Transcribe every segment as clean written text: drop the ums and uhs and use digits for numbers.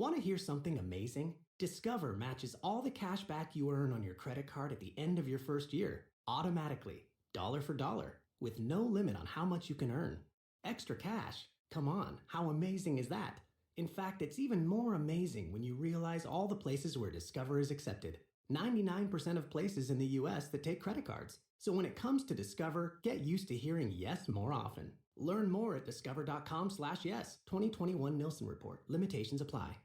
Want to hear something amazing? Discover matches all the cash back you earn on your credit card at the end of your first year, automatically, dollar for dollar, with no limit on how much you can earn. Extra cash? Come on, how amazing is that? In fact, it's even more amazing when you realize all the places where Discover is accepted. 99% of places in the US that take credit cards. So when it comes to Discover, get used to hearing yes more often. Learn more at discover.com/yes. 2021 Nielsen Report. Limitations apply.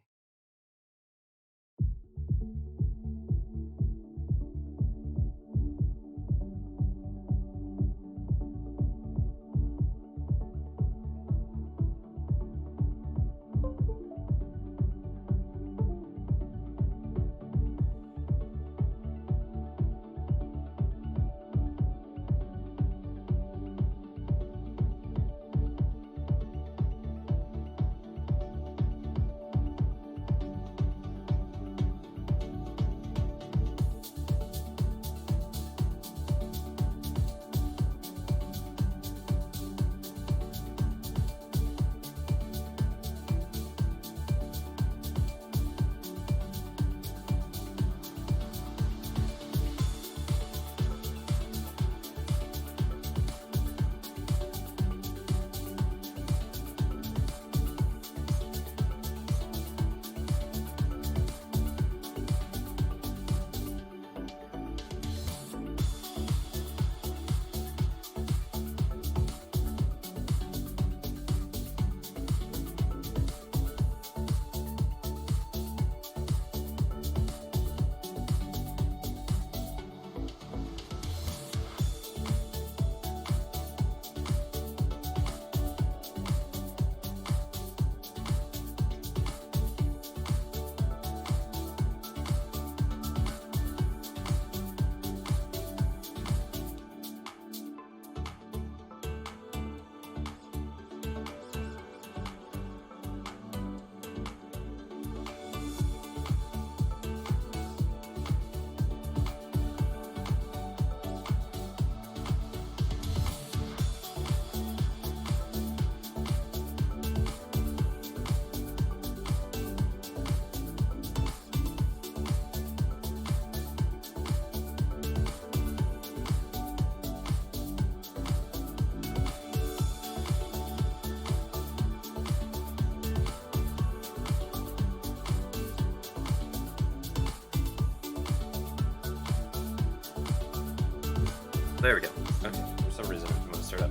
There we go. Okay, for some reason I'm gonna start up.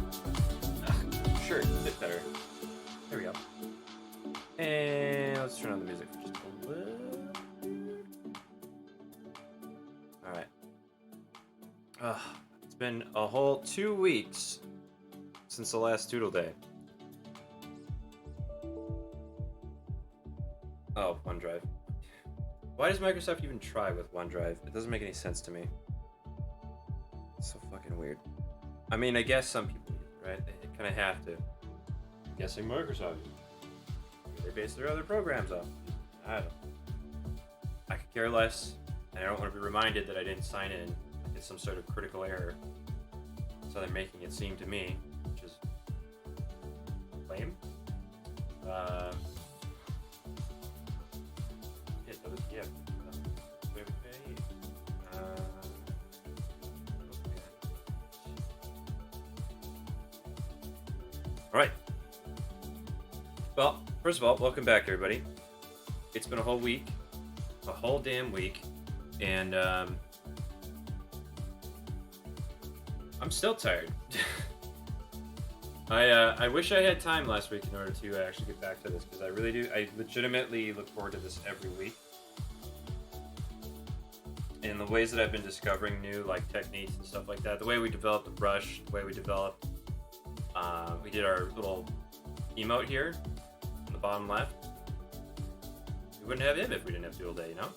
Sure, a bit better. There we go. And let's turn on the music for just a little. Alright. It's been a whole 2 weeks since the last Doodle Day. Oh, OneDrive. Why does Microsoft even try with OneDrive? It doesn't make any sense to me. It's so fucking weird. I mean, I guess some people use it, right? They kind of have to. I'm guessing Microsoft. They base their other programs off. I don't know. I could care less, and I don't want to be reminded that I didn't sign in. It's some sort of critical error. So they're making it seem to me, which is lame. Yeah. Alright. Well, first of all, welcome back, everybody. It's been a whole week. A whole damn week. And, I'm still tired. I wish I had time last week in order to actually get back to this, because I really do. I legitimately look forward to this every week. And the ways that I've been discovering new techniques and stuff like that, the way we developed the brush, the way we developed, we did our little emote here on the bottom left. We wouldn't have him if we didn't have Doodle Day, you know?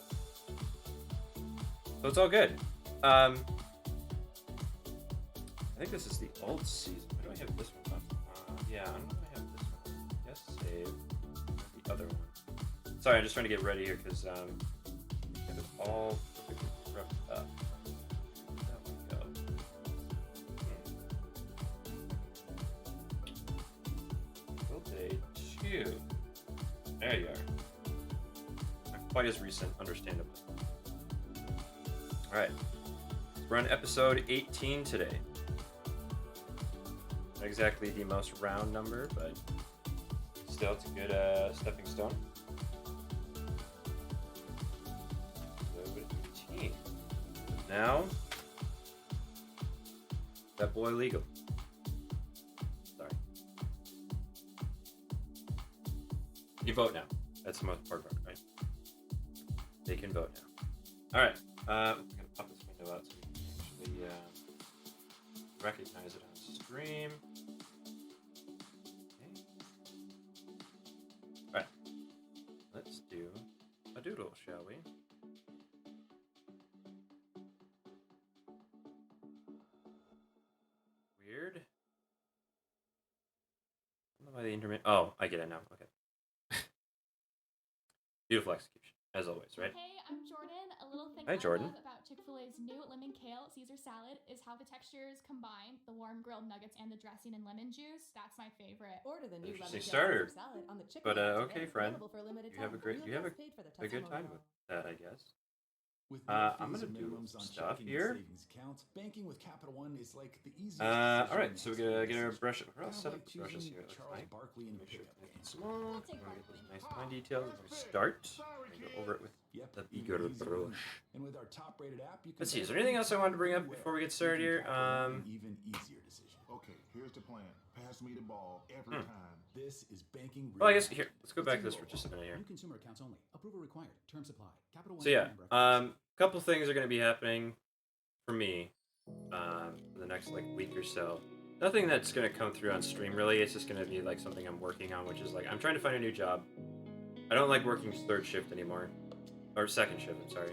So it's all good. I think this is the old season. Why do I have this one up? Yeah, I don't know if I have this one. Yes, save the other one. Sorry, I'm just trying to get ready here because I have it all perfectly prepped up. Where'd that one go? Doodle Day 2. There you are. quite as recent, understandably. All right, we're on episode 18 today. Not exactly the most round number, but still, it's a good stepping stone. Episode 18. Now, that boy legal. Sorry. You vote now. That's the most important part, right? They can vote now. All right. I'm gonna pop this window out so we can actually recognize it on stream. Okay. All right. Let's do a doodle, shall we? Weird. I don't know why the intermittent. Oh, I get it now. Okay. Beautiful execution, as always, right? Hey, I'm Jordan. A little thing Hi, Jordan. I love about Chick-fil-A's new lemon kale Caesar salad is how the textures combine the warm grilled nuggets and the dressing and lemon juice. That's my favorite. Order the new Interesting lemon starter. Caesar salad on the But Chick-fil-A okay, today. friend. Available for a limited You have a time. great, you have paid for the a good time testimonial. with that, I guess. With I'm fees gonna and do minimums on stuff checking here. and savings accounts, banking with Capital One is like the easiest. All right, so we're gonna get our brush. We're all Kind of set like up the brushes choosing here. It looks Charles like. Barkley in a Make sure pickup it's game. nice and small. We'll take We're gonna get Barkley. those nice fine details. We're gonna start. We're gonna go over it with Yep, the even bigger easier than brush. that. And with our top-rated app, you can Let's see. Is there make anything else I wanted to bring up anywhere. before we get started here? Making Capital One an even easier decision. Okay, here's the plan. Pass me the ball every time. This is banking. Well, I guess real here. Let's go back to this for just a minute here. New consumer accounts only. Approval required. Terms apply. Capital One. So yeah, member. couple things are gonna be happening for me for the next like week or so. Nothing that's gonna come through on stream really. It's just gonna be like something I'm working on, which is like I'm trying to find a new job. I don't like working third shift anymore, or second shift. I'm sorry.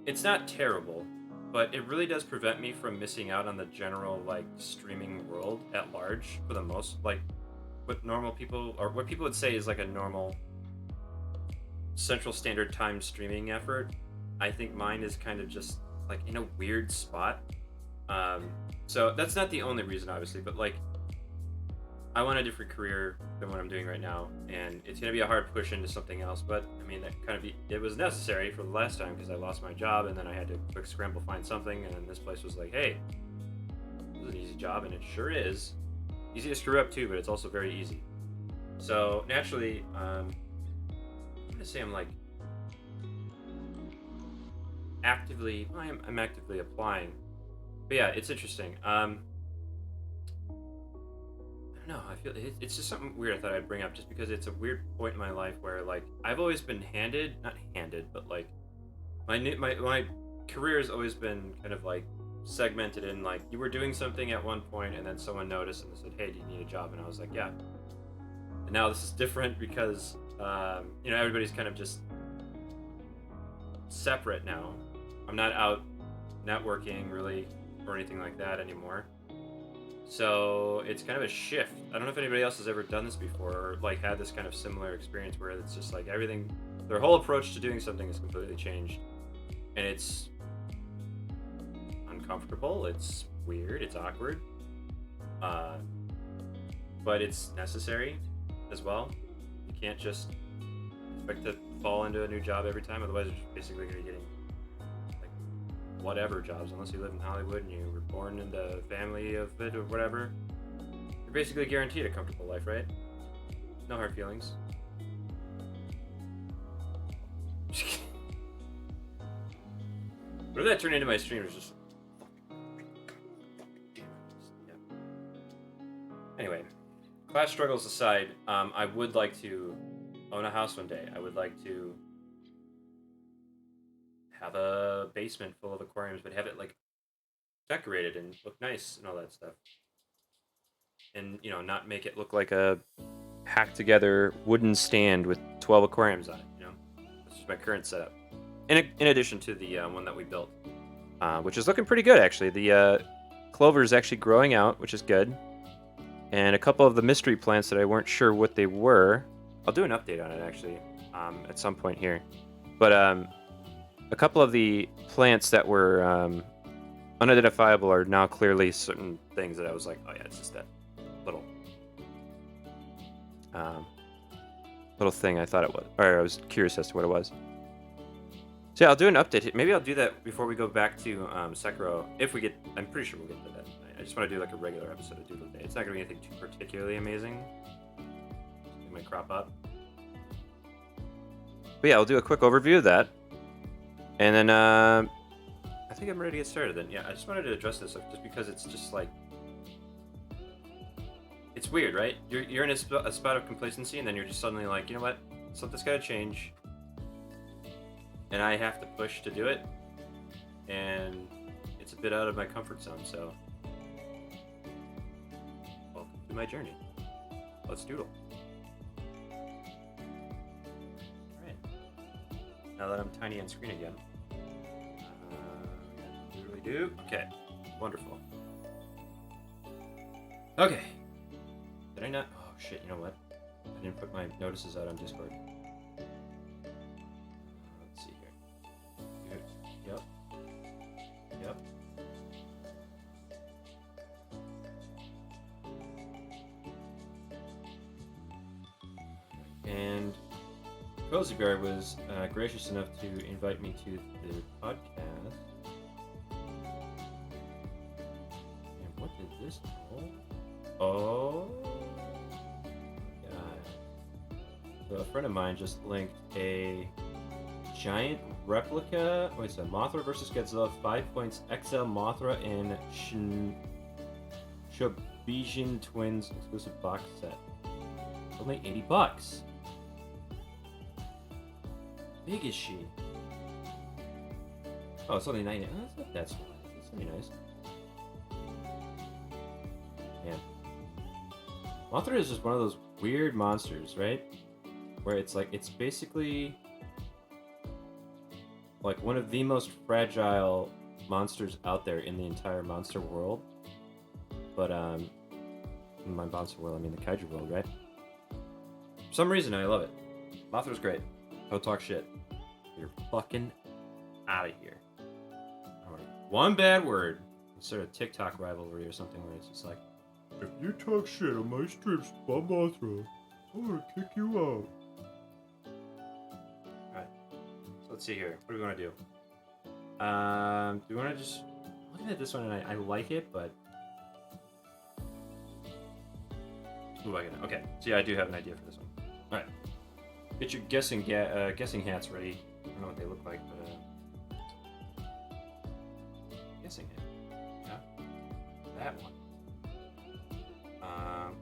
It's not terrible, but it really does prevent me from missing out on the general like streaming world at large. For the most, like what normal people or what people would say is like a normal Central Standard Time streaming effort. I think mine is kind of just like in a weird spot. So that's not the only reason, obviously, but like I want a different career than what I'm doing right now, and it's gonna be a hard push into something else. But I mean, that kind of it was necessary for the last time because I lost my job, and then I had to quick scramble find something, and then this place was like, hey, this is an easy job, and it sure is. Easy to screw up too, but it's also very easy. So naturally, I'm gonna say I'm like actively. Well, I'm actively applying. But yeah, it's interesting. I don't know. I feel it's just something weird. I thought I'd bring up just because it's a weird point in my life where like I've always been not handed, but like my career has always been kind of like segmented in like you were doing something at one point and then someone noticed and they said, hey, do you need a job? And I was like, yeah. And now this is different because everybody's kind of just separate now. I'm not out networking really or anything like that anymore. So it's kind of a shift. I don't know if anybody else has ever done this before or like had this kind of similar experience where it's just like everything, their whole approach to doing something is completely changed. And it's uncomfortable, it's weird, it's awkward. But it's necessary as well. You can't just expect to fall into a new job every time, otherwise you're just basically going to be getting whatever jobs, unless you live in Hollywood and you were born in the family of it or whatever. You're basically guaranteed a comfortable life, right? No hard feelings. What did that turn into my stream? It was just... Yeah. Anyway, class struggles aside, I would like to own a house one day. I would like to have a basement full of aquariums, but have it like decorated and look nice and all that stuff. And not make it look like a hacked together wooden stand with 12 aquariums on it. That's just my current setup. In addition to the one that we built, which is looking pretty good actually. The clover is actually growing out, which is good. And a couple of the mystery plants that I weren't sure what they were. I'll do an update on it actually at some point here. But a couple of the plants that were unidentifiable are now clearly certain things that I was like, oh yeah, it's just that little little thing I thought it was, or I was curious as to what it was. So yeah, I'll do an update. Maybe I'll do that before we go back to Sekiro. If we get, I'm pretty sure we'll get to that tonight. I just want to do like a regular episode of Doodle Day. It's not gonna be anything too particularly amazing. It might crop up. But yeah, I'll do a quick overview of that, and then I think I'm ready to get started. Then yeah, I just wanted to address this just because it's just like it's weird, right? You're in a spot of complacency, and then you're just suddenly like, you know what? Something's gotta change. And I have to push to do it, and it's a bit out of my comfort zone, so welcome to my journey. Let's doodle. Alright. Now that I'm tiny on screen again. Doodly do. Okay. Wonderful. Okay. Did I not? Oh shit, you know what? I didn't put my notices out on Discord. Yep. And Cozy Bear was gracious enough to invite me to the podcast. And what did this do? Oh, God. So a friend of mine just linked a giant replica. Wait, so Mothra versus Godzilla 5 points XL Mothra and Shobijin Twins exclusive box set. Only $80. Big is she? Oh, it's only 90. Oh, that's not that small. That's pretty nice. Man, Mothra is just one of those weird monsters, right? Where it's like it's basically like one of the most fragile monsters out there in the entire monster world. But in my monster world, I mean the kaiju world, right? For some reason, I love it. Mothra's great. Don't talk shit. You're fucking out of here. One bad word. Instead of TikTok rivalry or something where it's just like, if you talk shit on my strips about Mothra, I'm gonna kick you out. Alright. So let's see here. What do we want to do? Do we want to just... Looking at this one, and I like it, but... Ooh, I got it. Okay. So yeah, I do have an idea for this one. Alright. Get your guessing hats ready. I don't know what they look like, but guessing hat. Yeah. That one.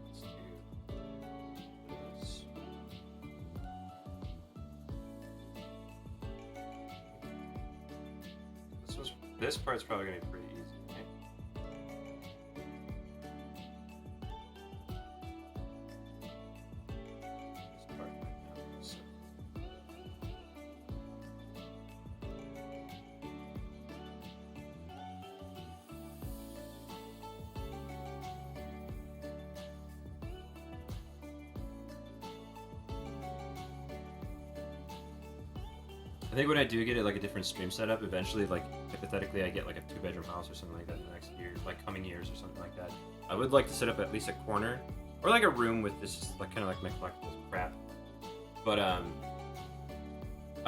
Let's do this. This part's probably gonna be pretty easy, right? This part right now. So. I think when I do get it like a different stream setup, eventually, like hypothetically, I get like a 2-bedroom house or something like that in the next year, like coming years or something like that. I would like to set up at least a corner or like a room with this, like kind of like my collectibles crap. But I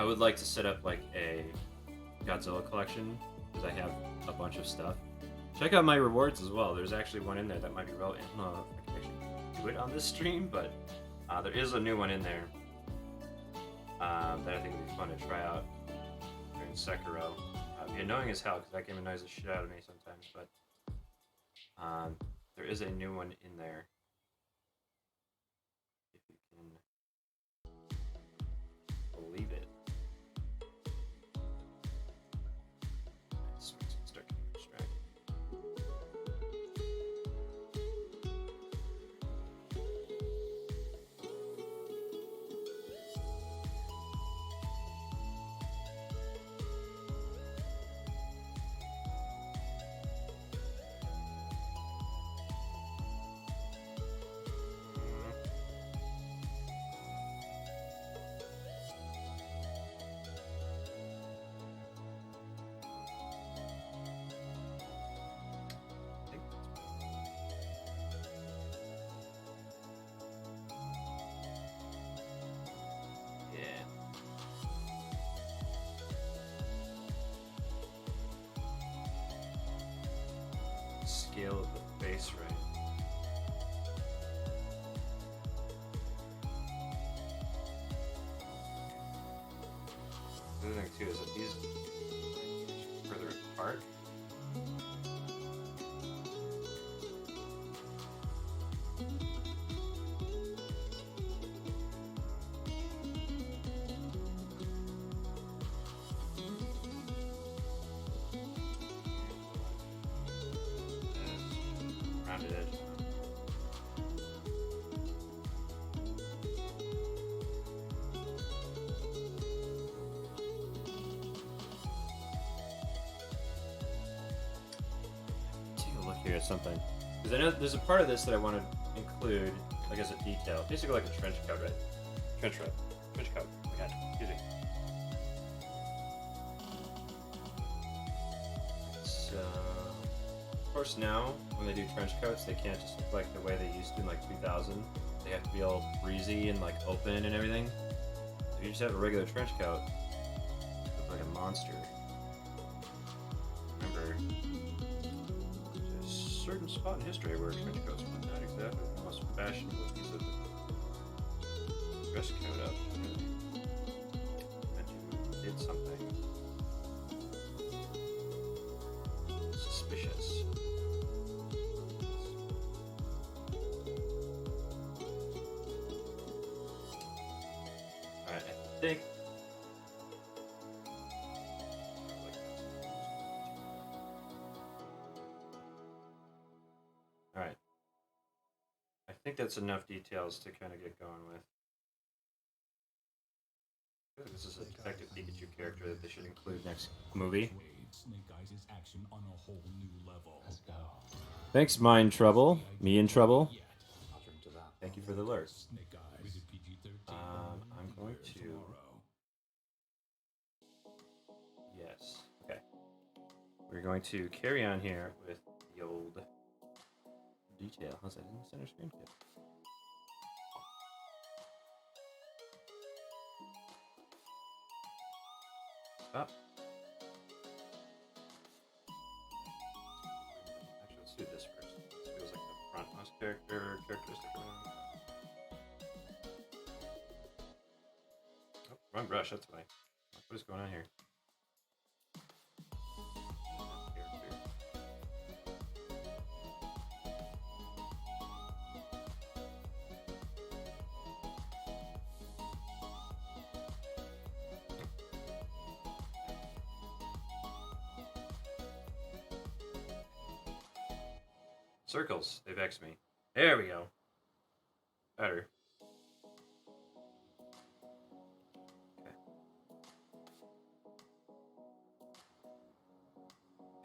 would like to set up like a Godzilla collection because I have a bunch of stuff. Check out my rewards as well. There's actually one in there that might be relevant. I don't know if I can actually do it on this stream, but there is a new one in there. That I think would be fun to try out during Sekiro. It'd be annoying as hell because that game annoys the shit out of me sometimes, but there is a new one in there. If you can believe it. Start getting distracted. other thing too is that these further apart. Rounded edge. Take a look here at something, because I know there's a part of this that I want to include, like as a detail, basically like a trench coat, right? Trench coat. Oh my God, excuse me. So, of course, now when they do trench coats, they can't just look like the way they used to in like 2000. They have to be all breezy and like open and everything. If you just have a regular trench coat, you look like a monster. Remember, there's a certain spot in history where trench coats were not exactly the most fashionable piece of dress code up. Meant you did something suspicious. Alright, I think. Alright. I think that's enough details to kind of get going with. I feel like this is a Detective Pikachu character that they should include next movie. Snake Eyes' action on a whole new level. Let's go. Thanks, Mind Trouble. Me in Trouble. I'll drink to that. Thank you for the alert. Snake Eyes. Rated PG-13. I'm going to. Yes. Okay. We're going to carry on here with the old detail. How's that in the center screen? Good. Stop. Actually, let's do this first. This feels like the frontmost characteristic. Oh, wrong brush, that's why. What is going on here? Circles, they vex me. There we go. Better. Okay.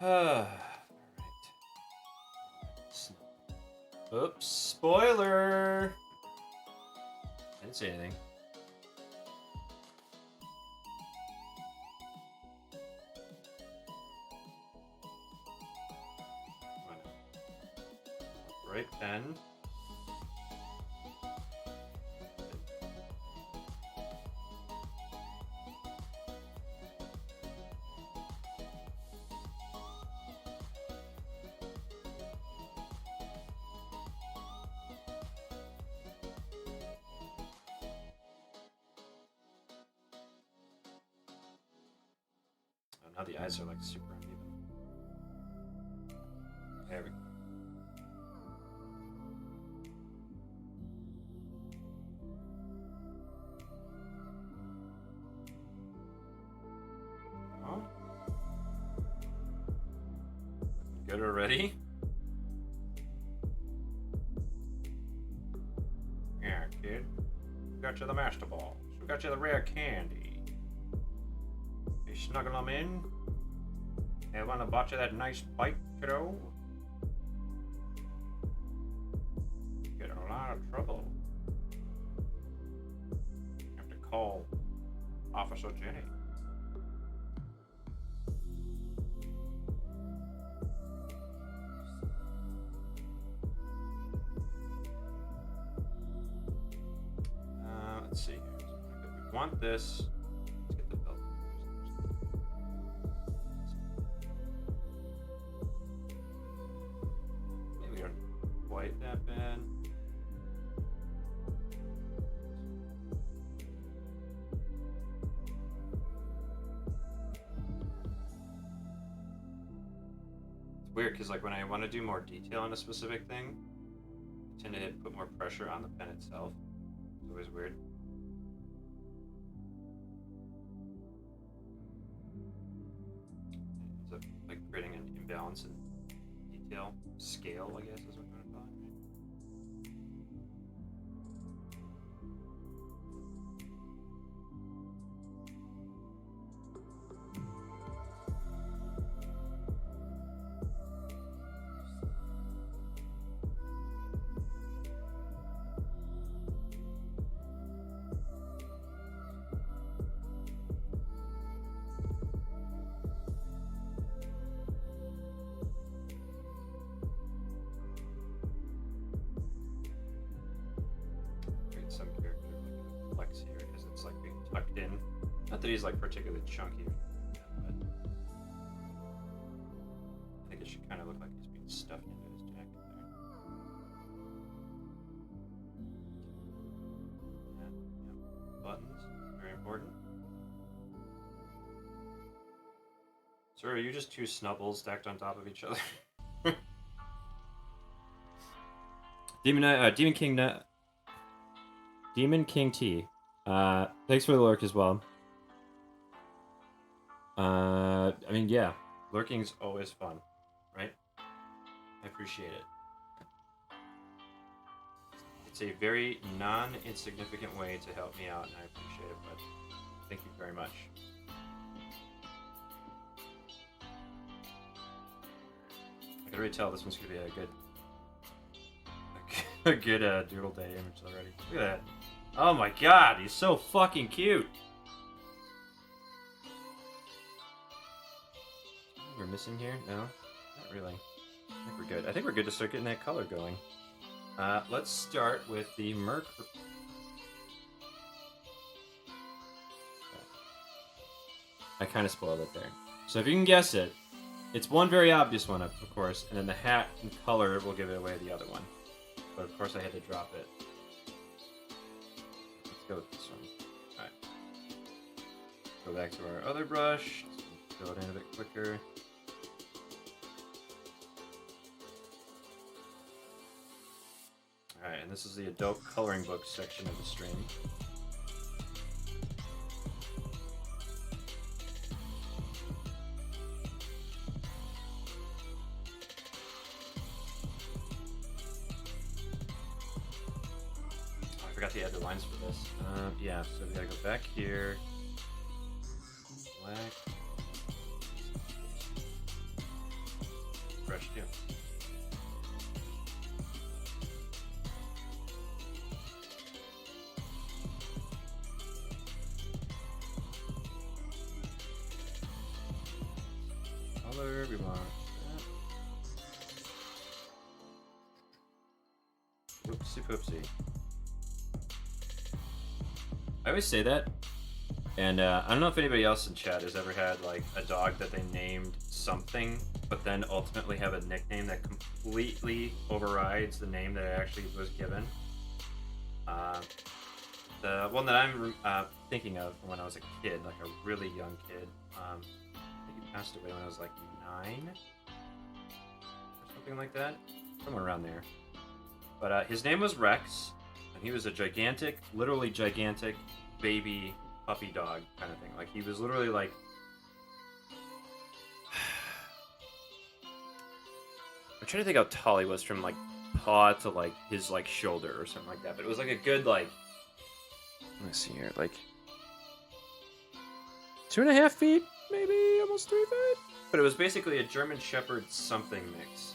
Alright. Oops, spoiler! I didn't say anything. Right pen. Oh, now the eyes are like super uneven. There we go. Good already? Yeah, kid. We got you the master balls. We got you the rare candy. You snuggle them in? Hey, wanna bought you that nice bite, kiddo? Get in a lot of trouble. You have to call Officer Jenny. Let's see here. We want this. Let's get the belt. Maybe we aren't quite that bad. weird because like when I want to do more detail on a specific thing, I tend to put more pressure on the pen itself. It's always weird. Ends up like creating an imbalance in detail scale, I guess is what I'm gonna call it. Create some character like a flex here because it's like being tucked in. Not that he's like particularly chunky, but I think it should kind of look like he's being stuffed into his jacket there. Yeah. Buttons, very important. So are you just two snubbles stacked on top of each other? Demon King T. Thanks for the lurk as well. I mean, yeah, lurking's always fun, right? I appreciate it. It's a very non-insignificant way to help me out, and I appreciate it, but thank you very much. I can already tell this one's gonna be a good Doodle Day image already. Look at that. Oh my god, he's so fucking cute. We're missing here? No? Not really. I think we're good. I think we're good to start getting that color going. Let's start with the Merc. I kind of spoiled it there. So if you can guess it, it's one very obvious one, of course, and then the hat and color will give it away the other one. But of course I had to drop it. Let's go with this one. Alright. Go back to our other brush. Fill it in a bit quicker. Alright, and this is the adult coloring book section of the stream. I forgot to add the lines for this. Yeah, so we gotta go back here. Black. Brush too. Color, we want that. Whoopsie poopsie. I always say that, and I don't know if anybody else in chat has ever had like a dog that they named something, but then ultimately have a nickname that completely overrides the name that it actually was given. The one that I'm thinking of when I was a kid, like a really young kid, I think he passed away when I was like 9 or something like that, somewhere around there. But his name was Rex, and he was a gigantic, literally gigantic baby puppy dog kind of thing. Like he was literally like I'm trying to think how tall he was from like paw to like his like shoulder or something like that. But it was like a good like, let me see here, like 2.5 feet, maybe almost 3 feet. But it was basically a German Shepherd something mix.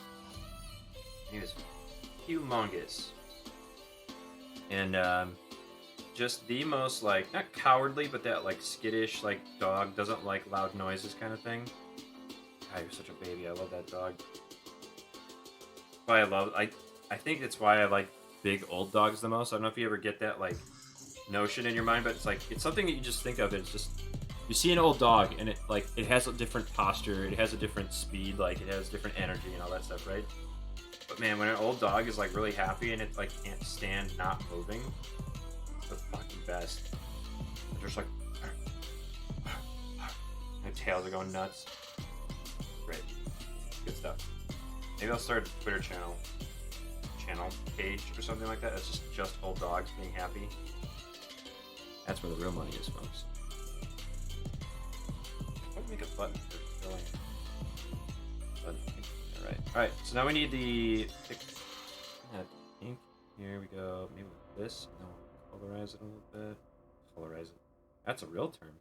He was humongous. And just the most like, not cowardly, but that like skittish like dog, doesn't like loud noises kind of thing. God, you're such a baby. I love that dog. Why I think it's why I like big old dogs the most. I don't know if you ever get that like notion in your mind, but it's like it's something that you just think of. It's just you see an old dog and it like it has a different posture, it has a different speed, like it has different energy and all that stuff, right? But man, when an old dog is like really happy and it like can't stand not moving, it's the fucking best. They're just like their tails are going nuts. Great, good stuff. Maybe I'll start a Twitter channel page or something like that. That's just old dogs being happy. That's where the real money is, folks. What make a button for filling? Alright, so now we need the ink. Here we go. Maybe with this. No, colorize it a little bit. Colorize it. That's a real term.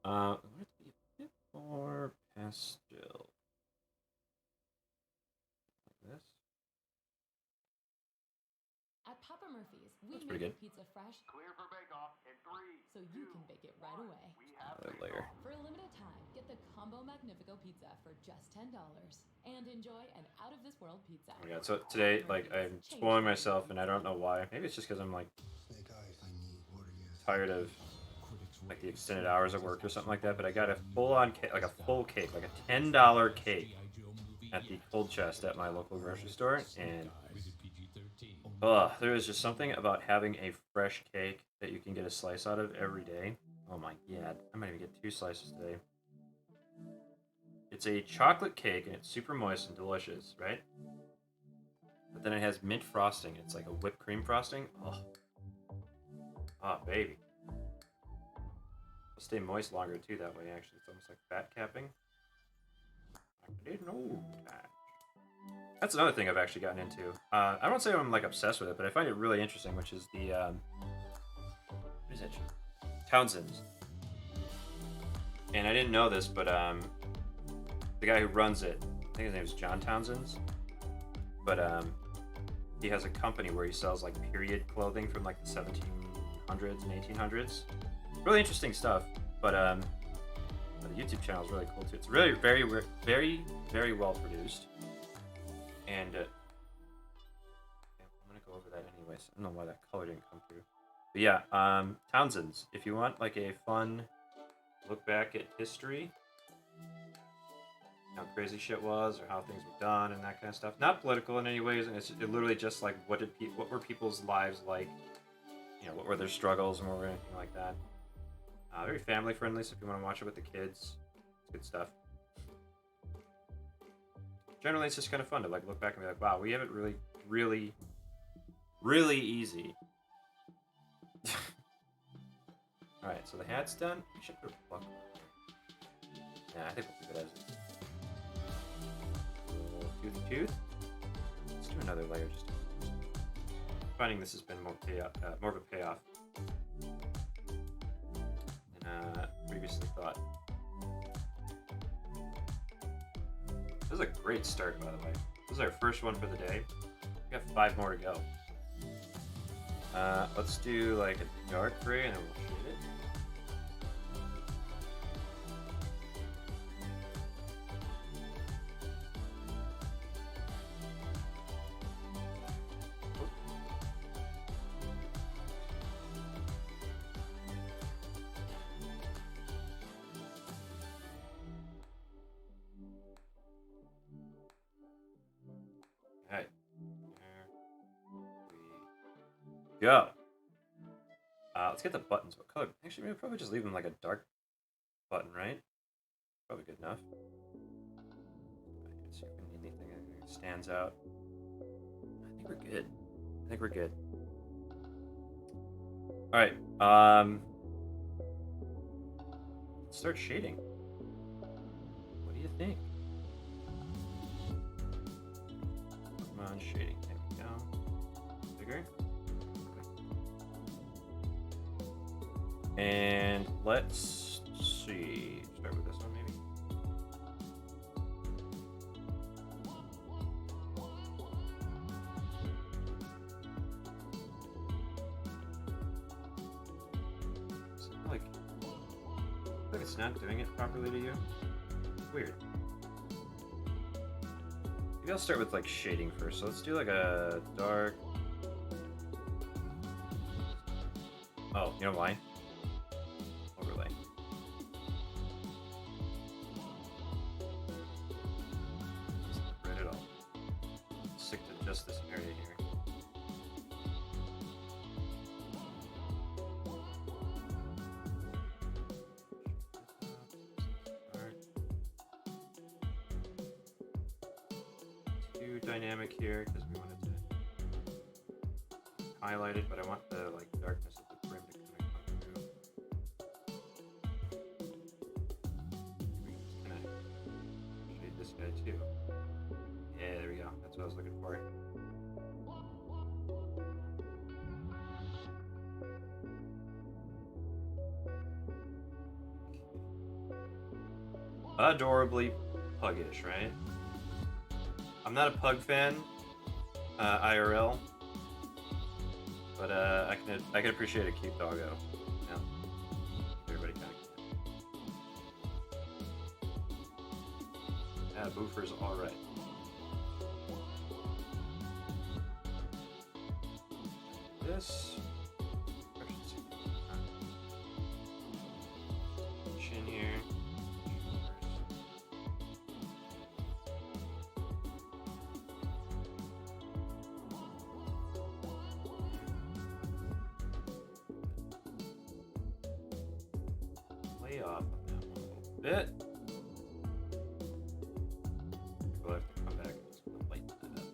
I want it to be a bit more pastel. Like this. At Papa Murphy's, we That's make pretty the good. pizza fresh Clear for bake-off in 3, so you can bake it right away. Another layer. For a limited time, get the Combo Magnifico pizza for just $10 and enjoy an out-of-this-world pizza. Oh my god, so today, like, I'm spoiling myself, and I don't know why. Maybe it's just because I'm, like, tired of, like, the extended hours at work or something like that, but I got a full-on cake, like a full cake, like a $10 cake at the cold chest at my local grocery store, and there is just something about having a fresh cake that you can get a slice out of every day. Oh my god, I might even get 2 slices today. It's a chocolate cake, and it's super moist and delicious, right? But then it has mint frosting. It's like a whipped cream frosting. Oh, baby. It'll stay moist longer, too, that way, actually. It's almost like fat capping. I didn't know that. That's another thing I've actually gotten into. I won't say I'm, like, obsessed with it, but I find it really interesting, which is the, what is that shit? Townsend's. And I didn't know this, but, the guy who runs it, I think his name is John Townsend's, but he has a company where he sells like period clothing from like the 1700s and 1800s. Really interesting stuff, but the YouTube channel is really cool too. It's really very well produced, and I'm gonna go over that anyways. I don't know why that color didn't come through, but yeah, Townsend's. If you want like a fun look back at history, how crazy shit was, or how things were done, and that kind of stuff. Not political in any ways, and it's literally just like what were people's lives like? You know, what were their struggles and what were anything like that. Very family friendly, so if you want to watch it with the kids, it's good stuff. Generally, it's just kind of fun to like look back and be like, wow, we have it really easy. All right, so the hat's done. We should put a buckle. Yeah, I think we'll keep it as is. Tooth. Let's do another layer. Just finding this has been more of a payoff than previously thought. This is a great start, by the way. This is our first one for the day. We got 5 more to go. Let's do like a dark gray, and then we'll shade it. Alright, there we go. Let's get the buttons. What color? Actually, we'll probably just leave them like a dark button, right? Probably good enough. Let's see if we need anything that stands out. I think we're good. Alright, let's start shading. What do you think? Come on, shading. There we go. Bigger. And let's see. Start with this one, maybe. Is it like it's not doing it properly to you? Weird. Maybe I'll start with like shading first. So let's do like a dark. Oh, you know why? Overlay. Just red it all. Stick to just this area here. dynamic here because we wanted to highlight it, but I want the like darkness of the brim to kind of come through. We can just kind of shade this guy too. Yeah, there we go. That's what I was looking for. Adorably puggish, right? I'm not a pug fan, IRL, but I can appreciate a cute doggo. Yeah, everybody kind of. Yeah, Boofer's all right. This. Chin here. Lay off on that one a little bit. We'll have to come back and just lighten that up.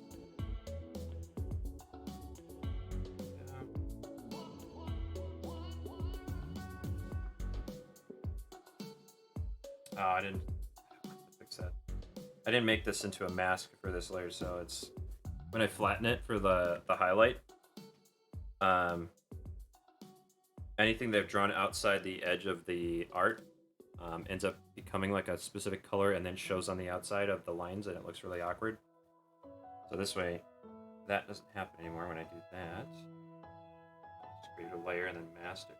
Oh, I didn't fix that. I didn't make this into a mask for this layer, so it's when I flatten it for the highlight, anything they've drawn outside the edge of the art ends up becoming like a specific color and then shows on the outside of the lines, and it looks really awkward. So this way, that doesn't happen anymore when I do that. Just create a layer and then mask it.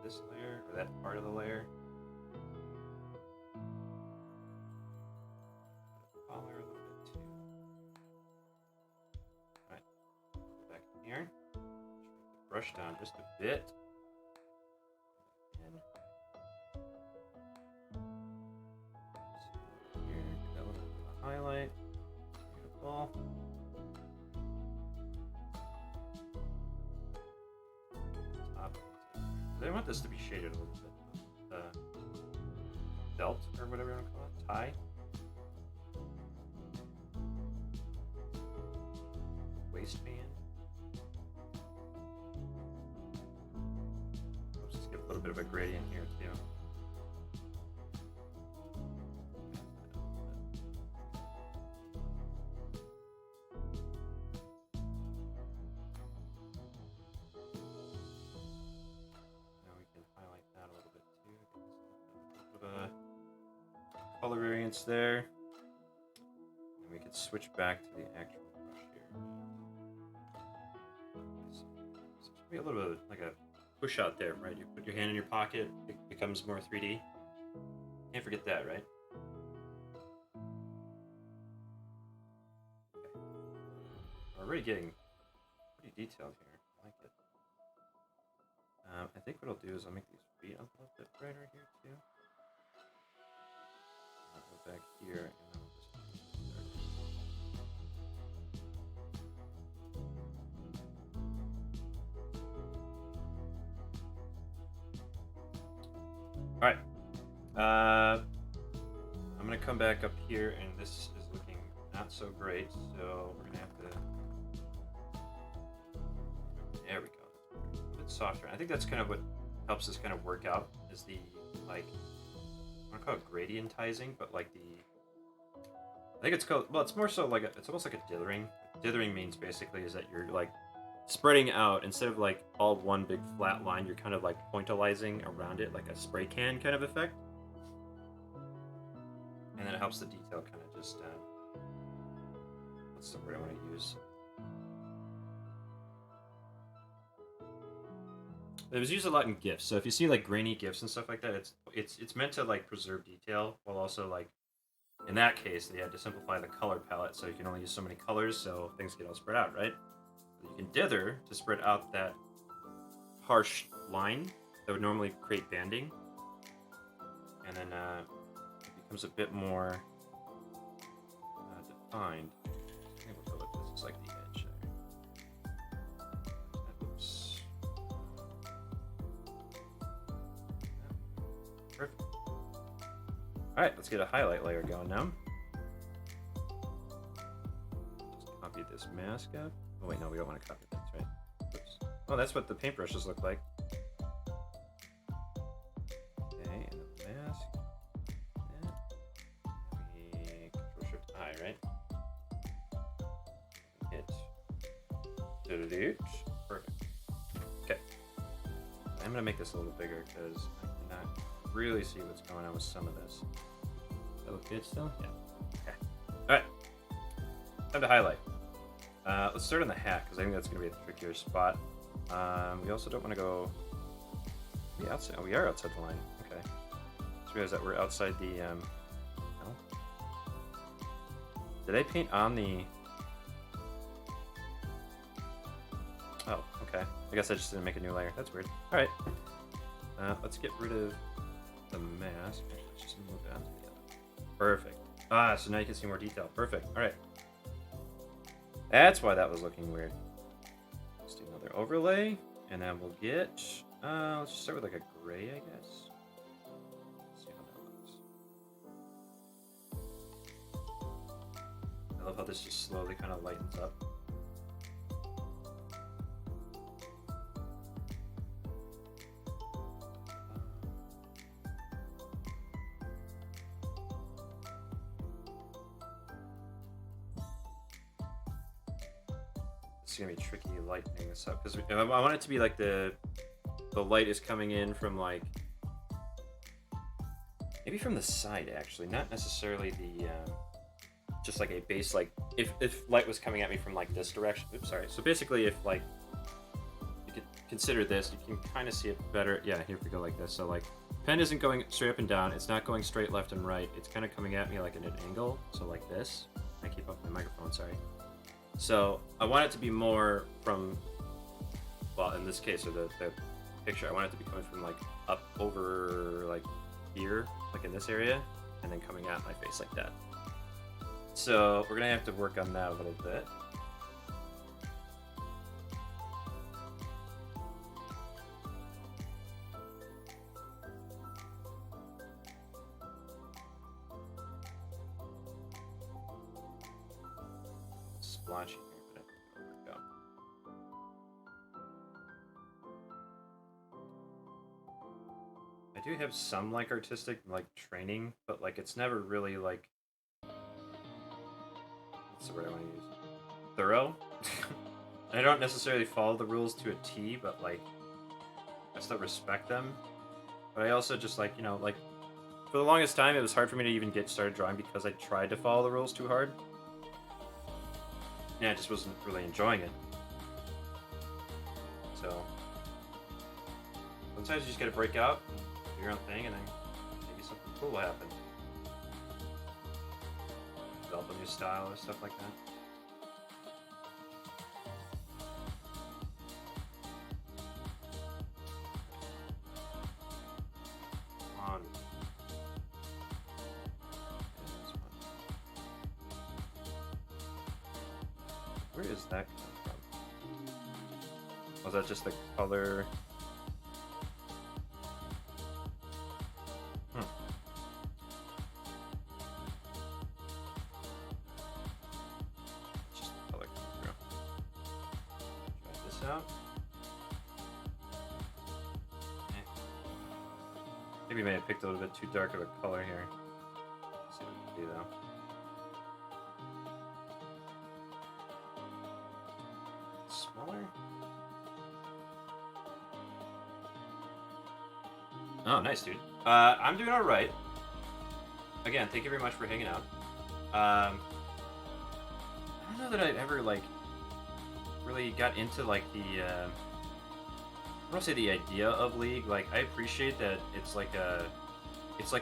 This layer, or that part of the layer. Color a little bit too. Alright, back in here. Brush down just a bit. And here, get a little bit of a highlight. Beautiful. Top. I want this to be shaded a little bit. Belt, or whatever you want to call it. Tie. Waistband. Let's just get a little bit of a gradient here too. Color variance there, and we could switch back to the actual brush here. So be a little bit of like a push out there, right? You put your hand in your pocket, it becomes more 3D. Can't forget that, right? Okay. We're already getting pretty detailed here. I like it. I think what I'll do is I'll make these feet a little bit brighter here too. I'll go back here and then I'll just all right. I'm gonna come back up here, and this is looking not so great, so we're gonna have to. There we go. A bit softer. I think that's kind of what helps this kind of work out is the like. I don't call it gradientizing, but like the. I think it's called. Well, it's more so like it's almost like a dithering. Dithering means basically is that you're like spreading out instead of like all one big flat line. You're kind of like pointillizing around it, like a spray can kind of effect. And then it helps the detail kind of just. What's the word I want to use? It was used a lot in GIFs. So if you see like grainy GIFs and stuff like that, it's meant to like preserve detail while also like, in that case, they had to simplify the color palette so you can only use so many colors so things get all spread out, right? You can dither to spread out that harsh line that would normally create banding, and then it becomes a bit more defined. I think we'll go with this. It's like the edge there. Oops. Alright, let's get a highlight layer going now. Just copy this mask up. Oh wait, no, we don't want to copy things, right? Oops. Oh, that's what the paintbrushes look like. Okay, and the mask. We Control-Shift-I, right? Hit delete. Perfect. Okay. I'm gonna make this a little bigger because I cannot really see what's going on with some of this. Does that look good still? Yeah. Okay. Alright. Time to highlight. Let's start on the hat because I think that's gonna be a trickier spot. We also don't want to go outside. Oh, we are outside the line. Okay. Just realize that we're outside the no. Did I paint on the Oh, okay. I guess I just didn't make a new layer. That's weird. Alright. Let's get rid of the mask. Let's just move it onto the other. Perfect. Ah, so now you can see more detail. Perfect. Alright. That's why that was looking weird. Let's do another overlay. And then we'll get... let's just start with like a gray, I guess. Let's see how that looks. I love how this just slowly kind of lightens up. It's gonna be tricky lightening this up because I want it to be like the light is coming in from like maybe from the side actually, not necessarily the just like a base, like if light was coming at me from like this direction. Oops, sorry. So basically, if like you could consider this, you can kind of see it better. Yeah, here we go like this. So like pen isn't going straight up and down. It's not going straight left and right. It's kind of coming at me like at an angle. So like this. I keep up my microphone. Sorry. So I want it to be more from, well, in this case, or the picture, I want it to be coming from like up over like here, like in this area, and then coming at my face like that. So we're gonna have to work on that a little bit. Splotchy here, but I think it'll work out. I do have some like artistic like training, but like it's never really like, what's the word I want to use? Thorough. I don't necessarily follow the rules to a T, but like I still respect them. But I also just like, you know, like for the longest time it was hard for me to even get started drawing because I tried to follow the rules too hard. Yeah, I just wasn't really enjoying it. So sometimes you just gotta break out, do your own thing, and then maybe something cool will happen. Develop a new style or stuff like that. Come on. Where is that coming from? Was that just the color? Just the color coming through. Try this out. Maybe I may have picked a little bit too dark of a color here. Let's see what we can do though. Smaller. Oh, nice, dude. I'm doing all right. Again, thank you very much for hanging out. I don't know that I'd ever like really got into like the I don't want to say the idea of League. Like I appreciate that it's like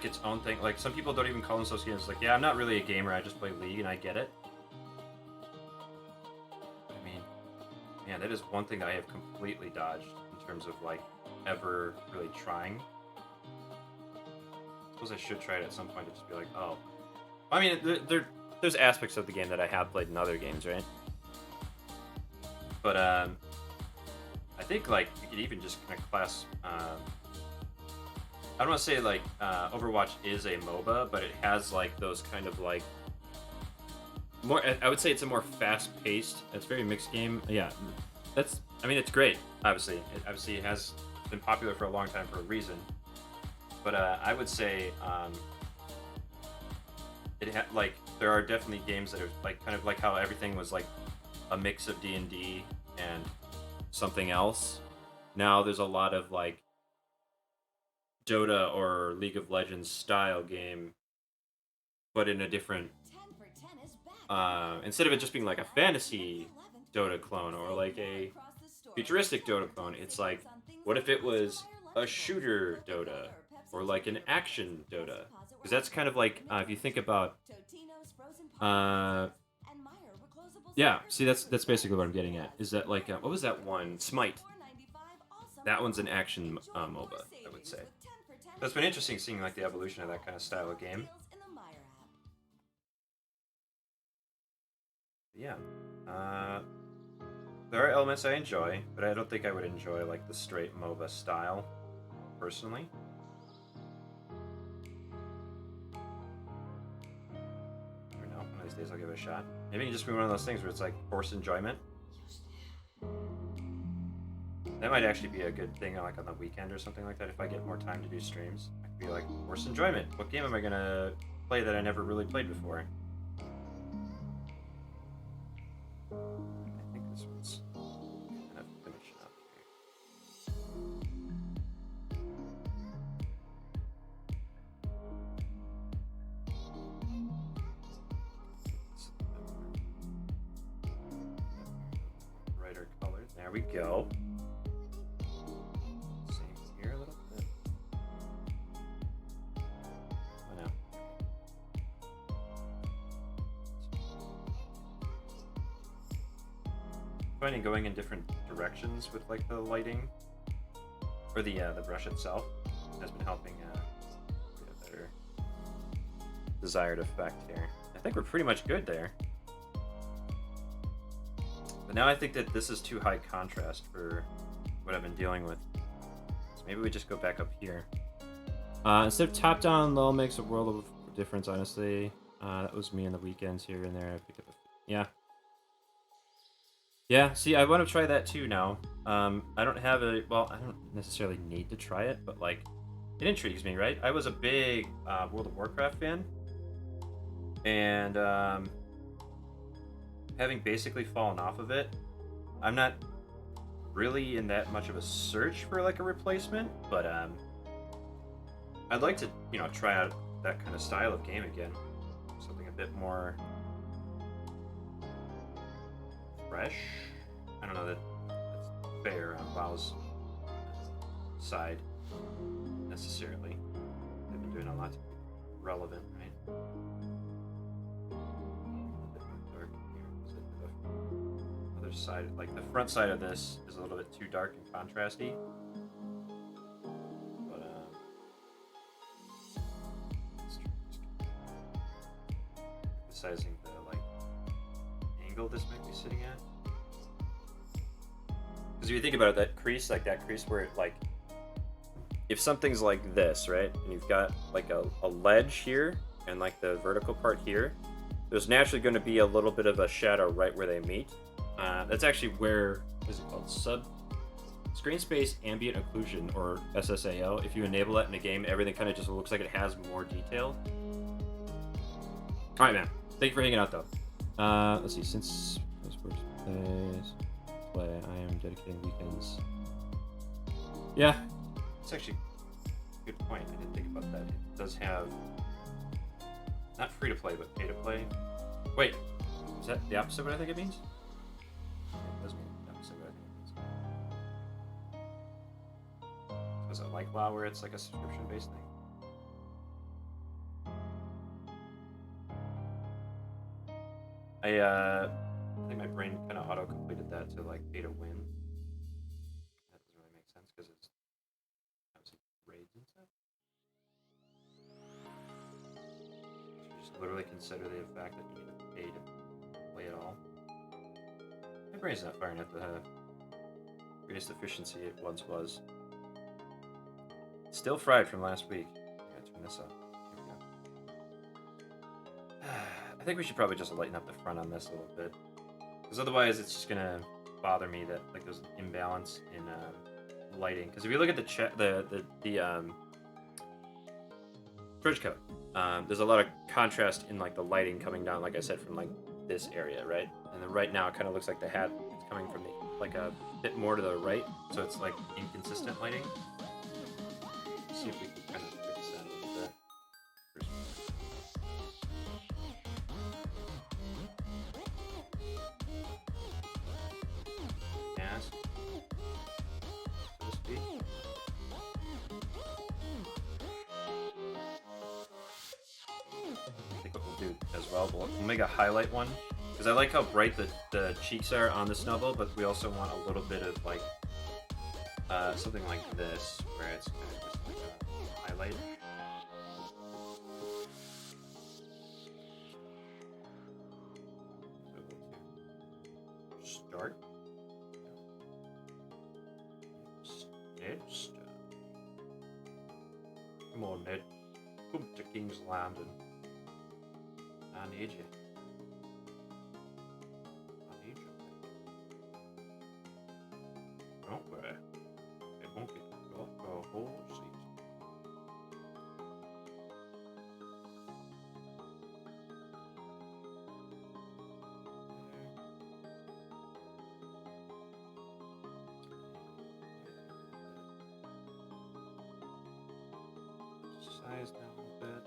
its own thing. Like some people don't even call themselves gamers. Like, yeah, I'm not really a gamer. I just play League, and I get it. I mean, man, that is one thing that I have completely dodged in terms of like ever really trying. I suppose I should try it at some point to just be like, oh. I mean, there's aspects of the game that I have played in other games, right? But I think like you could even just kind of class I don't want to say like Overwatch is a MOBA, but it has like those kind of like more. I would say it's a more fast-paced. It's a very mixed game. Yeah, that's. I mean, it's great. Obviously, it has been popular for a long time for a reason. But I would say like there are definitely games that are like kind of like how everything was like a mix of D&D and something else. Now there's a lot of like Dota or League of Legends style game, but in a different instead of it just being like a fantasy Dota clone or like a futuristic Dota clone, it's like, what if it was a shooter Dota or like an action Dota? Because that's kind of like if you think about yeah, see that's basically what I'm getting at. Is that like what was that one? Smite. That one's an action MOBA, I would say. So it's been interesting seeing like the evolution of that kind of style of game. Yeah. There are elements I enjoy, but I don't think I would enjoy like the straight MOBA style, personally. I don't know. One of these days I'll give it a shot. Maybe it can just be one of those things where it's like forced enjoyment. That might actually be a good thing, like on the weekend or something like that. If I get more time to do streams, I could be like, forced enjoyment. What game am I gonna play that I never really played before? I think this one's kind of finishing up here. Brighter colors. There we go. Here a little bit. Oh no. Finding going in different directions with like the lighting or the brush itself has been helping get a better desired effect here. I think we're pretty much good there. But now I think that this is too high contrast for what I've been dealing with. Maybe we just go back up here. Instead of top-down, low makes a world of difference, honestly. That was me on the weekends here and there. I picked up yeah. Yeah, see, I want to try that too now. I don't have a... Well, I don't necessarily need to try it, but, like, it intrigues me, right? I was a big World of Warcraft fan. And, having basically fallen off of it, I'm not really in that much of a search for like a replacement, but I'd like to, you know, try out that kind of style of game again. Something a bit more fresh. I don't know that that's fair on WoW's side necessarily. They've been doing a lot to be relevant, right? Other side, like the front side of this is a little bit too dark and contrasty, but emphasizing the like angle this might be sitting at, because if you think about it, that crease where it like, if something's like this, right, and you've got like a ledge here and like the vertical part here, there's naturally going to be a little bit of a shadow right where they meet. That's actually where, what is it called? Screen Space Ambient Occlusion, or SSAO. If you enable that in a game, everything kind of just looks like it has more detail. Alright, man. Thank you for hanging out, though. Let's see. Since this works play, I am dedicating weekends. Yeah. It's actually a good point. I didn't think about that. It does have, not free to play, but pay to play. Wait. Is that the opposite of what I think it means? It does mean the opposite of what I think it means. Is it like WoW where it's like a subscription-based thing? I think my brain kind of auto-completed that to like pay to win. That doesn't really make sense because it's obviously raids and stuff. You just literally consider the fact that you need to pay to play it all. My brain's not firing at the greatest efficiency it once was. Still fried from last week. I gotta turn this off. Here we go. I think we should probably just lighten up the front on this a little bit, because otherwise it's just gonna bother me that like there's an imbalance in lighting. Because if you look at the trench coat, there's a lot of contrast in like the lighting coming down, like I said, from like this area, right? And then right now it kind of looks like the hat is coming from the like a bit more to the right, so it's like inconsistent lighting. Let's see if we can kind of fix that a little bit. Yes. So to speak. I think what we'll do as well, we'll make a highlight one, because I like how bright the cheeks are on the snubble, but we also want a little bit of like something like this, where it's kind of just like a highlight. Start. Ned. Come on, Ned. Come to King's Landing. I need you. I need you. Don't worry. It won't get off a whole seat. Size down a little bit.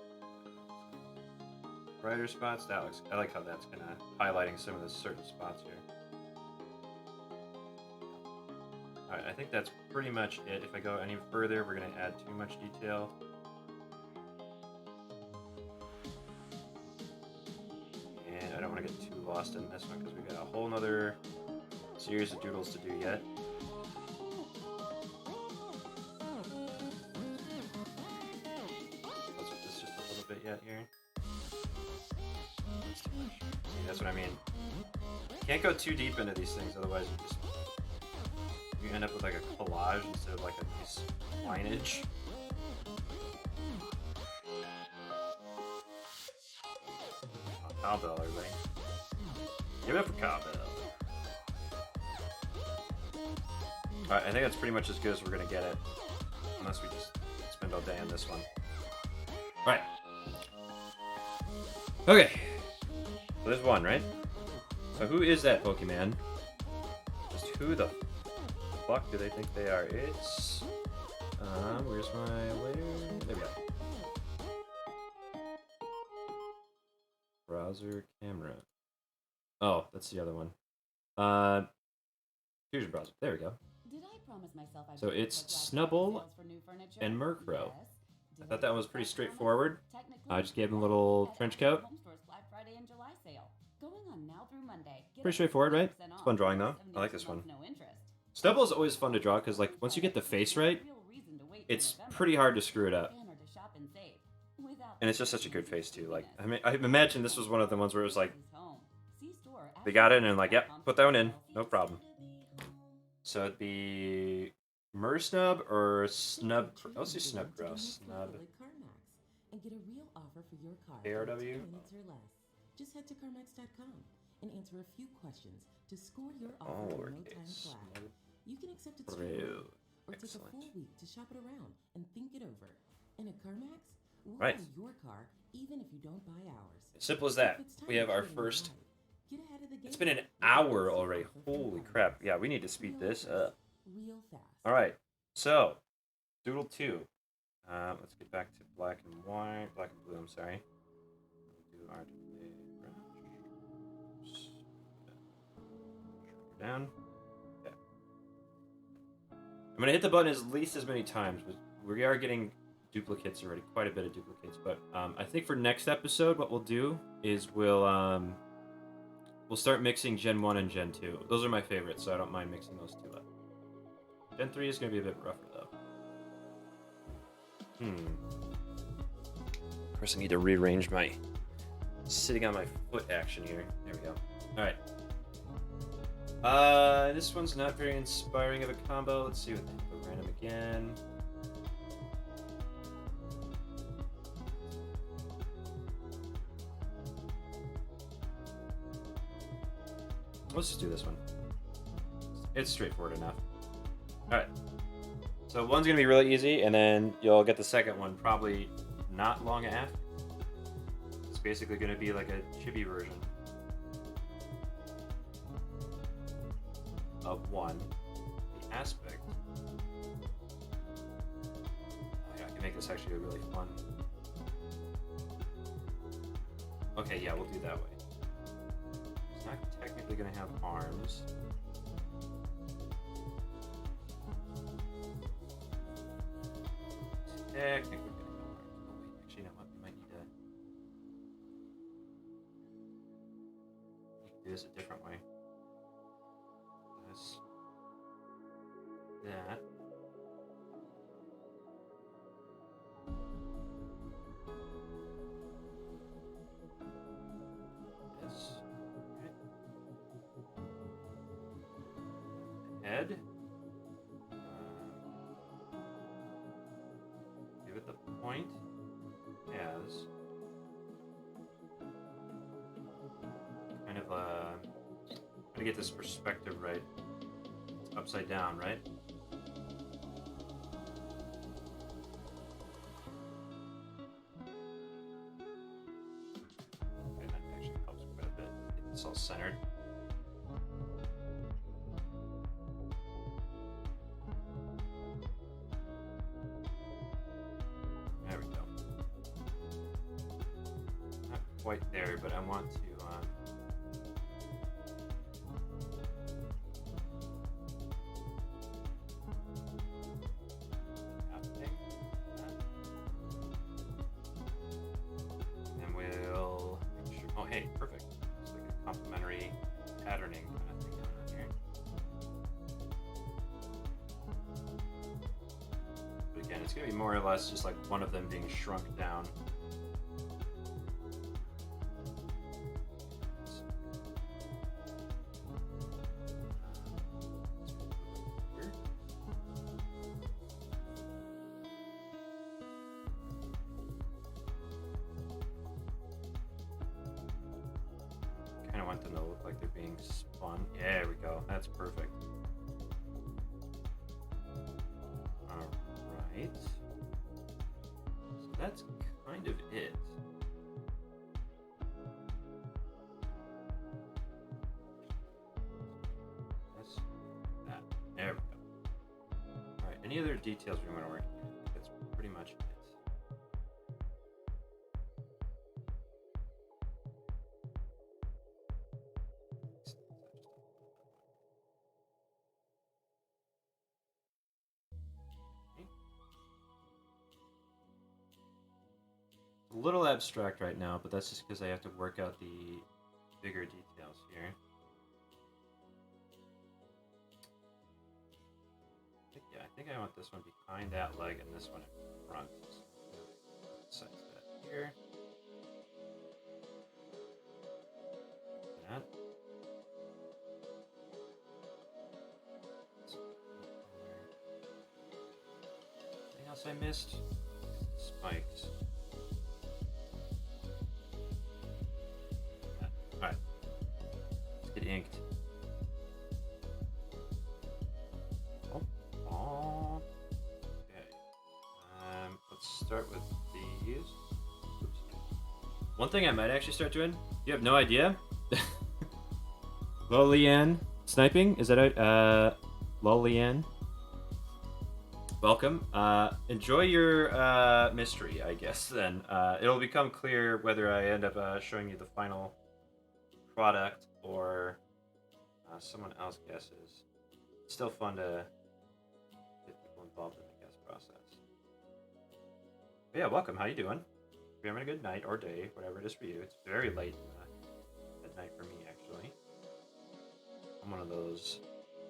Brighter spots. That looks. I like how that's kind of highlighting some of the certain spots here. All right, I think that's pretty much it. If I go any further, we're gonna add too much detail. And I don't want to get too lost in this one because we got a whole nother series of doodles to do yet. Let's put this just a little bit yet here. That's too much. See, that's what I mean. Can't go too deep into these things, otherwise you end up with like a collage instead of like a nice lineage. Oh, cowbell, everybody. Give it up for cowbell. Alright, I think that's pretty much as good as we're gonna get it. Unless we just spend all day on this one. Alright. Okay. So there's one, right? So who is that Pokemon? Just who the fuck do they think they are? It's... where's my layer? There we go. Browser camera. Oh, that's the other one. Fusion browser. There we go. Did I promise myself I'd So make it's quick live Snubbull sales for new furniture? and Murkrow. Yes. I Did thought that was pretty keep that straightforward. promise? Technically, I just gave him a little yes. trench coat. Home Store's Black Friday and July sale. Going on now through Monday. Get Pretty up to straightforward, right? 50% It's fun off. drawing, though. 72 I like this one. months, no interest. Stubble's always fun to draw because, like, once you get the face right, Real reason to wait till it's November. pretty hard to screw it up. Scanner to shop and save. Without And it's just such a good face, too. Like, I mean, I imagine this was one of the ones where it was like, See store they got it and like, yep, put that one in. No problem. So it'd be Mersnub or Snub. Let's do Snubgrow. Snub. And get a real offer for your car ARW? in 10 minutes or less. Just head to CarMax.com and answer a few questions to score your offer in no time Lowercase. flat. You can accept it Snubgrow. straight or take a Excellent. full week to shop it around and think it over. And at CarMax, we'll Right. buy your car even if you don't buy ours. Simple as So that. if it's time We have to our trade in first. ride, get ahead of the It's game been an with hour Carmax already. offer from Holy CarMax. crap. Yeah, we need to speed Real this fast. up. Real fast. All right. So, Doodle 2. Let's get back to black and white. Black and blue, I'm sorry. We'll do our down. Okay. I'm going to hit the button at least as many times, but we are getting duplicates already. Quite a bit of duplicates. But I think for next episode, what we'll do is we'll start mixing Gen 1 and Gen 2. Those are my favorites, so I don't mind mixing those two up. Gen 3 is going to be a bit rougher, though. Of course, I need to rearrange my sitting on my foot action here. There we go. Alright. This one's not very inspiring of a combo. Let's see what the random again. Let's just do this one. It's straightforward enough. Alright. So one's gonna be really easy, and then you'll get the second one probably not long after. It's basically gonna be like a chibi version of one. The aspect. Oh yeah, I can make this actually really fun. Okay, yeah, we'll do that way. It's not technically gonna have arms. Technically gonna have arms. Oh wait, actually, you know what? We might need to do this a different way. This. That. This. Okay. Head. Give it the point as kind of trying to get this perspective right. It's upside down, right? Okay, that actually helps quite a bit. Get this all centered. There we go. Not quite there, but I want to happening. And we'll make sure. Oh, hey, perfect. It's like a complementary patterning kind of thing going on here. But again, it's going to be more or less just like one of them being shrunk down. Kind of want them to look like they're being spun. There we go. That's perfect. Alright. So that's kind of it. That's that. There we go. Alright, any other details we want to work on? That's pretty much it. A little abstract right now, but that's just because I have to work out the bigger details here. I think I want this one behind that leg and this one in front. Size that here. That. Anything else I missed? Spikes. Alright. Let's get inked. Oh. Okay. Let's start with these. Oops. One thing I might actually start doing, you have no idea? Lolian sniping? Is that out? Lolian. Welcome. Enjoy your mystery, I guess, then. It'll become clear whether I end up showing you the final product or someone else guesses. It's still fun to get people involved in the guess process. But yeah, welcome. How you doing? If you're having a good night or day, whatever it is for you. It's very late at night for me, actually. I'm one of those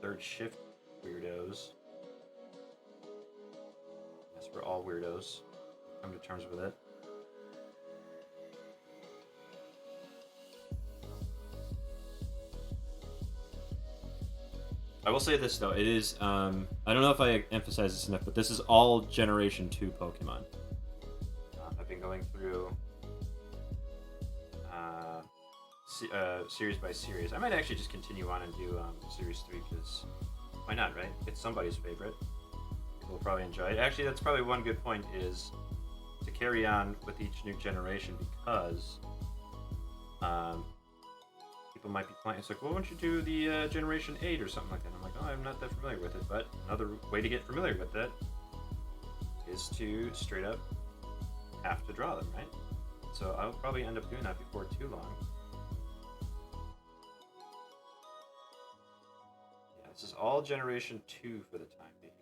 third shift weirdos. Yes, we're all weirdos. Come to terms with it. I will say this though, it is, I don't know if I emphasize this enough, but this is all Generation 2 Pokemon. I've been going through series by series. I might actually just continue on and do series 3 because why not, right? It's somebody's favorite. People will probably enjoy it. Actually, that's probably one good point is to carry on with each new generation because people might be playing. It's like, well, why don't you do the Generation 8 or something like that? I'm like, oh, I'm not that familiar with it. But another way to get familiar with it is to straight up have to draw them, right? So I'll probably end up doing that before too long. Yeah, this is all Generation 2 for the time being.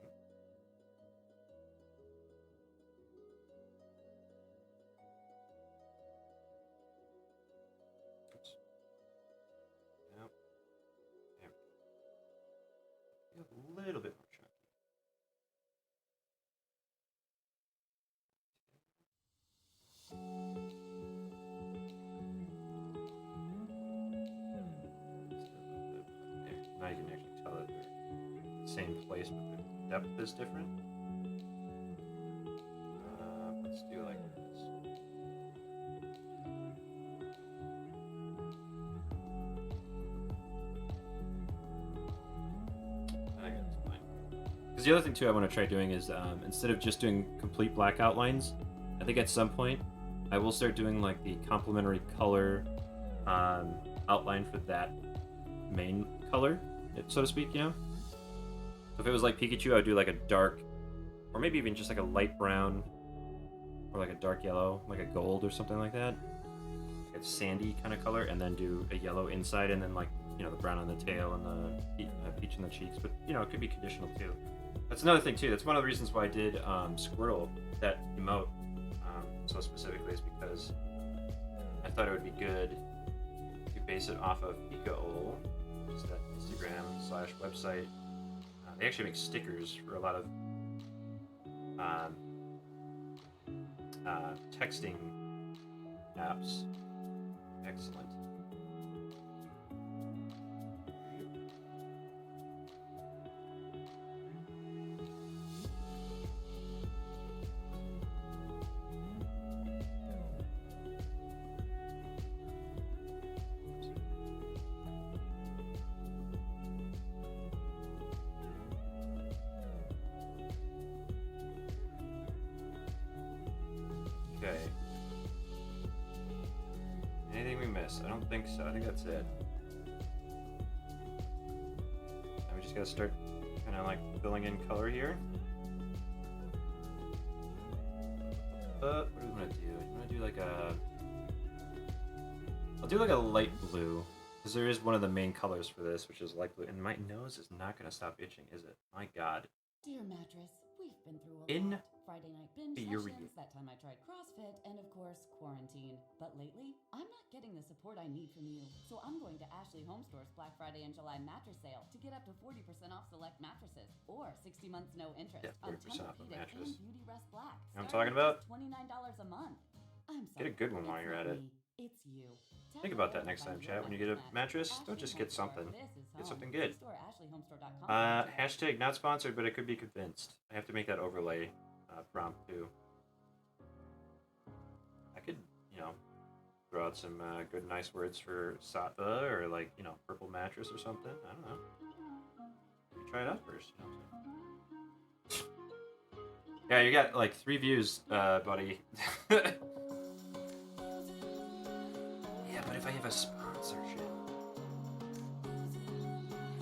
Oops. Nope. There we go. A little bit more chunky. Now you can actually tell that they're the same place, but the depth is different. Let's do it like this. I think that's fine. Because the other thing too I want to try doing is instead of just doing complete black outlines, I think at some point I will start doing like the complementary color outline for that main color, so to speak, you know? So if it was like Pikachu, I would do like a dark, or maybe even just like a light brown, or like a dark yellow, like a gold or something like that. Like a sandy kind of color, and then do a yellow inside, and then like, you know, the brown on the tail and the peach in the cheeks. But, you know, it could be conditional too. That's another thing too. That's one of the reasons why I did Squirtle, that emote, so specifically, is because I thought it would be good to base it off of Pikaol, which is that Instagram/website. They actually make stickers for a lot of texting apps. Excellent. Okay. Anything we missed? I don't think so. I think that's it. And we just gotta start kind of like filling in color here. What do we want to do? I want to do like a... I'll do like a light blue, because there is one of the main colors for this, which is light blue. And my nose is not gonna stop itching, is it? My God. Dear mattress, we've been through a In lot. Friday night binge sessions, that time I tried CrossFit, and of course, quarantine. But lately, I'm not getting the support I need from you. So I'm going to Ashley Home Store's Black Friday and July mattress sale to get up to 40% off select mattresses, or 60 months no interest Yeah, on 40% off a Tempur-Pedic mattress. and Beauty Rest Black. You know what I'm talking about? $29 a month. I'm Get sorry. a good one while it's you're not at it. me, it's you. Think about that next time, chat. When you get a mattress, don't just get something. Get something good. Hashtag not sponsored, but I could be convinced. I have to make that overlay prompt too. I could, you know, throw out some good, nice words for Sattva or like, you know, purple mattress or something. I don't know. Maybe try it out first. You know what I'm saying? Yeah, you got like 3 views, buddy. Yeah, but if I have a sponsorship,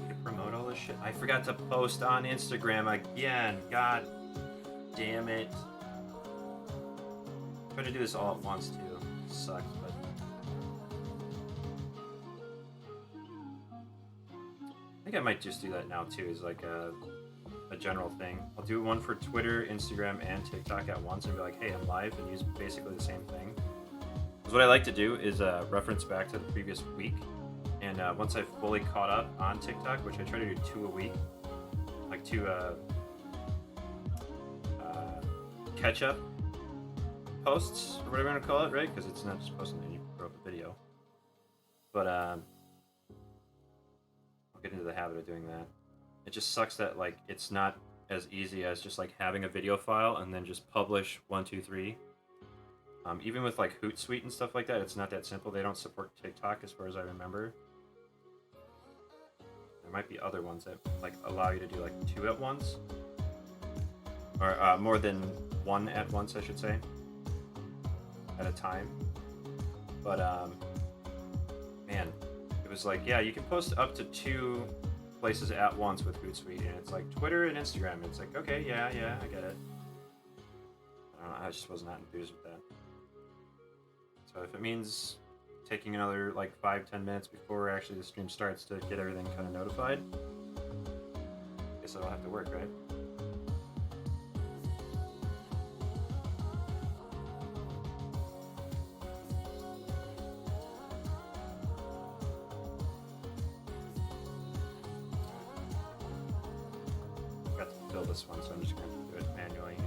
to promote all this shit. I forgot to post on Instagram again. God damn it. I'm trying to do this all at once too. Sucks, but I think I might just do that now too, as like a general thing. I'll do one for Twitter, Instagram, and TikTok at once and be like, hey, I'm live, and use basically the same thing. Because what I like to do is reference back to the previous week, and once I've fully caught up on TikTok, which I try to do 2 a week, like 2 catch-up posts, or whatever you want to call it, right? Because it's not just posting any video. But I'll get into the habit of doing that. It just sucks that like it's not as easy as just like having a video file and then just publish 1, 2, 3. Even with like Hootsuite and stuff like that, it's not that simple. They don't support TikTok as far as I remember. There might be other ones that like allow you to do like 2 at once, or more than 1 at once, I should say, at a time. But man, it was like, yeah, you can post up to 2 places at once with Hootsuite, and it's like Twitter and Instagram. And it's like, okay, yeah, I get it. I don't know, I just was not enthused with that. So if it means taking another like 5-10 minutes before actually the stream starts to get everything kind of notified, I guess it'll have to work, right? Got to fill this one, so I'm just going to do it manually here.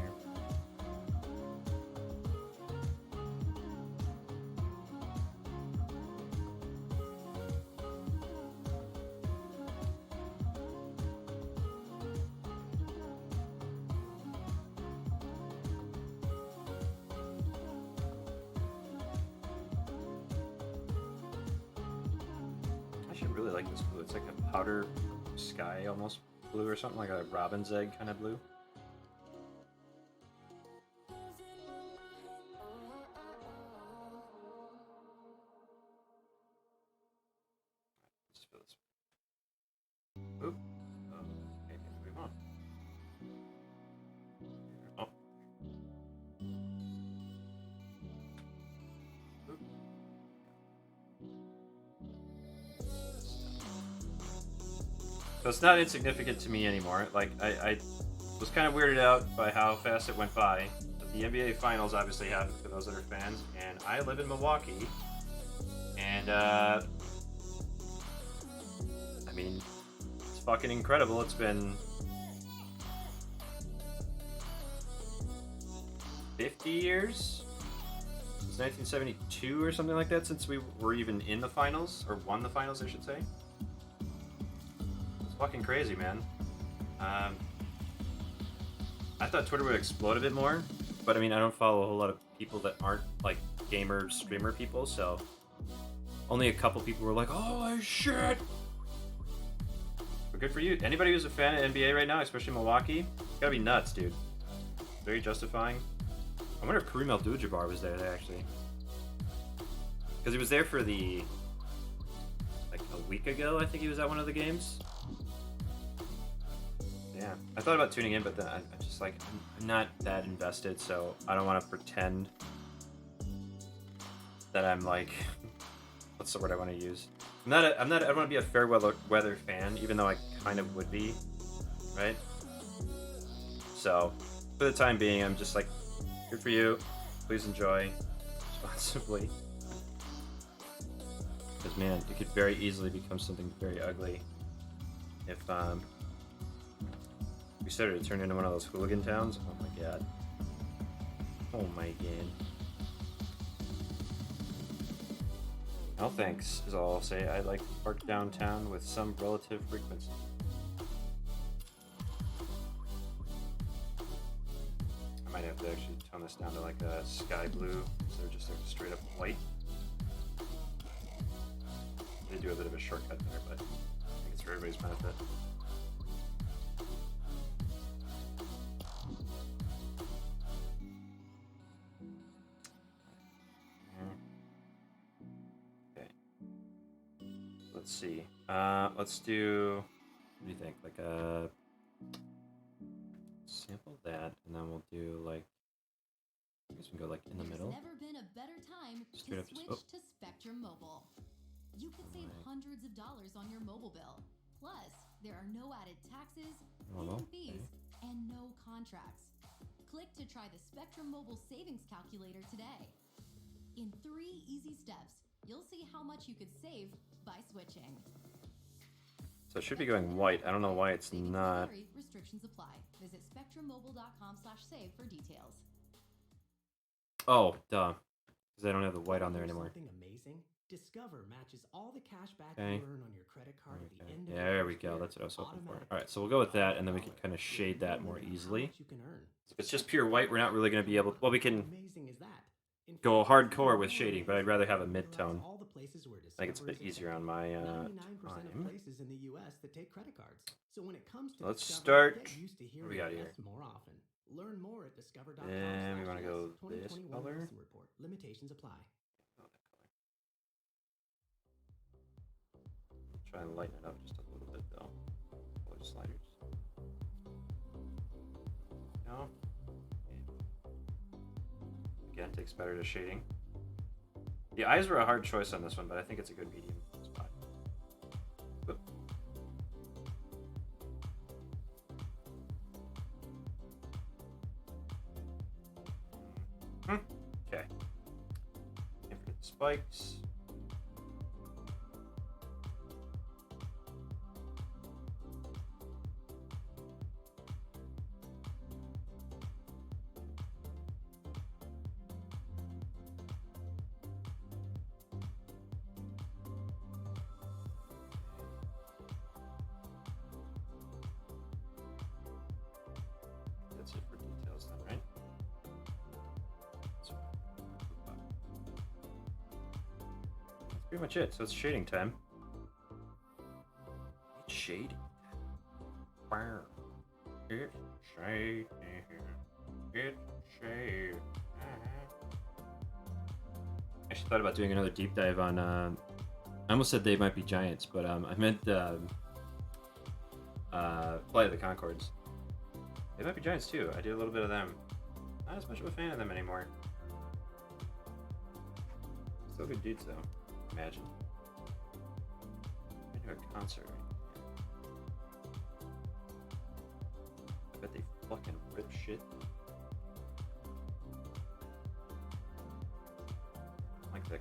I should really like this blue. It's like a powder sky almost blue or something, like a robin's egg kind of blue. Let's fill this. Oop. Okay, move on. Oh. Oop. So it's not insignificant to me anymore. Like, I was kind of weirded out by how fast it went by. But the NBA Finals obviously happened for those that are fans, and I live in Milwaukee. And, I mean, it's fucking incredible. It's been 50 years? Since 1972 or something like that, since we were even in the finals, or won the finals, I should say. Fucking crazy, man. I thought Twitter would explode a bit more, but I mean, I don't follow a whole lot of people that aren't like gamer streamer people, so only a couple people were like, "Oh shit!" But good for you. Anybody who's a fan of NBA right now, especially Milwaukee, it's gotta be nuts, dude. Very justifying. I wonder if Kareem Abdul-Jabbar was there actually, because he was there for the like a week ago. I think he was at one of the games. Yeah, I thought about tuning in, but then I'm just like, I'm not that invested, so I don't want to pretend that I'm like, what's the word I want to use? I don't want to be a fair weather fan, even though I kind of would be, right? So, for the time being, I'm just like, good for you. Please enjoy responsibly. Because man, it could very easily become something very ugly if we started to turn into one of those hooligan towns. Oh my god. Oh my god. No thanks, is all I'll say. I like to park downtown with some relative frequency. I might have to actually tone this down to like a sky blue instead of just like straight up white. They do a bit of a shortcut there, but I think it's for everybody's benefit. Let's see. Let's do. What do you think? Like a sample that, and then we'll do like. I guess we can go like in the middle. There's never been a better time Straight to up, just switch to Spectrum Mobile. You could save hundreds of dollars on your mobile bill. Plus, there are no added taxes, hidden fees, and no contracts. Click to try the Spectrum Mobile Savings Calculator today. In 3 easy steps, you'll see how much you could save by switching. So it should be going white. I don't know why it's not. Restrictions apply. Visit spectrummobile.com/save for details. Oh, duh. Because I don't have the white on there anymore. Something amazing? Discover matches all the cash back Okay. you earn on your credit card at the end of There the we first go. year, That's what I was hoping for. automatically. All right, so we'll go with that, and then we can kind of shade that more easily. You can earn. If it's just pure white, we're not really going to be able. Well, we How can. amazing is that? go hardcore with shading, but I'd rather have a mid-tone. All the places where I think it's a bit Discover is easier on my 99% of time. places in the US that take credit cards. So when it comes to Let's Discover, start. get used to What hearing we got here? yes more often. Learn more at discover.com. And we want to go this 2021 color. Wilson report. Limitations apply. Try and lighten it up just a little bit though. Color sliders. No. Again, takes better to shading. The eyes were a hard choice on this one, but I think it's a good medium spot. Whoop. Okay. Can't forget the spikes. That's it for details then, right? That's pretty much it. So it's shading time. It's shading. Wow. It's shading. It's shade. I actually thought about doing another deep dive on. I almost said They Might Be Giants, but I meant Flight of the Conchords. They might be giants too. I did a little bit of them. Not as much of a fan of them anymore. Still good dudes though. Imagine. Into a concert. I bet they fucking rip shit. I like that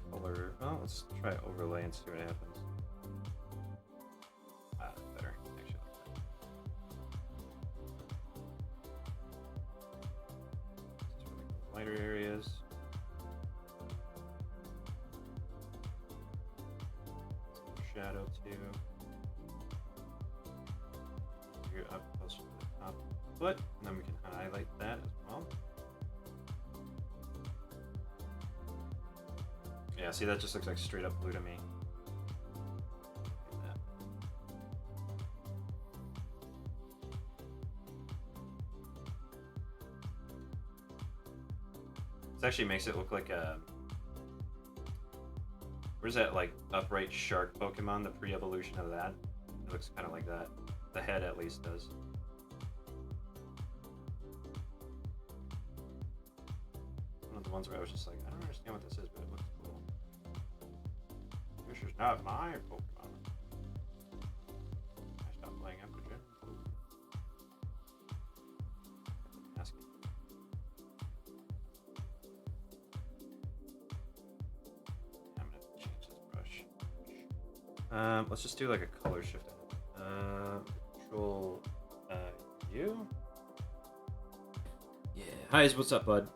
color. Well, let's try overlay and see what happens. Ah, that's better. Actually, I like that. Lighter areas. Some shadow too. You're up closer to the top of the foot, and then we can highlight that as well. Yeah, see, that just looks like straight up blue to me. Look at that. This actually makes it look like a... Where's that, like, upright shark Pokemon, the pre-evolution of that? It looks kind of like that. The head, at least, does. One of the ones where I was just like, I don't understand what this is, but it looks cool. This is not my Pokemon. I stopped playing after Gen 2. Asking. I'm gonna change this brush. Let's just do like a color shift. Control U. Yeah. Hi, what's up, bud?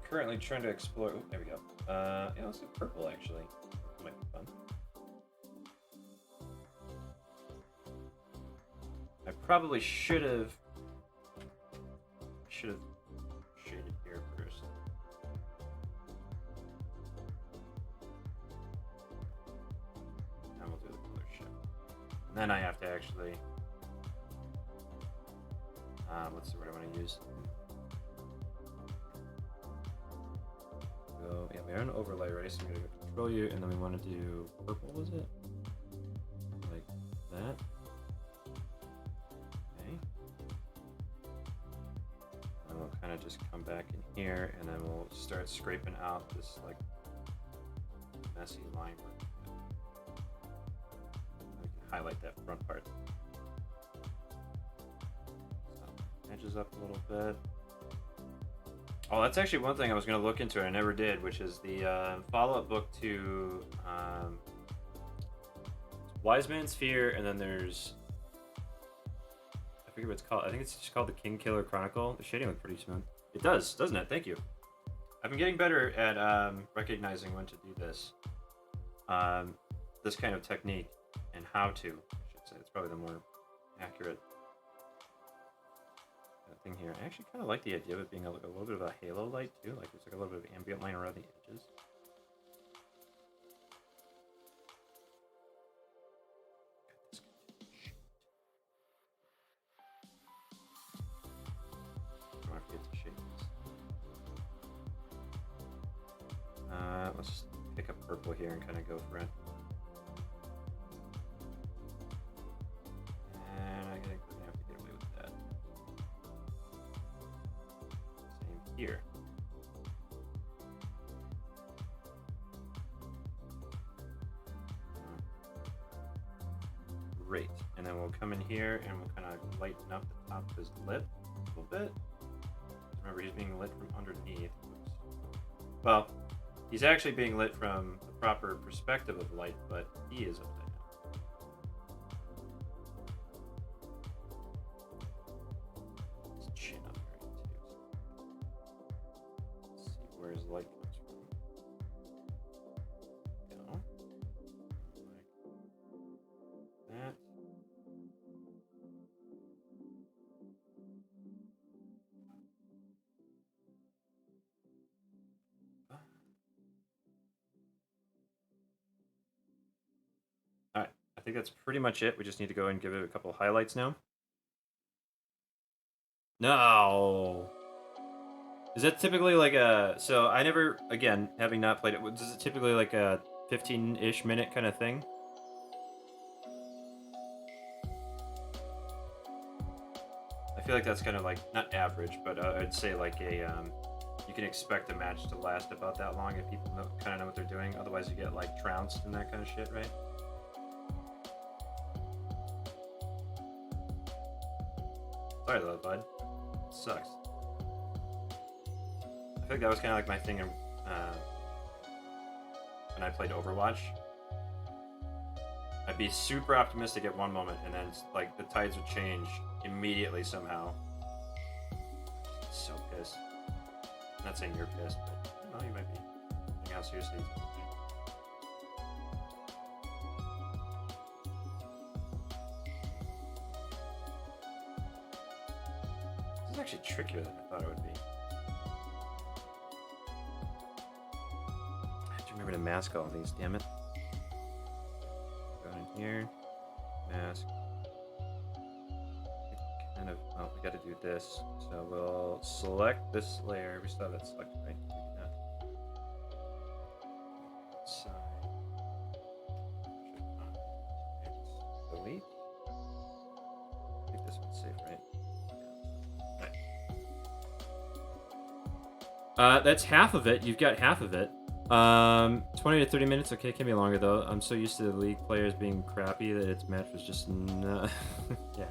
Currently trying to explore. Oh, there we go. Yeah, let's do purple actually. That might be fun. I probably should have shaded here first. And we'll do the color shift. And then I have to actually. What's the word I want to use? So yeah, we're on overlay already, so we're gonna go control U, and then we want to do purple. Was it like that? Okay. And we'll kind of just come back in here, and then we'll start scraping out this like messy line work. We can highlight that front part. So, edges up a little bit. Oh, that's actually one thing I was going to look into and I never did, which is the follow-up book to Wise Man's Fear, and then there's, I forget what it's called. I think it's just called the King Killer Chronicle. The shading looked pretty smooth. It does, doesn't it? Thank you. I've been getting better at recognizing when to do this. This kind of technique, and how to, I should say. It's probably the more accurate thing here. I actually kind of like the idea of it being a little bit of a halo light too. Like there's like a little bit of ambient light around the edges. I don't forget to shade this. Let's just pick up purple here and kind of go for it. And I think we're gonna have to get away with that. Same here. Great. And then we'll come in here and we'll kind of lighten up the top of his lip a little bit. Remember, he's being lit from underneath. Oops. Well, he's actually being lit from the proper perspective of light, but he is upside down. His chin up right too. Let's see where his light comes from. Go. Like that. Alright, I think that's pretty much it. We just need to go and give it a couple of highlights now. No! Is that typically like a... So I never, again, having not played it, is it typically like a 15-ish minute kind of thing? I feel like that's kind of like, not average, but I'd say like a... you can expect a match to last about that long if people kind of know what they're doing. Otherwise you get like trounced and that kind of shit, right? Sorry, little bud. It sucks. I feel like that was kind of like my thing when I played Overwatch. I'd be super optimistic at one moment, and then like the tides would change immediately somehow. So pissed. I'm not saying you're pissed, but I don't know, you might be. Depending how seriously it's going. This is actually trickier than I thought it would be. I have to remember to mask all these, damn it. Go in here, mask. Kind of, well, we gotta do this. So we'll select this layer. We still have that selected, right? Side. Delete. I think this one's safe, right? That's half of it. You've got half of it. 20 to 30 minutes. Okay, it can be longer though. I'm so used to the league players being crappy that its match was just not. Yeah.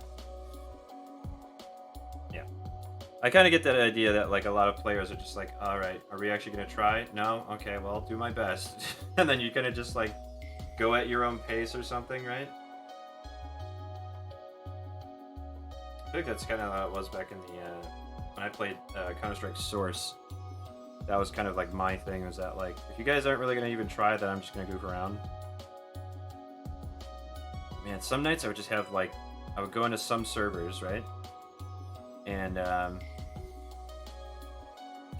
Yeah. I kind of get that idea that like a lot of players are just like, all right, are we actually gonna try? No. Okay, well, I'll do my best. And then you kind of just like go at your own pace or something, right? I think that's kind of how it was back in the when I played Counter-Strike Source. That was kind of like my thing, was that like, if you guys aren't really gonna even try, then I'm just gonna goof around. Man, some nights I would just have like, I would go into some servers, right? And there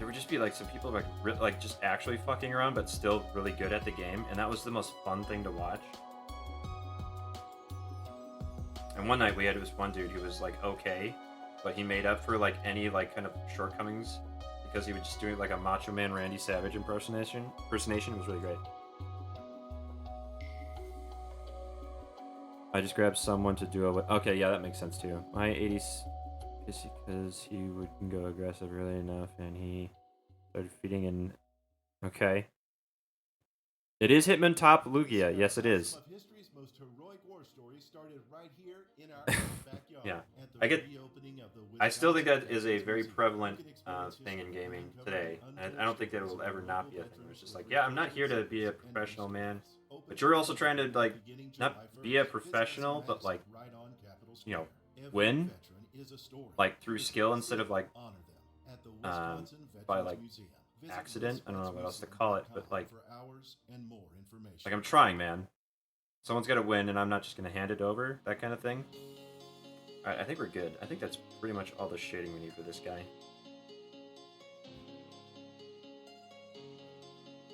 would just be like some people like just actually fucking around, but still really good at the game, and that was the most fun thing to watch. And one night we had this one dude who was like okay, but he made up for like any like kind of shortcomings because he was just doing like a Macho Man Randy Savage impersonation. It was really great. I just grabbed someone to do it. Okay, yeah, that makes sense too. My 80s pissy because he wouldn't go aggressive early enough, and he started feeding in. Okay. It is Hitman Top Lugia. Yes, it is. History's most heroic war story started right here in our backyard. Yeah, I still think that is a very prevalent thing in gaming today. And I don't think that it will ever not be a thing. It's just like, yeah, I'm not here to be a professional, man. But you're also trying to like not be a professional, but like, you know, win like through skill instead of like by like accident. I don't know what else to call it, but like I'm trying, man. Someone's got to win, and I'm not just gonna hand it over. That kind of thing. Alright, I think we're good. I think that's pretty much all the shading we need for this guy.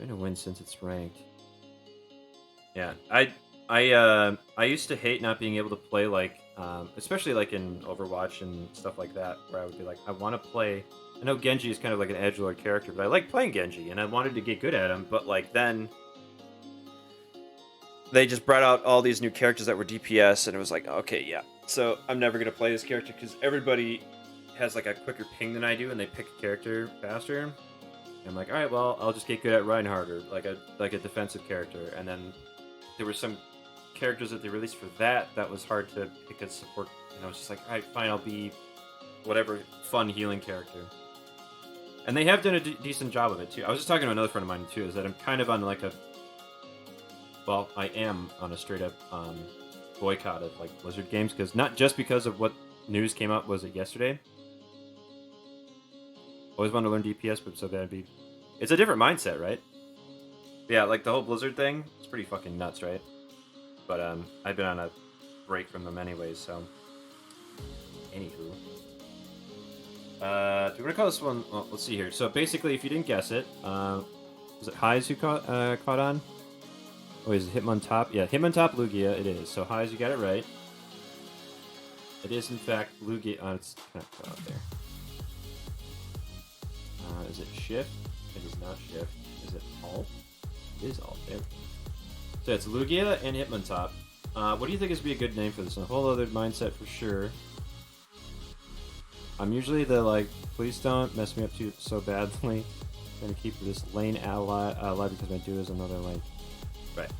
I'm gonna win since it's ranked. Yeah, I used to hate not being able to play like, especially like in Overwatch and stuff like that, where I would be like, I want to play. I know Genji is kind of like an edgelord character, but I like playing Genji, and I wanted to get good at him. But like then, they just brought out all these new characters that were DPS, and it was like, okay, yeah. So I'm never gonna play this character because everybody has like a quicker ping than I do, and they pick a character faster. And I'm like, all right, well, I'll just get good at Reinhardt or like a defensive character, and then there were some characters that they released for that was hard to pick as support, and I was just like, all right, fine, I'll be whatever fun healing character. And they have done a decent job of it too. I was just talking to another friend of mine too, is that I'm kind of on like a, well, I am on a straight up boycott of like Blizzard games, because not just because of what news came out, was it yesterday? Always wanted to learn DPS, but so bad it'd be. It's a different mindset, right? Yeah, like the whole Blizzard thing, it's pretty fucking nuts, right? But I've been on a break from them anyways, so. Anywho. Do we want to call this one? Well, let's see here. So basically, if you didn't guess it, was it Highs who caught on? Oh, is it Hitmontop? Yeah, Hitmontop Lugia, it is. So Highs, you got it right. It is, in fact, Lugia. Oh, it's kind of out there. Is it Shift? It is not Shift. Is it Alt? It is Alt. There. So it's Lugia and Hitmontop. What do you think is be a good name for this? A whole other mindset for sure. I'm usually the like, please don't mess me up too so badly. I'm gonna keep this lane alive because my duo is another lane. Right.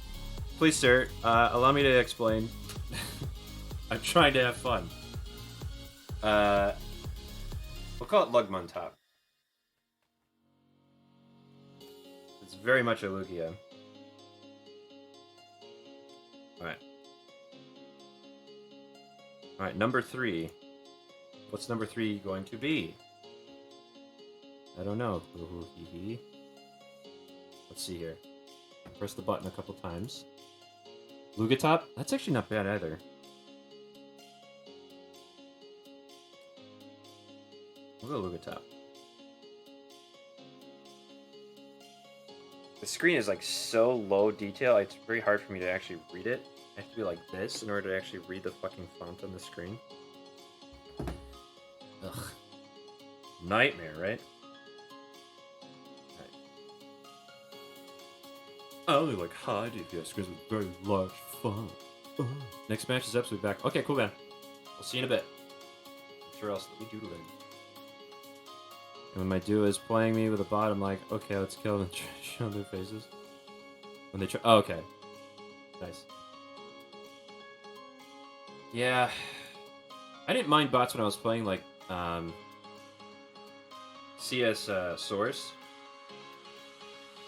Please, sir, allow me to explain. I'm trying to have fun. We'll call it Lugmontop. It's very much a Lugia. Alright. Alright, number 3. What's number 3 going to be? I don't know. Let's see here. Press the button a couple times. Lugatop? That's actually not bad either. We'll go Lugatop. The screen is like so low detail, it's very hard for me to actually read it. I have to be like this in order to actually read the fucking font on the screen. Ugh. Nightmare, right? I only like high DPS screens with very large font. Next match is absolutely back. Okay, cool, man. We'll see you in a bit. I'm sure else that we do today. And when my duo is playing me with a bot, I'm like, okay, let's kill them and show their faces. When they try. Oh, okay. Nice. Yeah. I didn't mind bots when I was playing, like, CS Source.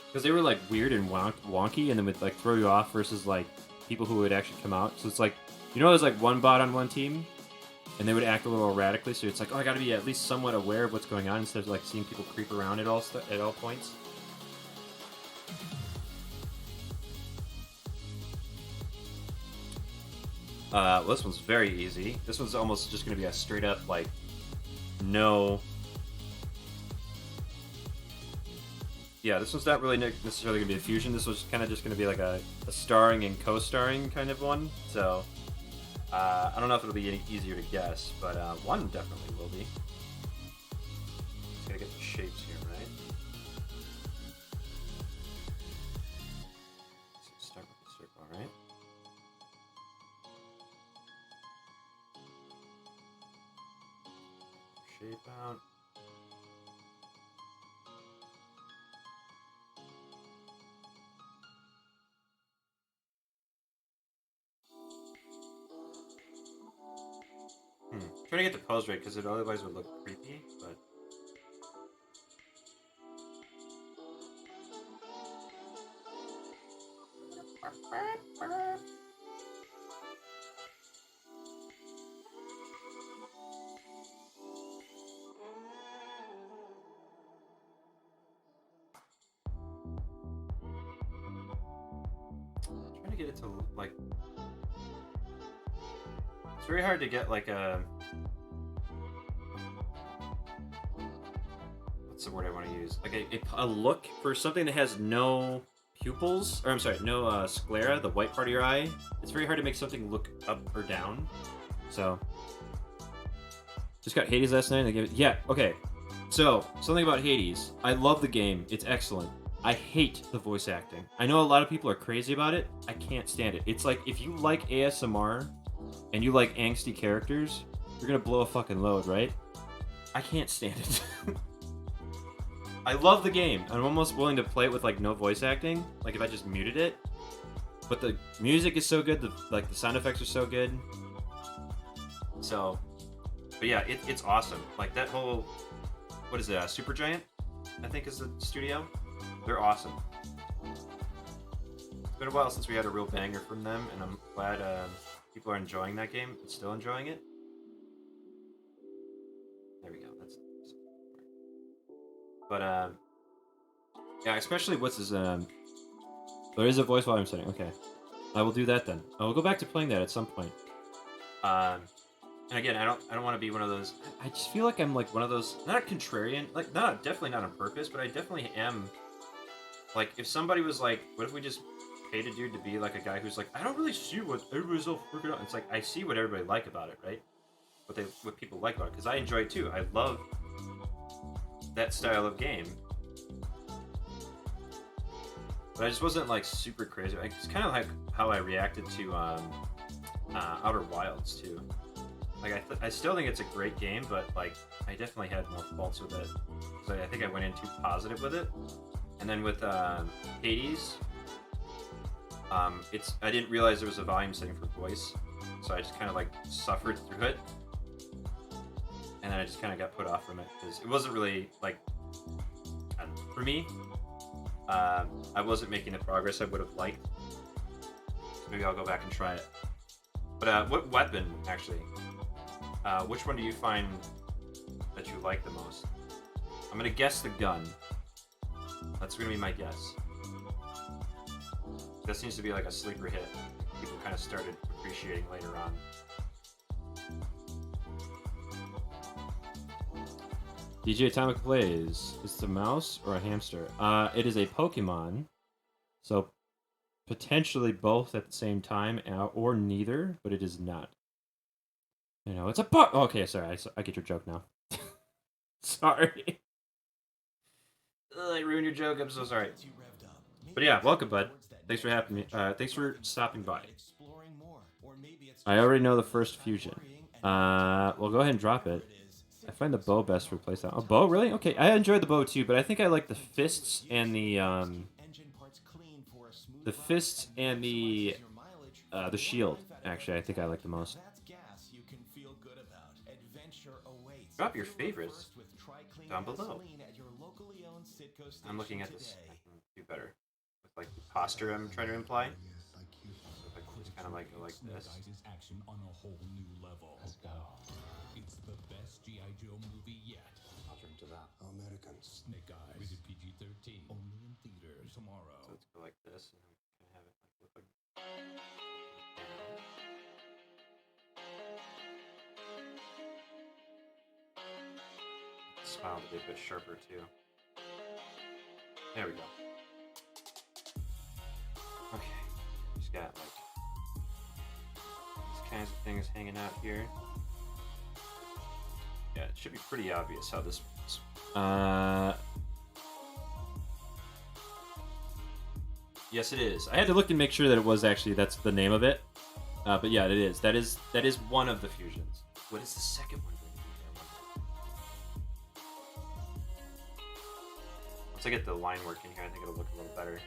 Because they were, like, weird and wonky, and then would, like, throw you off versus, like, people who would actually come out. So it's like, you know, there's, like, one bot on one team, and they would act a little erratically, so it's like, oh, I gotta be at least somewhat aware of what's going on instead of, like, seeing people creep around at all points. Well, this one's very easy. This one's almost just gonna be a straight up, like, no... Yeah, this one's not really necessarily going to be a fusion. This was kind of just going to be like a starring and co-starring kind of one. So, I don't know if it'll be any easier to guess, but one definitely will be. Just got to get the shapes here, right? So start with the circle, right? Shape out. Trying to get the pose right because it otherwise would look creepy, but. Trying to get it to like. It's very hard to get like a... What's the word I want to use? Like a look for something that has no pupils, or I'm sorry, no sclera, the white part of your eye. It's very hard to make something look up or down. So, just got Hades last night. And they gave it, yeah, okay. So, something about Hades. I love the game. It's excellent. I hate the voice acting. I know a lot of people are crazy about it. I can't stand it. It's like, if you like ASMR and you like angsty characters, you're gonna blow a fucking load, right? I can't stand it. I love the game. I'm almost willing to play it with like no voice acting. Like if I just muted it. But the music is so good. The sound effects are so good. So, but yeah, it's awesome. Like that whole, what is it? Supergiant, I think is the studio. They're awesome. It's been a while since we had a real banger from them, and I'm glad people are enjoying that game and still enjoying it. There we go. But yeah, especially what's his there is a voice volume setting. Okay, I will do that then. I will go back to playing that at some point. And again, I don't want to be one of those. I just feel like I'm like one of those, not a contrarian, like definitely not on purpose, but I definitely am. Like if somebody was like, what if we just paid a dude to be like a guy who's like, I don't really see what everybody's all freaking out. It's like I see what everybody like about it, right? What people like about it, because I enjoy it too. I love that style of game, but I just wasn't like super crazy. It's kind of like how I reacted to Outer Wilds too. Like I still think it's a great game, but like I definitely had more faults with it. So I think I went in too positive with it. And then with Hades, I didn't realize there was a volume setting for voice, so I just kind of like suffered through it. And then I just kind of got put off from it because it wasn't really like, for me, I wasn't making the progress I would have liked. So maybe I'll go back and try it. But what weapon, actually? Which one do you find that you like the most? I'm gonna guess the gun. That's gonna be my guess. That seems to be like a sleeper hit. People kind of started appreciating later on. DJ Atomic plays. Is it a mouse or a hamster? It is a Pokemon. So potentially both at the same time, or neither, but it is not. You know, it's a bug. Oh, okay, sorry. I get your joke now. Sorry. I ruined your joke. I'm so sorry. But yeah, welcome, bud. Thanks for having me. Thanks for stopping by. I already know the first fusion. Well, go ahead and drop it. I find the bow best for playstyle. Oh, bow? Really? Okay, I enjoyed the bow too, but I think I like the fists and the shield. Actually, I think I like the most. Drop your favorites down below. I'm looking at this. I can do better with like the posture I'm trying to imply. So if I can just kind of like go like this. Action on a whole new level. Let's go. It's the best G.I. Joe movie yet. I'll turn to that. Americans. Snake Eyes. Rated PG-13. Only in theaters tomorrow. So let's go like this, and then we can have it like look like. Smile to be a bit sharper too. There we go. Okay, just got like these kinds of things hanging out here. Yeah, it should be pretty obvious how this works. Yes, it is. I had to look and make sure that it was actually, that's the name of it. But yeah, it is. That is one of the fusions. What is the second one? Once I get the line working here, I think it'll look a little better.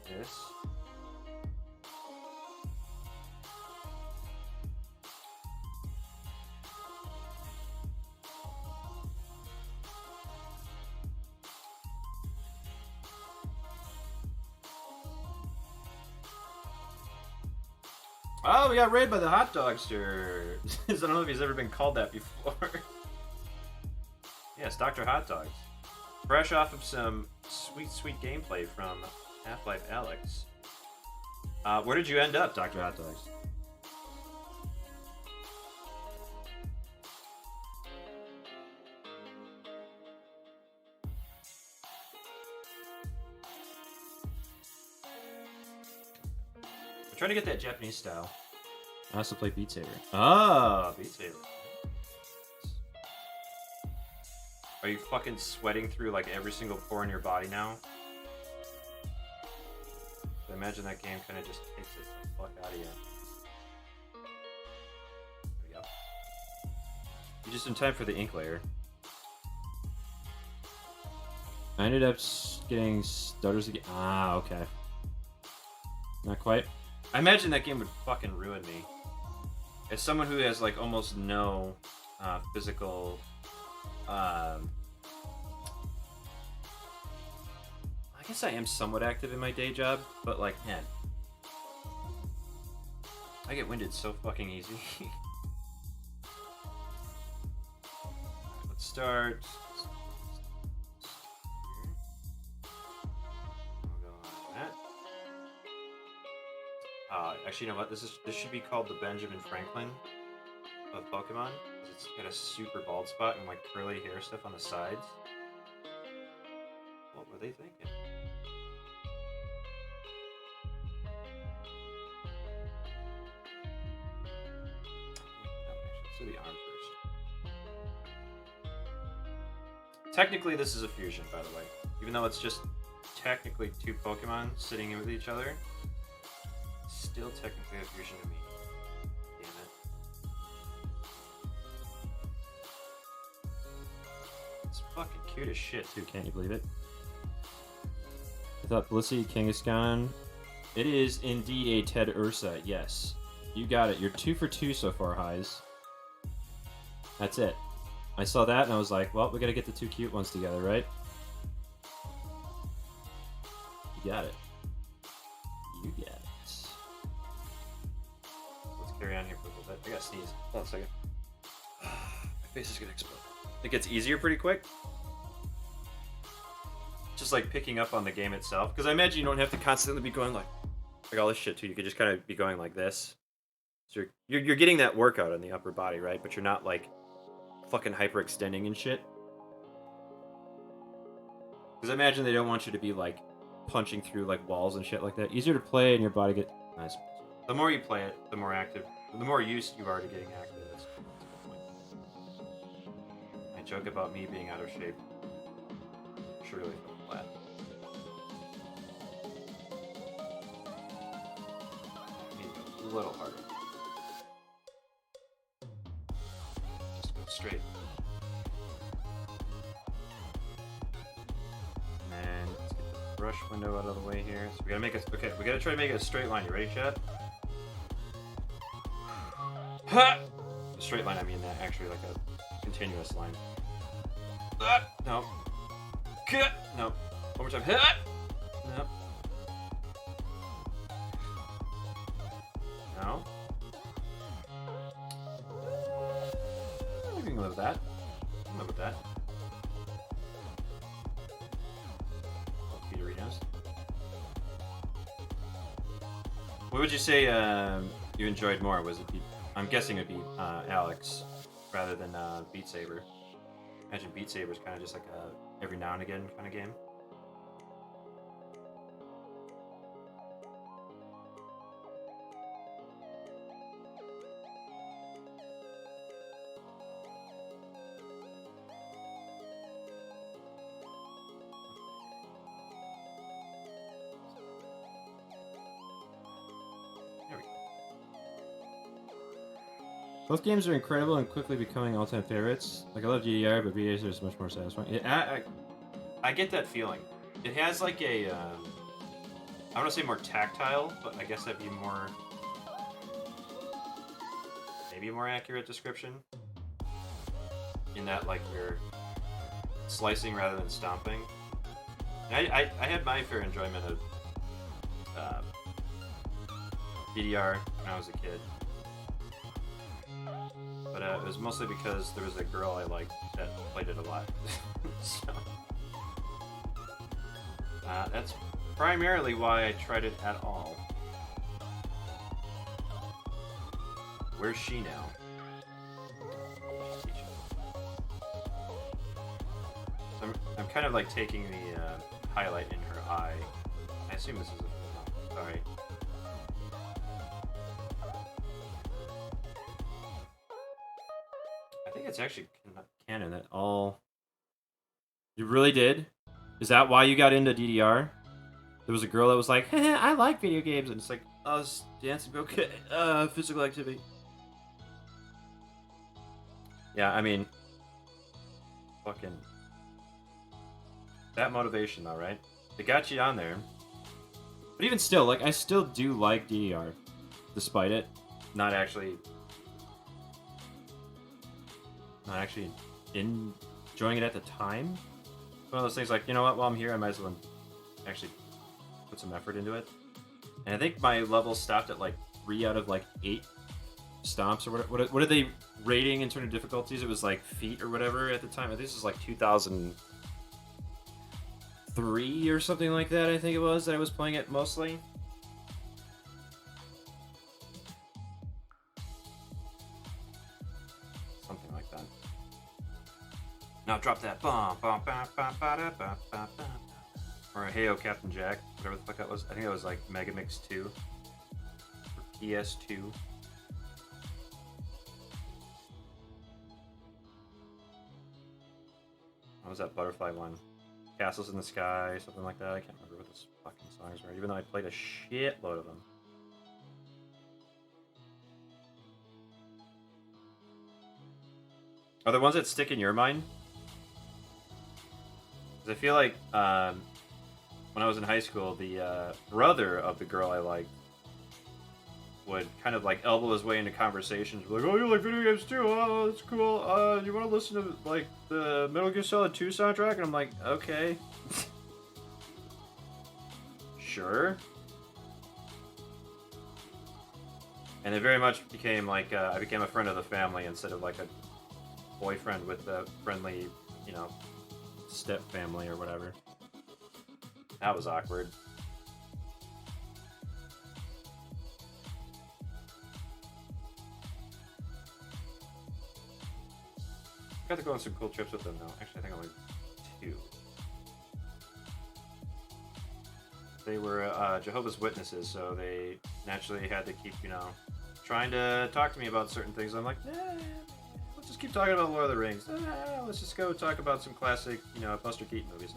This. Oh, we got raided by the hot dogster. I don't know if he's ever been called that before. Yes, Dr. Hot Dogs. Fresh off of some sweet, sweet gameplay from Half-Life Alex. Where did you end up, Dr. Hot Dogs? I'm trying to get that Japanese style. I also play Beat Saber. Ah, Beat Saber. Are you fucking sweating through like every single pore in your body now? I imagine that game kind of just takes it the fuck out of you. There we go. You just in time for the ink layer. I ended up getting stutters again. Ah, okay. Not quite. I imagine that game would fucking ruin me. As someone who has like almost no physical I guess I am somewhat active in my day job, but like, man, I get winded so fucking easy. Let's start. We'll go on that. Actually, you know what? This should be called the Benjamin Franklin of Pokemon. It's got a super bald spot and like curly hair stuff on the sides. What were they thinking? Let's do the arm first. Technically, this is a fusion, by the way. Even though it's just technically two Pokemon sitting with each other, it's still technically a fusion to me. Damn it. It's fucking cute as shit, too. Can't you believe it? I thought Blissey Kangaskhan. It is indeed a Ted Ursa, yes. You got it. You're 2 for 2 so far, Highs. That's it. I saw that and I was like, well, we gotta get the two cute ones together, right? You got it. You got it. Let's carry on here for a little bit. I gotta sneeze. Hold on a second. My face is gonna explode. It gets easier pretty quick. Just like picking up on the game itself. Because I imagine you don't have to constantly be going like all this shit too. You could just kind of be going like this. So you're getting that workout on the upper body, right? But you're not like fucking hyperextending and shit. Because I imagine they don't want you to be like punching through like walls and shit like that. Easier to play and your body get nice. The more you play it, the more active, the more used you are to getting active. That's the point. I joke about me being out of shape. Surely fell flat. Need to go a little harder. Just go straight. And then let's get the brush window out of the way here. So we gotta make it. Okay, we gotta try to make it a straight line. You ready, chat? Ha! A straight line. I mean that actually like a continuous line. No. No. One more time. No. No. We can live with that. Live with that. Peterinos. What would you say you enjoyed more? Was it? I'm guessing it'd be Alex rather than Beat Saber. Imagine Beat Saber's kind of just like a every now and again kind of game. There we go. Both games are incredible and quickly becoming all-time favorites. Like, I love GDR, but VA is much more satisfying. I get that feeling. It has like a, I want to say more tactile, but I guess that'd be more, maybe a more accurate description. In that, like, you're slicing rather than stomping. I had my fair enjoyment of DDR when I was a kid. But it was mostly because there was a girl I liked that played it a lot. So, that's primarily why I tried it at all. Where's she now? I'm kind of like taking the highlight in her eye. I assume this is a... Sorry. I think it's actually not canon at all. You really did? Is that why you got into DDR? There was a girl that was like, hey, I like video games, and it's like, oh, it's dancing, okay, physical activity. Yeah, I mean, fucking, that motivation though, right? It got you on there. But even still, like, I still do like DDR, despite it not actually enjoying it at the time. It's one of those things like, you know what, while I'm here, I might as well actually put some effort into it. And I think my level stopped at like 3 out of like 8 stomps or what are they rating in terms of difficulties? It was like feet or whatever at the time. I think this is like 2003 or something like that. I think it was that I was playing it mostly. Something like that. Now drop that bomb, bomb, bam, bam, ba, ba, ba, ba. Or a Heyo Captain Jack, whatever the fuck that was. I think it was like Megamix 2 or PS2. What was that butterfly one? Castles in the Sky, something like that. I can't remember what those fucking songs were, even though I played a shitload of them. Are there ones that stick in your mind? Because I feel like when I was in high school, the brother of the girl I liked would kind of like elbow his way into conversations like, oh, you like video games too? Oh, that's cool. You want to listen to like the Metal Gear Solid 2 soundtrack? And I'm like, okay. Sure. And it very much became like, I became a friend of the family instead of like a boyfriend with a friendly, you know, step family or whatever. That was awkward. Got to go on some cool trips with them though. Actually, I think only 2. They were Jehovah's Witnesses, so they naturally had to keep, you know, trying to talk to me about certain things. I'm like, let's just keep talking about Lord of the Rings. Let's just go talk about some classic, you know, Buster Keaton movies.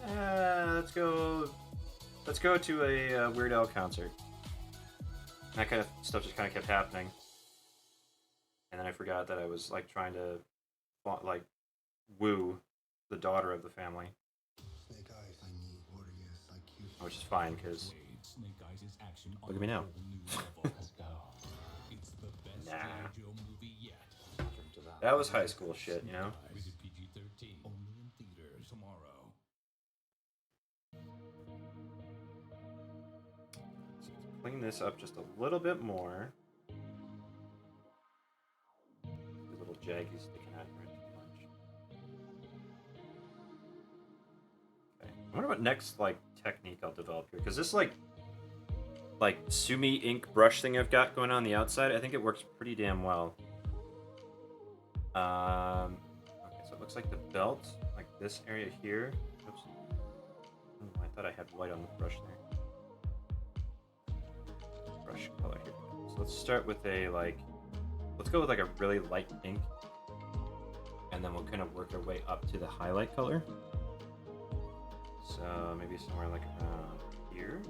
Let's go to a Weird Al concert. And that kind of stuff just kind of kept happening. And then I forgot that I was like trying to like woo the daughter of the family. Snake Eyes, I need warriors like you. Which is fine, because look at me now. Let's go. It's the best Nah. G.I. Joe movie yet. That was high school shit, you know? Rated PG-13. Only in theaters tomorrow. Clean this up just a little bit more. The little jaggies sticking out here too much. Okay. I wonder what next like technique I'll develop here, because this like Sumi ink brush thing I've got going on the outside, I think it works pretty damn well. Okay, so it looks like the belt, like this area here. Oops. Oh, I thought I had white on the brush there. Brush color here. So let's start with a let's go with like a really light pink, and then we'll kind of work our way up to the highlight color. So maybe somewhere like around here.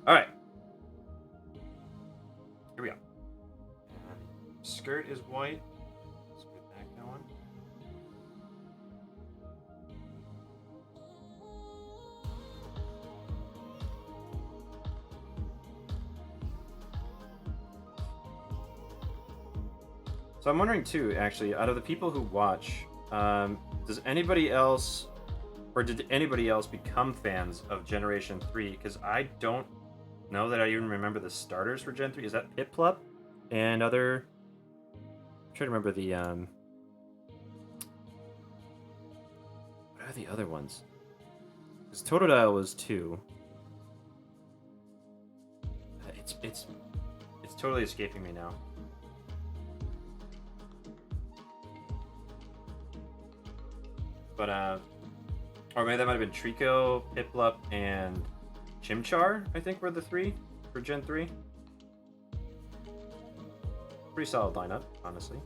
All right. Here we go. And skirt is white. Let's get that going. So I'm wondering too, actually, out of the people who watch, does anybody else, or did anybody else become fans of Generation 3? Because I don't know that I even remember the starters for Gen 3. Is that Pip Plup and other... I'm trying to remember the are the other ones? Because Totodile was 2. It's totally escaping me now. But or maybe that might have been Trico, Piplup, and Chimchar, I think were the 3 for Gen 3. Pretty solid lineup, honestly.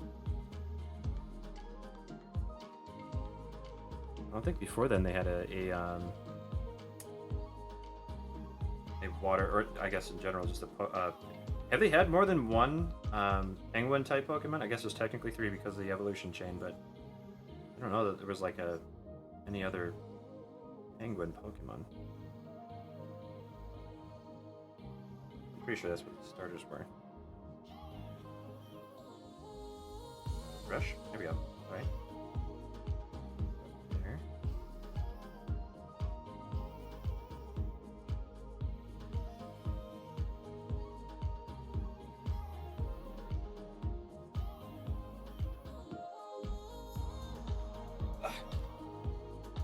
I don't think before then they had a water, or I guess in general just a have they had more than one penguin type Pokemon? I guess there's technically 3 because of the evolution chain, but I don't know that there was like any other penguin Pokemon. I'm pretty sure that's what the starters were. Rush? There we go. Alright. There.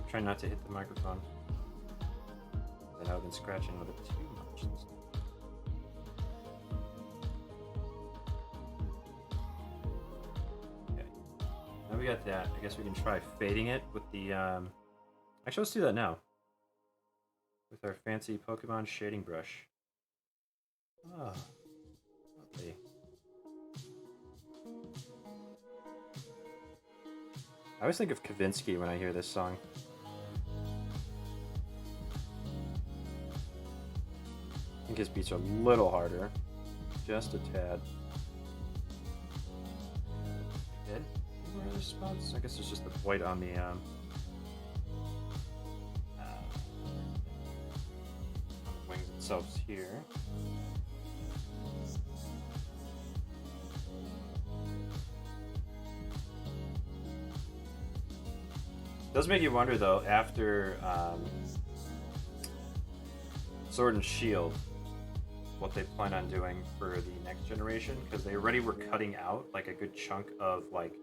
Try not to hit the microphone. Then I've been scratching with it too much. Okay. Now we got that. I guess we can try fading it with the actually, let's do that now. With our fancy Pokemon shading brush. Ah. Lovely. I always think of Kavinsky when I hear this song. I think his beats are a little harder. Just a tad. Good. Where are the spots? I guess it's just the white on the wings itself here. It does make you wonder though, after Sword and Shield, what they plan on doing for the next generation, because they already were cutting out like a good chunk of like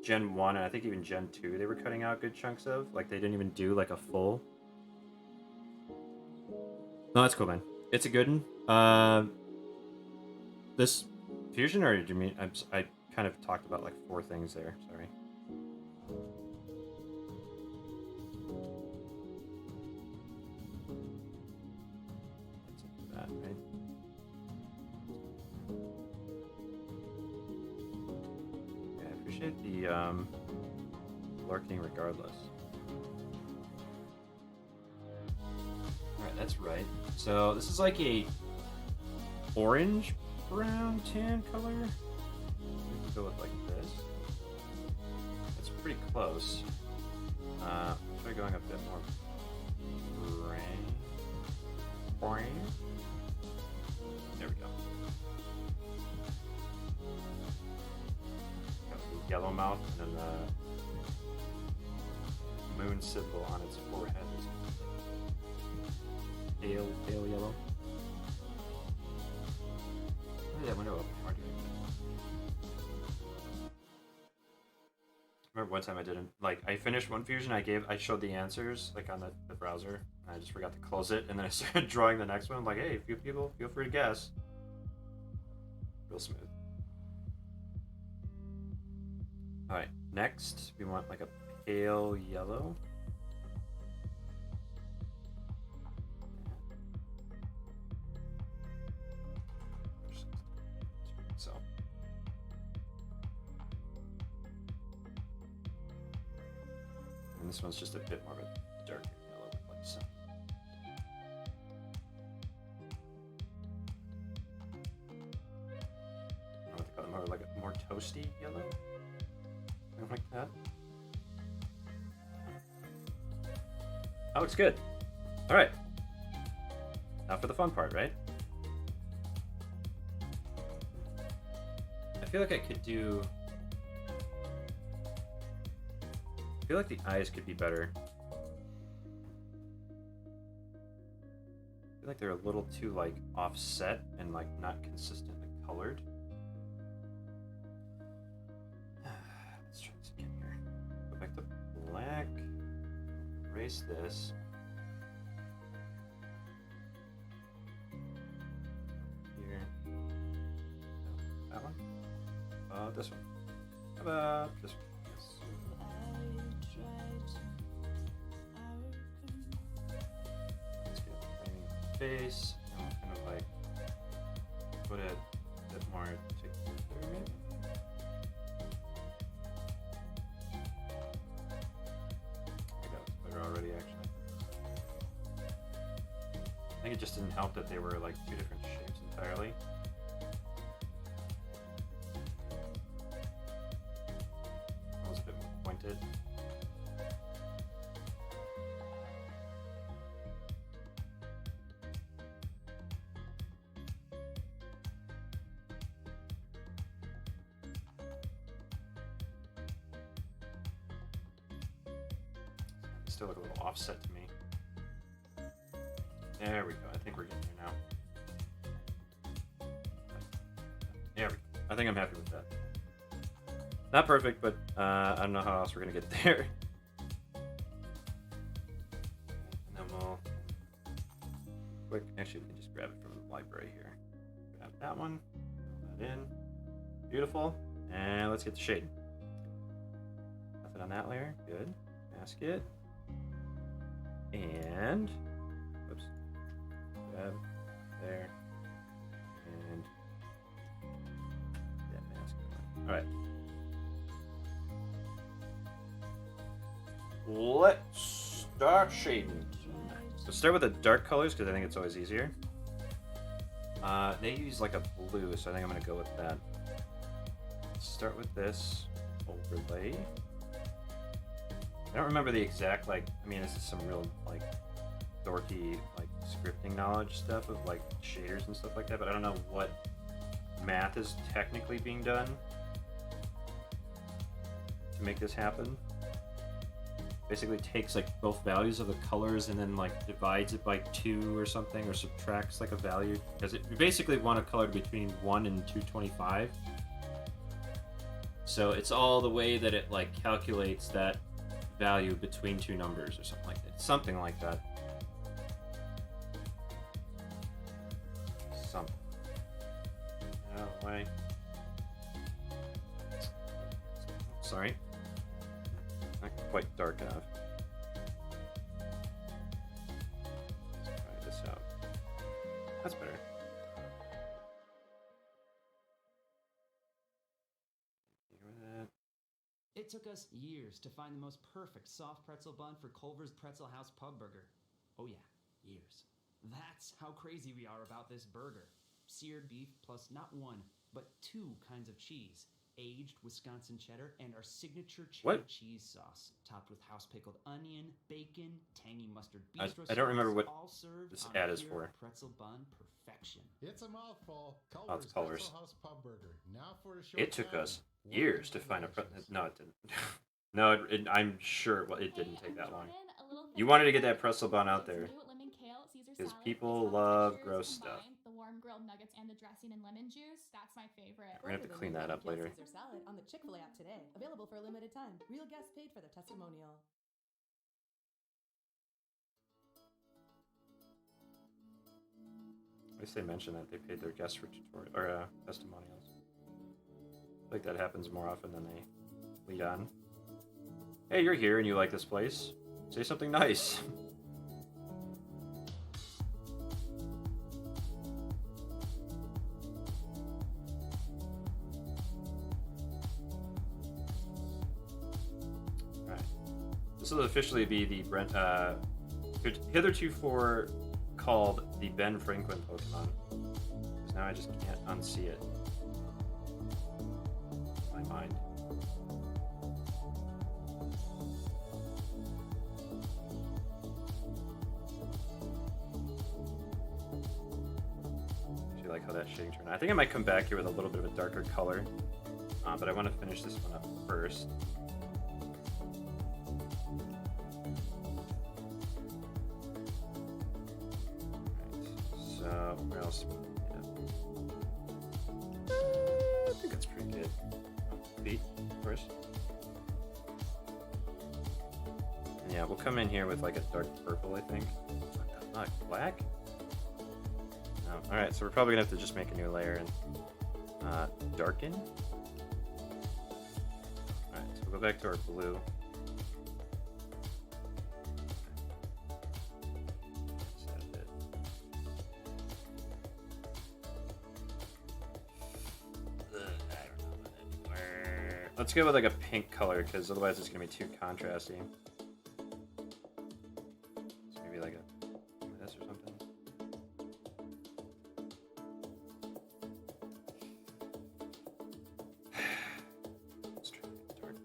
Gen 1 and I think even Gen 2 they were cutting out good chunks of. Like they didn't even do like a full. No, that's cool, man. It's a good one. This fusion, or did you mean I kind of talked about like 4 things there, sorry. That, right? Yeah, I appreciate the lurking regardless. Alright, that's right. So this is like a orange, brown, tan color. We can go with like this. That's pretty close. Try going a bit more brain. There we go. Got the yellow mouth and then the moon symbol on its forehead is pale yellow. Why did that window open? Hard to read. I remember one time I didn't, like, I finished one fusion, I showed the answers, like, on the browser, and I just forgot to close it, and then I started drawing the next one. I'm like, hey, a few people, feel free to guess. Real smooth. Alright, next, we want, like, a pale yellow. So. And this one's just a bit more of a darker yellow, like so. I want to call it more like a more toasty yellow. Something like that. That looks good. All right. Now for the fun part, right? I feel like I could do. I feel like the eyes could be better. I feel like they're a little too like offset and like not consistently colored. Let's try this again here. Go back to black. erase this. Here. That one? This one. How about this one? Yes. Let's get the face. And we'll kind of like put it a bit more together, maybe. I think that was better already, actually. I think it just didn't help that they were like two different shapes entirely. That was a bit more pointed. Still look a little offset to me. There we go. I think we're getting there now. There we go. I think I'm happy with that. Not perfect, but I don't know how else we're gonna get there. And then we'll quick. Actually, we can just grab it from the library here. Grab that one. Fill that in. Beautiful. And let's get the shade. Nothing on that layer. Good. Mask it. And oops, grab there and that mask. All right, let's start shading. So start with the dark colors because I think it's always easier. They use like a blue, so I think I'm gonna go with that. Start with this overlay. I don't remember the exact, like, I mean, this is some real, like, dorky, like, scripting knowledge stuff of, like, shaders and stuff like that, but I don't know what math is technically being done to make this happen. Basically takes, like, both values of the colors and then, like, divides it by 2 or something, or subtracts, like, a value. Because you basically want a color between 1 and 225. So it's all the way that it, like, calculates that value between two numbers or something like that. Something like that. Something. Out of the way. Sorry. Not quite dark enough. Let's try this out. That's better. It took us years to find the most perfect soft pretzel bun for Culver's Pretzel House Pub Burger. Oh yeah, years. That's how crazy we are about this burger. Seared beef plus not one, but 2 kinds of cheese. Aged Wisconsin cheddar and our signature cheddar cheese sauce, topped with house pickled onion, bacon, tangy mustard bistro I don't remember what all served this on ad a is pure for. pretzel bun perfection. It's a mouthful. Oh, it's colors. Pretzel House Pub Burger. Now for a short It took time, us years to find a no, it didn't. No, I'm sure it didn't take that long. You wanted to get that pretzel bun out there because people love gross stuff. The warm grilled nuggets and the dressing and lemon juice. That's my favorite. We're gonna have to clean that up later. Caesar salad on the Chick-fil-A app today. Available for a limited time. Real guests paid for their testimonial. At least they mentioned that they paid their guests for tutorial or testimonials. I think that happens more often than they lead on. Hey, you're here and you like this place. Say something nice. Alright. This will officially be the hitherto called the Ben Franklin Pokemon. Because now I just can't unsee it. My mind. Actually like how that shading turned out. I think I might come back here with a little bit of a darker color. But I want to finish this one up first. Where else? Yeah. I think that's pretty good. Feet, of course. Yeah, we'll come in here with like a dark purple, I think. Not black? No. Alright, so we're probably gonna have to just make a new layer and darken. Alright, so we'll go back to our blue. Let's go with like a pink color, because otherwise it's gonna be too contrasty. So maybe like this or something. Let's try to get dark.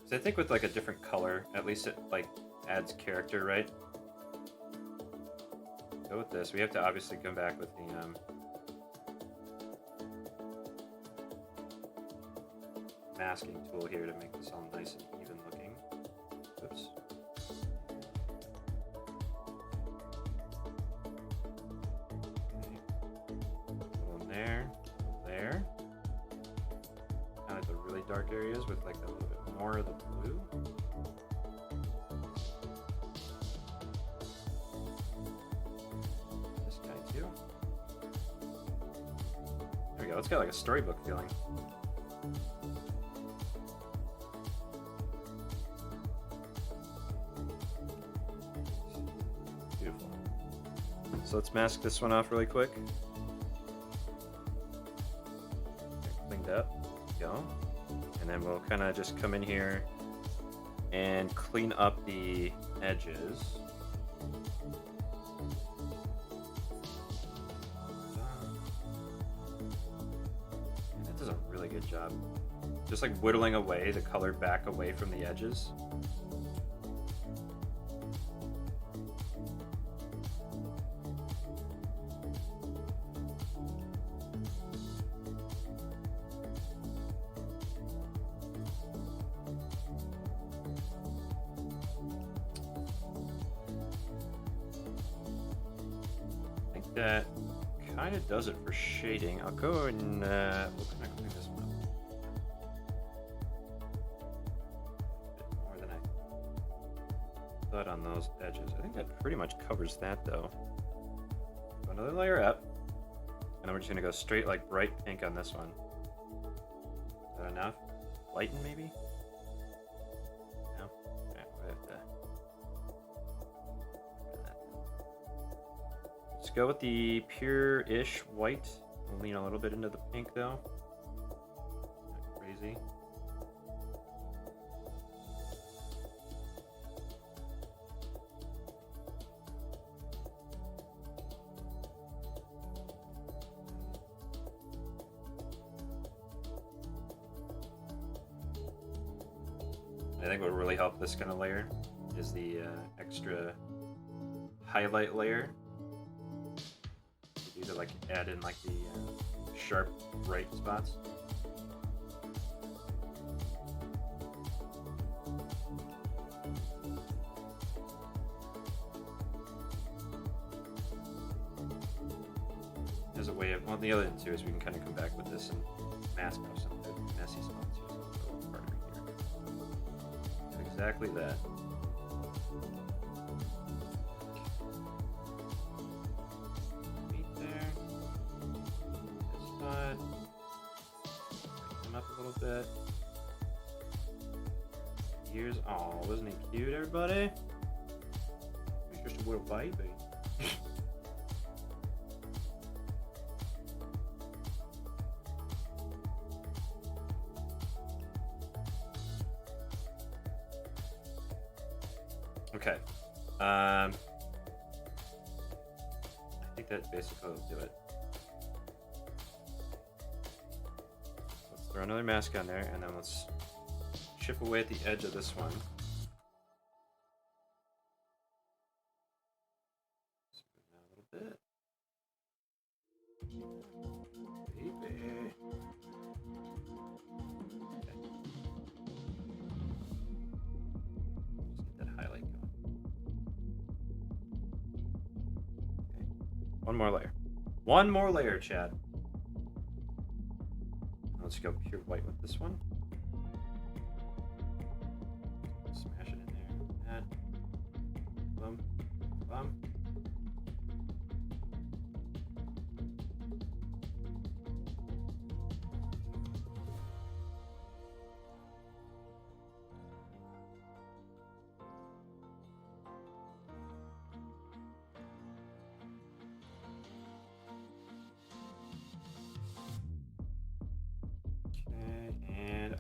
So I think with like a different color, at least it like adds character, right? Go with this. We have to obviously come back with the masking tool here to make this all nice and even looking. Oops. Okay. One there, there. Kind of the really dark areas with like a little bit more of the blue. This guy too. There we go. It's got like a storybook feeling. So let's mask this one off really quick. Cleaned up. Go. And then we'll kind of just come in here and clean up the edges. That does a really good job. Just like whittling away the color back away from the edges. That kind of does it for shading. I'll go and we'll kind of clean this one up a bit more than I thought on those edges. I think that pretty much covers that though. Go another layer up, and then we're just gonna go straight like bright pink on this one. Is that enough? Lighten maybe? No? Alright, we have to. Let's go with the pure-ish white. We'll lean a little bit into the pink though. Not crazy. I think what will really help this kind of layer is the extra highlight layer. To like add in like the sharp bright spots. As a way of, well, the other thing too is we can kind of come back with this and mask out some of the messy spots here. So it's harder here. Do exactly that. Bit. Ears, oh, wasn't he cute, everybody? He's just a little baby. Okay. I think that basically will do it. Throw another mask on there, and then let's chip away at the edge of this one. Smooth out a little bit. Baby. Okay. Just get that highlight going. Okay. One more layer. One more layer, Chad. Let's go pure white with this one. Smash that. Bum. Bum.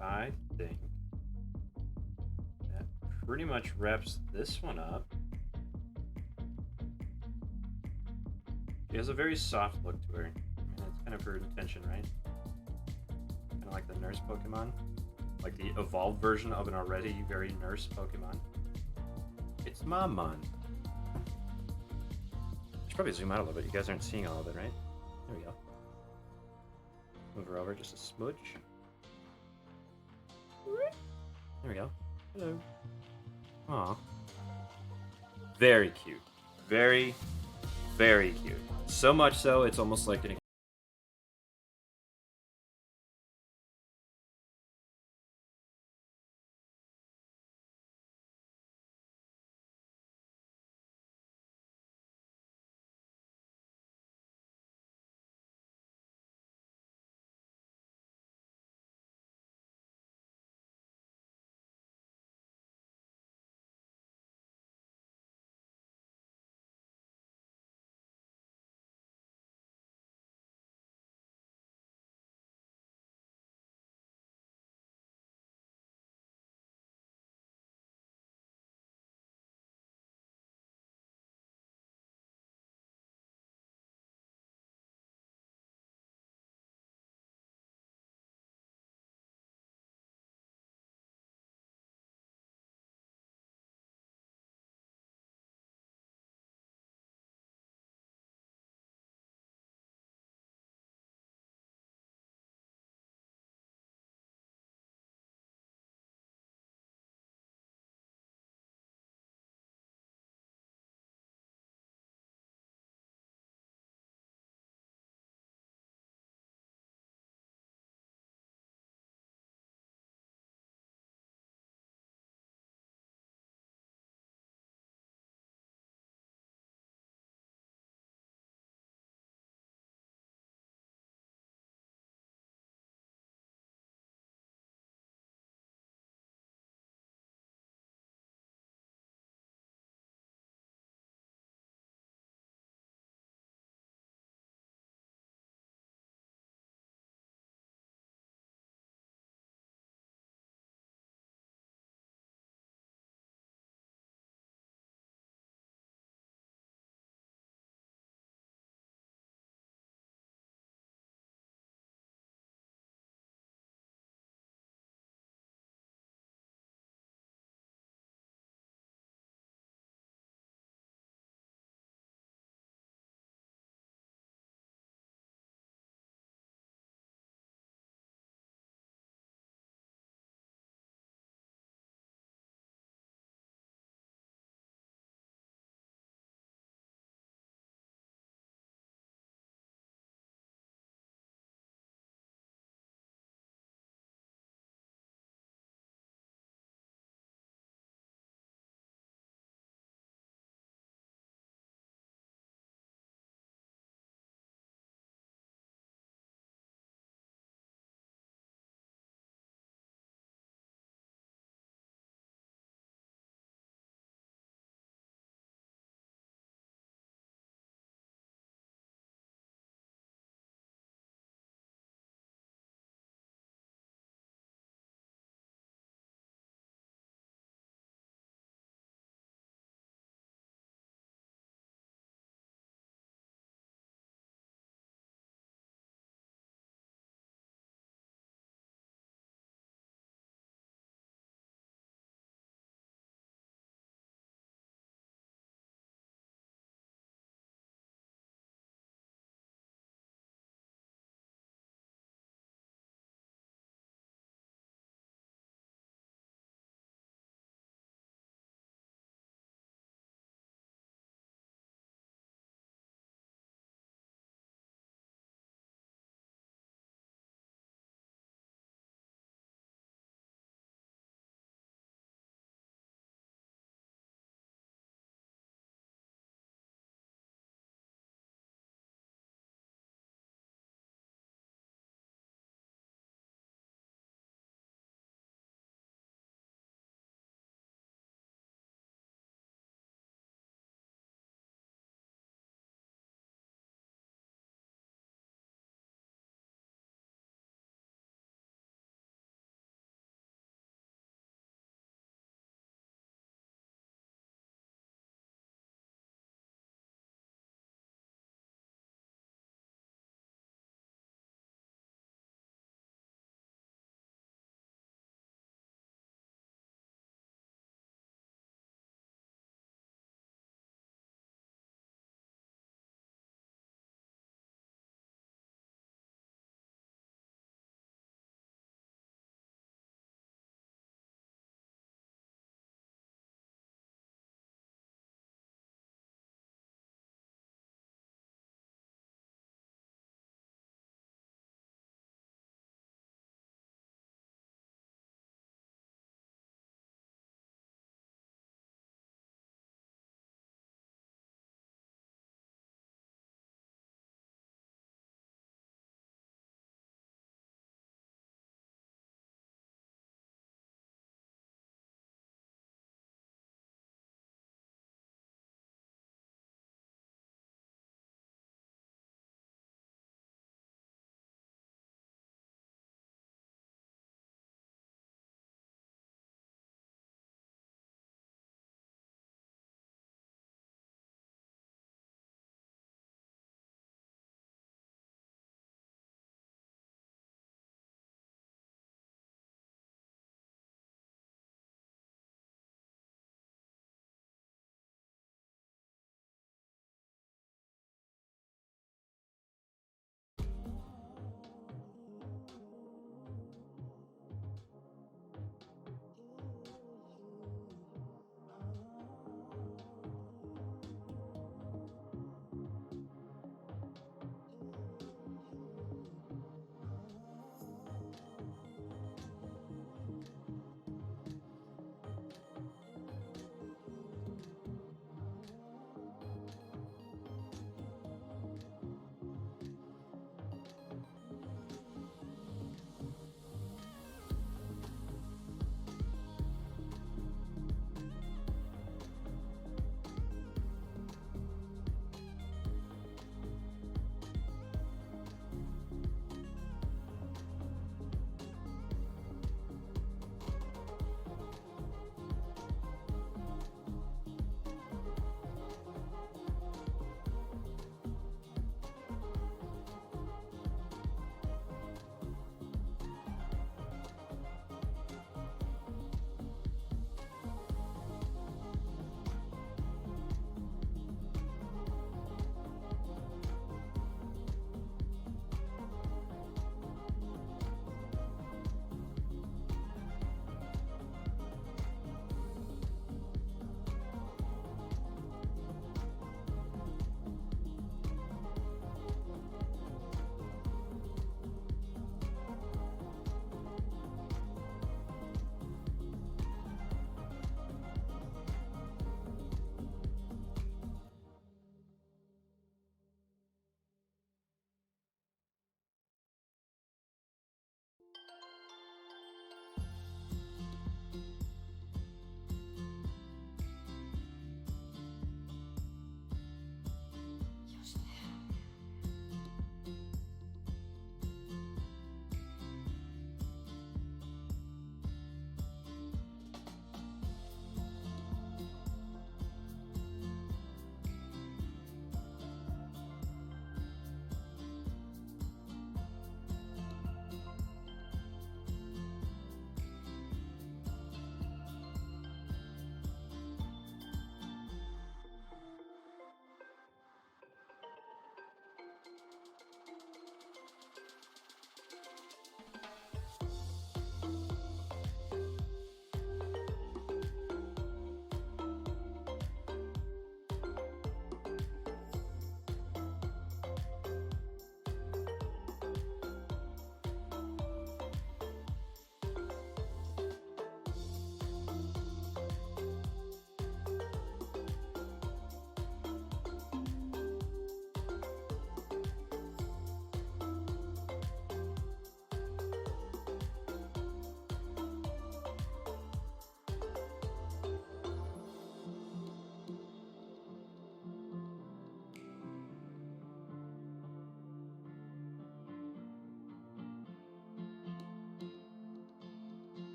I think that pretty much wraps this one up. She has a very soft look to her. I mean, that's kind of her intention, right? Kind of like the nurse Pokemon. Like the evolved version of an already very nurse Pokemon. It's Mamon. I should probably zoom out a little bit. You guys aren't seeing all of it, right? There we go. Move her over just a smudge. There we go. Hello. Aw. Very cute. Very, very cute. So much so, it's almost like getting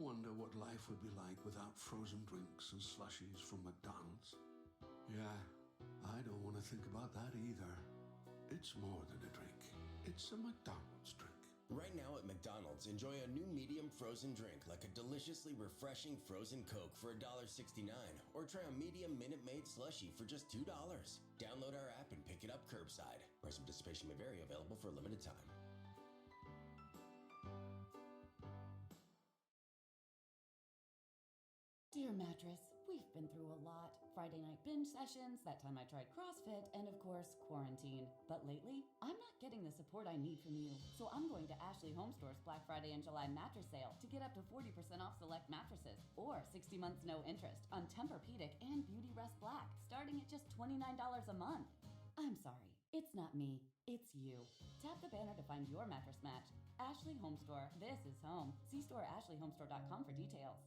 wonder what life would be like without frozen drinks and slushies from McDonald's? Yeah, I don't want to think about that either. It's more than a drink. It's a McDonald's drink. Right now at McDonald's, enjoy a new medium frozen drink like a deliciously refreshing frozen Coke for $1.69, or try a medium Minute Maid slushie for just $2. Download our app and pick it up curbside. Price of participation may vary, available for a limited time. Dear mattress, we've been through a lot. Friday night binge sessions, that time I tried CrossFit, and of course, quarantine. But lately, I'm not getting the support I need from you. So I'm going to Ashley Home Store's Black Friday and July mattress sale to get up to 40% off select mattresses, or 60 months no interest on Tempur-Pedic and Beauty Rest Black, starting at just $29 a month. I'm sorry, it's not me, it's you. Tap the banner to find your mattress match. Ashley Home Store, this is home. See store ashleyhomestore.com for details.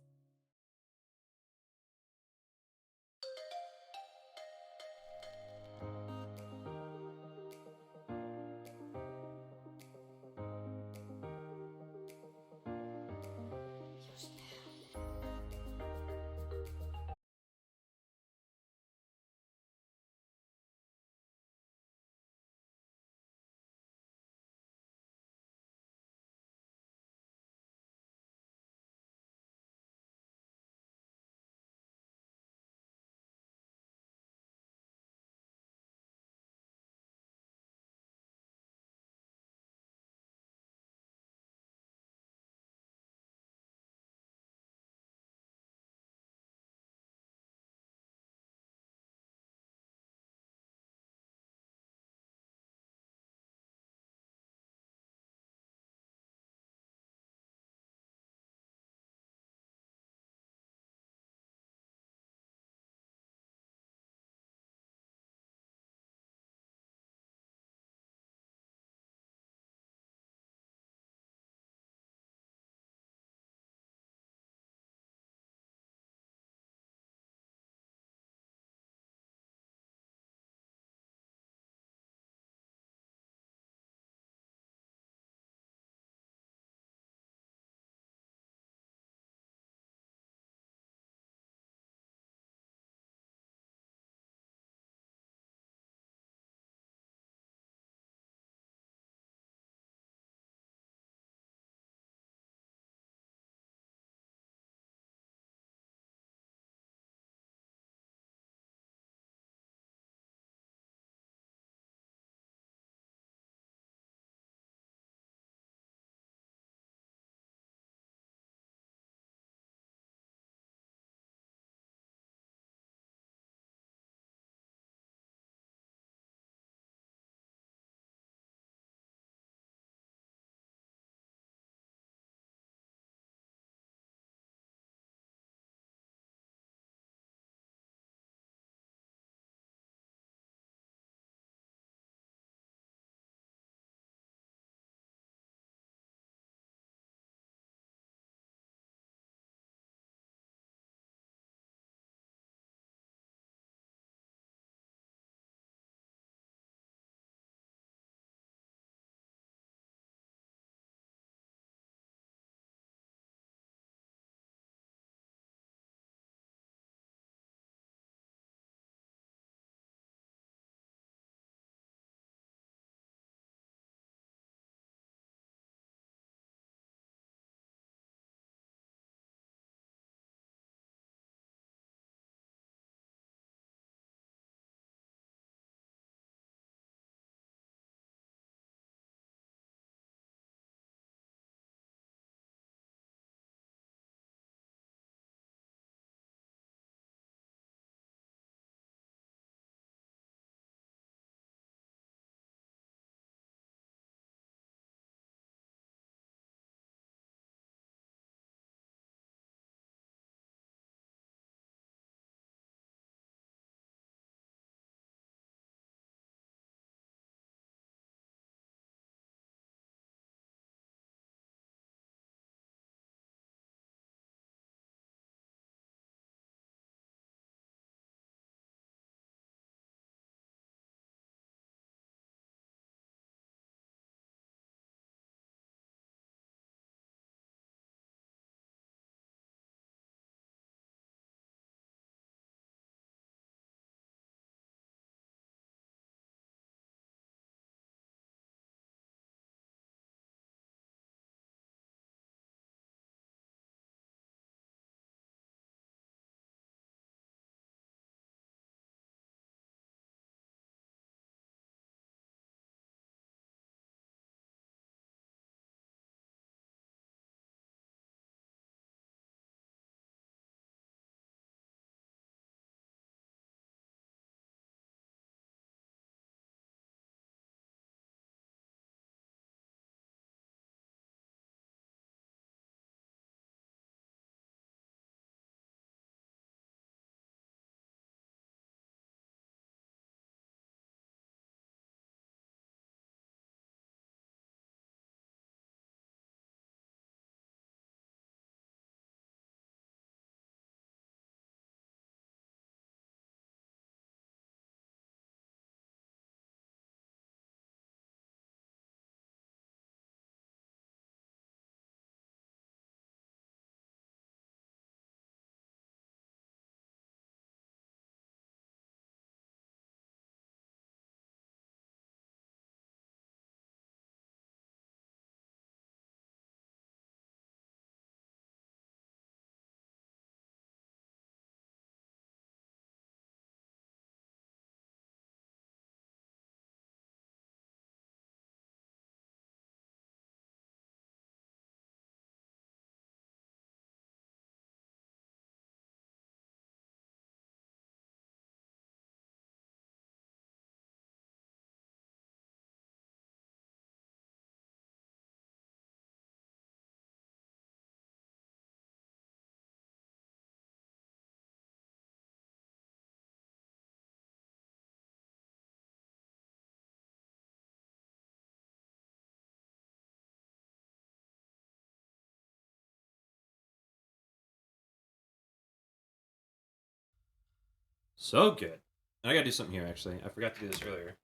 So good. I gotta do something here, actually. I forgot to do this earlier.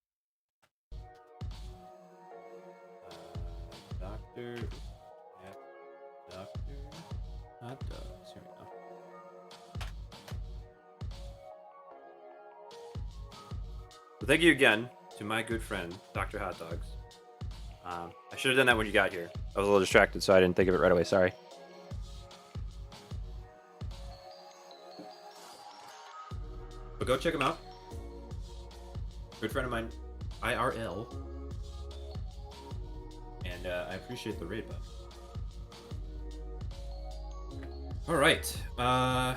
Doctor. Yeah. Doctor. Hot dogs. Here we go. So thank you again to my good friend, Dr. Hot Dogs. I should have done that when you got here. I was a little distracted, so I didn't think of it right away. Sorry. But go check him out. Good friend of mine, IRL. And I appreciate the raid button. All right. Yeah,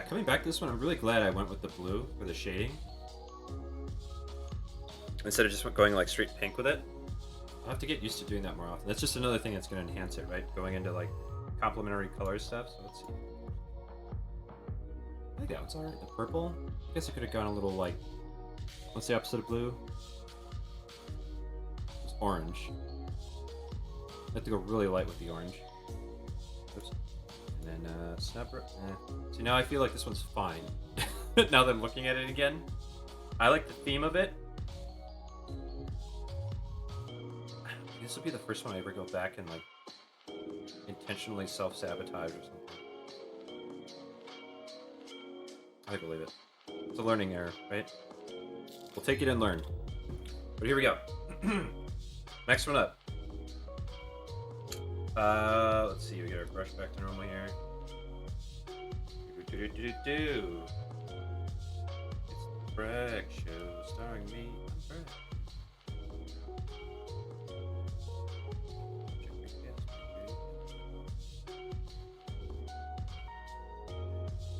coming back to this one, I'm really glad I went with the blue for the shading. Instead of just going like straight pink with it. I'll have to get used to doing that more often. That's just another thing that's going to enhance it, right? Going into like complementary color stuff. So let's see. I think that one's alright. The purple. I guess I could have gone a little like, what's the opposite of blue? It's orange. I have to go really light with the orange. Oops. And then snapper. See, now I feel like this one's fine. Now that I'm looking at it again, I like the theme of it. This will be the first one I ever go back and like intentionally self-sabotage or something. I believe it. It's a learning error, right? We'll take it and learn. But here we go. Next one up. Let's see. We get our brush back to normal here. It's the Bragg Show starring me. Bragg.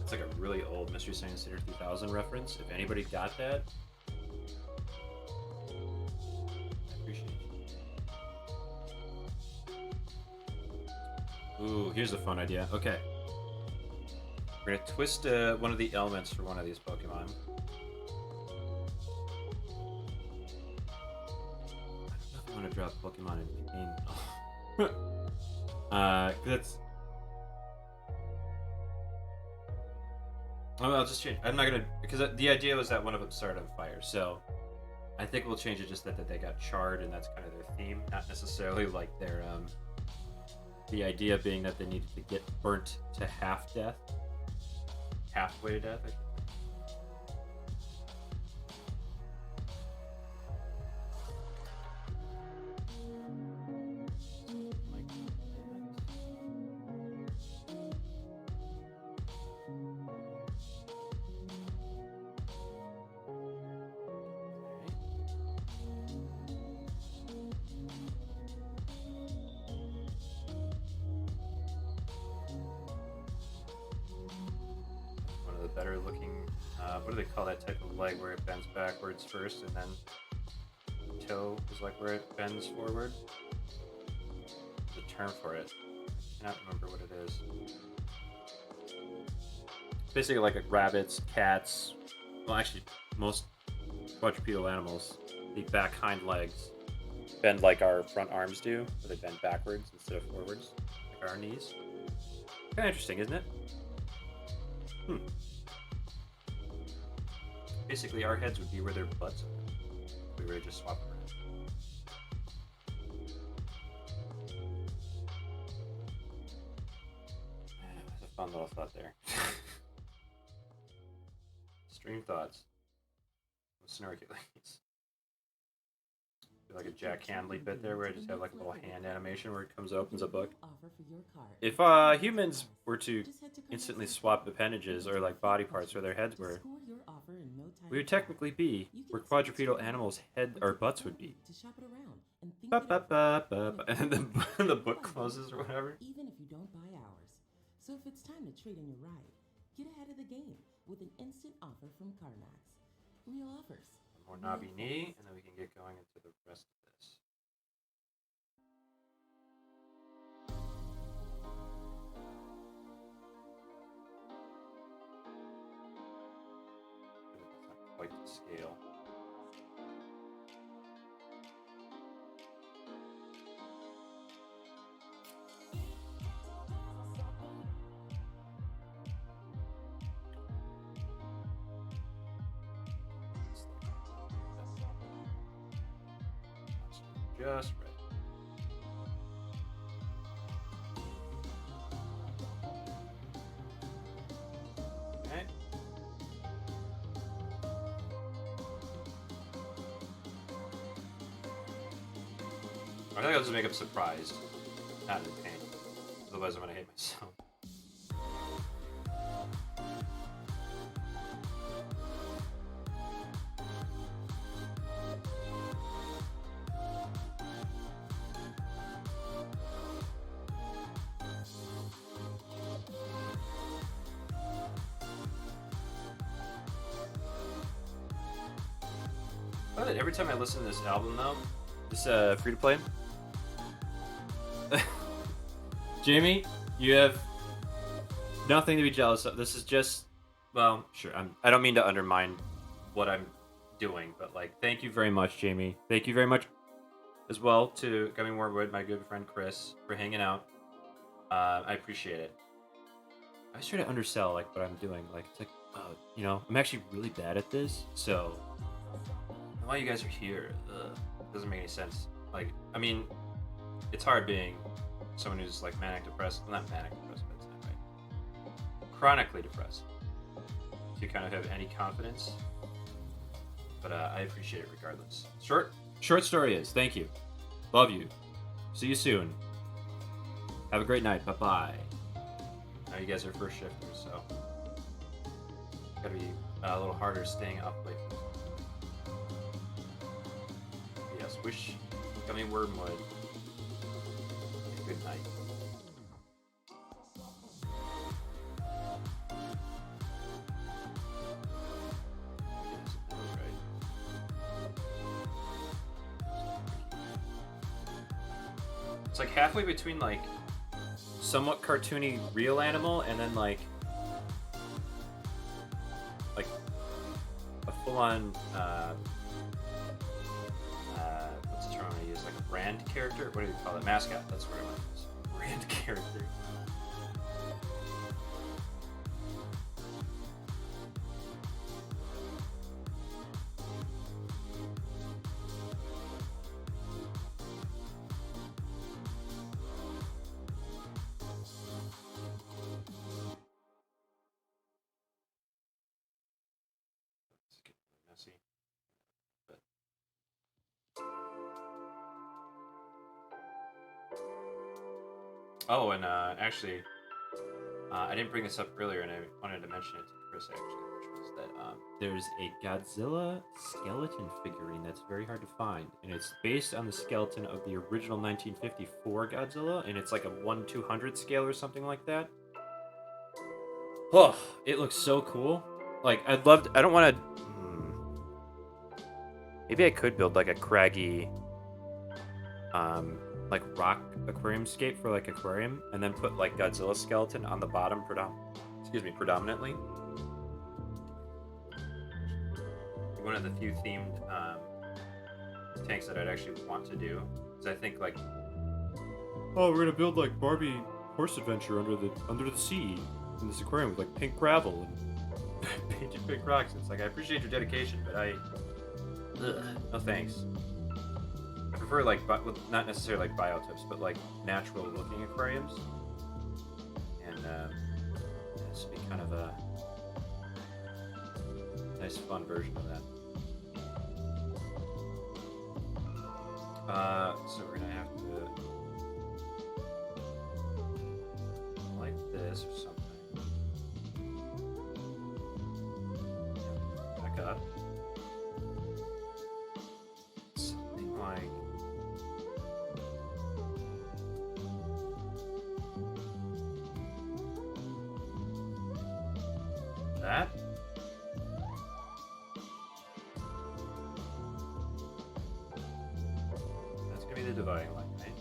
It's like a really old Mystery Science Theater 3000 reference. If anybody got that, I appreciate it. Ooh, here's a fun idea. Okay. We're gonna twist one of the elements for one of these Pokemon. I don't know if I want to drop Pokemon in pain. That's... I'll just change. I'm not gonna, because the idea was that one of them started on fire. So I think we'll change it just that they got charred, and that's kind of their theme, not necessarily like their the idea being that they needed to get burnt to half death, halfway to death. Better looking, what do they call that type of leg where it bends backwards first and then the toe is like where it bends forward? There's a term for it. I cannot remember what it is. It's basically like rabbits, cats, well actually most quadrupedal animals, the back hind legs bend like our front arms do, where they bend backwards instead of forwards, like our knees. Kind of interesting, isn't it? Basically, our heads would be where their butts are. We were to just swap around. That's a fun little thought there. Stream thoughts with Snorkulese. Like a Jack Handley bit there where I just have like a little hand animation where it comes opens a book. If humans were to instantly swap appendages or like body parts where their heads were, we would technically be where quadrupedal animals' head or butts would be. And then the book closes or whatever. Even if you don't buy ours. So if it's time to trade in your ride, get ahead of the game with an instant offer from CarMax. Real offers. More Navi knee, and then we can get going into the rest of this. That's not quite the scale. just right. Okay. I think I'll just make up surprised, not in pain. Otherwise, I'm gonna hate myself. I find that every time I listen to this album, though, this free to play, Jamie, you have nothing to be jealous of. This is just, well, sure. I don't mean to undermine what I'm doing, but like, thank you very much, Jamie. Thank you very much as well to Gummy Warwood, my good friend Chris, for hanging out. I appreciate it. I always try to undersell like what I'm doing. Like it's like, you know, I'm actually really bad at this, so why you guys are here? Doesn't make any sense. Like, I mean, it's hard being someone who's like manic depressed. Well, not manic depressed, but it's not right. Chronically depressed. To kind of have any confidence. But I appreciate it regardless. Short story is, thank you. Love you. See you soon. Have a great night. Bye-bye. Now you guys are first shifters, so gotta be a little harder staying up late. Yes, wish Gummy Wormwood a good night. It's like halfway between like somewhat cartoony real animal and then like a full-on what's the term I'm gonna use, like a brand character? What do you call it? Mascot, that's what I want to use. Brand character. Messy. But oh, and actually, I didn't bring this up earlier, and I wanted to mention it to Chris actually, which was that there's a Godzilla skeleton figurine that's very hard to find, and it's based on the skeleton of the original 1954 Godzilla, and it's like a 1/200 scale or something like that. Oh, it looks so cool. Like, I'd love to, I don't want to. Maybe I could build like a craggy, like rock aquarium scape for like aquarium, and then put like Godzilla skeleton on the bottom predominantly. One of the few themed tanks that I'd actually want to do is I think like, oh, we're gonna build like Barbie Horse Adventure under the sea in this aquarium with like pink gravel and painted pink rocks. It's like, I appreciate your dedication, but no thanks. I prefer like, not necessarily like biotips, but like natural looking aquariums. And this would be kind of a nice fun version of that. So we're gonna have to like this or something. Back up. Something like that. That's gonna be the dividing line, right?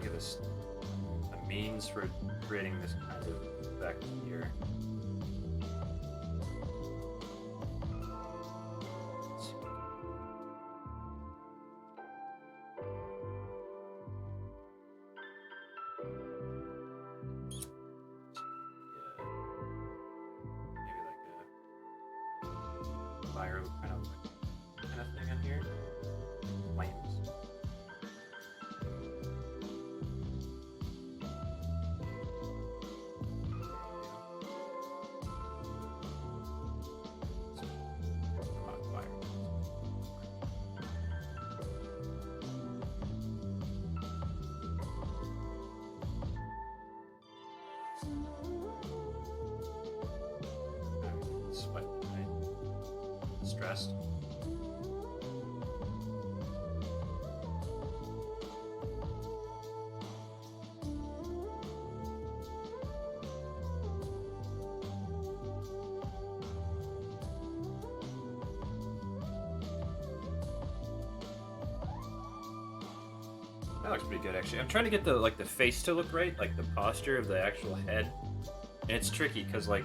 Give us a means for creating this kind of effect here. arrow kind of thing on here. Flames. Sweat, right? Stressed. That looks pretty good, actually. I'm trying to get the face to look right, like the posture of the actual head. And it's tricky because like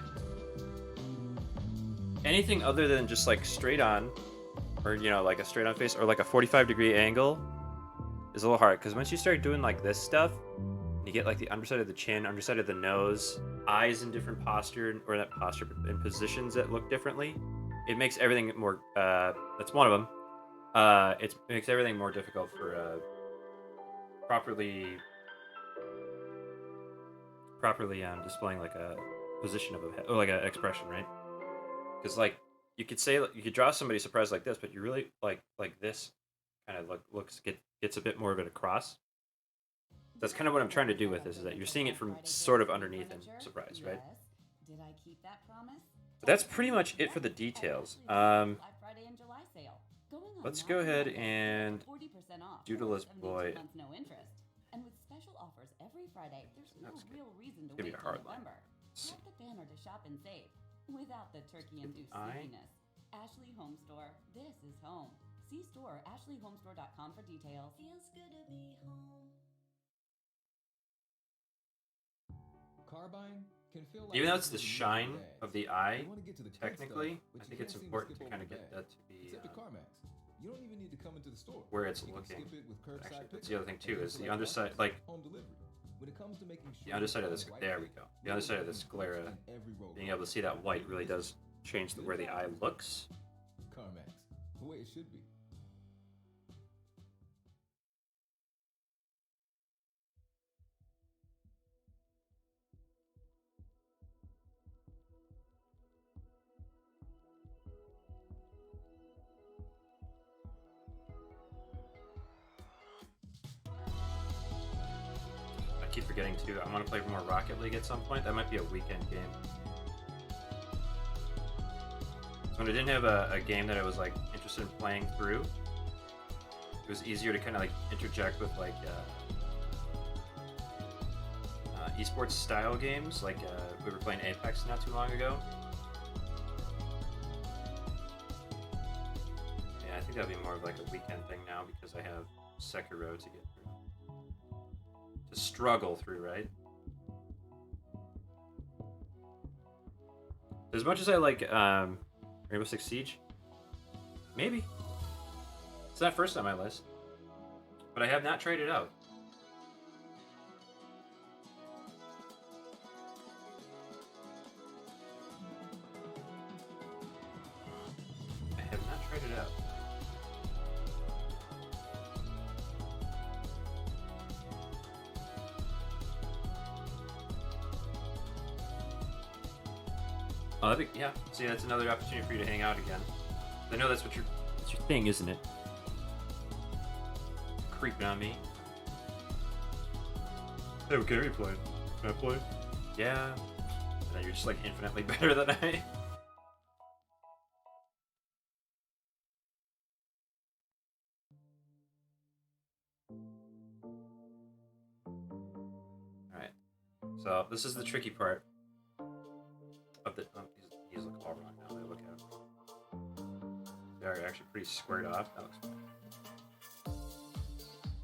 anything other than just like straight on, or like a straight on face, or like a 45-degree angle, is a little hard. Because once you start doing like this stuff, you get like the underside of the chin, underside of the nose, eyes in different posture, or not posture, but in positions that look differently. It makes everything more. That's one of them. It makes everything more difficult for properly displaying like a position of a head, or like an expression, right? Because like you could draw somebody surprised like this, but you really like this kind of gets a bit more of it across. That's kind of what I'm trying to do with this, is that you're seeing it from sort of underneath and surprised, right? Did I keep that promise? But that's pretty much it for the details. Let's go ahead and doodle this boy. No interest. And with special offers every Friday, there's no real reason to Give me wait a till hard line. November. Tap the banner to shop and save without the turkey-induced sleepiness. Ashley Home Store. This is home. See store ashleyhomestore.com for details. Feels good to be home. Carbine can feel like Even though it's the something you shine need to of the add. eye, You wanna get to the good technically, stuff, but I you think can't it's seem important to skip kind of over get bad. that to be Except at CarMax. You don't even need to come into the store. where it's You can looking. skip it with curbside Actually, that's pickup the other thing too, and is the select underside, offers, like home delivery. When it comes to making sure the underside of you this. find the There right we fit, go. The you'll underside of look this for glare, in every roll. being able to see that white really does change where the eye looks. CarMax, the way it should be. I keep forgetting too. I want to play more Rocket League at some point. That might be a weekend game. So when I didn't have a game that I was like interested in playing through, it was easier to kind of like interject with like esports style games. Like we were playing Apex not too long ago. Yeah, I think that'd be more of like a weekend thing now because I have Sekiro to get through. To struggle through, right? As much as I like Rainbow Six Siege, maybe. It's not first on my list, but I have not tried it out. I have not tried it out. Oh, that'd be, yeah. See, that's another opportunity for you to hang out again. I know that's your thing, isn't it? Creeping on me. Hey, what game are you playing? Can I play? Yeah. And then you're just like infinitely better than I. Alright. So, this is the tricky part. Of the, these look all wrong now that I look at them. They are actually pretty squared off. That looks fine.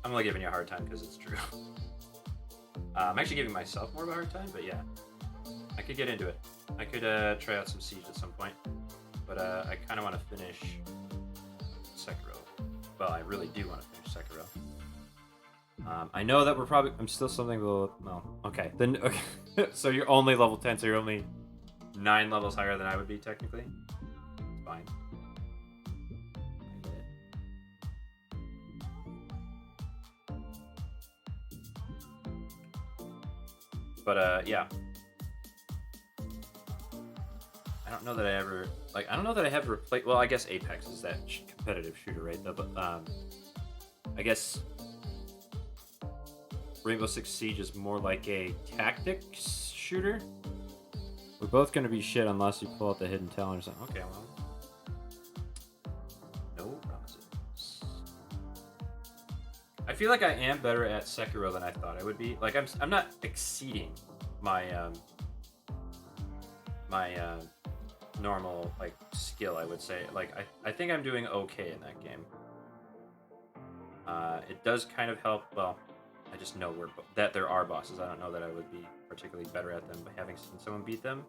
I'm only giving you a hard time because it's true. I'm actually giving myself more of a hard time, but yeah. I could get into it. I could try out some Siege at some point. But I kind of want to finish Sekiro. Well, I really do want to finish Sekiro. I know that I'm still something below, no. Okay, then, okay. So you're only level 10, so you're only 9 levels higher than I would be, technically. It's fine. But yeah. I don't know that I ever I don't know that I have replaced. Well, I guess Apex is that competitive shooter, right? Though, but I guess Rainbow Six Siege is more like a tactics shooter. We're both gonna be shit unless you pull out the hidden talent or something. Okay, well, no promises. I feel like I am better at Sekiro than I thought I would be. Like I'm not exceeding my normal like skill, I would say. Like I think I'm doing okay in that game. It does kind of help. Well, I just know that there are bosses. I don't know that I would be particularly better at them by having seen someone beat them.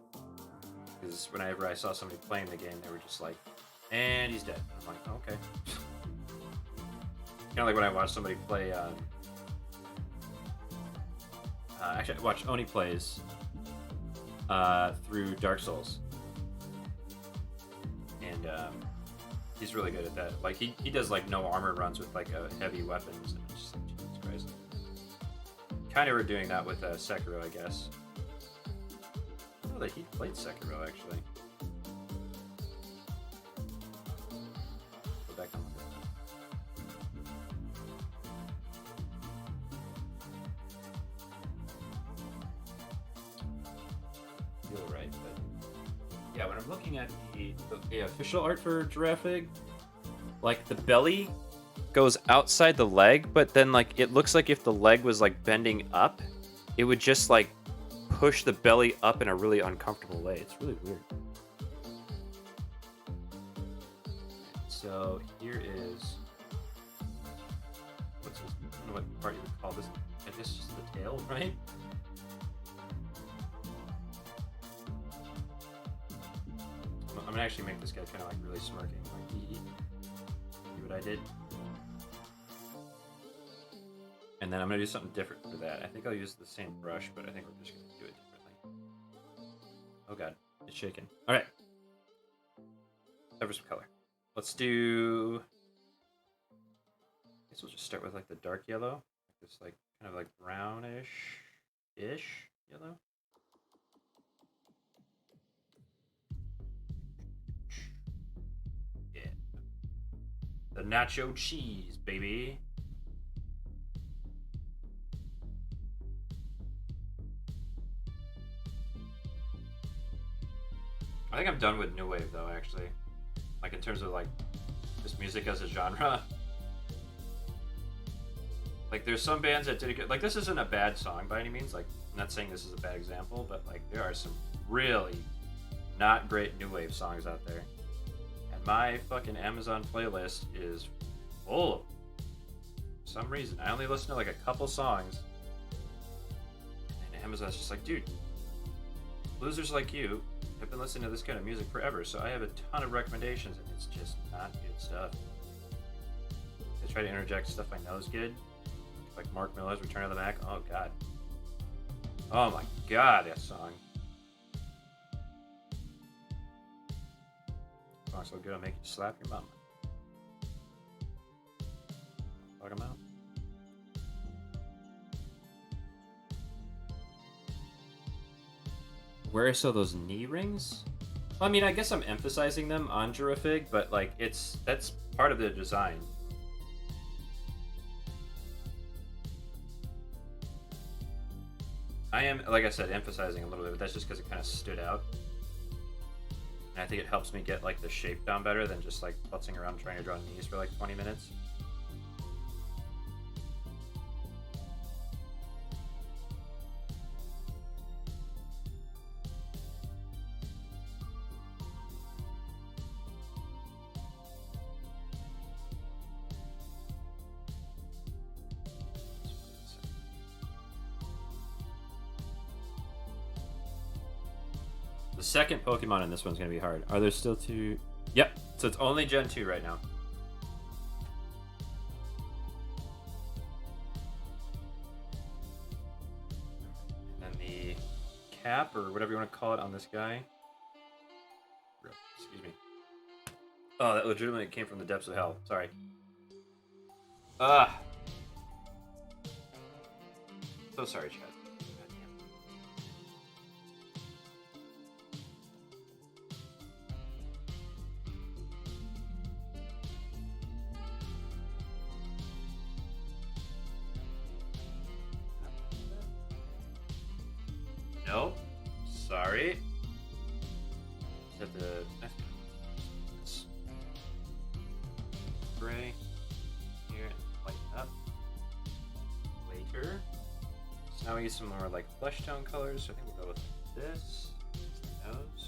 Because whenever I saw somebody playing the game, they were just like, and he's dead. I'm like, oh, okay. Kind of like when I watch somebody play. Actually, I watch Oni plays through Dark Souls. And he's really good at that. Like he does like no armor runs with like heavy weapons, and it's just like, Jesus Christ. Kind of were doing that with Sekiro, I guess. I don't know that he played Sekiro actually. Go back and look at that. Feel right, but yeah, when I'm looking at the official art for Giraffe, like the belly goes outside the leg, but then like it looks like if the leg was like bending up, it would just like push the belly up in a really uncomfortable way. It's really weird. So here is what's this? I don't know what part you would call this. I guess just the tail, right? I'm gonna actually make this guy kind of like really smirking, like see what I did. And then I'm gonna do something different for that. I think I'll use the same brush, but I think we're just gonna do it differently. Oh god, it's shaking. All right, over some color. Let's do. I guess we'll just start with like the dark yellow, this like kind of like brownish-ish yellow. Yeah, the nacho cheese, baby. I think I'm done with new wave though, actually. Like in terms of like just music as a genre. Like there's some bands that did it good. Like this isn't a bad song by any means. Like I'm not saying this is a bad example, but like there are some really not great new wave songs out there. And my fucking Amazon playlist is full of them. For some reason. I only listen to like a couple songs. And Amazon's just like, dude, losers like you have been listening to this kind of music forever, so I have a ton of recommendations, and it's just not good stuff. They try to interject stuff I know is good, like Mark Miller's Return of the Mac. Oh god. Oh my god, that song. Song's so good, I'll make you slap your mama. Fuck 'em out. Where I saw those knee rings? Well, I mean, I guess I'm emphasizing them on Giraffe, but like that's part of the design. I am, like I said, emphasizing a little bit, but that's just because it kind of stood out. And I think it helps me get like the shape down better than just like putzing around trying to draw knees for like 20 minutes. The second Pokemon in this one's gonna be hard. Are there still two? Yep. So it's only Gen 2 right now. And then the cap, or whatever you want to call it, on this guy. Excuse me. Oh, that legitimately came from the depths of hell. Sorry. Ah. So sorry, Chad. Nope. Sorry. Set the gray here and lighten up later. So now we get some more like flesh tone colors. So I think we'll go with this. Nose.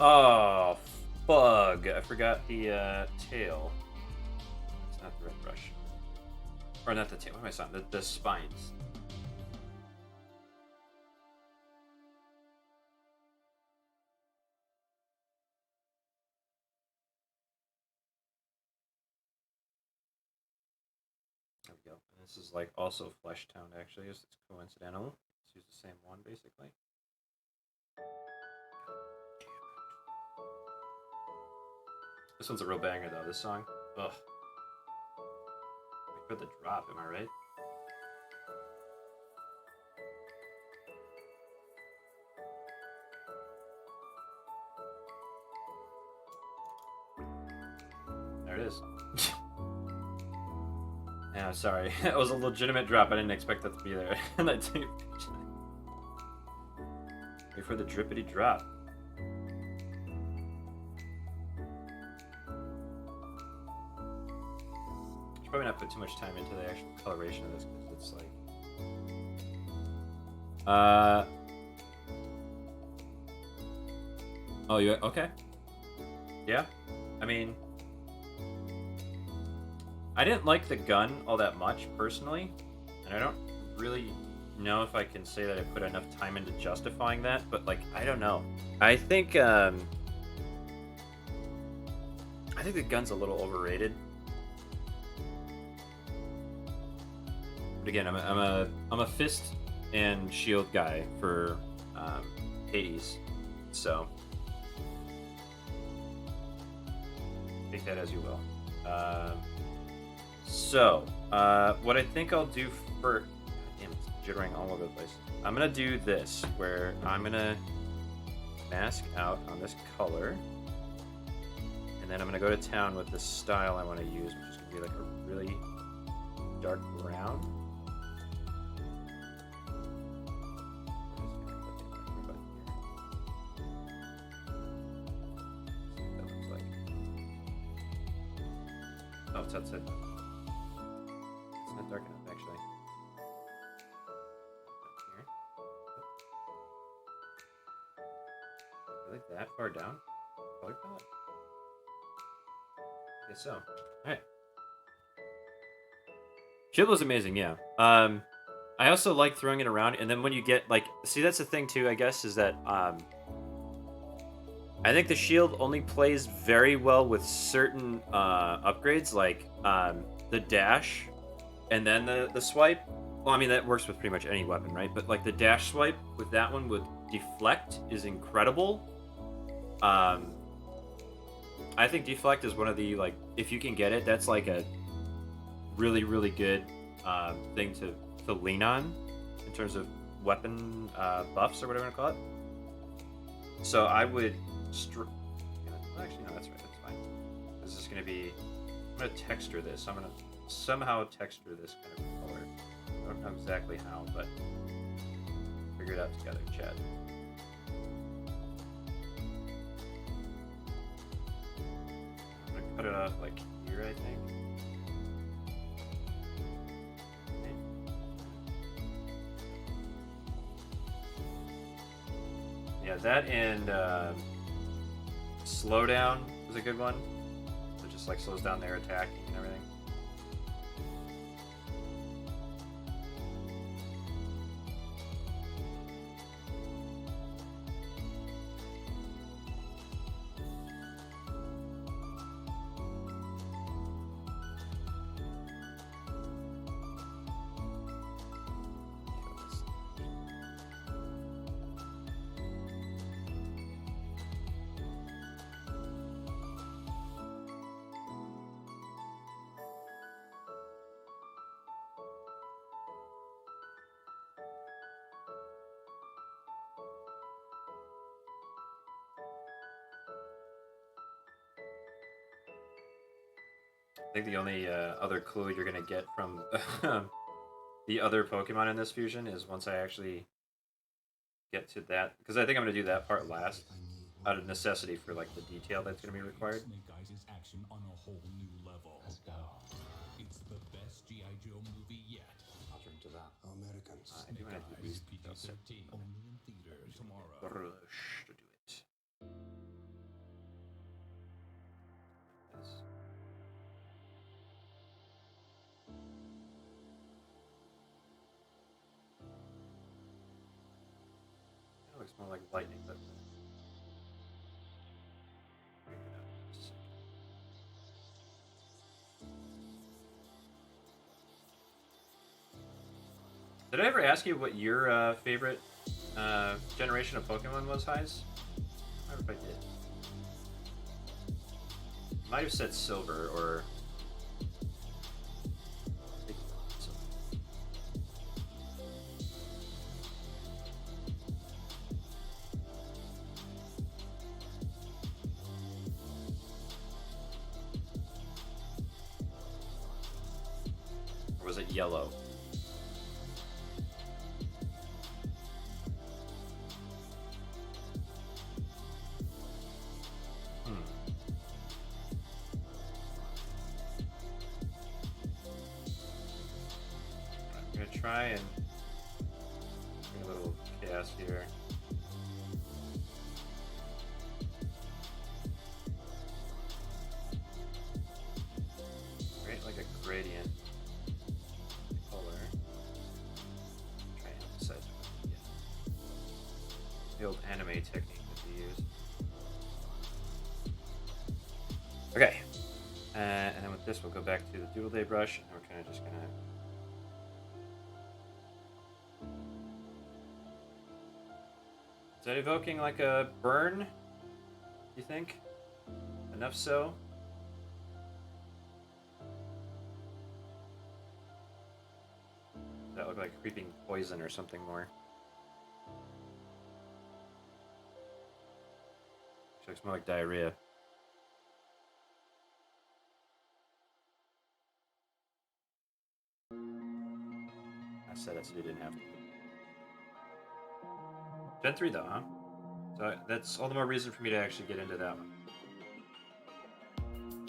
Oh, bug. I forgot the tail. It's not the red brush. Or not the tail. What am I saying? The spines. There we go. And this is like also flesh toned actually. It's coincidental. Let's use the same one basically. This one's a real banger though, this song. Ugh. Wait for the drop, am I right? There it is. Yeah, sorry. It was a legitimate drop. I didn't expect that to be there. And I didn't. Wait for the drippity drop. Probably not put too much time into the actual coloration of this because it's like oh, you okay? Yeah, I mean, I didn't like the gun all that much personally, and I don't really know if I can say that I put enough time into justifying that, but like I don't know. I think the gun's a little overrated. But again, I'm a fist and shield guy for Hades, so take that as you will. What I think I'll do for, damn, it's jittering all over the place. I'm gonna do this, where I'm gonna mask out on this color, and then I'm gonna go to town with the style I want to use, which is gonna be like a really dark brown. Oh, it's outside. It's not dark enough, actually. Here. Really that far down? Color palette? I guess so. Alright. Shield was amazing, yeah. I also like throwing it around, and then when you get, like... See, that's the thing, too, I guess, is that, I think the shield only plays very well with certain upgrades, like the dash and then the swipe. Well, I mean, that works with pretty much any weapon, right? But like the dash swipe with that one with deflect is incredible. I think deflect is one of the, like, if you can get it, that's like a really, really good thing to lean on in terms of weapon buffs or whatever you want to call it. So I would... actually, no, that's right. That's fine. This is going to be... I'm going to texture this. I'm going to somehow texture this kind of color. I don't know exactly how, but figure it out together, Chad. I'm going to cut it off like here, I think. Okay. Yeah, that and... Slowdown is a good one. It just like slows down their attacking and everything. I think the only other clue you're gonna get from the other Pokemon in this fusion is once I actually get to that, because I think I'm gonna do that part last, out of necessity for like the detail that's gonna be required. Snake Eyes' action on a whole new level. Let's go. It's the best G.I. Joe movie yet. I'll drink to that. Americans. I do want to do these PG-13, only in theaters tomorrow. Rush to do it. Yes. It looks more like lightning, but did I ever ask you what your favorite generation of Pokemon was, Heis? I don't know if I did. Might have said Silver or. Or was it Yellow? Try and bring a little chaos here. Create like a gradient color. Try and emphasize it. Yeah. The old anime technique that we use. Okay. And then with this, we'll go back to the Doodle Day brush, and we're kind of just gonna. Is that evoking like a burn? You think? Enough so? Does that look like creeping poison or something more? Looks more like diarrhea. I said it so you didn't have to. Gen 3 though, huh? So that's all the more reason for me to actually get into that one.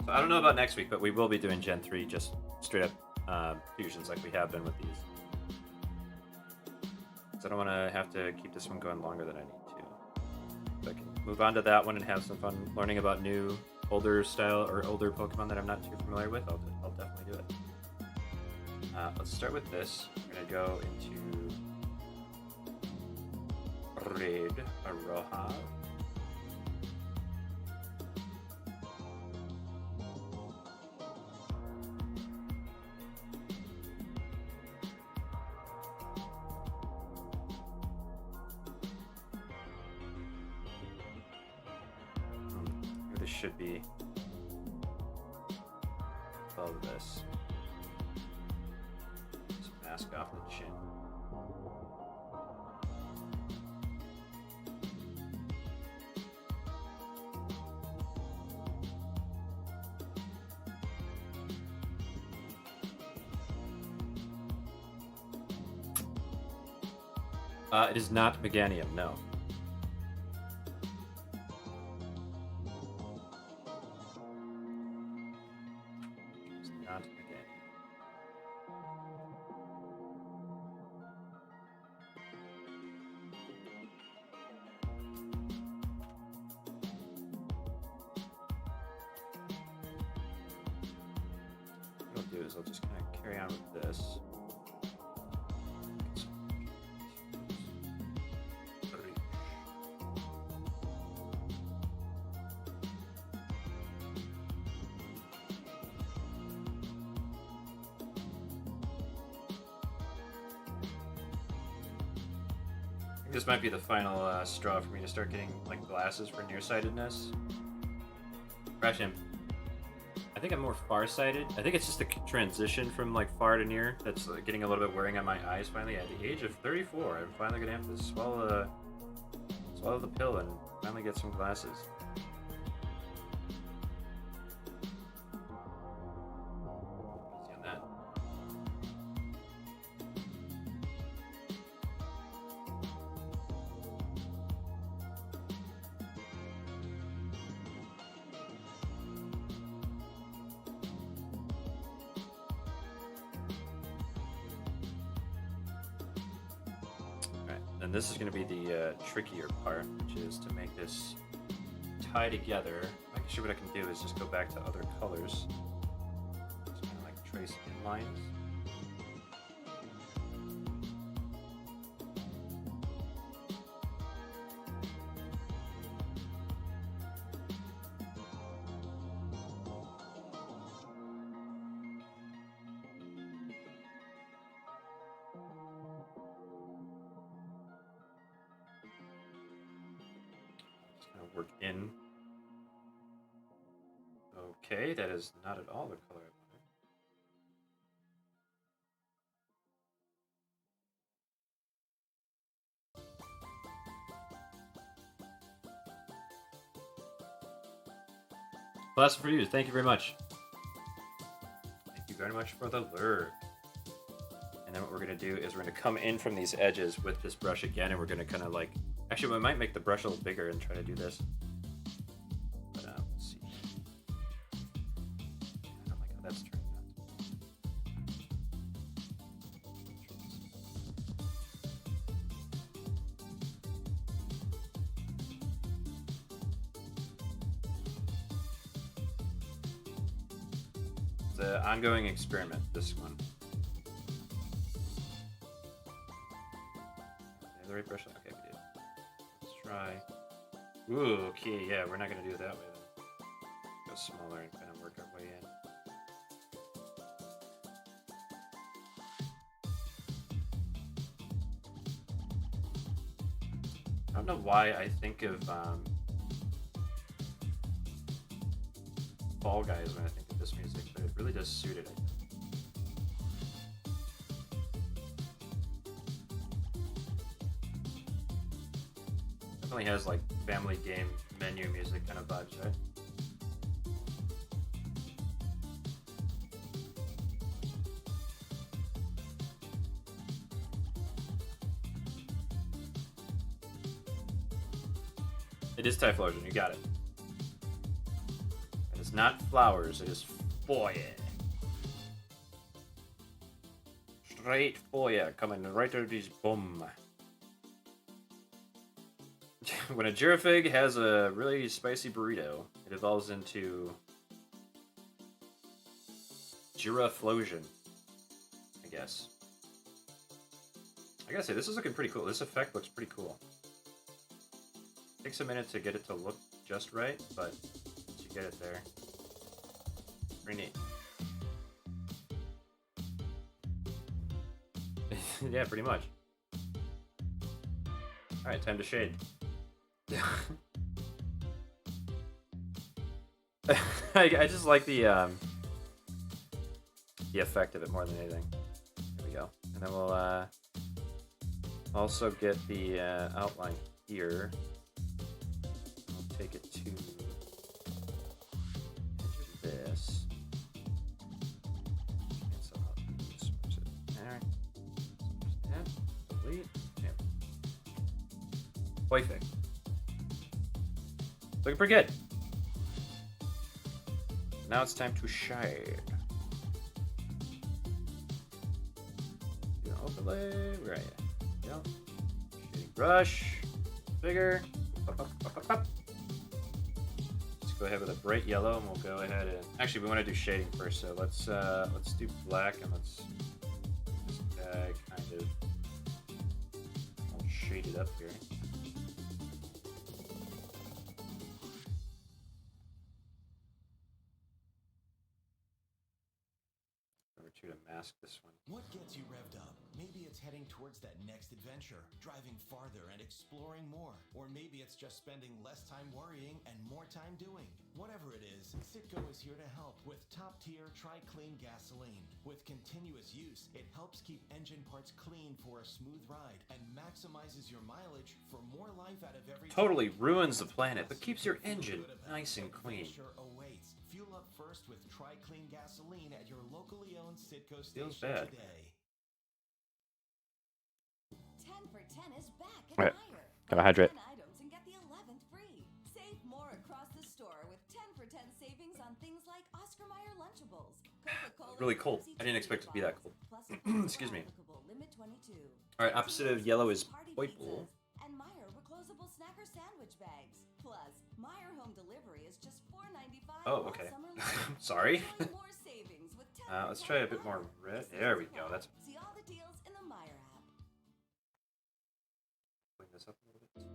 So I don't know about next week, but we will be doing Gen 3 just straight up fusions like we have been with these. So I don't want to have to keep this one going longer than I need to. So I can move on to that one and have some fun learning about new, older style or older Pokemon that I'm not too familiar with. I'll definitely do it. Let's start with this. We're going to go into Red Aroha. This should be above this. Just mask off the chin. It is not Meganium, no. It's not Meganium. What I'll do is I'll just kind of carry on with this. This might be the final straw for me to start getting like glasses for nearsightedness. Or actually, I think I'm more farsighted. I think it's just a transition from like far to near that's getting a little bit wearing on my eyes. Finally, at the age of 34, I'm finally gonna have to swallow the pill and finally get some glasses. And this is going to be the trickier part, which is to make this tie together. Actually, what I can do is just go back to other colors. Just kind of like trace in lines. Work in. Okay, that is not at all the color I wanted. Well, that's for you. Thank you very much. Thank you very much for the lure. And then what we're going to do is we're going to come in from these edges with this brush again, and we're going to kind of like... Actually, we might make the brush a little bigger and try to do this. But let's see. I don't like how that's turning out. It's an ongoing experiment, this one. The right brush? Okay, we did. Let's try. Ooh, okay, yeah, we're not gonna do it that way then. Go smaller and kind of work our way in. I don't know why I think of Fall Guys when I think of this music, but it really does suit it, I think. Definitely has like family game menu music kind of vibes, right? It is Typhlosion, you got it. It is not flowers, it is fire. Straight fire coming right out of his bum. When a girafig has a really spicy burrito, it evolves into Giraflosion, I guess. I gotta say, this is looking pretty cool. This effect looks pretty cool. Takes a minute to get it to look just right, but once you get it there, it's pretty neat. Yeah, pretty much. Alright, time to shade. I just like the effect of it more than anything. There we go. And then we'll also get the outline here. We'll take it to this. Cancel out these. Where's it? Alright. Delete. Yeah. Perfect. Looking pretty good. Now it's time to shade. Do an overlay. Where are you? Yep. Shading brush. Bigger. Up, up, up, up, up. Let's go ahead with a bright yellow, and we'll go ahead and actually we want to do shading first. So let's do black, and let's this guy kind of all shaded up here. To mask this one. What gets you revved up? Maybe it's heading towards that next adventure, driving farther and exploring more. Or maybe it's just spending less time worrying and more time doing. Whatever it is, Sekiro is here to help with top-tier Tri-Clean gasoline. With continuous use, it helps keep engine parts clean for a smooth ride and maximizes your mileage for more life out of every Totally ruins the planet, but keeps your engine nice and clean. Fuel up first with Tri-Clean gasoline at your locally owned Sitco Feels station bad. today. 10 for 10 is back at All right, Meijer. gotta hydrate. 10 items and get the 11th free. Save more across the store with 10 for 10 savings on things like Oscar Mayer Lunchables, Coca-Cola. Really cold. I didn't expect it to be that cold. Plus Excuse me. applicable limit 22. All right, opposite of yellow is Toy pizzas. pool. And Meyer reclosable snacker sandwich bags. Plus, Meyer home delivery is just $4.95 Oh, all okay. summer long. Sorry. Enjoy more savings with 10% Let's try a bit more red. There we go. That's See all the deals in the Meyer app. bring this up a little bit.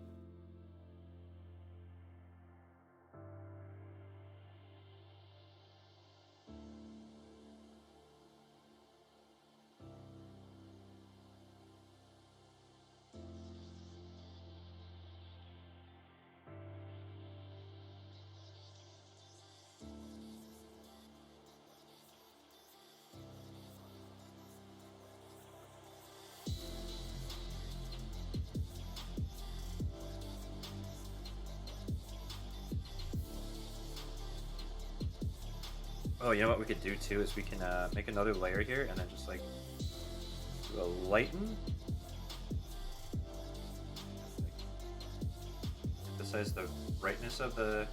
Oh, you know what we could do too is we can make another layer here and then just like do a lighten. Emphasize the brightness of the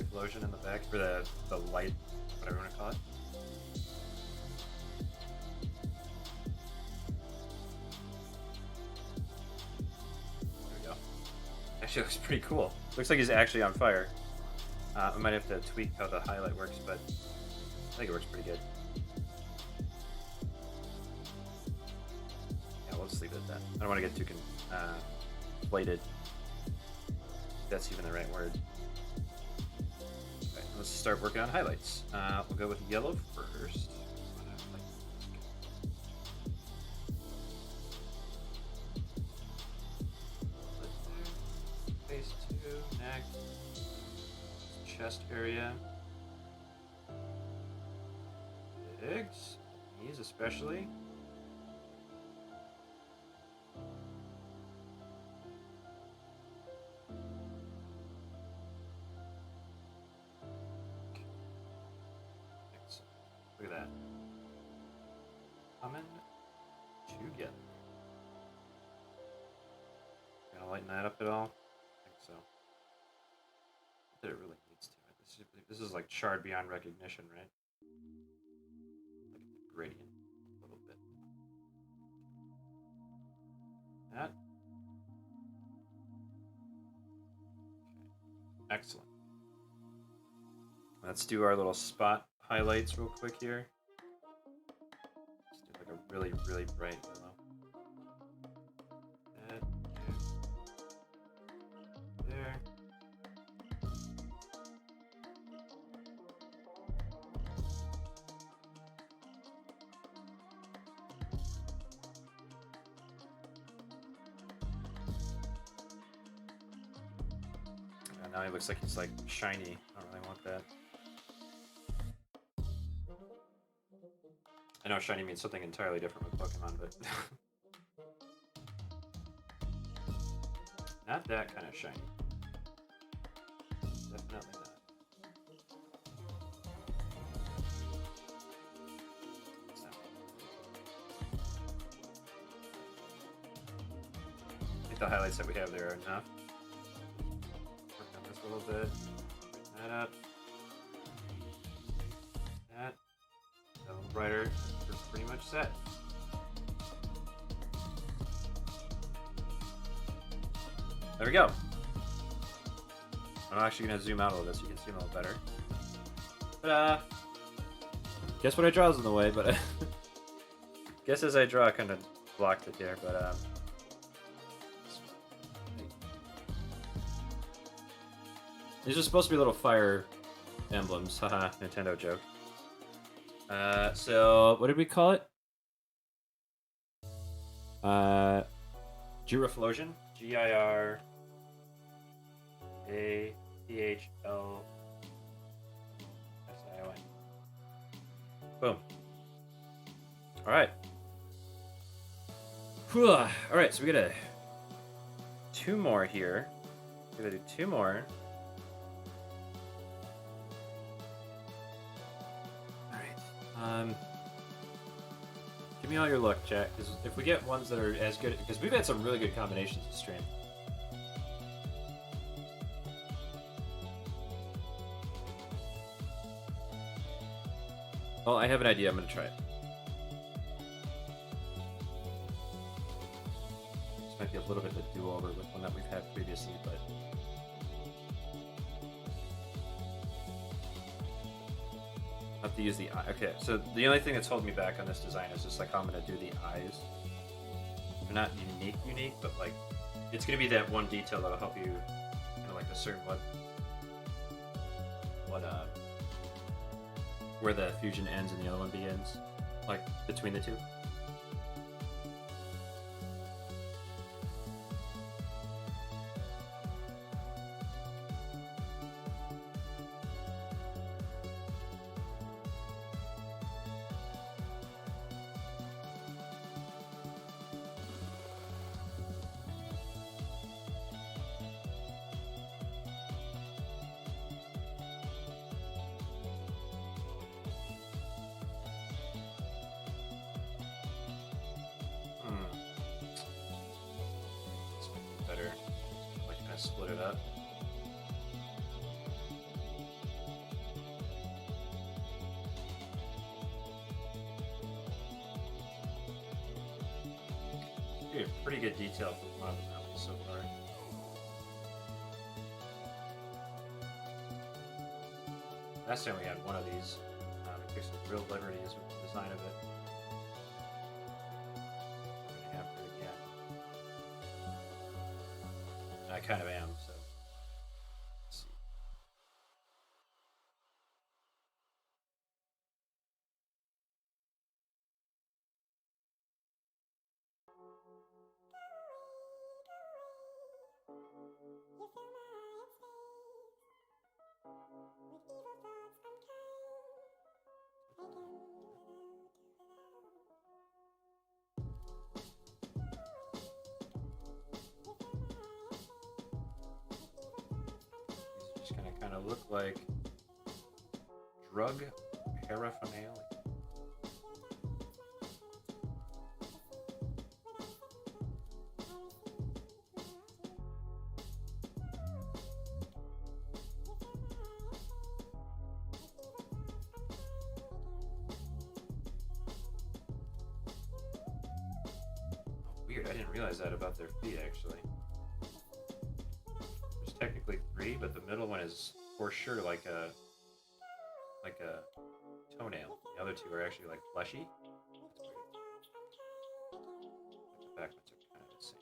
explosion in the back, or the light, whatever you want to call it. There we go. Actually looks pretty cool. Looks like he's actually on fire. I might have to tweak how the highlight works, but I think it works pretty good. Yeah, we'll just leave it at that. I don't want to get too inflated. If that's even the right word. Okay, let's start working on highlights. We'll go with yellow first. Face 2, neck. Chest area. Legs, knees especially. Look at that. Coming together. Gonna lighten that up at all? I think so. Not that it really needs to. This is like charred beyond recognition, right? Like the gradient a little bit. That. Okay. Excellent. Let's do our little spot highlights real quick here. Let's do like a really, really bright yellow. That. There. Now he looks like he's like shiny. I don't really want that. I know shiny means something entirely different with Pokemon, but not that kind of shiny. Definitely not. I think the highlights that we have there are enough. A little bit. Brighten that up. That. A little brighter. We're pretty much set. There we go. I'm actually going to zoom out a little bit so you can see a little better. But, guess what I draw is in the way, but guess as I draw I kind of blocked it there, but these are supposed to be little fire emblems. Haha, Nintendo joke. So what did we call it? Giraflosion. Giraflation. Boom. Alright. Alright, so we got two more here. We're gonna do two more. Give me all your luck, chat, because if we get ones that are as good, because we've had some really good combinations this stream. Well, I have an idea. I'm going to try it. might be a little bit of a do-over with one that we've had previously, but I have to use the eye. Okay, so the only thing that's holding me back on this design is just like how I'm gonna do the eyes. They're not unique, but like it's gonna be that one detail that'll help you, you know, like a certain where the fusion ends and the other one begins, like between the two. Better, like kind of split it up. Pretty good detail for one of them at least so far. Last time we had one of these, we took some real liberties with the design of it. We're gonna have to again. And I kind of am, so. Let's see. These are just gonna kind of look like drug paraphernalia. Weird, I didn't realize that about their feet actually. There's technically 3, but the middle one is for sure like a toenail. The other 2 are actually like fleshy. That's weird. The back ones are kind of the same.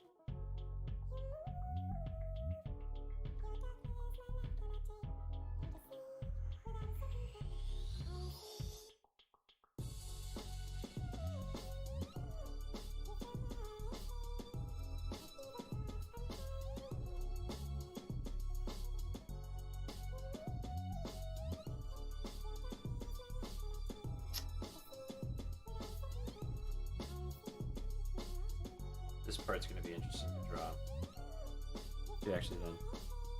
This part's going to be interesting to draw. Yeah, actually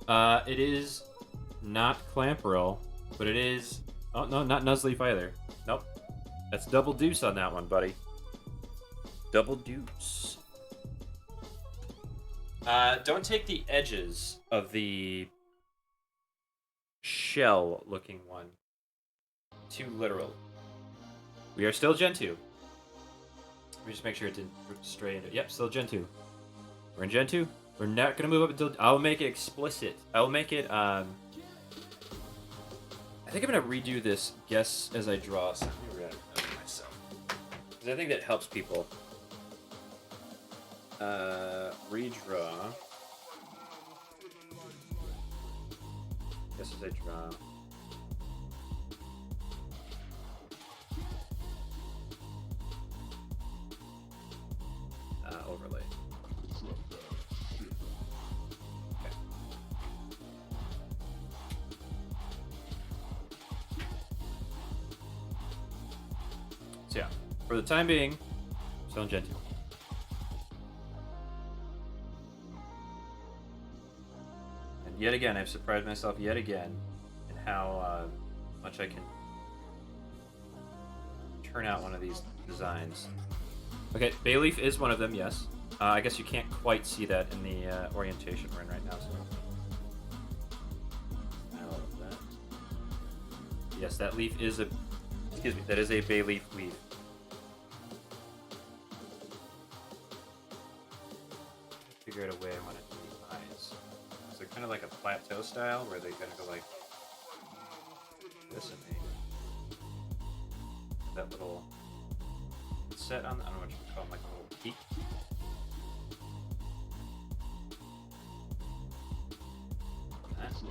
then. It is not clamp roll, but it is... Oh, no, not Nuzleaf either. Nope. That's double deuce on that one, buddy. Double deuce. Don't take the edges of the shell-looking one too literal. We are still Gen 2. Let me just make sure it didn't stray into... Yep, still Gen 2. We're in Gen 2. We're not going to move up until... I'll make it explicit. I'll make it, I think I'm going to redo this guess as I draw. So let me read it myself. Because I think that helps people. Redraw. Guess as I draw. Overlay. Okay. So yeah, for the time being, still in Gen 2. And yet again, I've surprised myself yet again in how much I can turn out one of these designs. Okay, Bayleaf is one of them, yes. I guess you can't quite see that in the orientation we're in right now. So. I love that. Yes, that leaf is a... Excuse me, that is a Bayleaf leaf. figure out a way I want it to be eyes. So kind of like a plateau style where they kind of go like this and they that little set on. I don't know what you call them, like a little peak. That's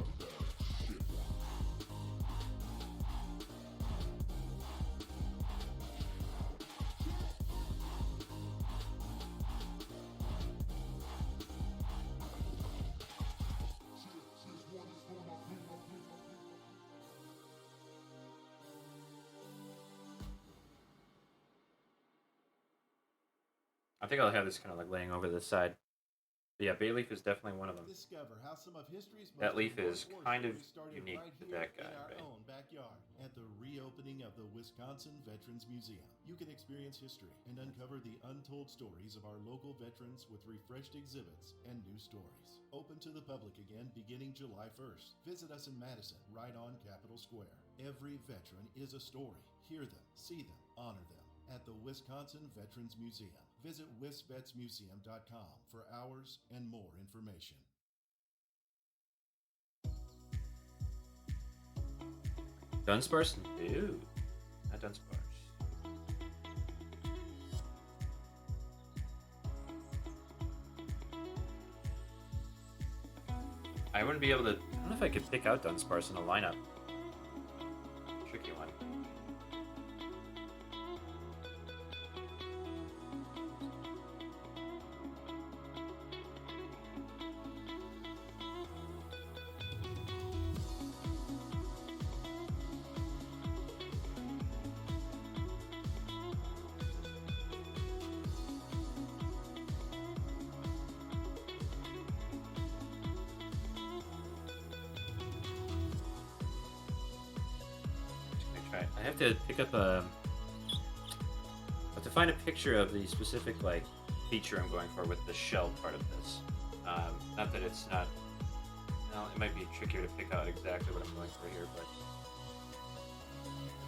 I think I'll have this kind of like laying over the side. But yeah, bay leaf is definitely one of them. Discover how some of history's That most leaf is important war kind of stories started unique right to here that guy, in our right? own backyard at the reopening of the Wisconsin Veterans Museum. You can experience history and uncover the untold stories of our local veterans with refreshed exhibits and new stories. Open to the public again beginning July 1st. Visit us in Madison, right on Capitol Square. Every veteran is a story. Hear them, see them, honor them at the Wisconsin Veterans Museum. Visit wisvetsmuseum.com for hours and more information. Dunsparce? No, not Dunsparce. I wouldn't be able to. I don't know if I could pick out Dunsparce in a lineup. Tricky one. I have to pick up a. I have to find a picture of the specific like feature I'm going for with the shell part of this. Not that it's not. Well, it might be trickier to pick out exactly what I'm going for here, but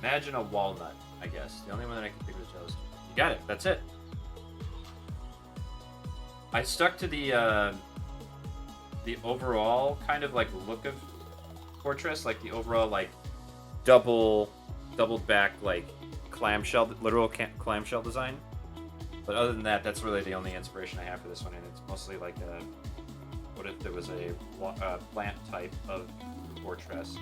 imagine a walnut. I guess the only one that I can think of is those. You got it. That's it. I stuck to the overall kind of like look of Fortress, like the overall like doubled back like clamshell, literal clamshell design. But other than that, that's really the only inspiration I have for this one, and it's mostly like a. What if there was a plant type of Fortress?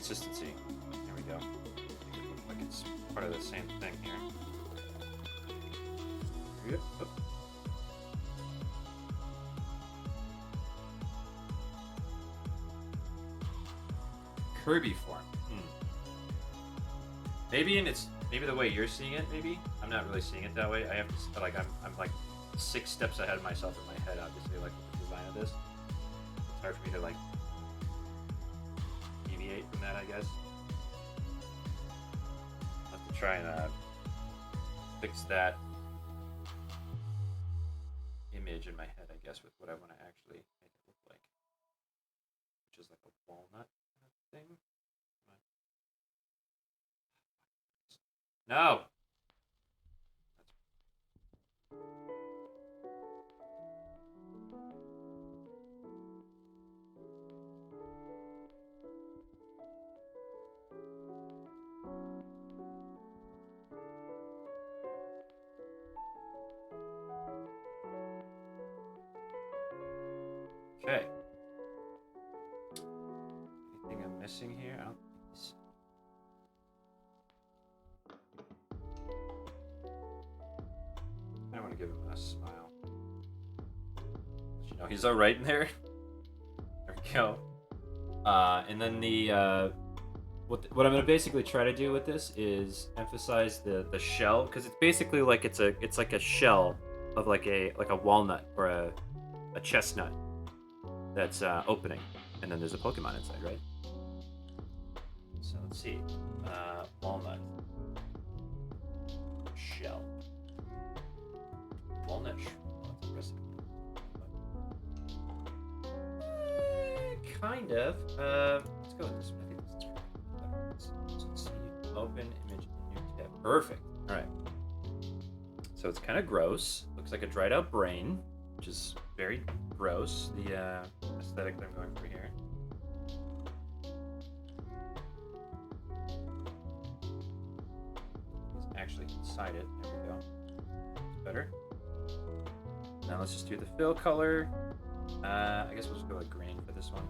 Consistency. There we go. It looks like it's part of the same thing here. Yep. Oh. Kirby form. Maybe maybe the way you're seeing it. Maybe I'm not really seeing it that way. I have to like I'm like 6 steps ahead of myself in my head. Obviously, like with the design of this, it's hard for me to like deviate from that, I guess. I'll have to try and fix that image in my head, I guess, with what I want to actually make it look like, which is like a walnut kind of thing. No! Okay. Anything I'm missing here? I don't think so. I want to give him a smile. Let you know he's alright in there. There we go. And then the what I'm gonna basically try to do with this is emphasize the shell, because it's basically like it's like a shell of like a walnut or a chestnut that's opening, and then there's a Pokemon inside, right? So let's see. Walnut. Shell. Walnut shell. That's impressive. Kind of. Let's go with this one. I think this is better. Let's see. Open image new tab. Perfect. All right. So it's kind of gross. Looks like a dried out brain, which is very gross. The aesthetic that I'm going for here. It's actually inside it. There we go. It's better. Now let's just do the fill color. I guess we'll just go with green for this one.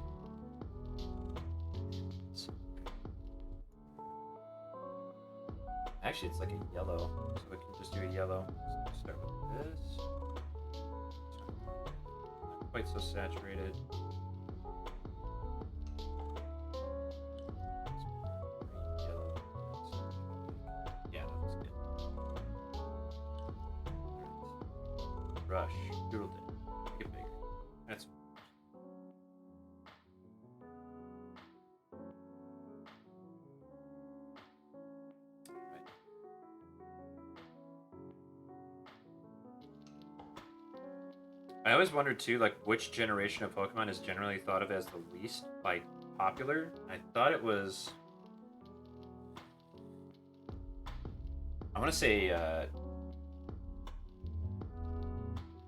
Actually, it's like a yellow, so we can just do a yellow. So start with this. Not quite so saturated. Yellow. Yeah, that looks good. Brush, doodled it. Make it bigger. That's. I always wondered too, like which generation of Pokemon is generally thought of as the least like popular. I thought it was. I want to say.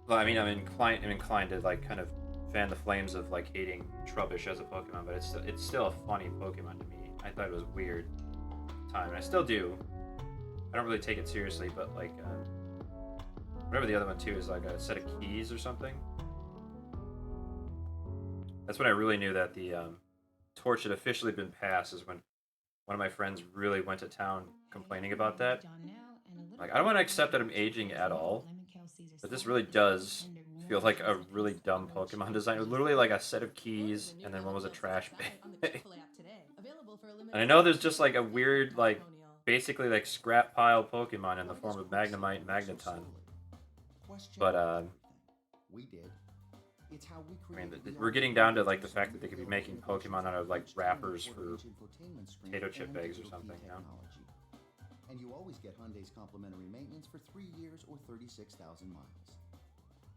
Well, I mean, I'm inclined to like kind of fan the flames of like hating Trubbish as a Pokemon, but it's still a funny Pokemon to me. I thought it was weird at the time, and I still do. I don't really take it seriously, but like. Whatever the other one too is, like a set of keys or something. That's when I really knew that the torch had officially been passed, is when one of my friends really went to town complaining about that. Like, I don't want to accept that I'm aging at all, but this really does feel like a really dumb Pokemon design. It was literally like a set of keys, and then one was a trash bag. And I know there's just like a weird, like, basically like scrap pile Pokemon in the form of Magnemite and Magneton. But we did. It's how we I mean, we're getting down to like the fact that they could be making Pokemon out of like wrappers for potato chip bags or something, you know? And you always get Hyundai's complimentary maintenance for 3 years or 36,000 miles.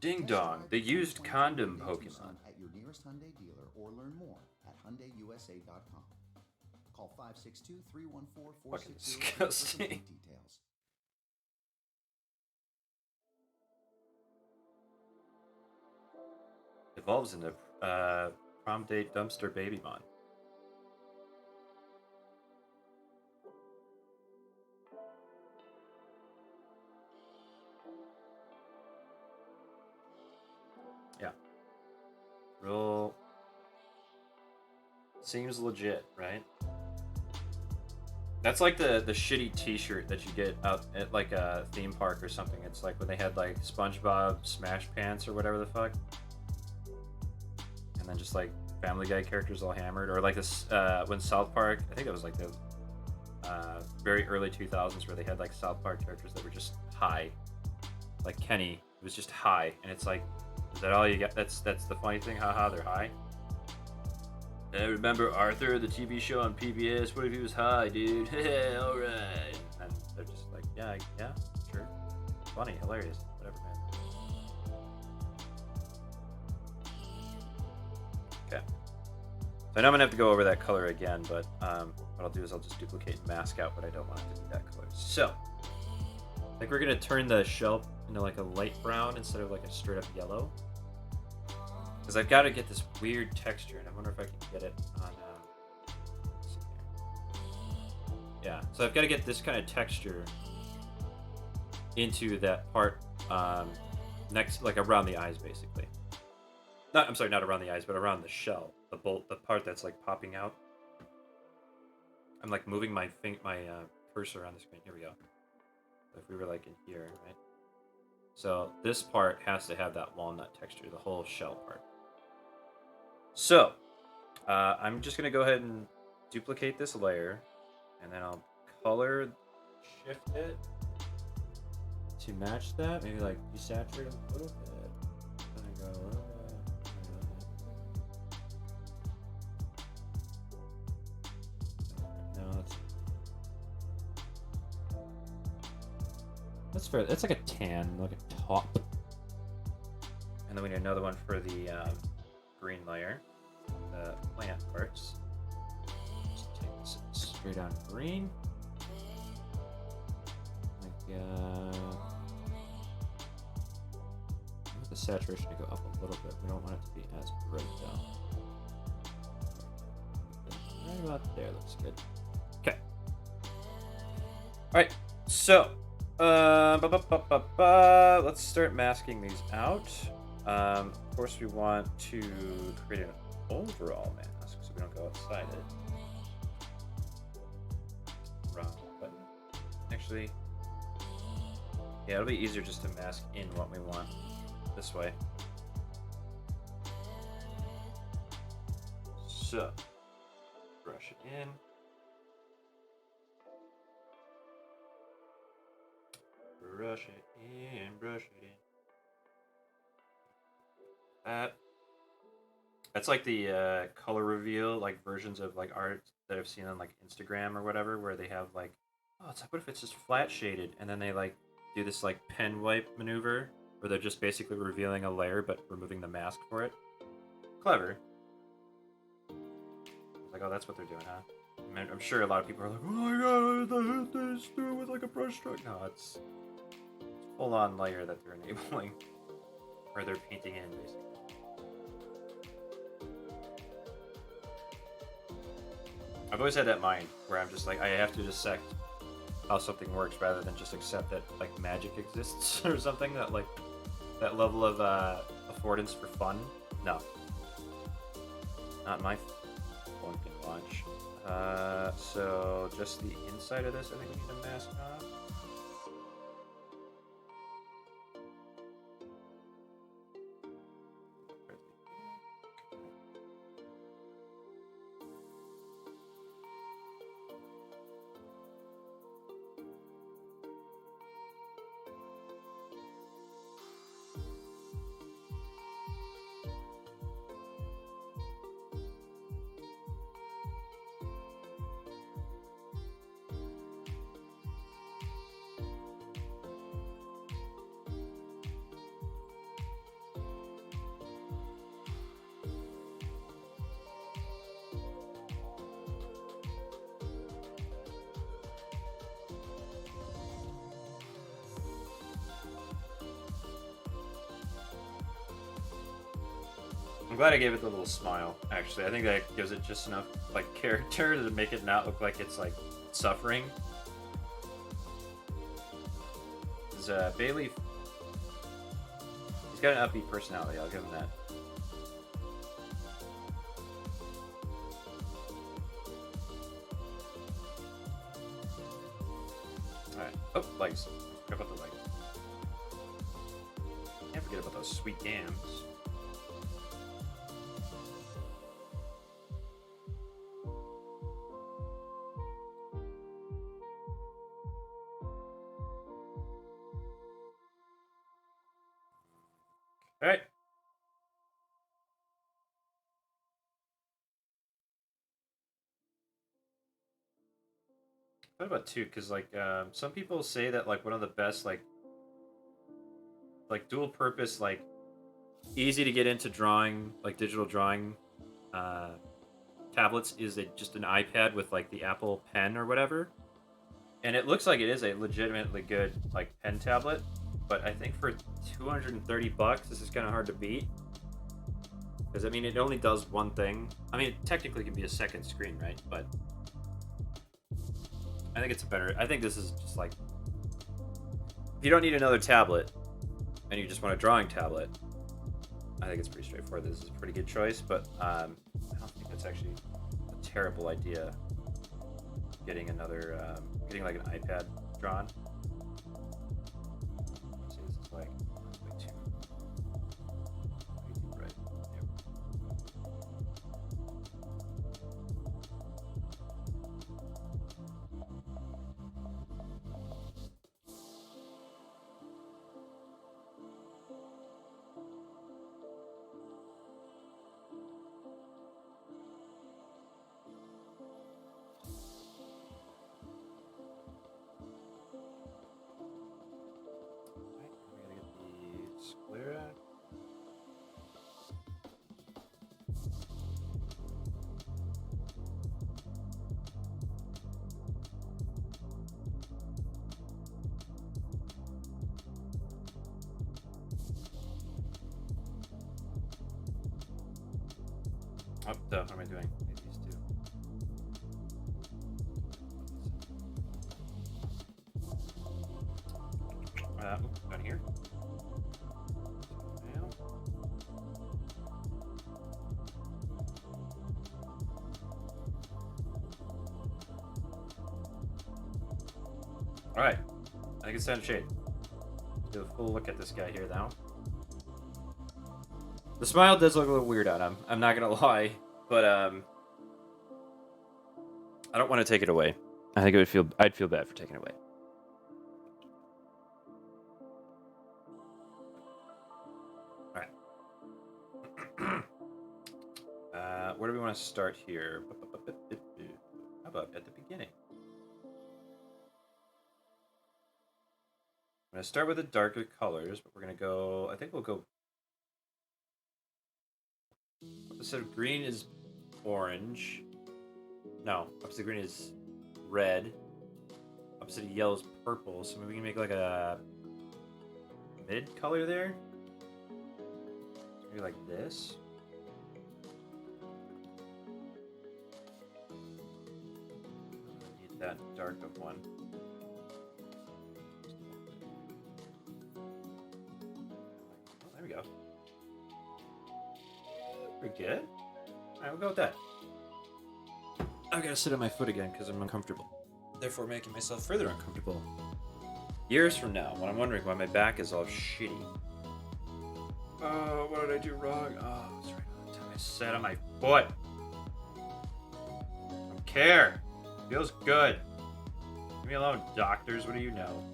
Ding dong, the used condom Pokemon. At your nearest Hyundai dealer or learn more at HyundaiUSA.com. Call 562-314-4600 Fucking for disgusting. complete details. Evolves into prom date dumpster babymon. Yeah. Real. Seems legit, right? That's like the shitty t-shirt that you get out at like a theme park or something. It's like when they had like SpongeBob Smash Pants or whatever the fuck. And then just like Family Guy characters all hammered, or like this when South Park, I think it was like the very early 2000s where they had like South Park characters that were just high, like Kenny was just high, and it's like, is that all you got? That's the funny thing, haha, they're high. I remember Arthur, the TV show on PBS. What if he was high, dude? All right. And they're just like, yeah, sure, funny, hilarious, whatever, man. Okay. So I know I'm gonna have to go over that color again, but what I'll do is I'll just duplicate and mask out what I don't want it to be that color. So, I think we're gonna turn the shell into like a light brown instead of like a straight up yellow. Because I've got to get this weird texture, and I wonder if I can get it on. Yeah, so I've got to get this kind of texture into that part next, like around the eyes, basically. I'm sorry, not around the eyes, but around the shell, the part that's like popping out. I'm like moving my cursor on the screen. Here we go. If we were like in here, right? So this part has to have that walnut texture, the whole shell part. So I'm just gonna go ahead and duplicate this layer, and then I'll color shift it to match that. Maybe like desaturate a little bit. And I go. No, That's fair. That's like a tan, like a top. And then we need another one for the green layer, the plant parts. Just take this straight on green. Like, want the saturation to go up a little bit. We don't want it to be as bright though. Right about there looks good. Okay. All right. So, let's start masking these out. Of course, we want to create an overall mask so we don't go outside it. Wrong button. Actually, yeah, it'll be easier just to mask in what we want this way. So, brush it in. Brush it in, brush it in. That's like the color reveal, like versions of like art that I've seen on like Instagram or whatever, where they have like, oh, it's like, what if it's just flat shaded, and then they like do this like pen wipe maneuver, where they're just basically revealing a layer but removing the mask for it. Clever. Like, oh, that's what they're doing, huh? I mean, I'm sure a lot of people are like, oh my god, they just do it with like a brush stroke. No, it's full-on layer that they're enabling, or they're painting in, basically. I've always had that mind where I'm just like, I have to dissect how something works rather than just accept that like magic exists or something. That like that level of affordance for fun. No, not my fucking launch. So just the inside of this, I think we need to mask off. I'm glad I gave it the little smile, actually. I think that gives it just enough like character to make it not look like it's like suffering. Because Bayleaf, he's got an upbeat personality, I'll give him that. Alright. Oh, legs. Forgot about the legs. Can't forget about those sweet yams. All right. What about two? Because like some people say that like one of the best like dual purpose like easy to get into drawing like digital drawing tablets is just an iPad with like the Apple Pen or whatever, and it looks like it is a legitimately good like pen tablet. But I think for $230, this is kind of hard to beat. Because, I mean, it only does one thing. I mean, it technically can be a second screen, right? But I think it's a better... I think this is just like... If you don't need another tablet, and you just want a drawing tablet, I think it's pretty straightforward. This is a pretty good choice, but I don't think that's actually a terrible idea. Getting another... getting like an iPad drawn. Like way too bright. Yep. What am I doing? These two. Down here. Alright. I think it's time to shade. Let's do a full look at this guy here now. The smile does look a little weird on him. I'm not gonna lie. But I don't want to take it away. I think I'd feel bad for taking it away. Alright. Where do we want to start here? How about at the beginning? I'm going to start with the darker colors, but we're going to go... I think we'll go... Opposite of green is orange. No, opposite of green is red. Opposite of yellow is purple, so maybe we can make like a mid color there. Maybe like this. Need that dark of one. Oh, there we go. Pretty good. Alright, we'll go with that. I've got to sit on my foot again because I'm uncomfortable. Therefore making myself further uncomfortable. Years from now, when I'm wondering why my back is all shitty. Oh, what did I do wrong? Oh, it's right on the time I sat on my foot. I don't care. Feels good. Leave me alone, doctors. What do you know?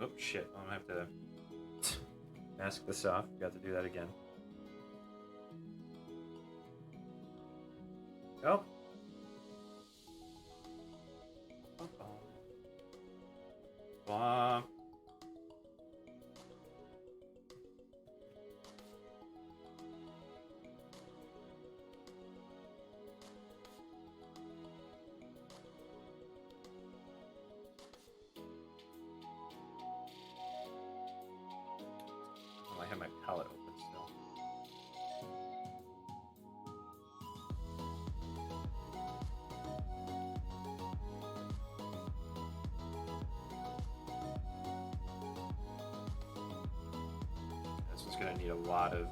Oh, shit. I'm gonna have to mask this off. Got to do that again. Oh. Bomb. I have my palette open still. This one's going to need a lot of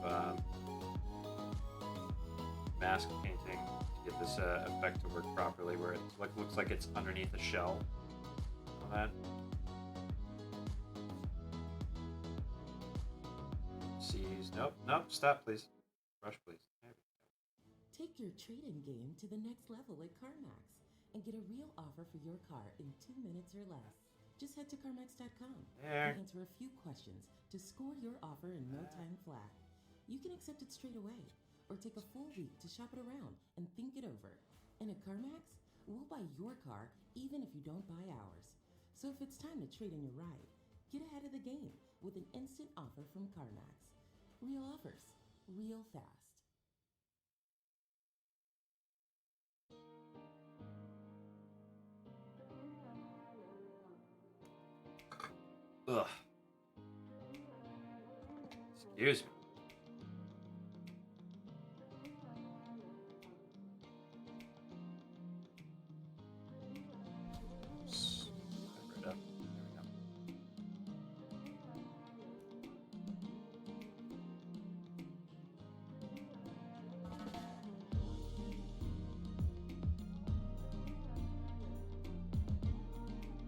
mask painting to get this effect to work properly, where it looks like it's underneath the shell. All that. Nope, stop, please. Rush, please. Take your trade-in game to the next level at CarMax and get a real offer for your car in 2 minutes or less. Just head to CarMax.com and answer a few questions to score your offer in no time flat. You can accept it straight away or take a full week to shop it around and think it over. And at CarMax, we'll buy your car even if you don't buy ours. So if it's time to trade in your ride, get ahead of the game with an instant offer from CarMax. Real offers, real fast. Ugh. Excuse me.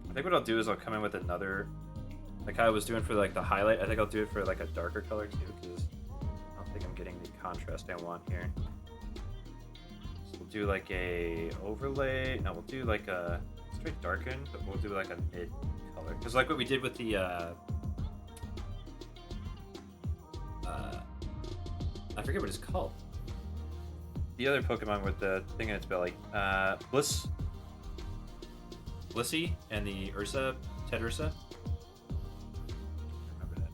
I think what I'll do is I'll come in with another, like I was doing for like the highlight. I think I'll do it for like a darker color too, because I don't think I'm getting the contrast I want here. So we'll do like a overlay. No, we'll do like a straight darken, but we'll do like a mid color, because like what we did with the I forget what it's called. The other Pokemon with the thing in its belly, Blissey and the Ursa, Tedursa. Remember that.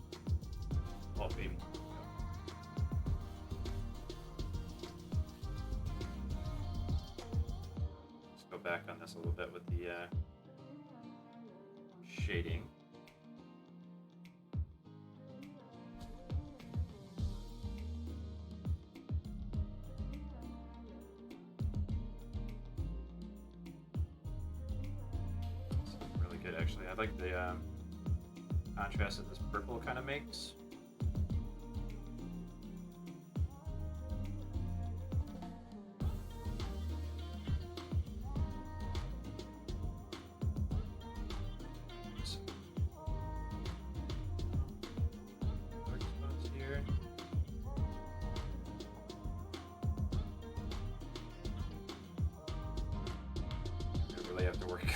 Oh, baby. Let's go back on this a little bit with the shading. Really good, actually. I like the contrast that this purple kind of makes.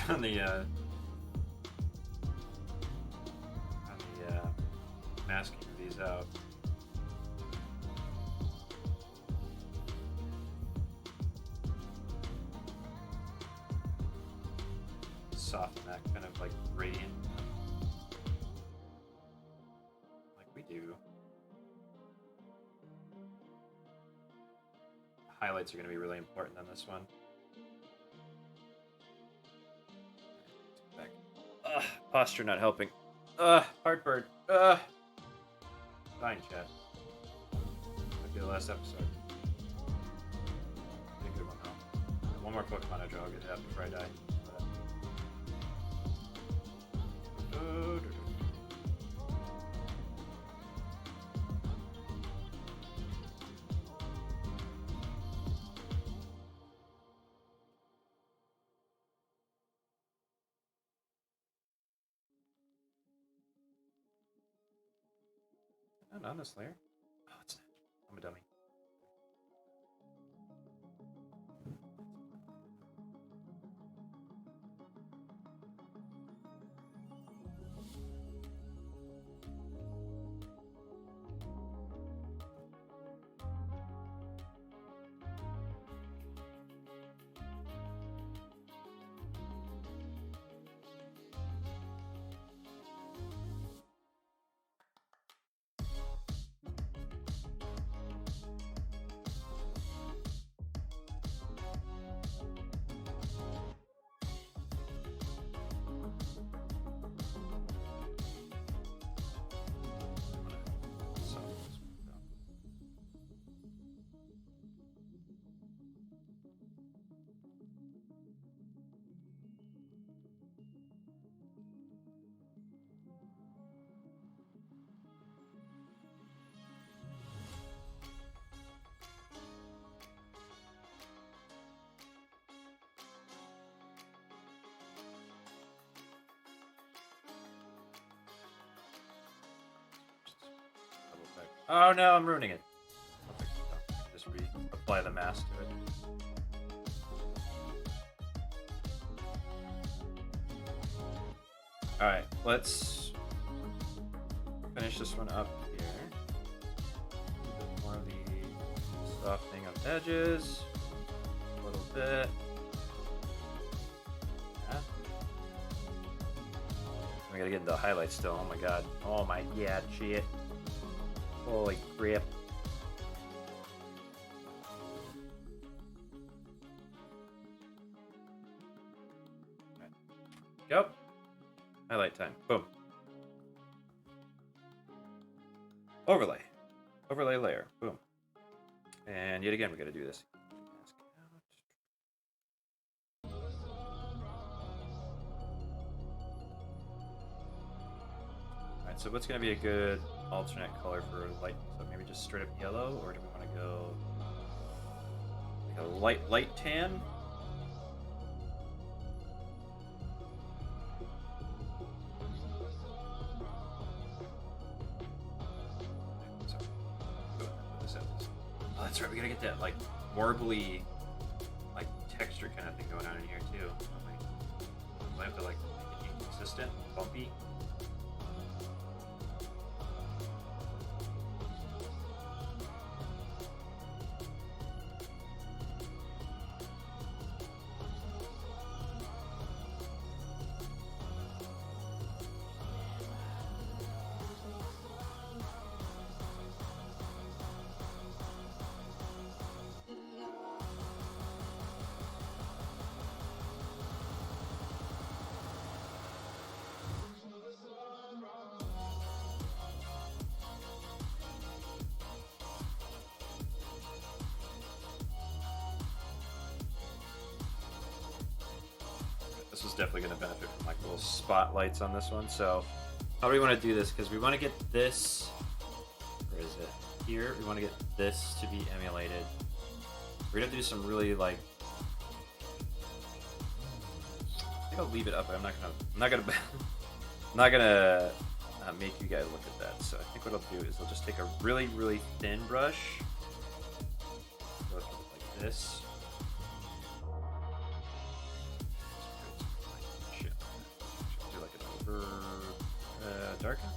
On the masking of these out. Soften that kind of like gradient, like we do. The highlights are going to be really important on this one. Posture not helping. Heartburn. Fine, chat. Might be the last episode. Be a good one though. One more Pokemon I draw, I'll get it out before I die. Not on this layer. Oh, it's not. I'm a dummy. Oh no, I'm ruining it. Just apply the mask to it. Alright, let's finish this one up here. A bit more of the softening of edges. A little bit. Yeah. We gotta get into the highlights still. Oh my god. Oh my god, shit. Holy crap. Right. Go. Highlight time. Boom. Overlay. Overlay layer. Boom. And yet again, we gotta do this. Alright, so what's gonna be a good alternate color for light? So maybe just straight up yellow, or do we want to go like a light tan? Oh, that's right. We gotta get that like warbly, like texture kind of thing going on in here too. I have to like make it consistent, bumpy. This is definitely going to benefit from like little spotlights on this one. So how do we want to do this? Because we want to get this, where is it? Here, we want to get this to be emulated. We're going to do some really like, I think I'll leave it up, but I'm not gonna make you guys look at that. So I think what I'll do is I'll just take a really, really thin brush, go through it like this. Shit. Do like an over darken.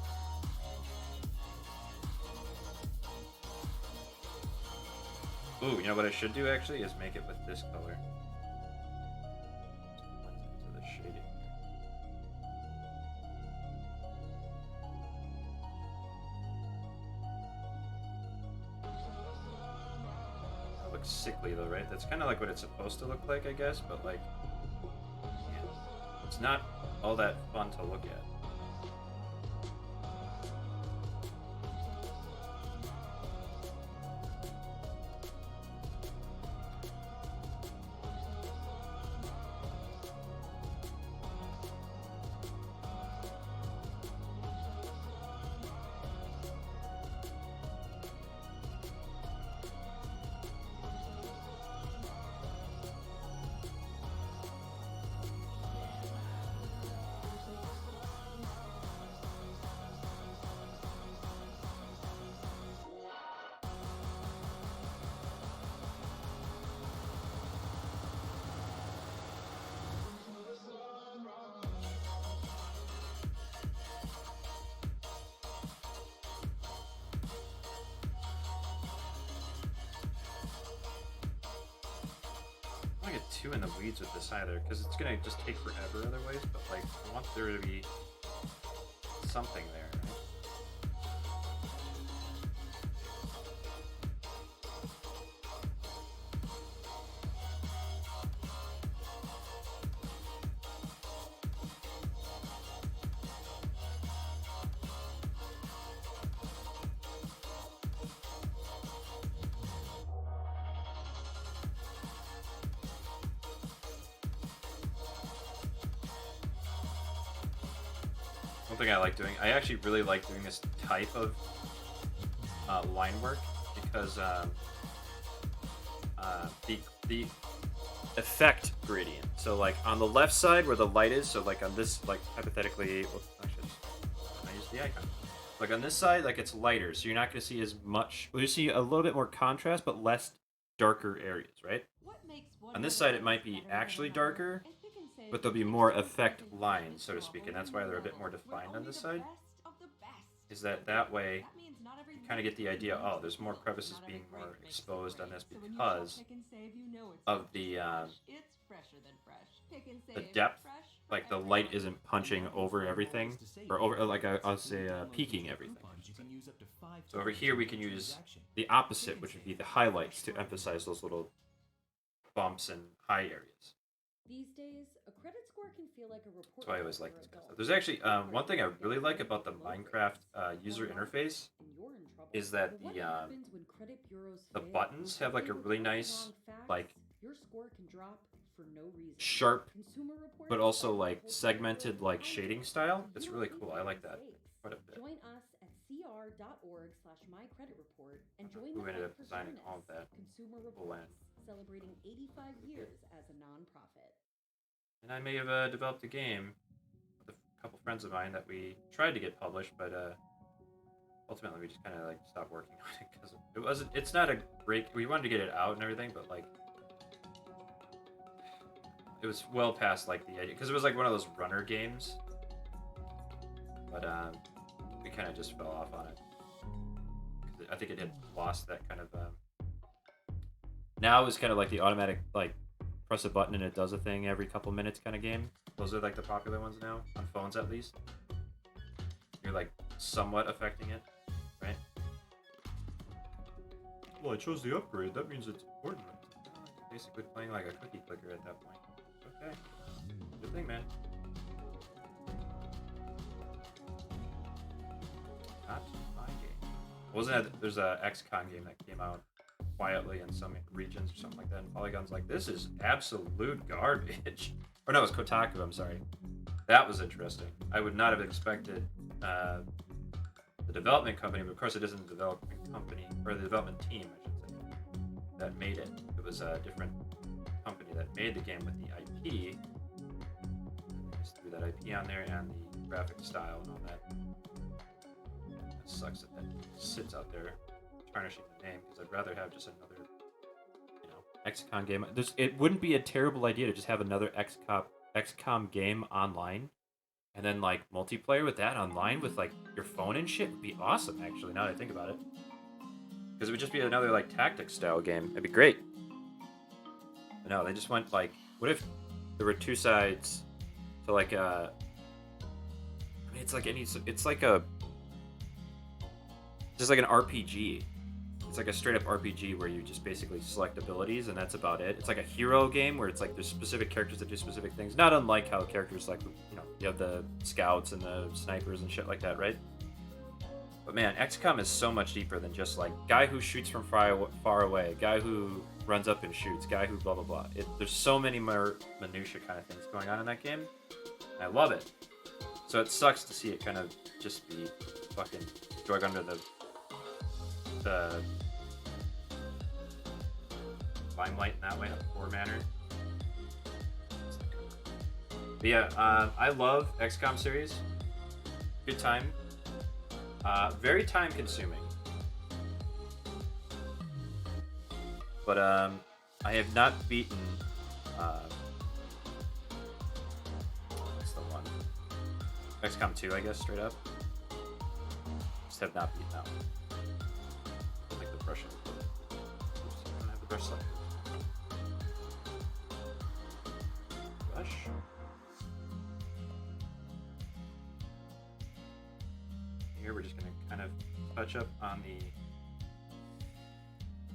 Ooh, you know what I should do actually is make it with this color. So the shading. That looks sickly though, right? That's kind of like what it's supposed to look like, I guess, but like, yeah, it's not all that fun to look at. I don't get too in the weeds with this either, because it's gonna just take forever otherwise, but like, I want there to be something there, right? One thing I like doing, I actually really like doing this type of line work because the effect gradient. So like on the left side where the light is, so like on this, like hypothetically, I use the icon. Like on this side, like it's lighter, so you're not going to see as much. Well, you see a little bit more contrast, but less darker areas, right? On this side, it might be actually darker, but there'll be more effect lines, so to speak, and that's why they're a bit more defined on this side. Is that way you kind of get the idea, oh, there's more crevices being more exposed on this because of the depth. Like the light isn't punching over everything, or over, like I'll say, peaking everything. So over here we can use the opposite, which would be the highlights to emphasize those little bumps and high areas. These days, a credit score can feel like a report. That's why I always like this kind of stuff. There's actually one thing I really like about the Minecraft user interface is that the buttons have like a really nice, like, sharp, but also like segmented like shading style. It's really cool. I like that quite a bit. Join us at cr.org/mycreditreport and join Who the ended fight up for designing fairness. all of that Consumer cool land. Reports, celebrating 85 years as a nonprofit. And I may have developed a game with a couple friends of mine that we tried to get published, but ultimately we just kind of like stopped working on it because it wasn't. It's not a great. We wanted to get it out and everything, but like it was well past like the idea because it was like one of those runner games. But we kind of just fell off on it. I think it had lost that kind of. Now it's kind of like the automatic like. Press a button and it does a thing every couple minutes kind of game. Those are like the popular ones now, on phones at least. You're like somewhat affecting it, right? Well, I chose the upgrade, that means it's important. Basically playing like a cookie clicker at that point. Okay, good thing, man. Not my game. Wasn't that, there's a XCOM game that came out quietly in some regions or something like that, and Polygon's like, this is absolute garbage. Or no, it was Kotaku, I'm sorry. That was interesting. I would not have expected the development company, but of course it isn't the development company, or the development team, I should say, that made it. It was a different company that made the game with the IP. They just threw that IP on there and the graphic style and all that. It sucks that sits out there tarnishing the name, because I'd rather have just another, XCOM game. It wouldn't be a terrible idea to just have another XCOM game online, and then like multiplayer with that online with like your phone and shit would be awesome. Actually, now that I think about it, because it would just be another like tactics style game. It'd be great. But no, they just went like, what if there were two sides to like I mean, it's like just like an RPG. It's like a straight up RPG where you just basically select abilities and that's about it. It's like a hero game where it's like there's specific characters that do specific things. Not unlike how characters like, you have the scouts and the snipers and shit like that, right? But man, XCOM is so much deeper than just like guy who shoots from far away, guy who runs up and shoots, guy who blah blah blah. There's so many more minutia kind of things going on in that game. And I love it. So it sucks to see it kind of just be fucking drug under the limelight in that way, in a poor manner. But yeah, I love XCOM series. Good time. Very time consuming. But I have not beaten what's the one? XCOM 2, I guess, straight up. Just have not beaten that one. I like the brush. Oops, I don't have the brush selected. Brush. Here we're just gonna kind of touch up on the.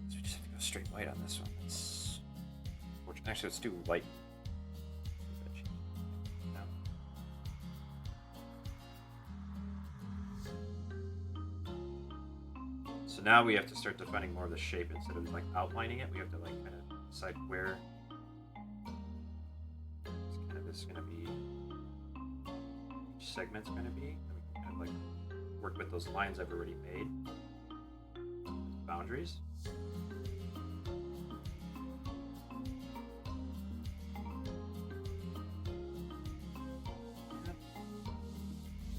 So we just have to go straight white on this one. That's actually, let's do light. So now we have to start defining more of the shape instead of like outlining it. We have to like kind of decide where this is gonna be, which segment's gonna be, and we can kind of like work with those lines I've already made, boundaries.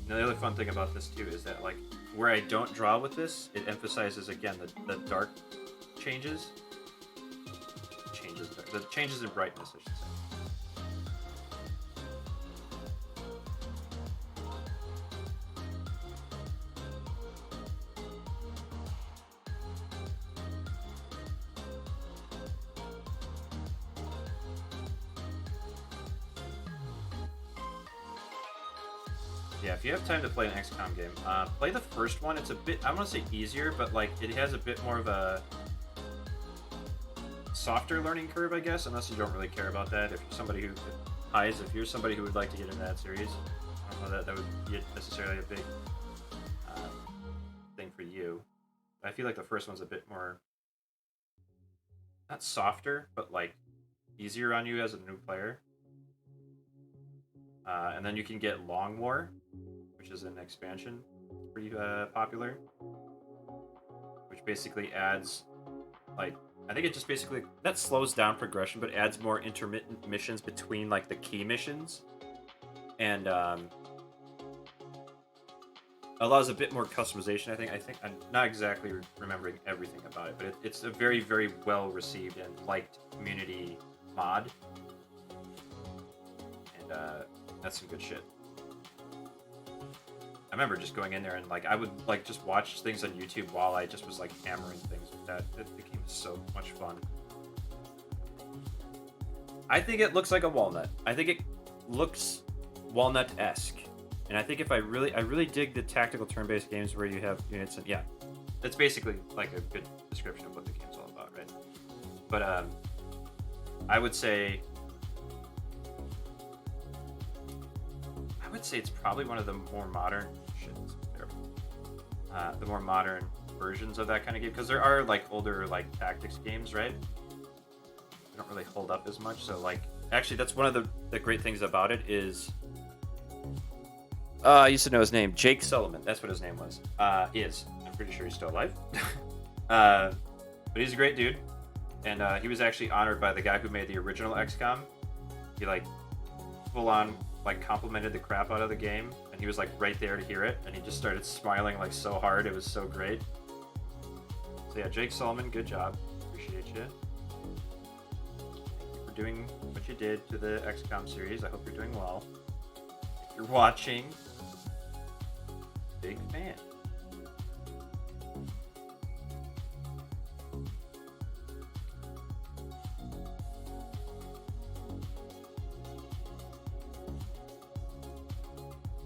Now the other fun thing about this too is that like where I don't draw with this, it emphasizes again the dark changes. The changes in brightness, I should say. Yeah, if you have time to play an XCOM game, play the first one. It's a bit, I want to say easier, but like it has a bit more of a softer learning curve, I guess, unless you don't really care about that. If you're somebody who, if you're somebody who would like to get into that series, I don't know that would be necessarily a big thing for you. I feel like the first one's a bit more, not softer, but like easier on you as a new player. And then you can get Long War, which is an expansion, pretty popular, which basically adds, like, I think it just basically, that slows down progression, but adds more intermittent missions between, like, the key missions, and allows a bit more customization, I think. I'm not exactly remembering everything about it, but it's a very, very well-received and liked community mod, and that's some good shit. I remember just going in there and like I would like just watch things on YouTube while I just was like hammering things with that. It became so much fun. I think it looks like a walnut. I think it looks walnut-esque. And I think if I really dig the tactical turn-based games where you have units and yeah. That's basically like a good description of what the game's all about, right? But I would say it's probably one of the more modern the more modern versions of that kind of game, because there are like older like tactics games, right? They don't really hold up as much. So like Actually, that's one of the great things about it is. I used to know his name, Jake Sullivan. That's what his name was. I'm pretty sure he's still alive. But he's a great dude, and he was actually honored by the guy who made the original XCOM. He like full on like complimented the crap out of the game, and he was like right there to hear it, and he just started smiling like so hard. It was so great. So yeah, Jake Sullivan, good job. Appreciate you. Thank you for doing what you did to the XCOM series. I hope you're doing well. If you're watching, big fan.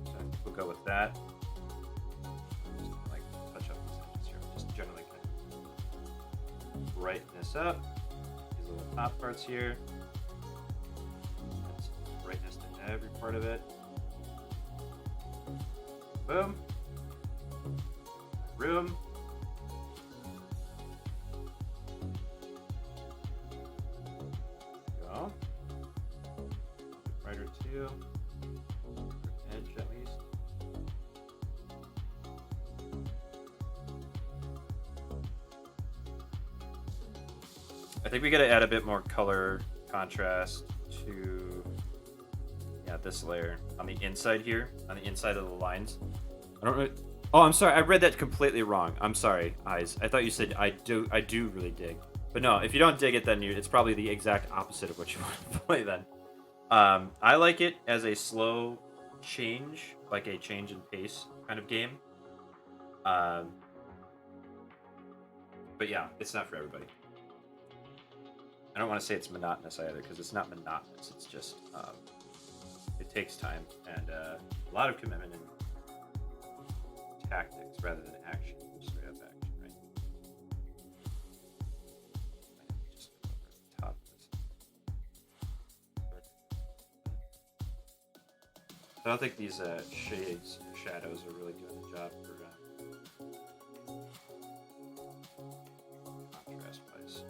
So I think we'll go with that. Just like touch up these edges here. Just generally kind of brighten this up. These little top parts here. Add some brightness to every part of it. Boom. Room. Go. Brighter too. Edge at least. I think we gotta add a bit more color contrast to this layer on the inside here, on the inside of the lines. I don't really. Oh, I'm sorry. I read that completely wrong. I'm sorry, Eyes. I thought you said I do really dig. But no, if you don't dig it, then it's probably the exact opposite of what you want to play then. I like it as a slow change, like a change in pace kind of game. But yeah, it's not for everybody. I don't want to say it's monotonous either, because it's not monotonous. It's just it takes time and a lot of commitment and tactics rather than action, straight up action, right? Just go over the top of this. I don't think these shades and shadows are really doing the job for contrast wise.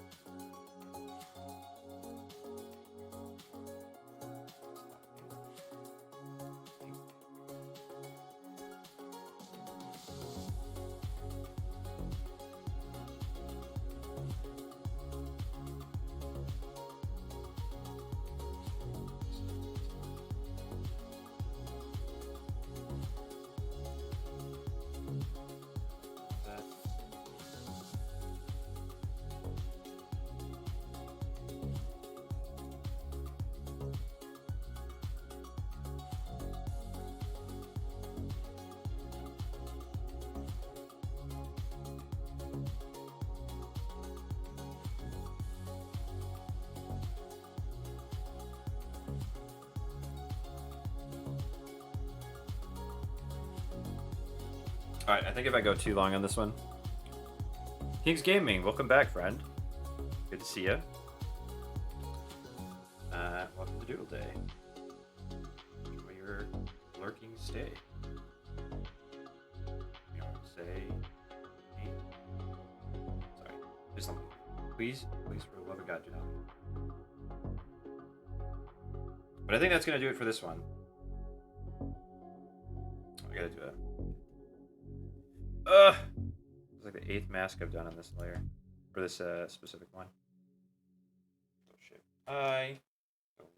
Alright, I think if I go too long on this one. King's Gaming, welcome back, friend. Good to see you. Welcome to Doodle Day. Enjoy your lurking stay. You want to say? Sorry, just something. Please, for the love of God, do not. But I think that's going to do it for this one. I gotta do it. It's like the 8th mask I've done on this layer. For this specific one. So shit.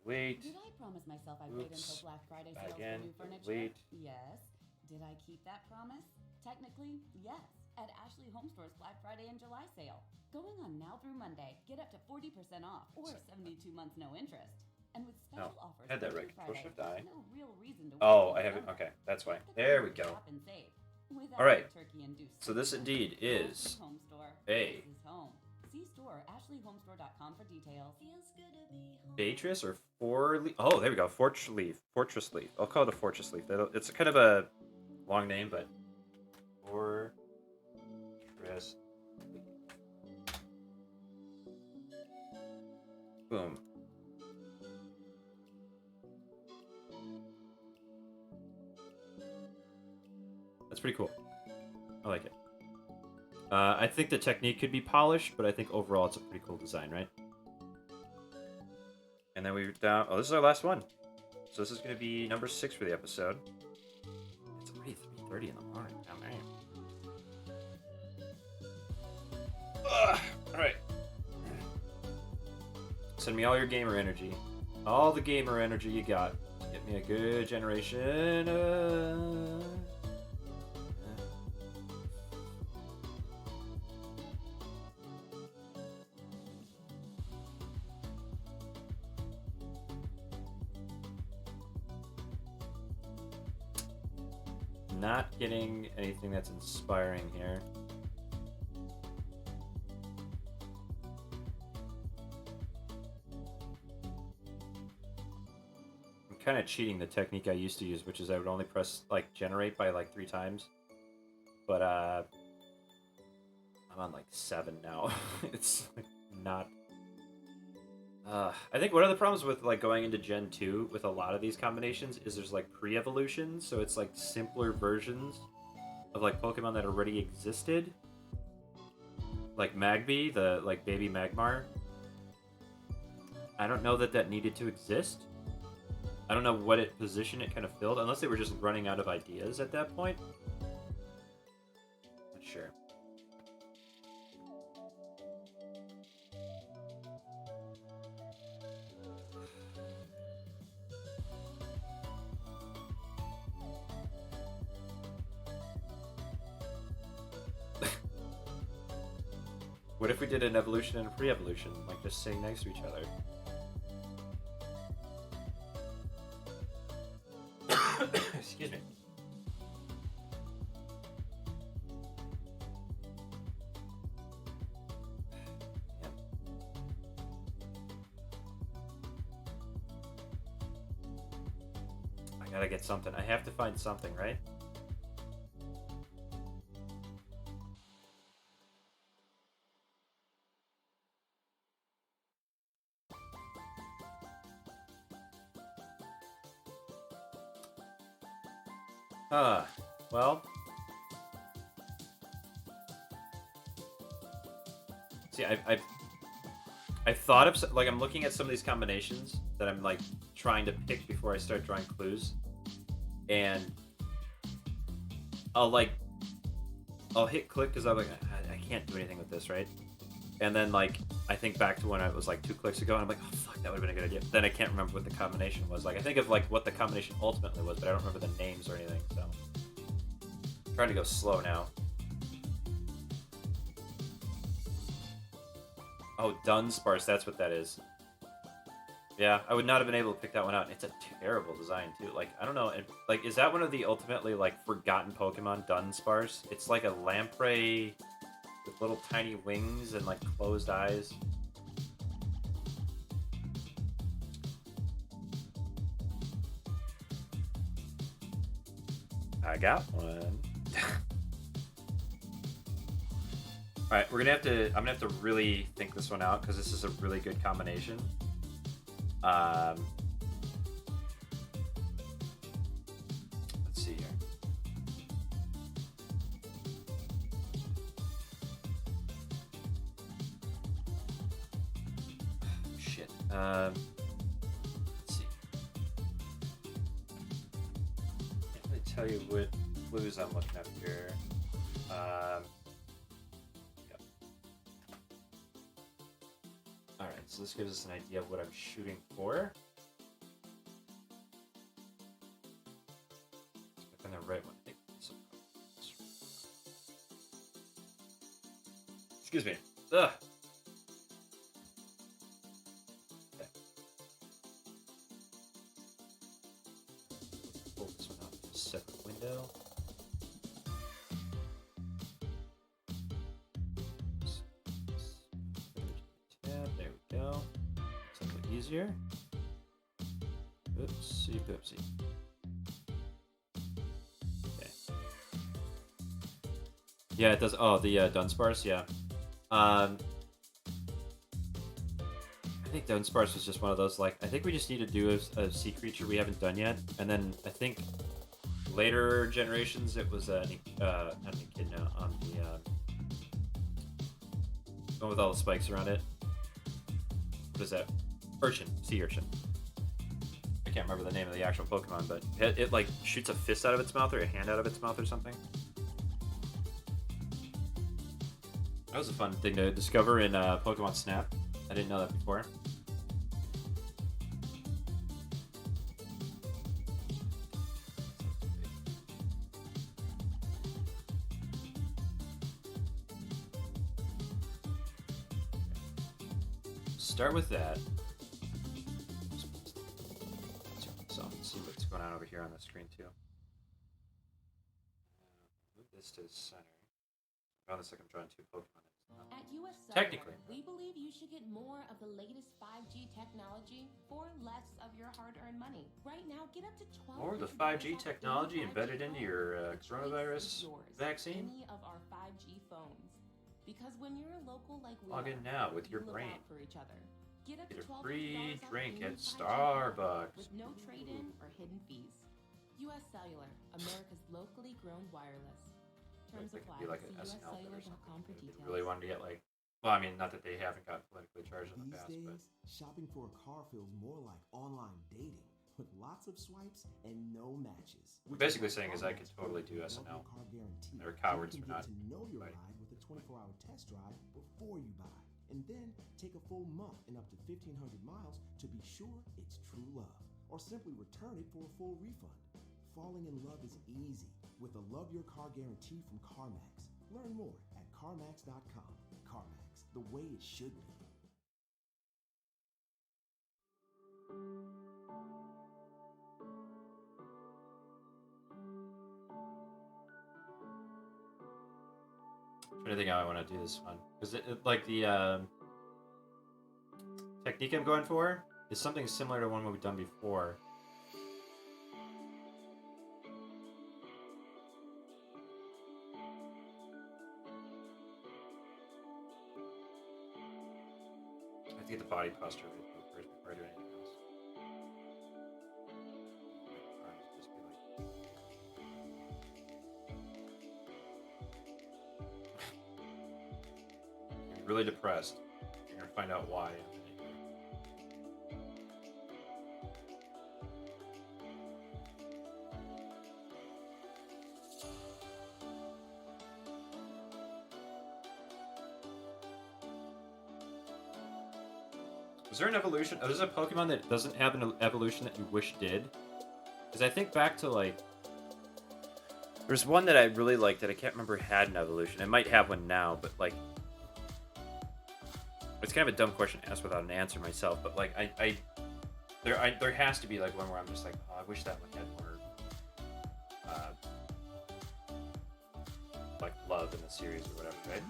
Wait. Did I promise myself I'd wait until Black Friday sales Again. for new furniture? Wait. Yes. Did I keep that promise? Technically, yes. At Ashley Home Store's Black Friday and July sale. Going on now through Monday. Get up to 40% off or 72 months no interest. And with special offers, I had that for right. Friday, Control Shift I. no real reason to Oh, wait I have it. until Okay, that's why. summer. There we go. Shop and save. Without All right. turkey-induced So this indeed is Home Store. a This is home. See store ashleyhomestore.com for details. Feels good to be home. Beatrice or Oh, there we go. Fortress Leaf. Fortress Leaf. I'll call it a Fortress Leaf. It's kind of a long name, but Fortress Leaf. Boom. That's pretty cool. I like it. I think the technique could be polished, but I think overall it's a pretty cool design, right? And then we're down. Oh, this is our last one. So this is going to be number 6 for the episode. It's already 3:30 in the morning. Oh, man. All right. Send me all your gamer energy. All the gamer energy you got. Get me a good generation. Not getting anything that's inspiring here. I'm kind of cheating the technique I used to use, which is I would only press like generate by like 3 times. But I'm on like 7 now. It's like not. I think one of the problems with like going into Gen 2 with a lot of these combinations is there's like pre-evolutions, so it's like simpler versions of like Pokemon that already existed. Like Magby, the like baby Magmar. I don't know that needed to exist. I don't know what position it kind of filled, unless they were just running out of ideas at that point. Not sure. What if we did an evolution and a pre-evolution, like just sitting next to each other? Excuse me. Yeah. I gotta get something. I have to find something, right? Well. See, I've thought of, like, I'm looking at some of these combinations that I'm, like, trying to pick before I start drawing clues. And I'll hit click because I'm like, I can't do anything with this, right? And then, like, I think back to when I was, like, 2 clicks ago, and I'm like, oh, fuck, that would have been a good idea. Then I can't remember what the combination was. Like, I think of, like, what the combination ultimately was, but I don't remember the names or anything, so. I'm trying to go slow now. Oh, Dunsparce, that's what that is. Yeah, I would not have been able to pick that one out. It's a terrible design, too. Like, I don't know. And, like, is that one of the ultimately, like, forgotten Pokemon, Dunsparce? It's like a lamprey with little tiny wings and, like, closed eyes. I got one. Alright, I'm gonna have to really think this one out, because this is a really good combination. Let's see here. Shit. Let's see. Let me tell you what clues I'm looking at here. Alright, so this gives us an idea of what I'm shooting for. Let's find the right one. Excuse me. Ugh. Okay. Pull this one out of a separate window. Easier. Oopsie poopsie. Okay. Yeah, it does. Oh, the Dunsparce, yeah. I think Dunsparce was just one of those, like, I think we just need to do a sea creature we haven't done yet, and then I think later generations it was not an Echidna on the one with all the spikes around it. What is that? Urchin, sea urchin. I can't remember the name of the actual Pokemon, but it like shoots a fist out of its mouth or a hand out of its mouth or something. That was a fun thing to discover in Pokemon Snap. I didn't know that before. Start with that. So let's see what's going on over here on the screen too. Move this to the center. Around this, like I'm drawing two Pokemon. At US Technically, we believe you should get more of the latest 5G technology for less of your hard-earned money. Right now, get up to 12. More of the 5G technology embedded into your coronavirus vaccine. Any of our 5G phones, because when you're a local like we Log in are, now with your you look brain. out for each other. Get up Get to a free $1,200 off drink any at 5G Starbucks. with no trade-in or hidden fees. US Cellular, America's locally grown wireless. Terms It apply. could be like an See SNL bit or uscellular.com for something. If details. they really wanted to get like, well, I mean, not that they haven't gotten politically charged in the past, These but days, shopping for a car feels more like online dating with lots of swipes and no matches. what I'm basically saying is I could totally do SNL. They're cowards for not. To know your ride with a 24-hour test drive before you buy, and then take a full month and up to 1,500 miles to be sure it's true love, or simply return it for a full refund. Falling in love is easy with a Love Your Car guarantee from CarMax. Learn more at CarMax.com. CarMax, the way it should be. I'm trying to think how I want to do this one because like the technique I'm going for is something similar to one we've done before. I have to get the body posture right first before I do anything else. Just be like... You're really depressed. You're gonna find out why. Was there an evolution? Oh, there's a Pokemon that doesn't have an evolution that you wish did? Because I think back to, like... There's one that I really liked that I can't remember had an evolution. It might have one now, but, like... It's kind of a dumb question to ask without an answer myself, but, like, there has to be, like, one where I'm just like, oh, I wish that one had more... like, love in the series or whatever, right?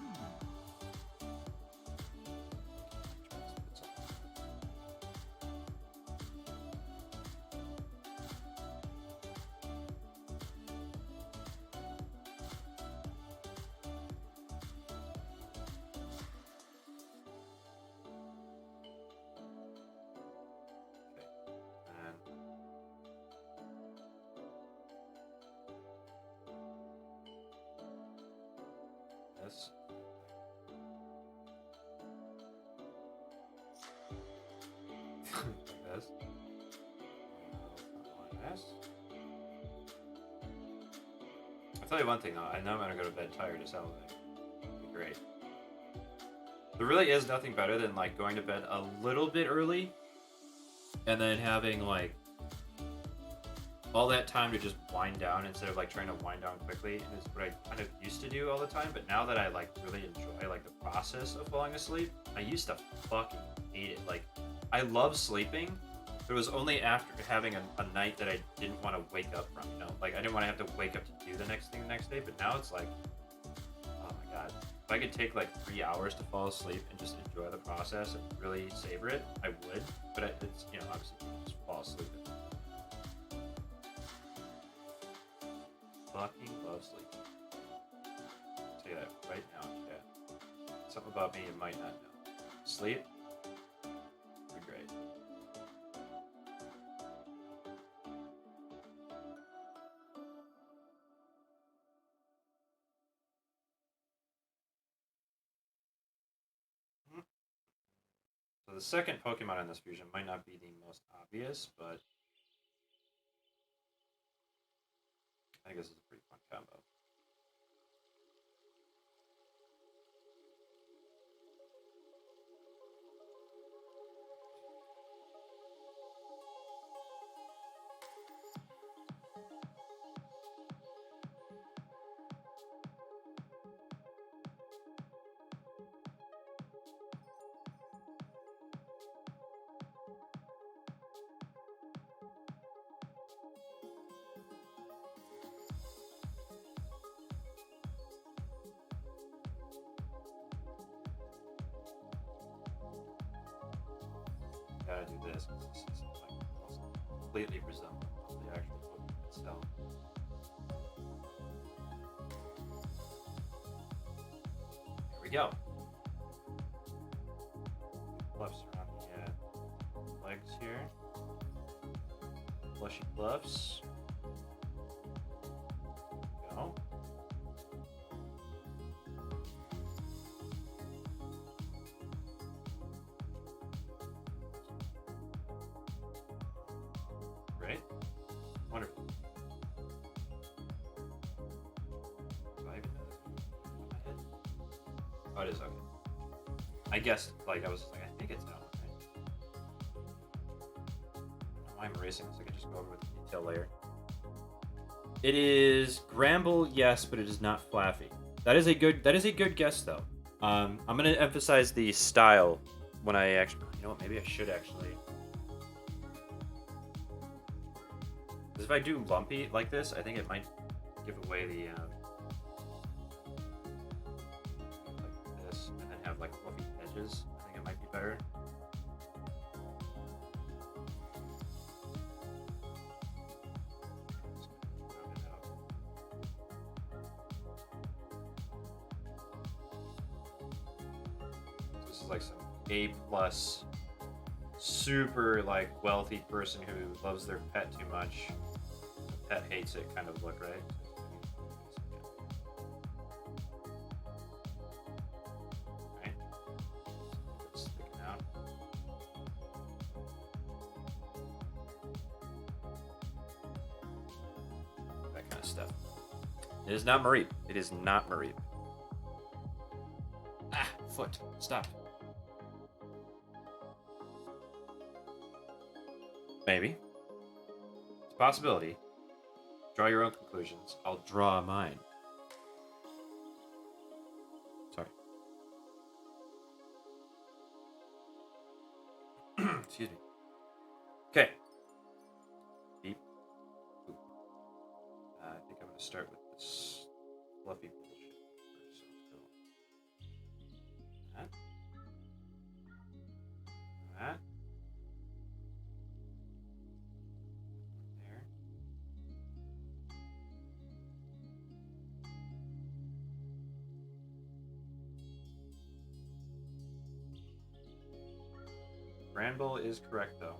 I'll tell you one thing though, I know I'm gonna go to bed tired as hell today. It'll be great. There really is nothing better than like going to bed a little bit early and then having like all that time to just wind down instead of like trying to wind down quickly. And it's what I kind of used to do all the time, but now that I like really enjoy like the process of falling asleep, I used to fucking hate it. Like I love sleeping. It was only after having a night that I didn't want to wake up from, you know? Like, I didn't want to have to wake up to do the next thing the next day, but now it's like, oh my god. If I could take, like, 3 hours to fall asleep and just enjoy the process and really savor it, I would. But it's, you know, obviously, you just fall asleep. Fucking love sleeping. I'll tell you that right now, chat. Something about me you might not know. Sleep? Be great. So the second Pokemon in this fusion might not be the most obvious, but I think this is a pretty fun combo. Gotta do this because this is like almost completely resemblant of the actual Pokemon itself. Here we go. Bluffs around the legs here. Fleshy bluffs. Go. Great. Wonderful. Do I even know this in my head? Oh, it is okay. I guessed, like, I was like, I think it's out, right? I don't know why I'm erasing this. I can just go over with the detail layer. It is Gramble, yes, but it is not Flaffy. That is a good guess, though. I'm gonna emphasize the style when I actually, you know what, maybe I should actually. Because if I do lumpy like this, I think it might give away the like this, and then have like fluffy edges. I think it might be better. This is like some A+, super like wealthy person who loves their pet too much. The pet hates it kind of look, right? Right? It's sticking out. That kind of stuff. It is not Mareep. It is not Mareep. Ah, foot. Stop. Maybe. It's a possibility. Draw your own conclusions. I'll draw mine. Sorry. Excuse me. Okay. Beep. Boop. I think I'm going to start with this fluffy bullshit first. So that. That. There. Granbull is correct, though.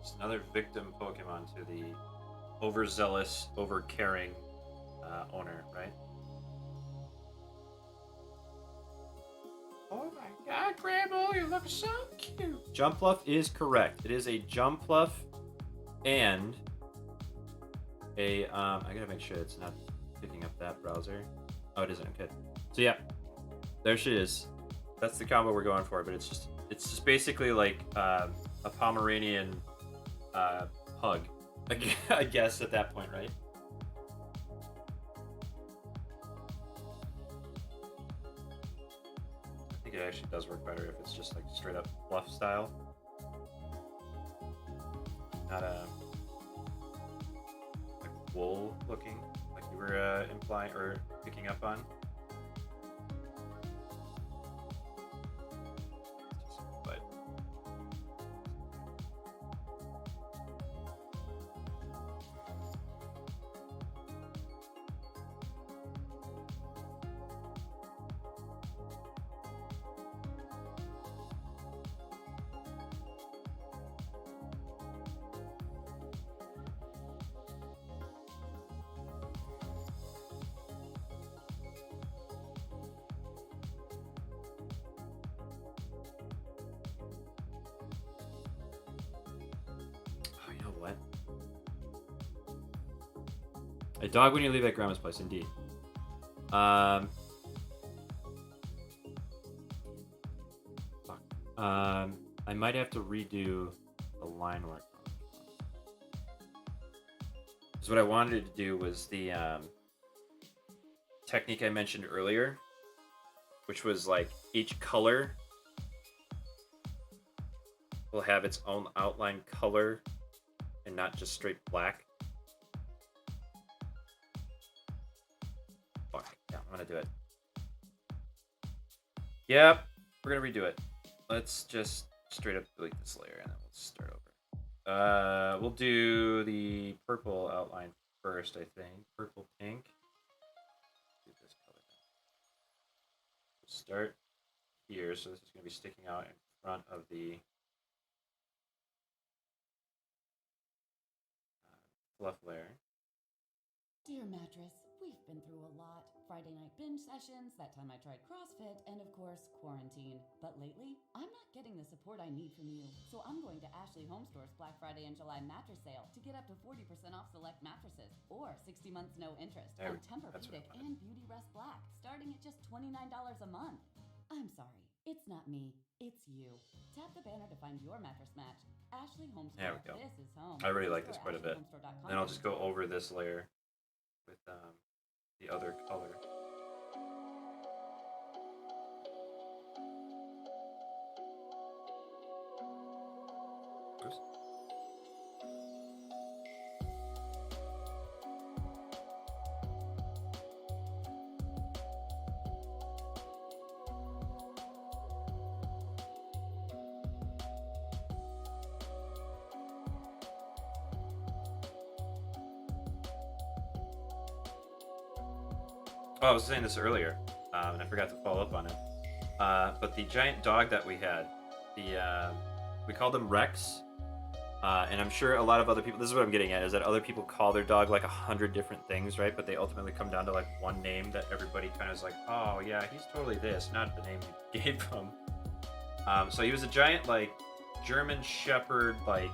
It's another victim Pokemon to the overzealous, overcaring owner, right? Oh my god, Grandma, you look so cute! Jumpluff is correct. It is a Jumpluff and a, I gotta make sure it's not picking up that browser. Oh, it isn't, okay. So yeah, there she is. That's the combo we're going for, but it's just basically like a Pomeranian hug, I guess, at that point, right? I think it actually does work better if it's just like straight up fluff style. Not like wool looking, like you were implying or picking up on. But A dog when you leave at grandma's place, indeed. I might have to redo the line work. Because what I wanted to do was the technique I mentioned earlier, which was like each color will have its own outline color and not just straight black. Fuck. Yeah, I'm gonna do it. Yep, we're gonna redo it. Let's just straight up delete this layer and then we'll start over. We'll do the purple outline first, I think. Purple, pink. Do this color now. We'll start here, so this is gonna be sticking out in front of the fluff layer. Dear mattress, we've been through a lot. Friday night binge sessions, that time I tried CrossFit, and of course, quarantine. But lately, I'm not getting the support I need from you. So I'm going to Ashley Home Store's Black Friday and July mattress sale to get up to 40% off select mattresses or 60 months no interest on Tempur-Pedic and Beauty Rest Black, starting at just $29 a month. I'm sorry, it's not me, it's you. Tap the banner to find your mattress match. Ashley Home Store. There we go. This is home. I really like this quite a bit. Then I'll just go over this layer with the other color. Oops. Oh, I was saying this earlier, and I forgot to follow up on it. But the giant dog that we had, we called him Rex, and I'm sure a lot of other people. This is what I'm getting at: is that other people call their dog like 100 different things, right? But they ultimately come down to like one name that everybody kind of is like, oh yeah, he's totally this, not the name you gave him. So he was a giant like German Shepherd, like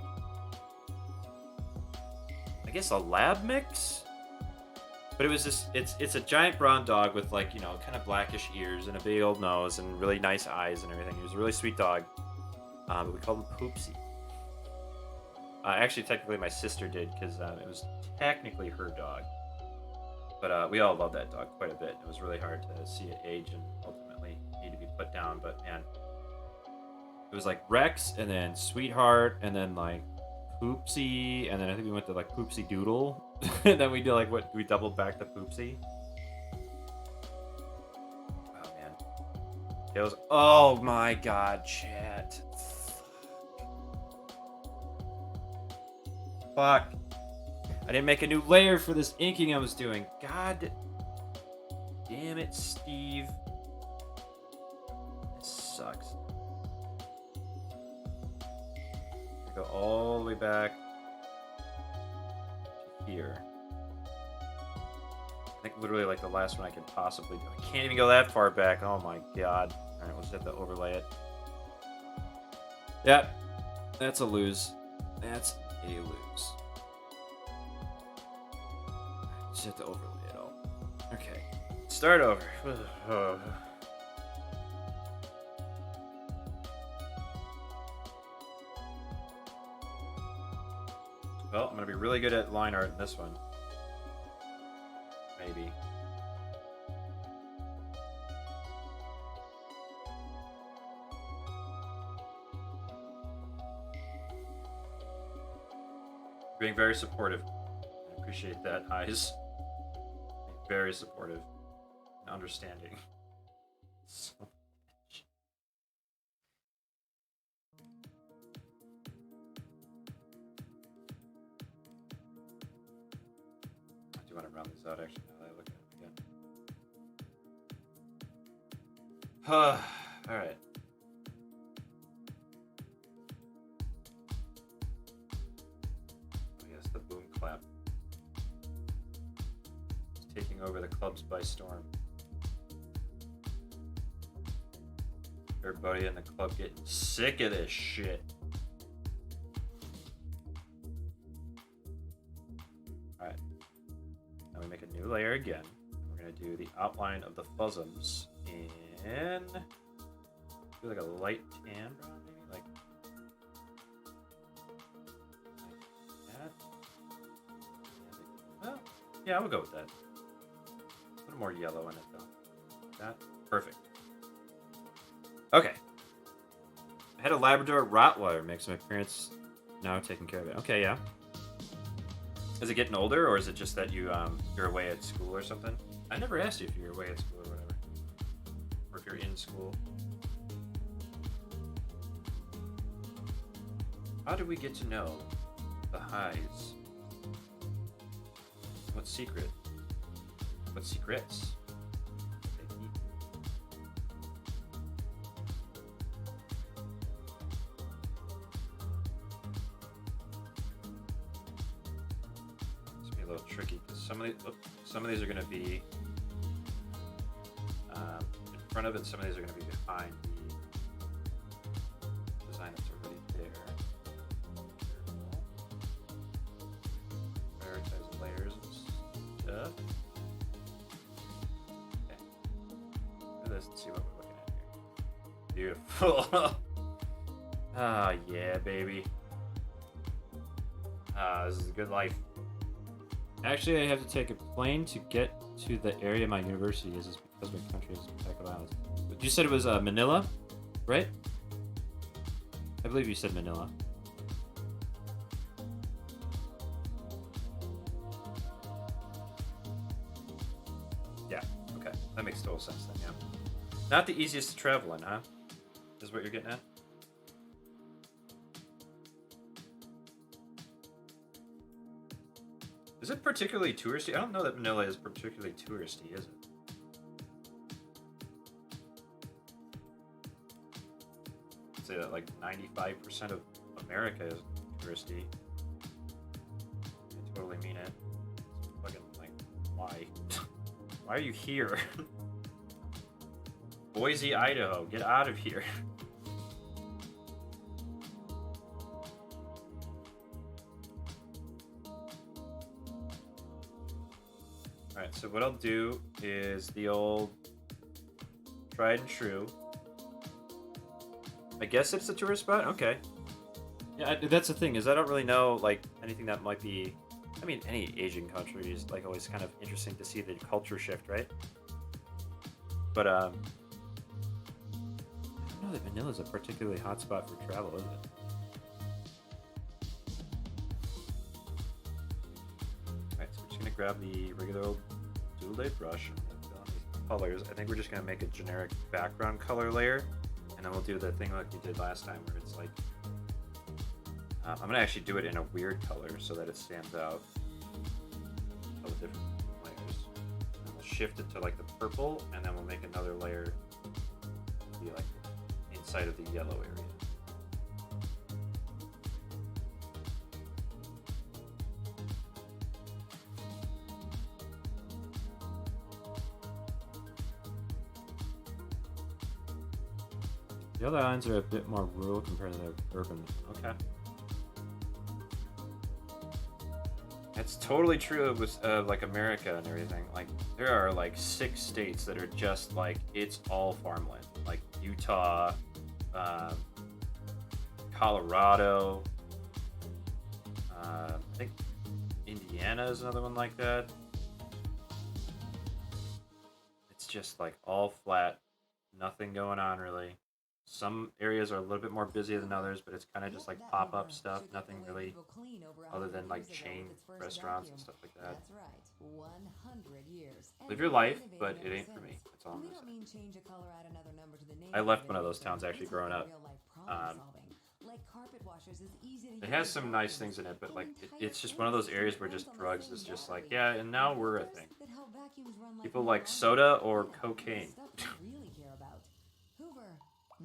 I guess a lab mix. But it was this, it's a giant brown dog with like, you know, kind of blackish ears and a big old nose and really nice eyes and everything. He was a really sweet dog. But we called him Poopsie. Actually, technically my sister did because it was technically her dog. But we all loved that dog quite a bit. It was really hard to see it age and ultimately need to be put down. But man, it was like Rex and then Sweetheart and then like Poopsie, and then I think we went to like Poopsie Doodle, and then we did like we doubled back to Poopsie. Oh man, it was. Oh my god, chat. Fuck. I didn't make a new layer for this inking I was doing. God damn it, Steve. This sucks. Go all the way back to here. I think literally like the last one I could possibly do. I can't even go that far back. Oh my god. Alright, we'll just have to overlay it. Yep. That's a lose. That's a lose. Just have to overlay it all. Okay. Start over. Well, I'm going to be really good at line art in this one. Maybe. Being very supportive. I appreciate that, Eyes. Being very supportive and understanding. So much. I do want to round this out actually now that I look at it again. Alright. The boom clap. It's taking over the clubs by storm. Everybody in the club getting sick of this shit. Alright. Now we make a new layer again. We're gonna do the outline of the fuzzums in do like a light tan brown, maybe like that. Well, yeah, we'll go with that. A little more yellow in it though. That perfect. Okay. I had a Labrador Rottweiler makes my parents now taking care of it. Okay, yeah. Is it getting older, or is it just that you're away at school or something? I never asked you if you're away at school or whatever, or if you're in school. How do we get to know the highs? What secret? What secrets? They keep? It's gonna be a little tricky because some of these are gonna be in front of it. Some of these are gonna be behind the design that's already there. Prioritize layers and stuff. Okay. Do this and see what we're looking at here. Beautiful. Ah, yeah, baby. Ah, this is a good life. Actually, I have to take a plane to get to the area my university is because my country is a pack of islands. You said it was Manila, right? I believe you said Manila. Yeah, okay. That makes total sense then, yeah. Not the easiest to travel in, huh? Is what you're getting at? Is it particularly touristy? I don't know that Manila is particularly touristy, is it? I'd say that like 95% of America is touristy. I totally mean it. It's fucking like, why? Why are you here? Boise, Idaho, get out of here. Alright, so what I'll do is the old tried and true. I guess it's a tourist spot? Okay. Yeah, that's the thing, is I don't really know, like, anything that might be... I mean, any Asian country is, like, always kind of interesting to see the culture shift, right? But, I don't know that Manila's a particularly hot spot for travel, is it? Alright, so we're just gonna grab the regular old dual-layer brush and fill in these colors. I think we're just gonna make a generic background color layer, and then we'll do the thing like we did last time where it's like... I'm gonna actually do it in a weird color so that it stands out. All the different layers. And we'll shift it to like the purple, and then we'll make another layer to be like inside of the yellow area. The other islands are a bit more rural compared to the urban. Okay. It's totally true with like America and everything. Like there are like 6 states that are just like it's all farmland. Like Utah, Colorado. I think Indiana is another one like that. It's just like all flat, nothing going on really. Some areas are a little bit more busy than others, but it's kind of just like pop-up stuff, nothing really other than like chain restaurants and stuff like that. That's right. 100 years. Live your life, but it ain't for me. That's all I'm gonna say. I left one of those towns actually growing up. It has some nice things in it, but like it's just one of those areas where just drugs is just like, yeah, and now we're a thing. People like soda or cocaine.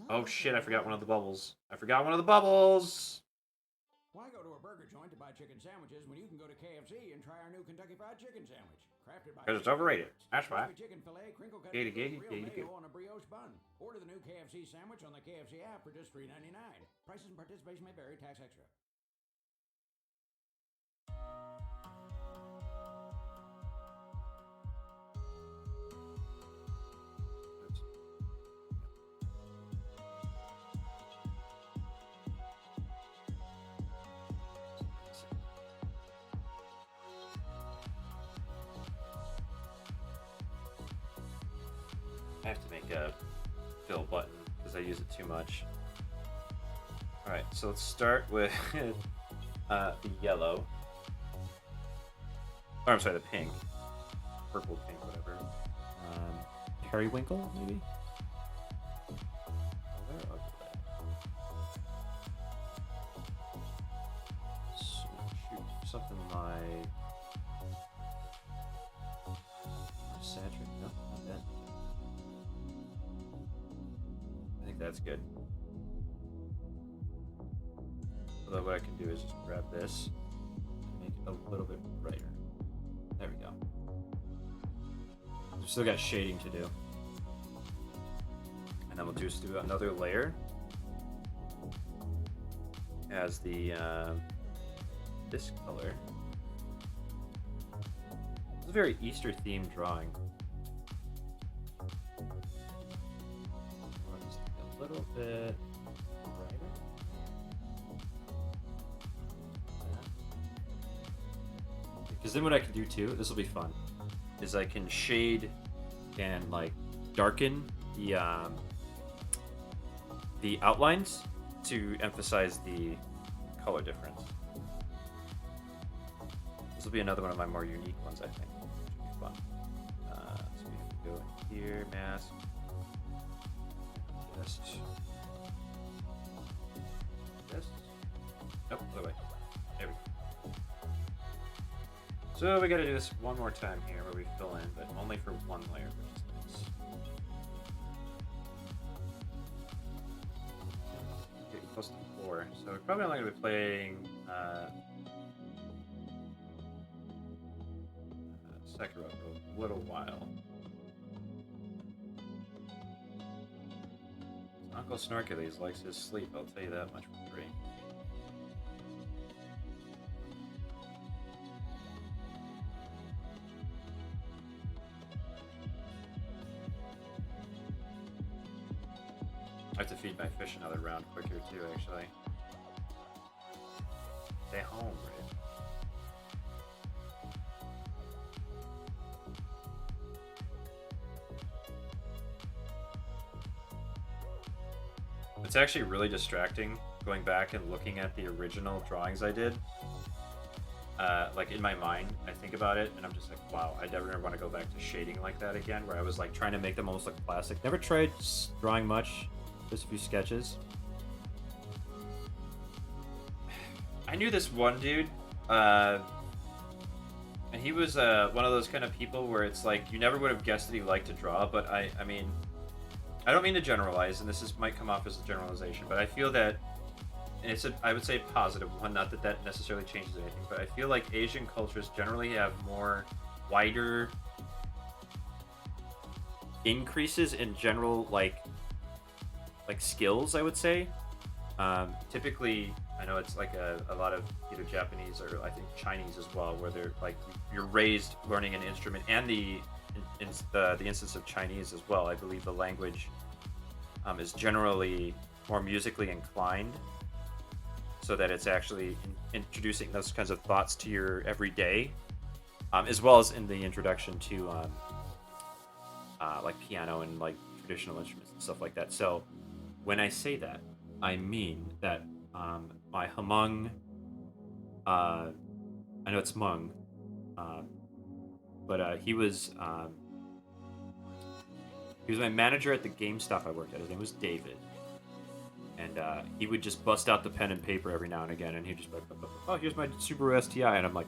Oh shit, I forgot one of the bubbles. I forgot one of the bubbles! Why go to a burger joint to buy chicken sandwiches when you can go to KFC and try our new Kentucky Fried Chicken sandwich? Crafted by Because it's overrated. That's why. chicken fillet, crinkle cut Giggity, with giggity, real giggity. mayo on a brioche bun. Order the new KFC sandwich on the KFC app for just $3.99. Prices and participation may vary, tax extra. fill button because I use it too much. Alright, so let's start with the yellow. Or I'm sorry, the pink. Purple, pink, whatever. Periwinkle, maybe? So, shoot, something like... Saturated? No, not that. I think that's good. Although what I can do is just grab this and make it a little bit brighter. There we go. We've still got shading to do. And then we'll just do another layer as the this color. It's a very Easter themed drawing. Just a little bit brighter. Because then what I can do too, this will be fun, is I can shade and like darken the outlines to emphasize the color difference. This will be another one of my more unique ones, I think. Which will be fun. So we have to go in here, mask, just this. Nope, other way. There we go. So we got to do this one more time here, where we fill in, but only for one layer, which is nice. Getting close to 4, so we're probably only going to be playing Sekiro for a little while. Uncle Snorkulese likes his sleep, I'll tell you that much for free. I have to feed my fish another round quicker too, actually. Stay home, right? It's actually really distracting going back and looking at the original drawings I did. Like in my mind, I think about it and I'm just like, wow, I never want to go back to shading like that again, where I was like trying to make them almost look plastic. Never tried drawing much, just a few sketches. I knew this one dude, and he was one of those kind of people where it's like you never would have guessed that he liked to draw, but I mean, I don't mean to generalize, and this might come off as a generalization, but I feel that, and it's I would say a positive one, not that that necessarily changes anything, but I feel like Asian cultures generally have more wider increases in general, like skills, I would say. Typically, I know it's like a lot of either Japanese or I think Chinese as well, where they're like, you're raised learning an instrument, and the instance of Chinese as well. I believe the language is generally more musically inclined, so that it's actually introducing those kinds of thoughts to your everyday, as well as in the introduction to like piano and like traditional instruments and stuff like that. So when I say that, I mean that my Hmong, I know it's Hmong, but he was my manager at the GameStop I worked at. His name was David. And he would just bust out the pen and paper every now and again, and he'd just be like, oh, here's my Subaru STI. And I'm like,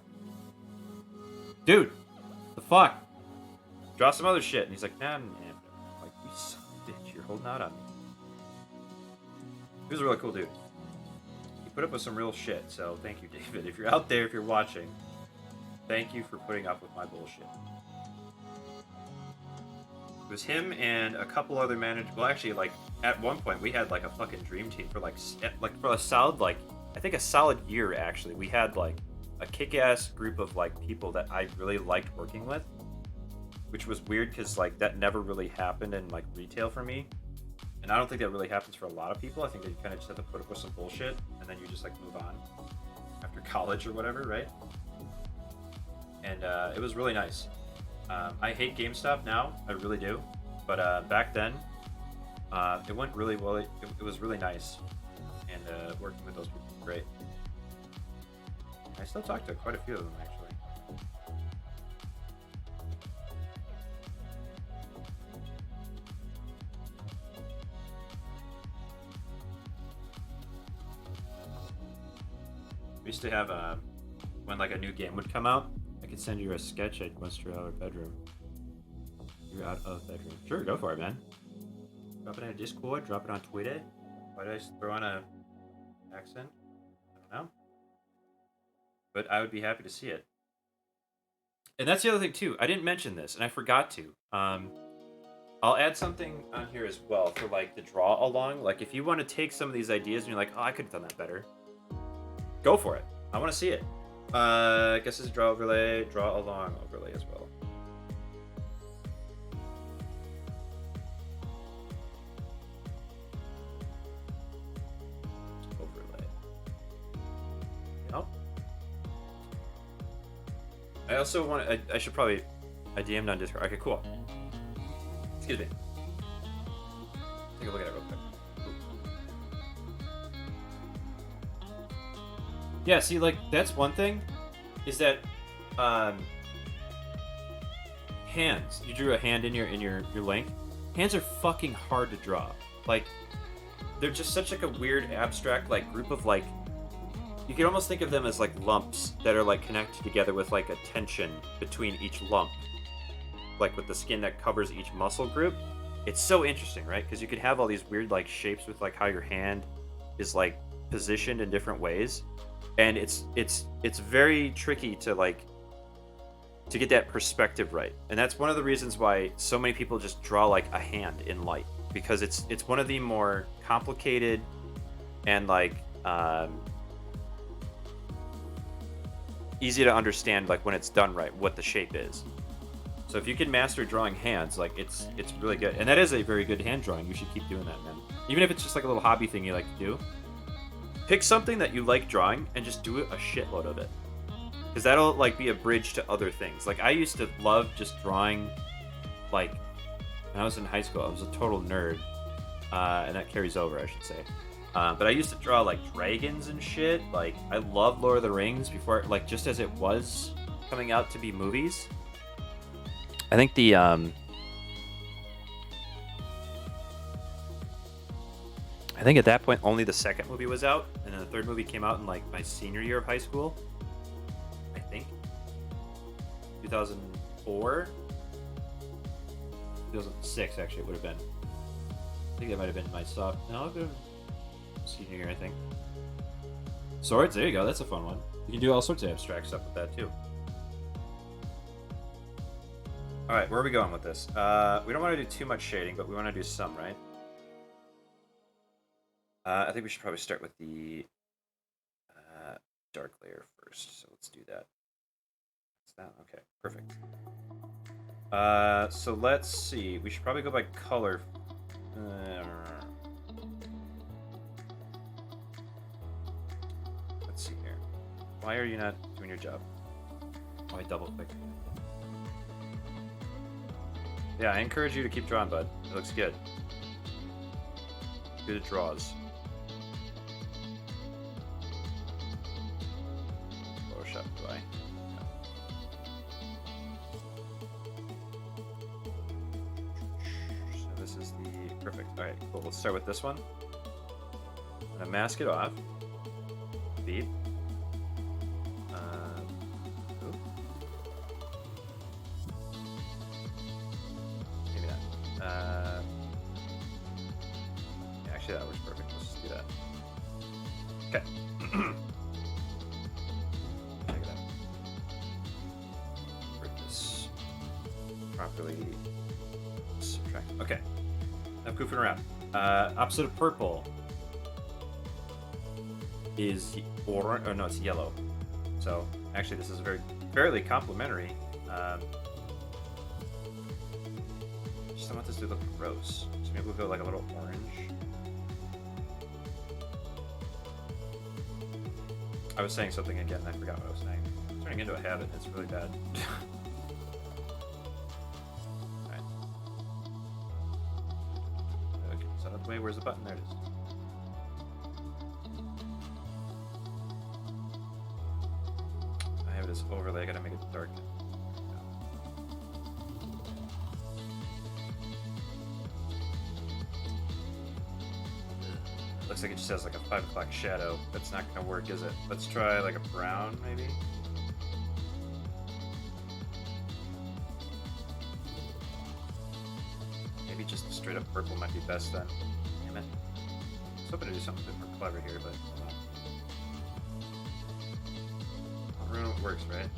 dude, the fuck? Draw some other shit. And he's like, nah, man. I'm like, you son of a bitch, you're holding out on me. He was a really cool dude. He put up with some real shit, so thank you, David. If you're out there, if you're watching, thank you for putting up with my bullshit. It was him and a couple other managers. Well, actually, like, at one point, we had, like, a fucking dream team for, like for a solid, like, I think a solid year, actually. We had, like, a kick-ass group of, like, people that I really liked working with, which was weird because, like, that never really happened in, like, retail for me. And I don't think that really happens for a lot of people. I think that you kind of just have to put up with some bullshit, and then you just, like, move on after college or whatever, right? And it was really nice. I hate GameStop now, I really do. But back then, It went really well. It was really nice, and working with those people was great. I still talk to quite a few of them actually. We used to have when like a new game would come out, I could send you a sketch I'd muster out of bedroom. You're out of bedroom. Sure, go for it, man. Drop it in a Discord, drop it on Twitter. Why did I throw on a accent? I don't know. But I would be happy to see it. And that's the other thing too. I didn't mention this, and I forgot to. I'll add something on here as well for like the draw along. Like if you want to take some of these ideas and you're like, oh, I could have done that better. Go for it. I want to see it. I guess it's a draw overlay, draw along overlay as well. Overlay. Yep. I also want to, I should probably, I DM'd on Discord. Okay, cool. Excuse me. Take a look at it real quick. Yeah, see, like, that's one thing, is that, hands. You drew a hand in your link. Hands are fucking hard to draw. Like, they're just such, like, a weird, abstract, like, group of, like, you can almost think of them as, like, lumps that are, like, connected together with, like, a tension between each lump. Like, with the skin that covers each muscle group. It's so interesting, right? Because you could have all these weird, like, shapes with, like, how your hand is, like, positioned in different ways. And it's very tricky to like to get that perspective right. And that's one of the reasons why so many people just draw like a hand in light, because it's one of the more complicated and like easy to understand, like when it's done right, what the shape is. So if you can master drawing hands, like it's really good. And that is a very good hand drawing. You should keep doing that, man. Even if it's just like a little hobby thing you like to do. Pick something that you like drawing and just do a shitload of it. Because that'll like be a bridge to other things. Like I used to love just drawing, like when I was in high school, I was a total nerd. And that carries over, I should say. But I used to draw like dragons and shit. Like I loved Lord of the Rings before, like just as it was coming out to be movies. I think the I think at that point only the second movie was out, and then the third movie came out in like my senior year of high school. I think 2004, 2006 actually it would have been. I think that might have been my senior year, I think. Swords, there you go. That's a fun one. You can do all sorts of abstract stuff with that too. All right, where are we going with this? We don't want to do too much shading, but we want to do some, right? I think we should probably start with the dark layer first. So let's do that. That's that. Okay, perfect. So let's see. We should probably go by color. Let's see here. Why are you not doing your job? Why double click? Yeah, I encourage you to keep drawing, bud. It looks good. Good at draws. Photoshop, do I? So this is the perfect. All right, cool. Let's start with this one. I'm gonna mask it off. Beep. Maybe not. Yeah, actually, that works perfect. Let's just do that. Okay. Check it out. For this properly subtract. Okay. Enough goofing around. Opposite of purple is orange. Oh no, it's yellow. So actually, this is fairly complementary. Just don't want this to look gross. So maybe we'll go like a little orange. I was saying something again, and I forgot what I was saying. It's turning into a habit. It's really bad. Alright. Okay, so Wait, where's the button? There it is. I have this overlay. I gotta make it dark. Looks like it just has like a 5 o'clock shadow. That's not gonna work, is it? Let's try like a brown, maybe. Maybe just straight up purple might be best then. Damn it. I was hoping to do something a bit more clever here, but hold on. I'll ruin what works, right?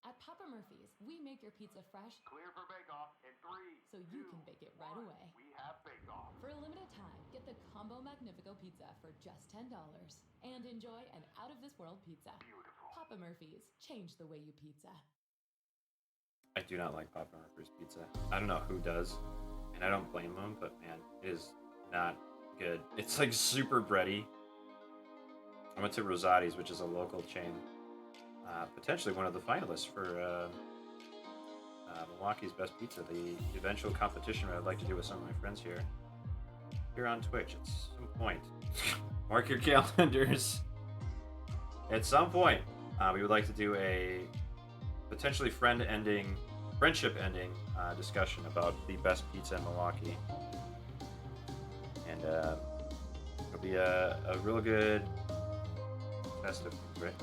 At Papa Murphy's, we make your pizza fresh, Clear for bake-off in 3, so you can bake it right away. We have bake-off. For a limited time, get the Combo Magnifico pizza for just $10 and enjoy an out-of-this-world pizza. Beautiful. Papa Murphy's, change the way you pizza. I do not like Papa Murphy's pizza. I don't know who does, and I don't blame them, but man, it is not good. It's like super bready. I went to Rosati's, which is a local chain. Potentially one of the finalists for Milwaukee's Best Pizza, the eventual competition I'd like to do with some of my friends here on Twitch at some point. Mark your calendars. At some point, we would like to do a potentially friendship ending discussion about the best pizza in Milwaukee, and it'll be a real good test of right.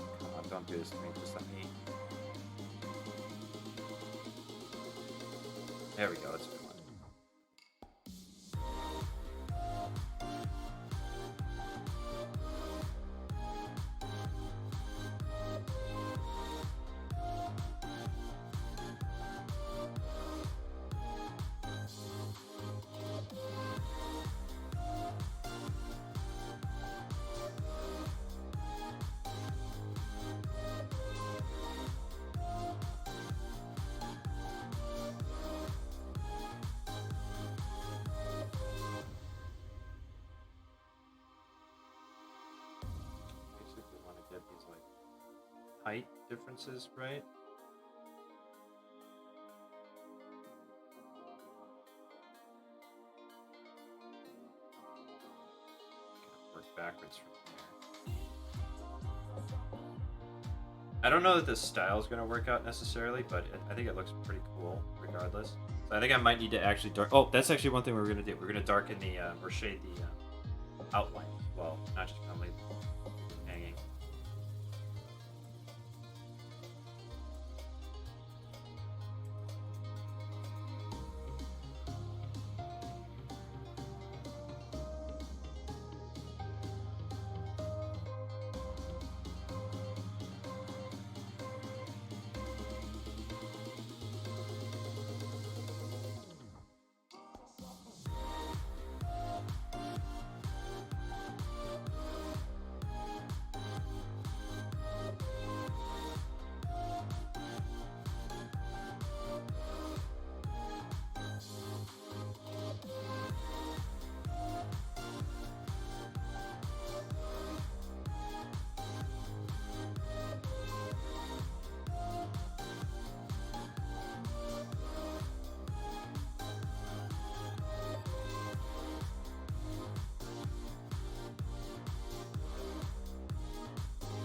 Don't do this to me, just let me. There we go, that's a good one. Height differences, right? Work backwards from here. I don't know that this style is going to work out necessarily, but I think it looks pretty cool regardless. So I think I might need to actually dark. Oh, that's actually one thing we're going to do. We're going to darken the or shade the outline as well, not just kind of leave it hanging.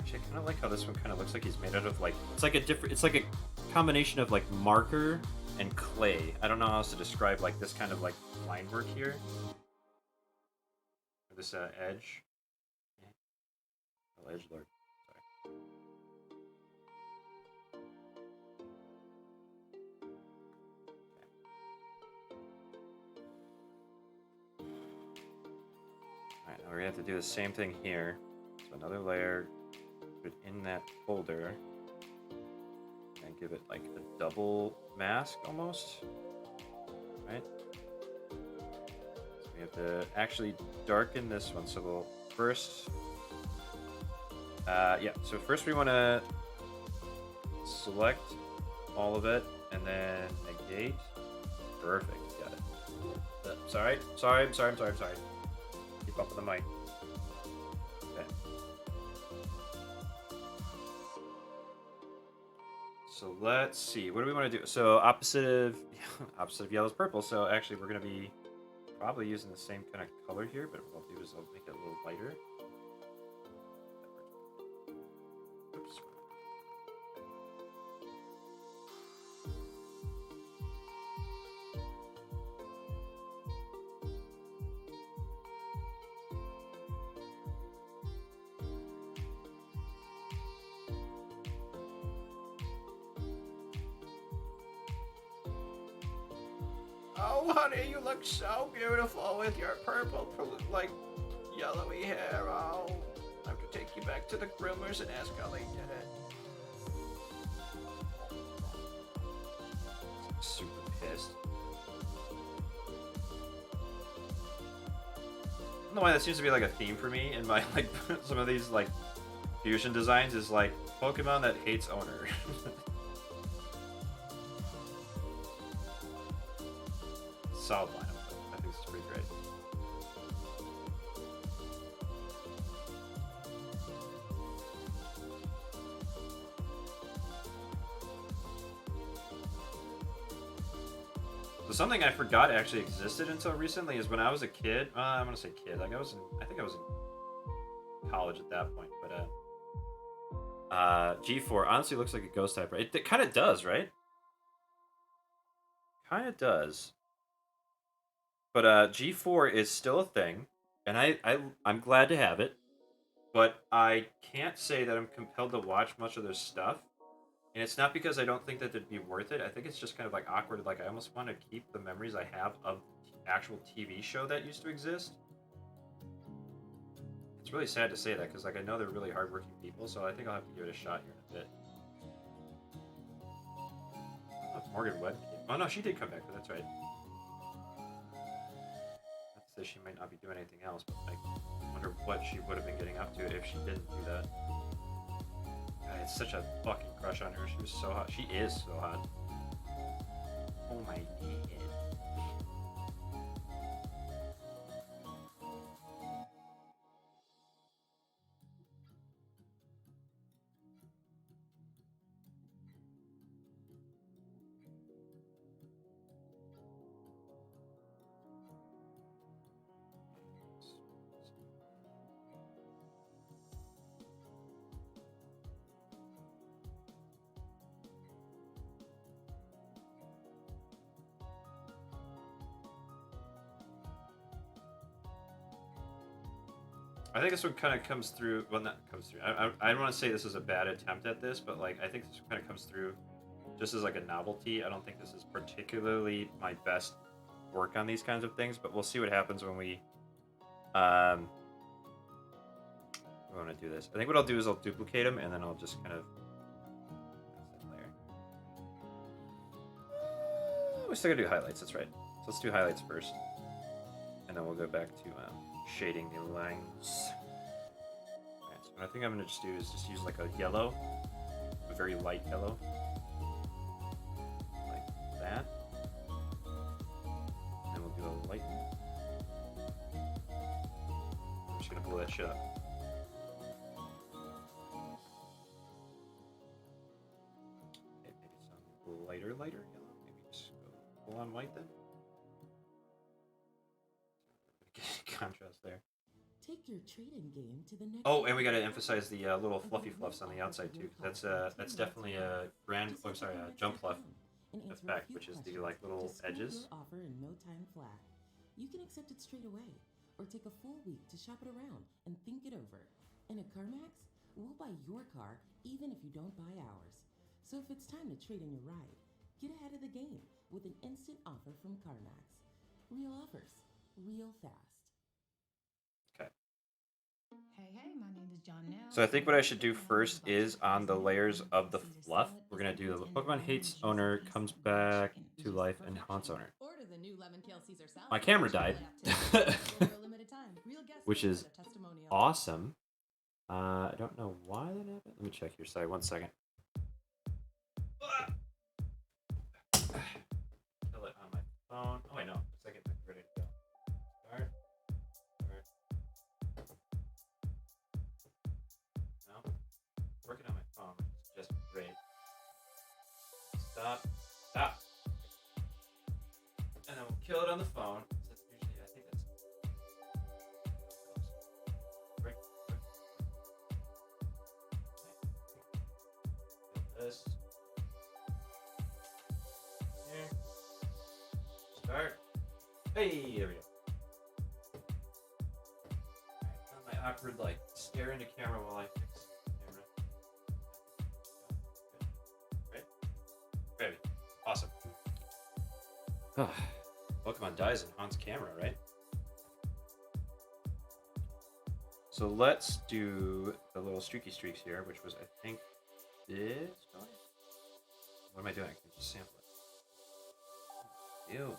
I kind of like how this one kind of looks like he's made out of like it's like a combination of like marker and clay. I don't know how else to describe like this kind of like line work here. Or this edge. Oh, edge lord. Sorry. Alright, now we're gonna have to do the same thing here. So another layer. Put it in that folder and give it like a double mask almost, right? So we have to actually darken this one. So we'll first, so first we want to select all of it and then negate. Perfect, got it. Sorry. Keep up with the mic. Okay. So let's see. What do we want to do? So opposite of yellow is purple. So actually, we're gonna be probably using the same kind of color here, but what I'll do is I'll make it a little lighter. Oops. Oh, honey, you look so beautiful with your purple, like, yellowy hair. Oh, I have to take you back to the groomers and ask how they did it. Super pissed. I don't know why that seems to be like a theme for me in my, like, some of these, like, fusion designs is, like, Pokemon that hates owner. Solid lineup. I think it's pretty great. So something I forgot actually existed until recently is when I was a kid. I'm gonna say kid. Like I think I was in college at that point. But G4 honestly looks like a ghost type, right? It kind of does, right? Kind of does. But G4 is still a thing, and I'm glad to have it. But I can't say that I'm compelled to watch much of their stuff. And it's not because I don't think that it'd be worth it. I think it's just kind of like awkward. Like I almost want to keep the memories I have of the actual TV show that used to exist. It's really sad to say that because like I know they're really hardworking people, so I think I'll have to give it a shot here in a bit. Oh, Morgan Webb came. Oh no, she did come back, but that's right. That she might not be doing anything else, but like, I wonder what she would have been getting up to if she didn't do that. I had such a fucking crush on her. She was so hot. She is so hot. Oh my god. I think this one kind of comes through. Well, not comes through. I don't want to say this is a bad attempt at this, but like I think this kind of comes through just as like a novelty. I don't think this is particularly my best work on these kinds of things, but we'll see what happens when we want to do this. I think what I'll do is I'll duplicate them and then I'll just kind of layer. We're still gonna do highlights. That's right. So let's do highlights first, and then we'll go back to shading the lines. Alright, so what I think I'm gonna just do is just use like a yellow, a very light yellow, like that. And then we'll do a light one. I'm just gonna blow that shit up. Okay, maybe some lighter yellow. Maybe just go full on white then. Contrast there. Take your trading game to the next. Oh, and we got to emphasize the little fluffy fluffs on the outside too. That's definitely a jump fluff effect, which is the like little edges. Offer in no time flat. You can accept it straight away, or take a full week to shop it around and think it over. And at CarMax, we'll buy your car even if you don't buy ours. So if it's time to trade in your ride, get ahead of the game with an instant offer from CarMax. Real offers, real fast. Okay. Hey, my name is John Nell. So I think what I should do first is on the layers of the fluff. We're gonna do the Pokemon hates owner, comes back to life, and haunts owner. Order the new lemon kale Caesar salad. My camera died, which is awesome. I don't know why that happened. Let me check here. Sorry, 1 second. Kill it on my phone. Oh wait, no. A second. Ready to go. Stop. Stop. And then we'll kill it on the phone. That's usually, I think that's... Break. This. Here. Start. Hey, there we go. Alright, my awkward, like, stare into camera while I fix the camera. Right? Ready. Awesome. Pokemon dies and haunts camera, right? So let's do the little streaky streaks here, which was, I think, this going? What am I doing? I can just sample it. Ew.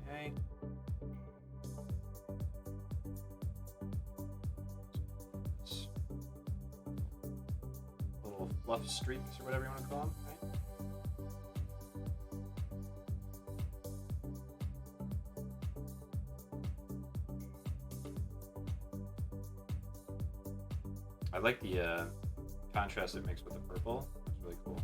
Okay. Little fluff streaks or whatever you want to call them, right? I like the contrast it makes with the purple. It's really cool.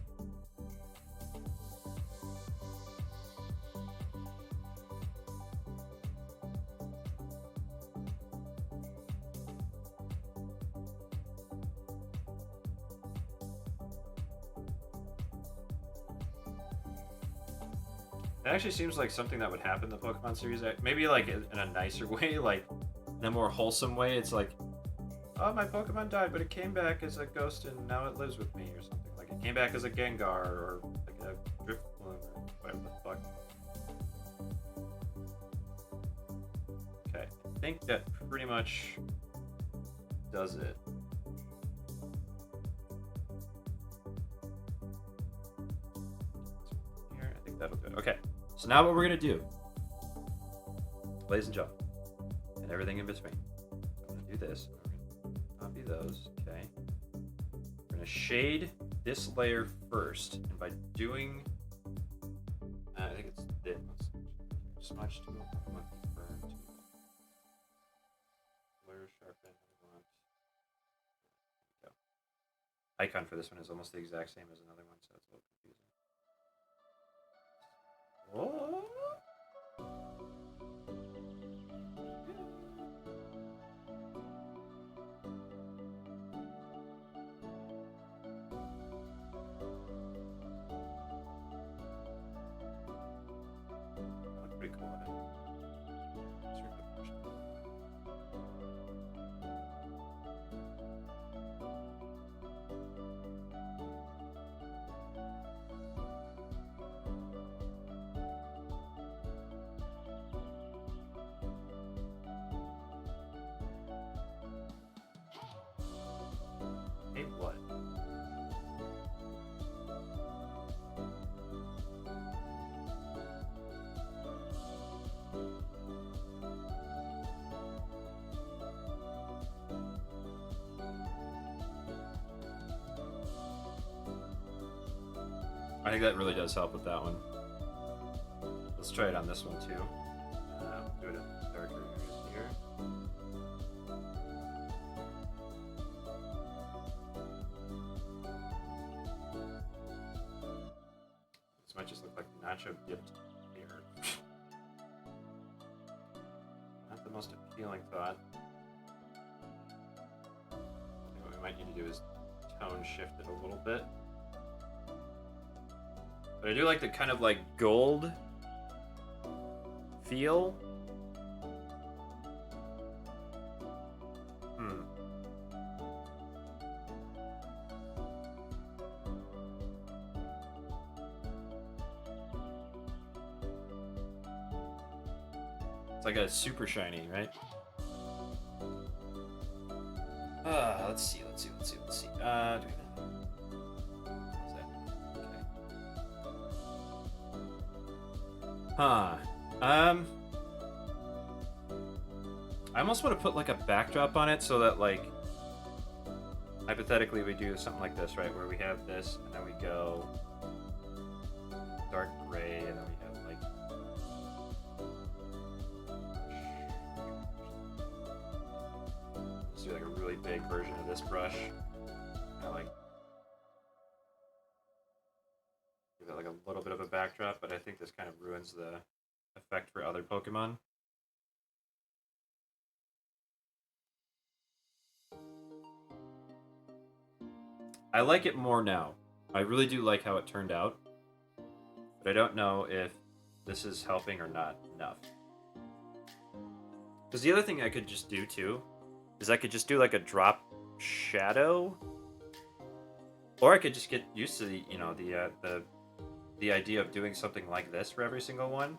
It actually seems like something that would happen in the Pokemon series. Maybe like in a nicer way, like in a more wholesome way. It's like, oh, my Pokemon died, but it came back as a ghost and now it lives with me or something. Like it came back as a Gengar or like a Drifloon or whatever the fuck. Okay, I think that pretty much does it. Here, I think that'll do it. Okay, so now what we're gonna do, ladies and gentlemen, and everything in between, I'm gonna do this. Copy those, okay. We're gonna shade this layer first, and by doing, I think it's this. Smudge tool, monkey burn tool. Blur, sharpen, want. There we go. Icon for this one is almost the exact same as another one, so it's a little confusing. Oh. Pretty cool, I think. Hey, what? I think that really does help with that one. Let's try it on this one too. Do it in darker areas here. This might just look like nacho dipped beer. Not the most appealing thought. I think what we might need to do is tone shift it a little bit. But I do like the kind of like gold feel. It's like a super shiny, right? Let's see. Do we have... What's that? Okay. Huh. I almost want to put like a backdrop on it so that like hypothetically we do something like this, right? Where we have this and then we go dark gray and then we have like let's do like a really big version of this brush. I like give it like a little bit of a backdrop, but I think this kind of ruins the effect for other Pokemon. I like it more now. I really do like how it turned out, but I don't know if this is helping or not enough. Because the other thing I could just do too is I could just do like a drop shadow, or I could just get used to the, you know, the idea of doing something like this for every single one,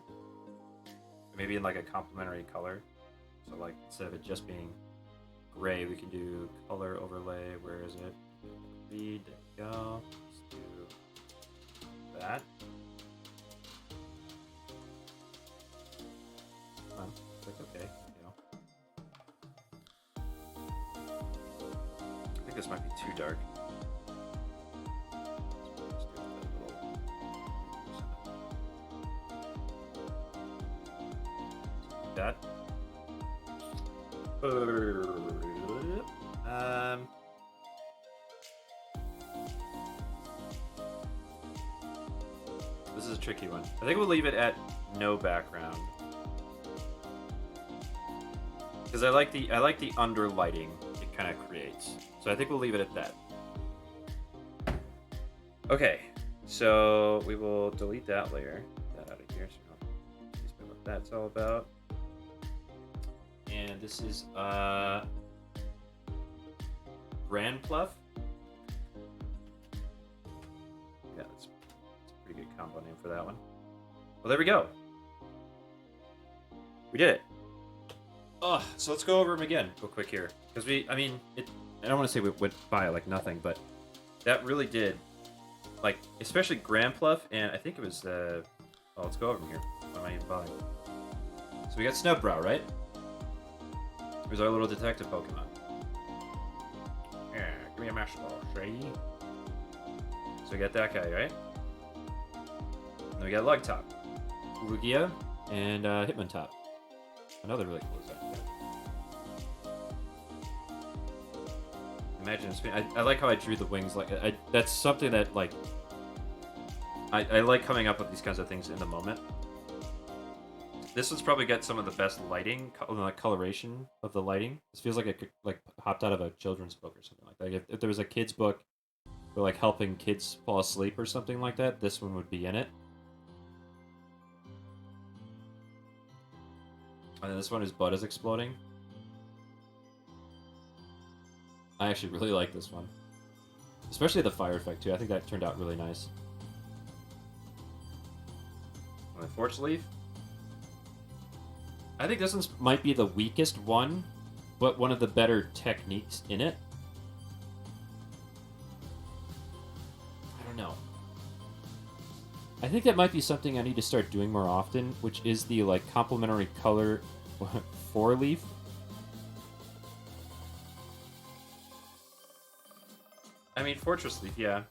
maybe in like a complementary color. So like instead of it just being gray, we can do color overlay. Where is it? Read. There we go. Let's do that. Come on. Click OK. I think this might be too dark. That. This is a tricky one. I think we'll leave it at no background. Because I like the underlighting it kind of creates. So I think we'll leave it at that. Okay, so we will delete that layer. Get that out of here so we don't see what that's all about. And this is Grand Pluff. Yeah, that's a pretty good combo name for that one. Well, there we go. We did it. Oh, so let's go over them again real quick here. Because I don't want to say we went by like nothing, but that really did, like, especially Grand Pluff, and I think it was, let's go over them here. Why am I even bothering? So we got Snowbrow, right? Who's our little detective Pokemon. Yeah, give me a Master Ball, Shaggy. So we got that guy, right? And then we got Lugtop, Lugia, and Hitmontop. Another really cool design. Imagine it's I like how I drew the wings. Like that's something that like I like coming up with these kinds of things in the moment. This one's probably got some of the best lighting, like coloration of the lighting. This feels like it could, like, hopped out of a children's book or something like that. If there was a kid's book for like helping kids fall asleep or something like that, this one would be in it. And then this one, his butt is exploding. I actually really like this one. Especially the fire effect, too. I think that turned out really nice. And then Forge Leaf. I think this one might be the weakest one, but one of the better techniques in it. I don't know. I think that might be something I need to start doing more often, which is the, like, complementary color 4-leaf. I mean, Fortress Leaf, yeah.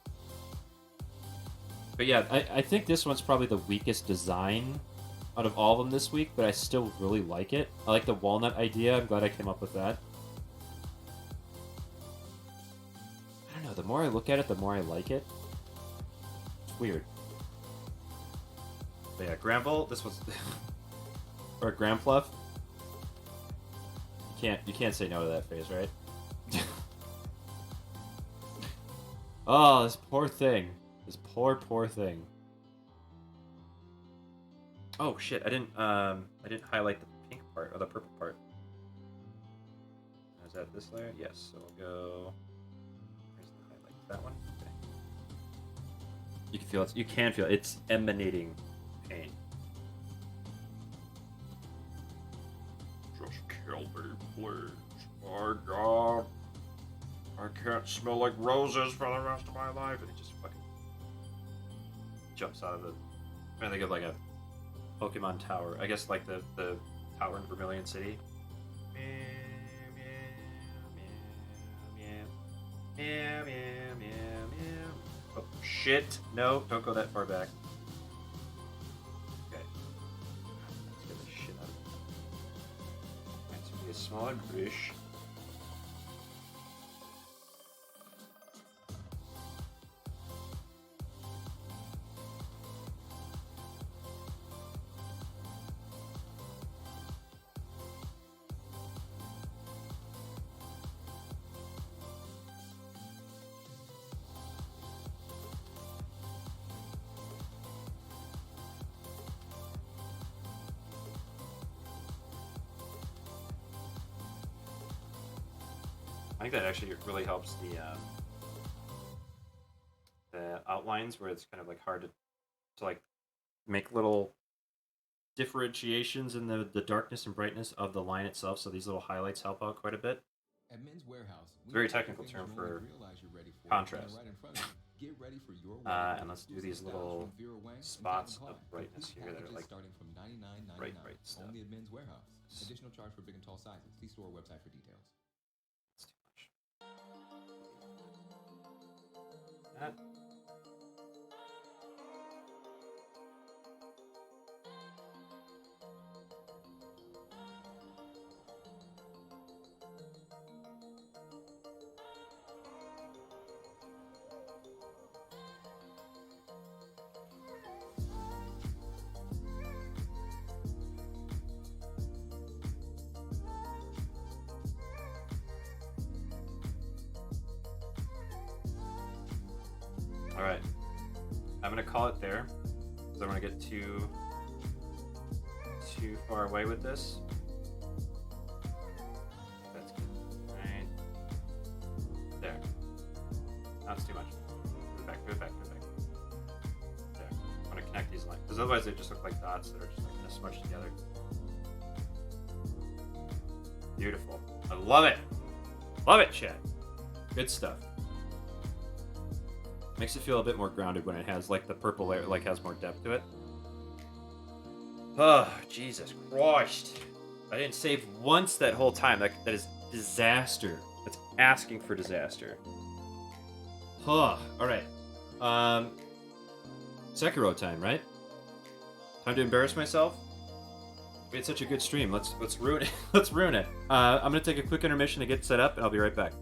But yeah, I think this one's probably the weakest design out of all of them this week, but I still really like it. I like the walnut idea. I'm glad I came up with that. I don't know, the more I look at it, the more I like it. It's weird. But yeah, Granville, this was... or Grampluff. You can't say no to that phase, right? Oh, this poor thing. This poor thing. Oh shit! I didn't highlight the pink part or the purple part. Is that this layer? Yes. So we'll go. Here's the highlight. That one. Okay. You can feel it. You can feel it. It's emanating pain. Just kill me, please. My God. I can't smell like roses for the rest of my life. And it just fucking jumps out of the... I think of like a Pokemon tower. I guess like the tower in Vermilion City. Oh, shit. No, don't go that far back. Okay. Let's get the shit out of it. That's gonna be a smaller fish. I think that actually really helps the outlines where it's kind of like hard to like make little differentiations in the darkness and brightness of the line itself. So these little highlights help out quite a bit. At Men's Warehouse, It's a very technical term for contrast. Right in front of you. Get ready for your And let's do these little spots of brightness here that are like starting from bright stuff. Only at Men's Warehouse. Additional charge for big and tall sizes. See store website for details. It's too much. That. All right, I'm gonna call it there because I don't want to get too far away with this. That's good. All right, there. That's too much. Go back. There. I want to connect these lines because otherwise they just look like dots that are just like kind of smushed together. Beautiful. I love it. Love it, Chad. Good stuff. Makes it feel a bit more grounded when it has like the purple layer, like has more depth to it. Oh, Jesus Christ. I didn't save once that whole time. That is disaster. That's asking for disaster. Huh. Alright. Sekiro time, right? Time to embarrass myself? We had such a good stream. Let's ruin it. Let's ruin it. I'm gonna take a quick intermission to get set up, and I'll be right back.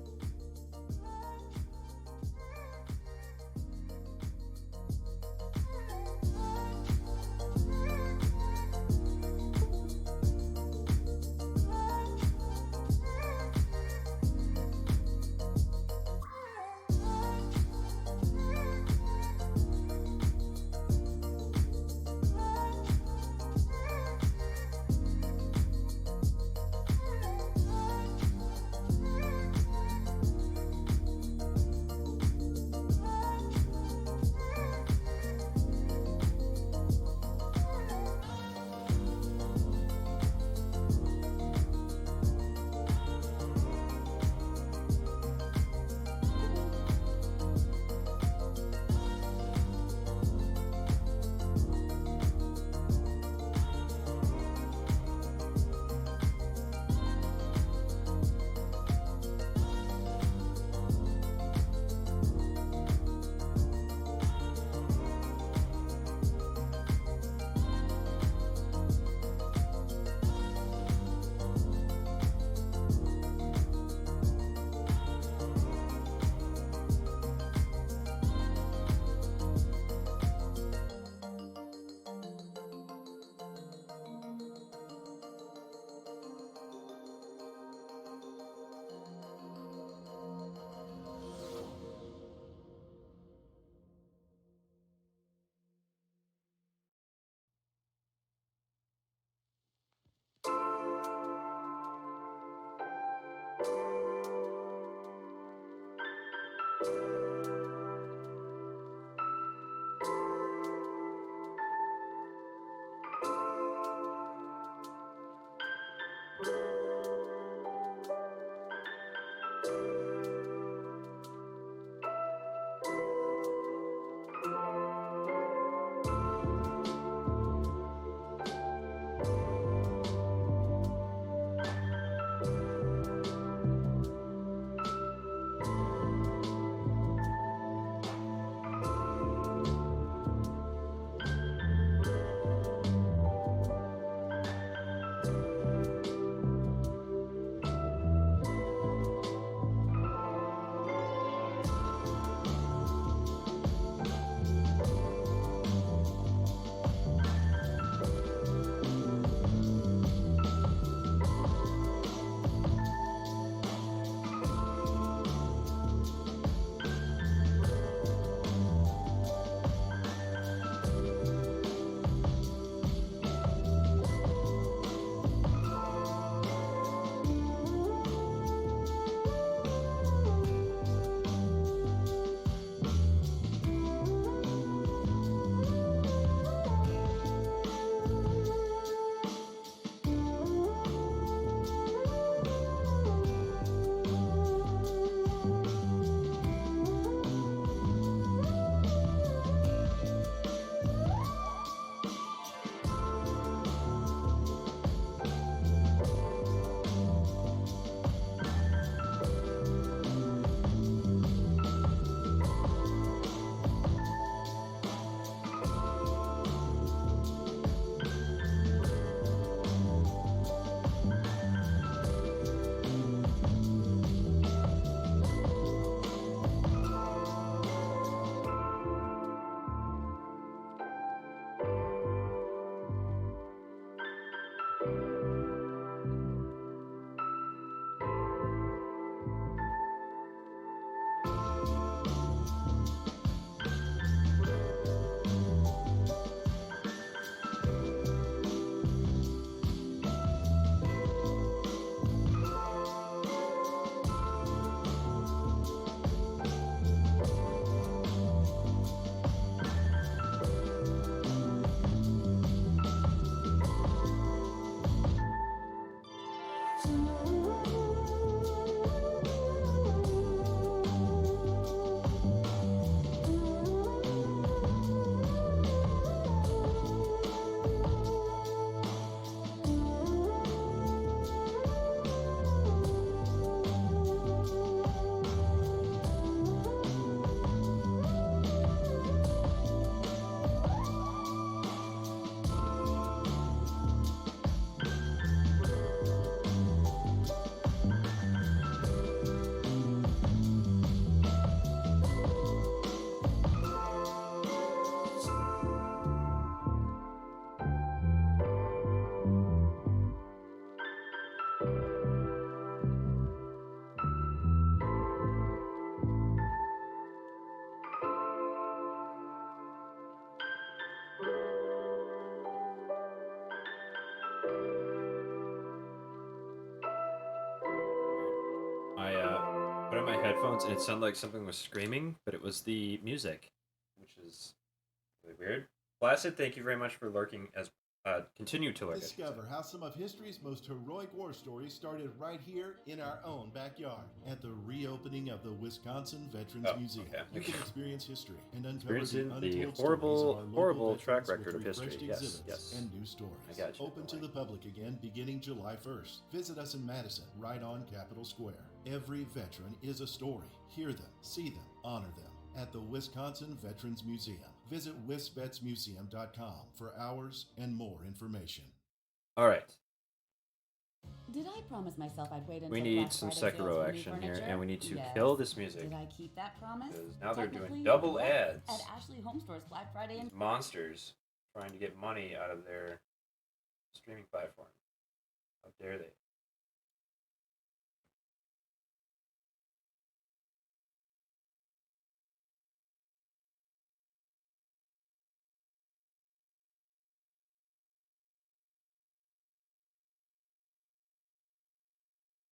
Put on my headphones and it sounded like something was screaming, but it was the music, which is really weird. Placid, thank you very much for lurking as continue to lurk. Discover how some of history's most heroic war stories started right here in our own backyard at the reopening of the Wisconsin Veterans Museum. Okay. You can experience history and uncover Experiencing the the horrible track veterans record of with history. refreshed Yes, exhibits yes. and new stories. I got you. Open to the public again beginning July 1st. Visit us in Madison, right on Capitol Square. Every veteran is a story. Hear them, see them, honor them at the Wisconsin Veterans Museum. Visit wisvetsmuseum.com for hours and more information. All right. Did I promise myself I'd wait until We need Black some Friday sales Sekiro for new action here, furniture? and we need to Yes. kill this music. Did I keep that promise? Because now they're doing Technically, double yes. ads. At Ashley Home Store's Black Friday and Monsters trying to get money out of their streaming platform. How dare they?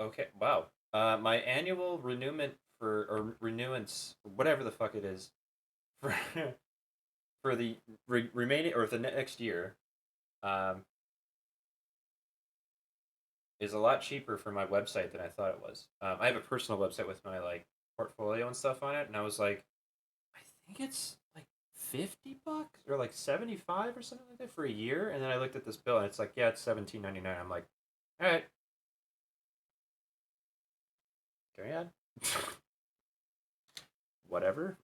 Okay, wow. My annual renewment or renewance, whatever the fuck it is, for for the remaining or the next year, is a lot cheaper for my website than I thought it was. I have a personal website with my like portfolio and stuff on it, and I was like, I think it's like $50 or like 75 or something like that for a year, and then I looked at this bill and it's like, yeah, it's $17.99. I'm like, all right. Carry on. Whatever.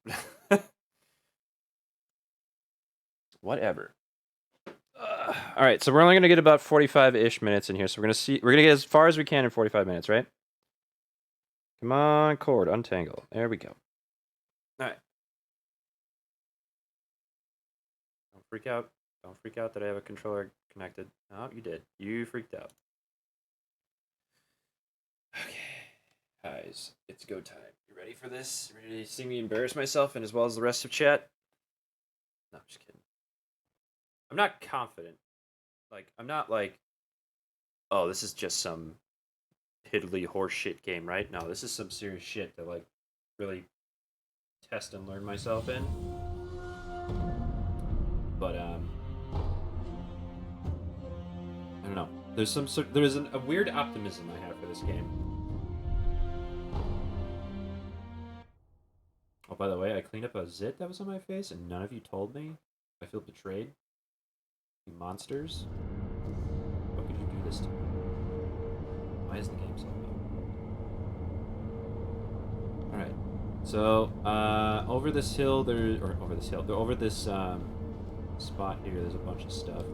Whatever. All right, so we're only gonna get about 45-ish minutes in here, so we're gonna get as far as we can in 45 minutes, right? Come on, cord, untangle. There we go. All right. Don't freak out. Don't freak out that I have a controller connected. Oh, you did. You freaked out. Okay. Guys, it's go time. You ready for this? Ready to see me embarrass myself and as well as the rest of chat? No, I'm just kidding. I'm not confident. Like, I'm not like, oh, this is just some piddly horse shit game, right? No, this is some serious shit to, like, really test and learn myself in. But, I don't know. There's a weird optimism I have for this game. Oh, by the way, I cleaned up a zit that was on my face, and none of you told me. I feel betrayed. You monsters. What could you do this to me? Why is the game so low? Alright. So, over this hill, over this, spot here, there's a bunch of stuff.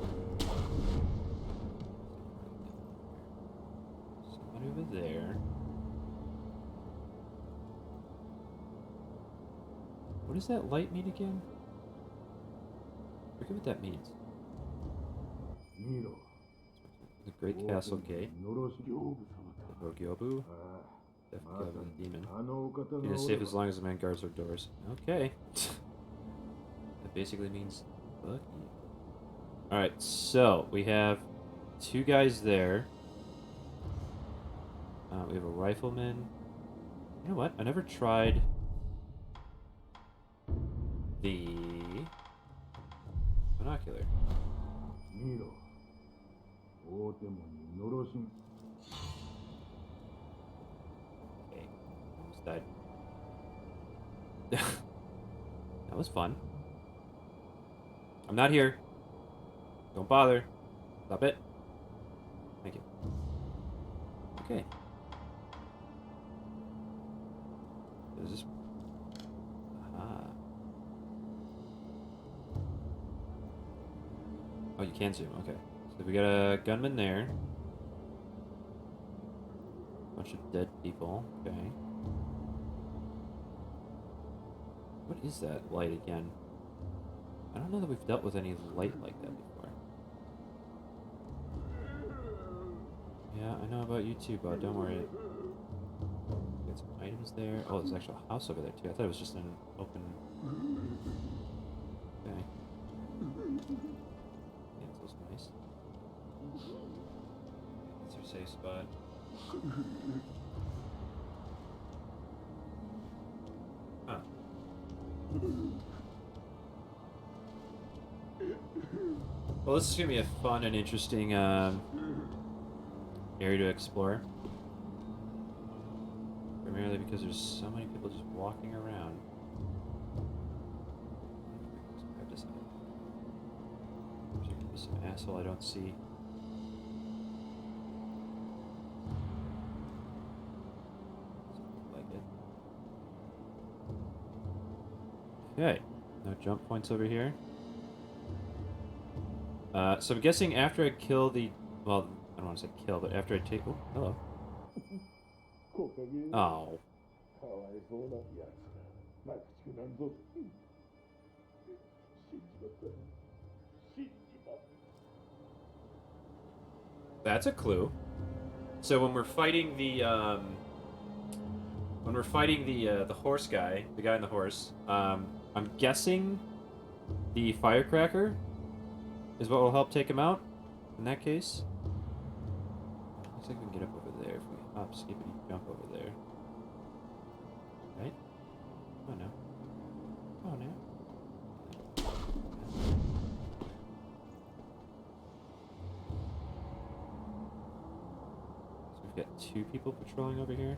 Somebody over there. What does that light mean again? I forget what that means. The Great Castle Gate. Rogyobu. Definitely a demon. Need to save as long as the man guards our doors. Okay. That basically means fuck you. Alright, so we have two guys there. We have a rifleman. You know what? I never tried the binocular. died. That was fun. I'm not here. Don't bother. Stop it. Thank you. Okay. Is this... Aha. Oh, you can zoom. Okay. So we got a gunman there. Bunch of dead people. Okay. What is that light again? I don't know that we've dealt with any light like that before. Yeah, I know about you too, bud. Don't worry. Got some items there. Oh, there's actually a house over there too. I thought it was just an open... Okay. Cancel's nice. That's our safe spot. Huh. Well, this is gonna be a fun and interesting area to explore. Primarily because there's so many people just walking around. There's gonna be some asshole I don't see. Doesn't look like it. Okay, no jump points over here. So I'm guessing after I kill the... Well, I don't want to say kill, but after I take... Oh, hello. Oh. That's a clue. So when we're fighting the the horse guy, the guy on the horse, I'm guessing the firecracker is what will help take him out. In that case, looks like we can get up over there if we hop, skippity, jump over there. Right? Oh no. Oh no. So we've got 2 people patrolling over here.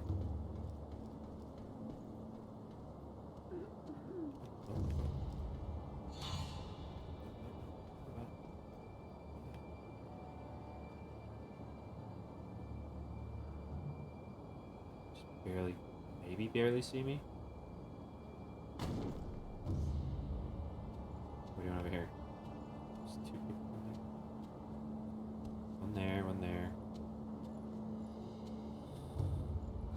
Barely, maybe barely see me. What are we doing over here? Just 2 people. One there, one there.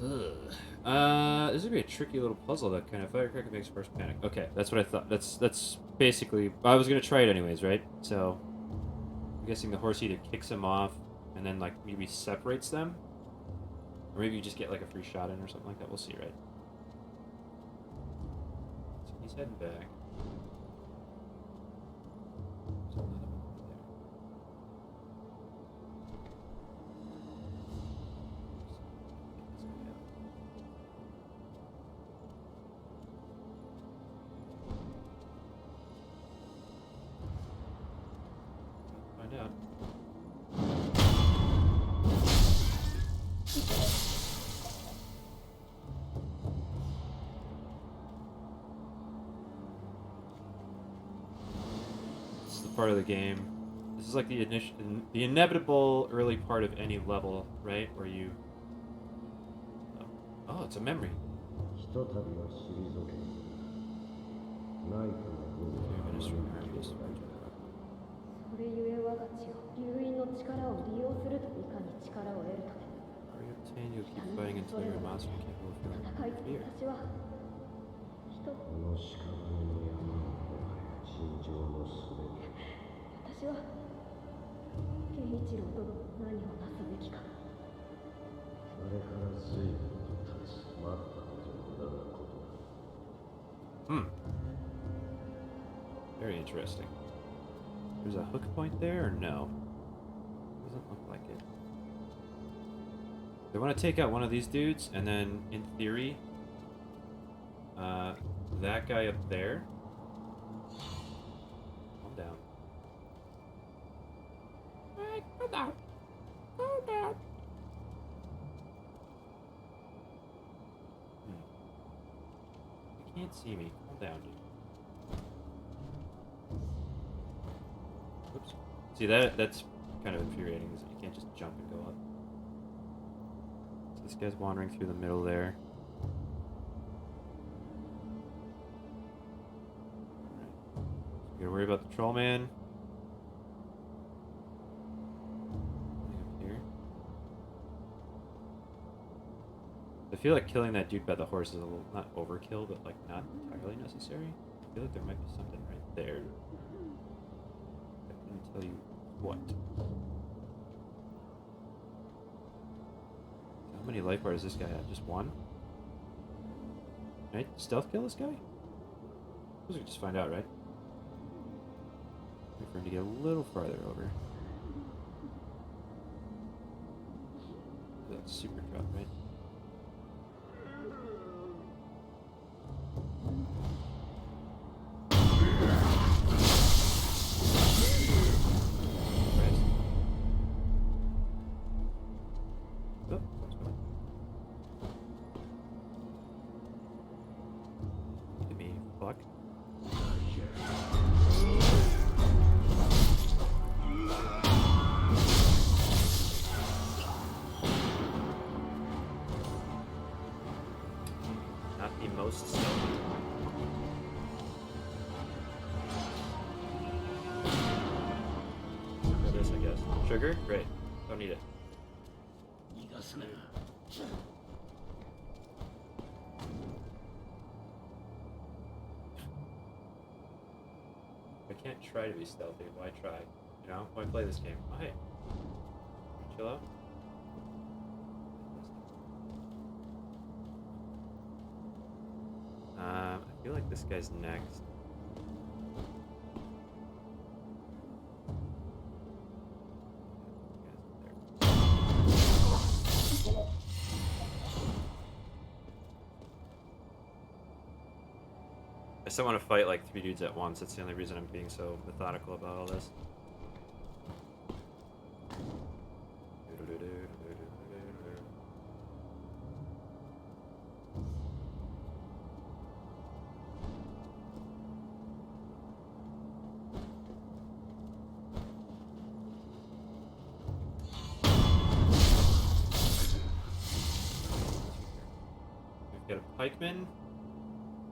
Ugh. This would be a tricky little puzzle. That kind of firecracker makes first panic. Okay, that's what I thought. That's basically. I was gonna try it anyways, right? So I'm guessing the horse either kicks him off and then like maybe separates them. Or maybe you just get like a free shot in or something like that. We'll see, right? So he's heading back. There's another one there. Find out. Part of the game. This is like the inevitable early part of any level, right? Where you... Oh, it's a memory. You keep fighting until you're a monster capable of feeling fear. Very interesting. There's a hook point there, or no? Doesn't look like it. They want to take out one of these dudes, and then, in theory, that guy up there. Calm down. Hey, calm down. Calm down. can't see me. Calm down, dude. Whoops. See, that's kind of infuriating, is that you can't just jump and go up. So this guy's wandering through the middle there. You gotta worry about the troll man. Here. I feel like killing that dude by the horse is a little, not overkill, but like not entirely necessary. I feel like there might be something right there. I couldn't tell you what. How many life bars does this guy have? Just one? Can I stealth kill this guy? I suppose we can just find out, right? Wait for him to get a little farther over. That's super drop, right? Sugar? Great. Don't need it. I can't try to be stealthy. Why try? You know? Why play this game? Oh, hey. Chill out. I feel like this guy's next. I still want to fight like 3 dudes at once. That's the only reason I'm being so methodical about all this. We've got a pikeman.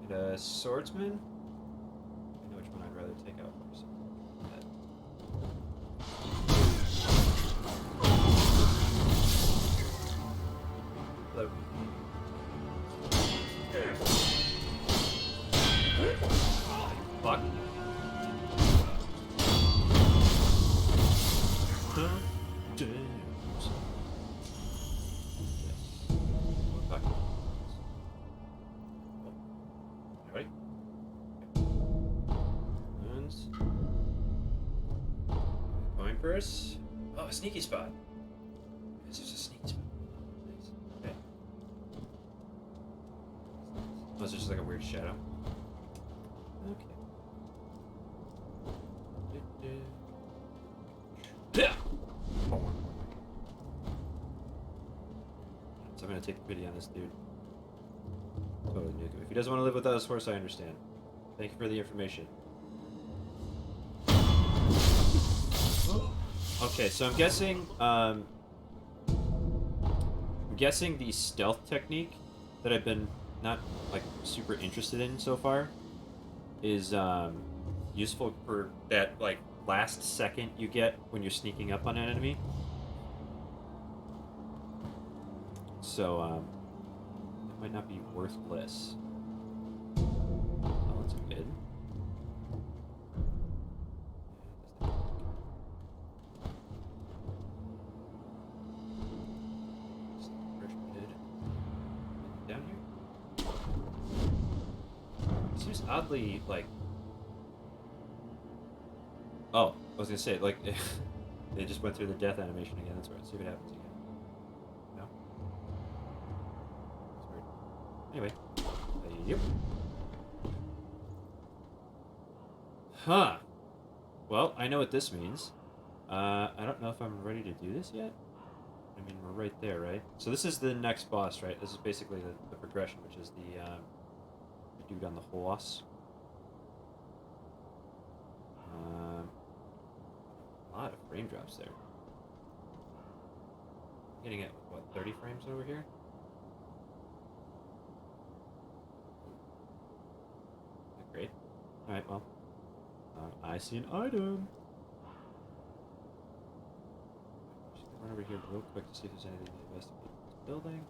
And a swordsman? I know which one I'd rather take out first. Hello. Fuck. Oh, a sneaky spot. This is a sneaky spot. Nice. Okay. Oh, it's just like a weird shadow. Okay. So I'm gonna take the pity on this dude. Totally nuke him. If he doesn't want to live without his horse, I understand. Thank you for the information. Okay, so I'm guessing the stealth technique that I've been not like super interested in so far is useful for that like last second you get when you're sneaking up on an enemy. So it might not be worthless. Oh, that's good. Down here? It seems oddly like. Oh, I was gonna say like they just went through the death animation again. That's right. See if it happens again. No. That's weird. Anyway. Yep. Huh. Well, I know what this means. I don't know if I'm ready to do this yet. I mean, we're right there, right? So this is the next boss, right? This is basically the progression, which dude on the horse. A lot of frame drops there. Getting at what, 30 frames over here? Great. Alright, well. I see an item. Just gonna run over here real quick to see if there's anything to investigate in this building.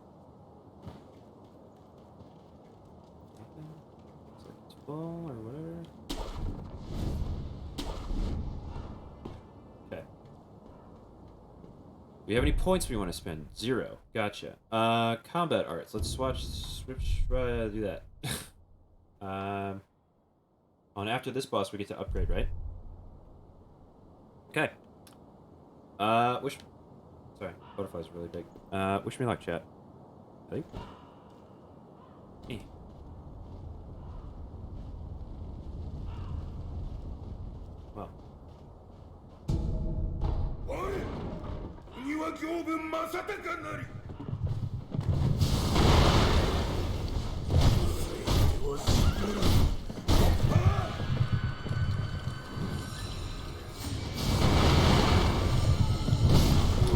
Nothing. Looks like it's full or whatever. Okay. Do we have any points we want to spend? 0. Gotcha. Combat arts. Let's switch, do that. On after this boss, we get to upgrade, right? Okay. Sorry, butterfly's really big. Wish me luck, chat. I think. Well.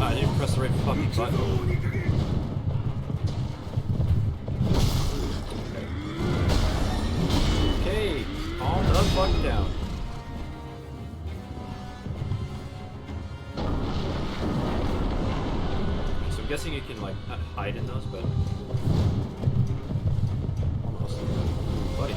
I didn't press the right fucking button. Okay, calm the fuck down. So I'm guessing you can, like, not hide in those, but... almost. Buddy.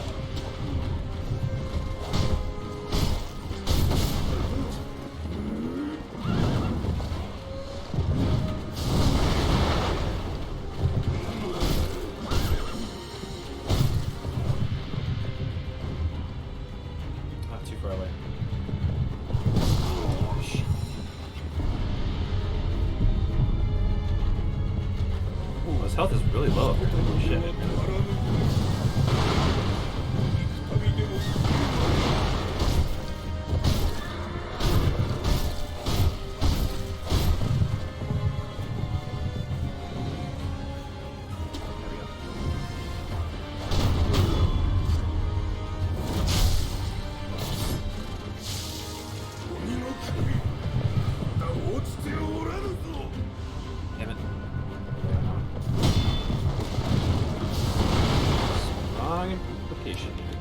His health is really low. Oh, shit. Damn it. Wrong implication here.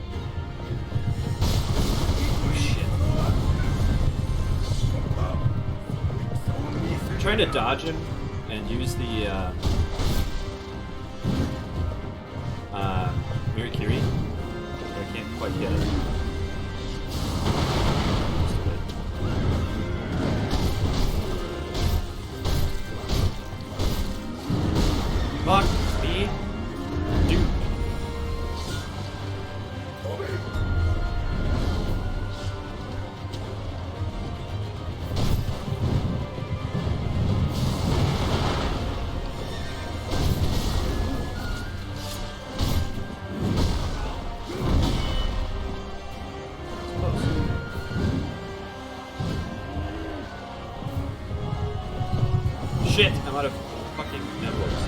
Oh, shit. I'm trying to dodge him and use the Mirikiri, but I can't quite get it. Fuck me, dude. Shit, I'm out of fucking networks.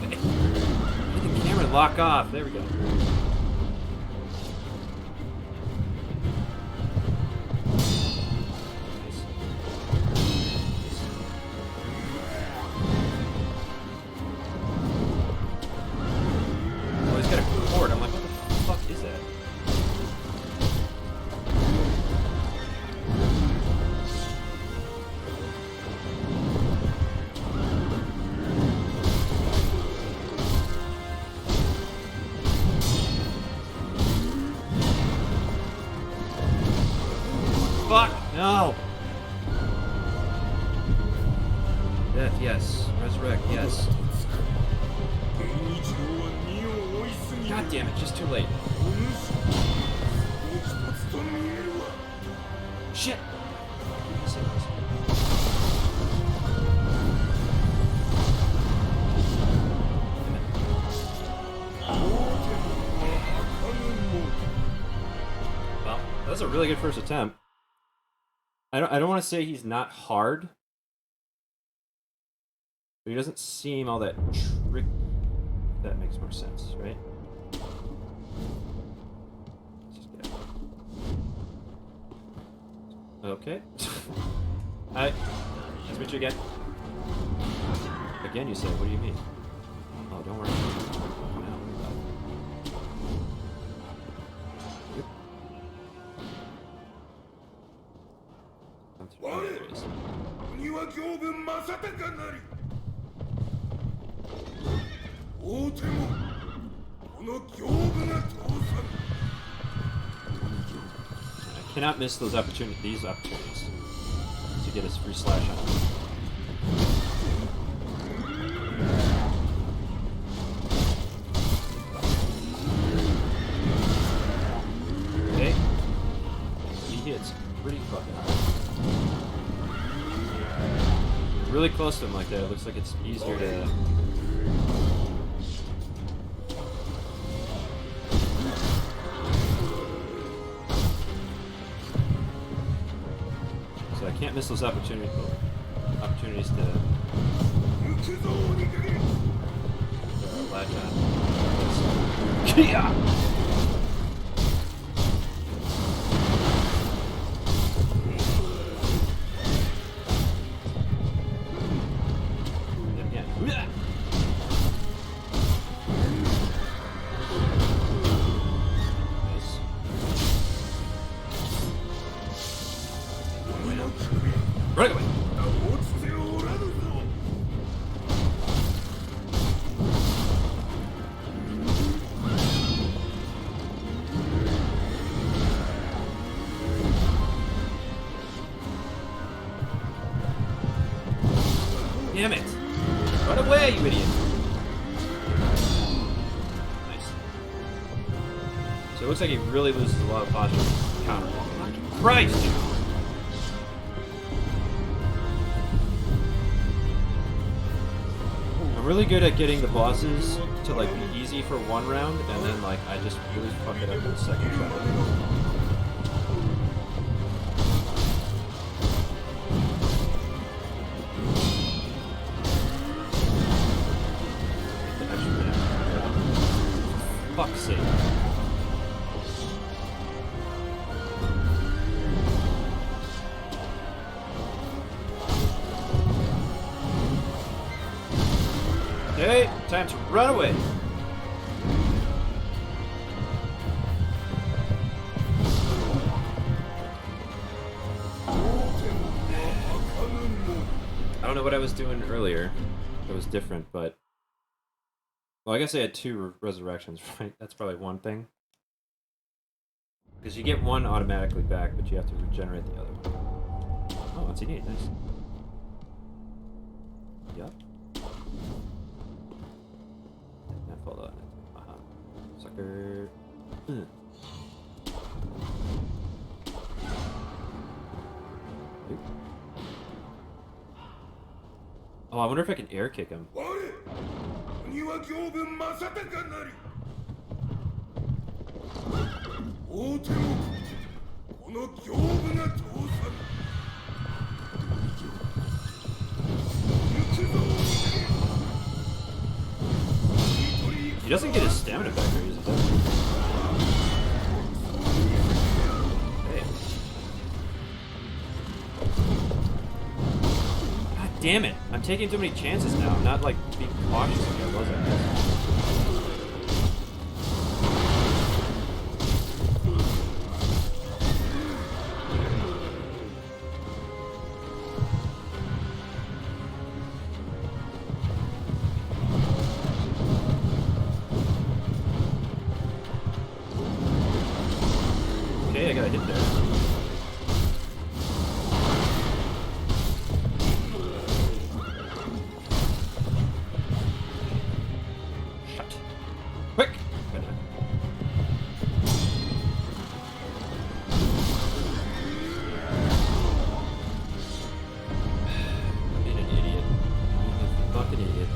Get the camera to lock off. There we go. Oh, he's got a cord. I'm like, what the fuck is that? Fuck! No! Death, yes. Resurrect, yes. God damn it, just too late. Shit! Well, that was a really good first attempt. I don't want to say he's not hard, but he doesn't seem all that tricky. That makes more sense, right? Let's just get it. Okay. Hi. Nice to meet you again. Again, you say? What do you mean? Oh, don't worry. I cannot miss these opportunities to get his free slash on. Okay. He hits pretty fucking hard. Really close to him like that, it looks like it's easier to... So I can't miss those opportunities to latch on. Kia! Right away. Damn it! Run away, you idiot! Nice. So it looks like he really loses a lot of posture. Counter. Christ! I'm really good at getting the bosses to like be easy for one round, and then like I just really fuck it up in the second try. Fuck's sake. Okay, time to run away. I don't know what I was doing earlier. It was different, but... Well, I guess I had 2 resurrections, right? That's probably one thing. Because you get one automatically back, but you have to regenerate the other one. Oh, what's he need? Nice. Yep. Hold on. Sucker. Oh, I wonder if I can air kick him. He doesn't get his stamina back very easily, does he? Hey. God damn it! I'm taking too many chances now. I'm not like being cautious like I was, I guess. Okay, I got a hit there. Shut. Quick! I'm being an idiot. I'm a fucking idiot.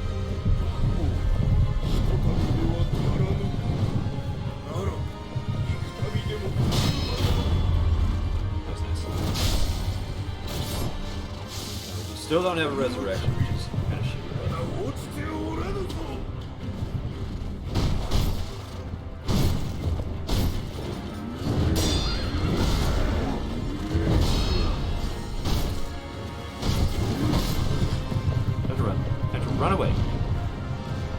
Still don't have a resurrection, which is kind of shitty. Time to run. Time to run away.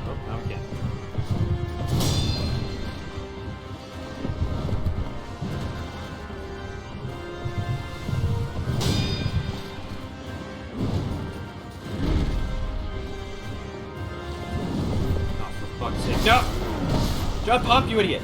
Oh, now we can't. No! Jump up, you idiot!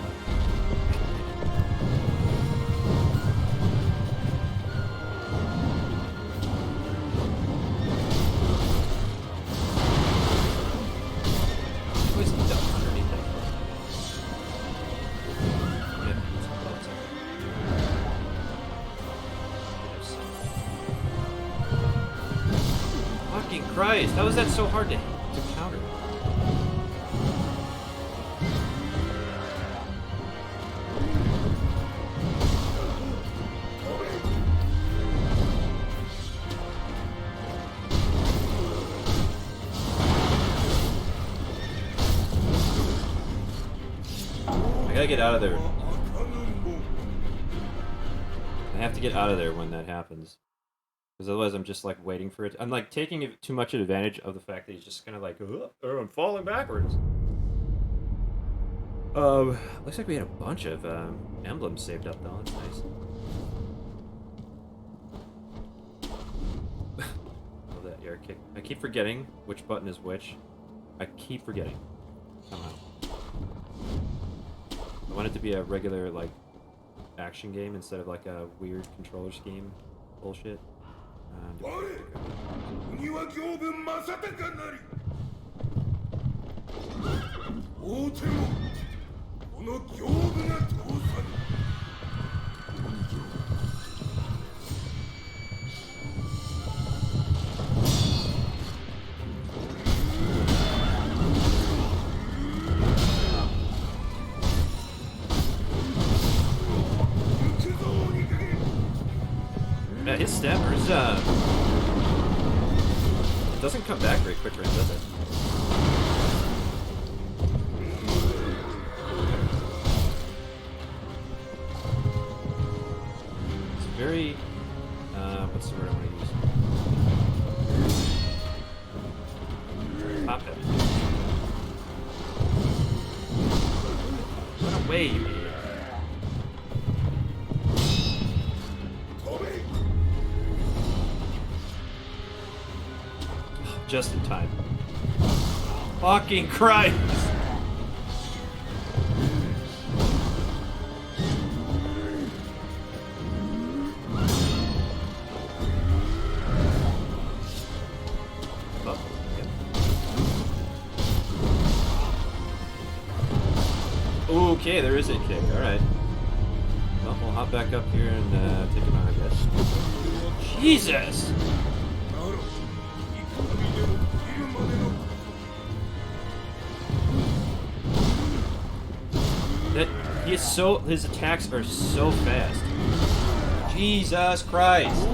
Who's duck underneath that? Fucking Christ! How is that so hard to counter? I gotta get out of there. I have to get out of there when that happens. Because otherwise I'm just like waiting for it. I'm like taking too much advantage of the fact that he's just kind of like, oh, I'm falling backwards. Looks like we had a bunch of emblems saved up though. That's nice. Love that air kick. I keep forgetting which button is which. I keep forgetting. Somehow. I want it to be a regular, like, action game instead of, like, a weird controller scheme bullshit. Yeah, his stabbers, it doesn't come back very quickly, does it? It's very, what's the word I want to use? Top heavy. Run away, you idiot. Just in time. Fucking Christ! Okay, there is a kick. Alright. Well, we'll hop back up here and take him out, I guess. Jesus! That he is so, his attacks are so fast. Jesus Christ!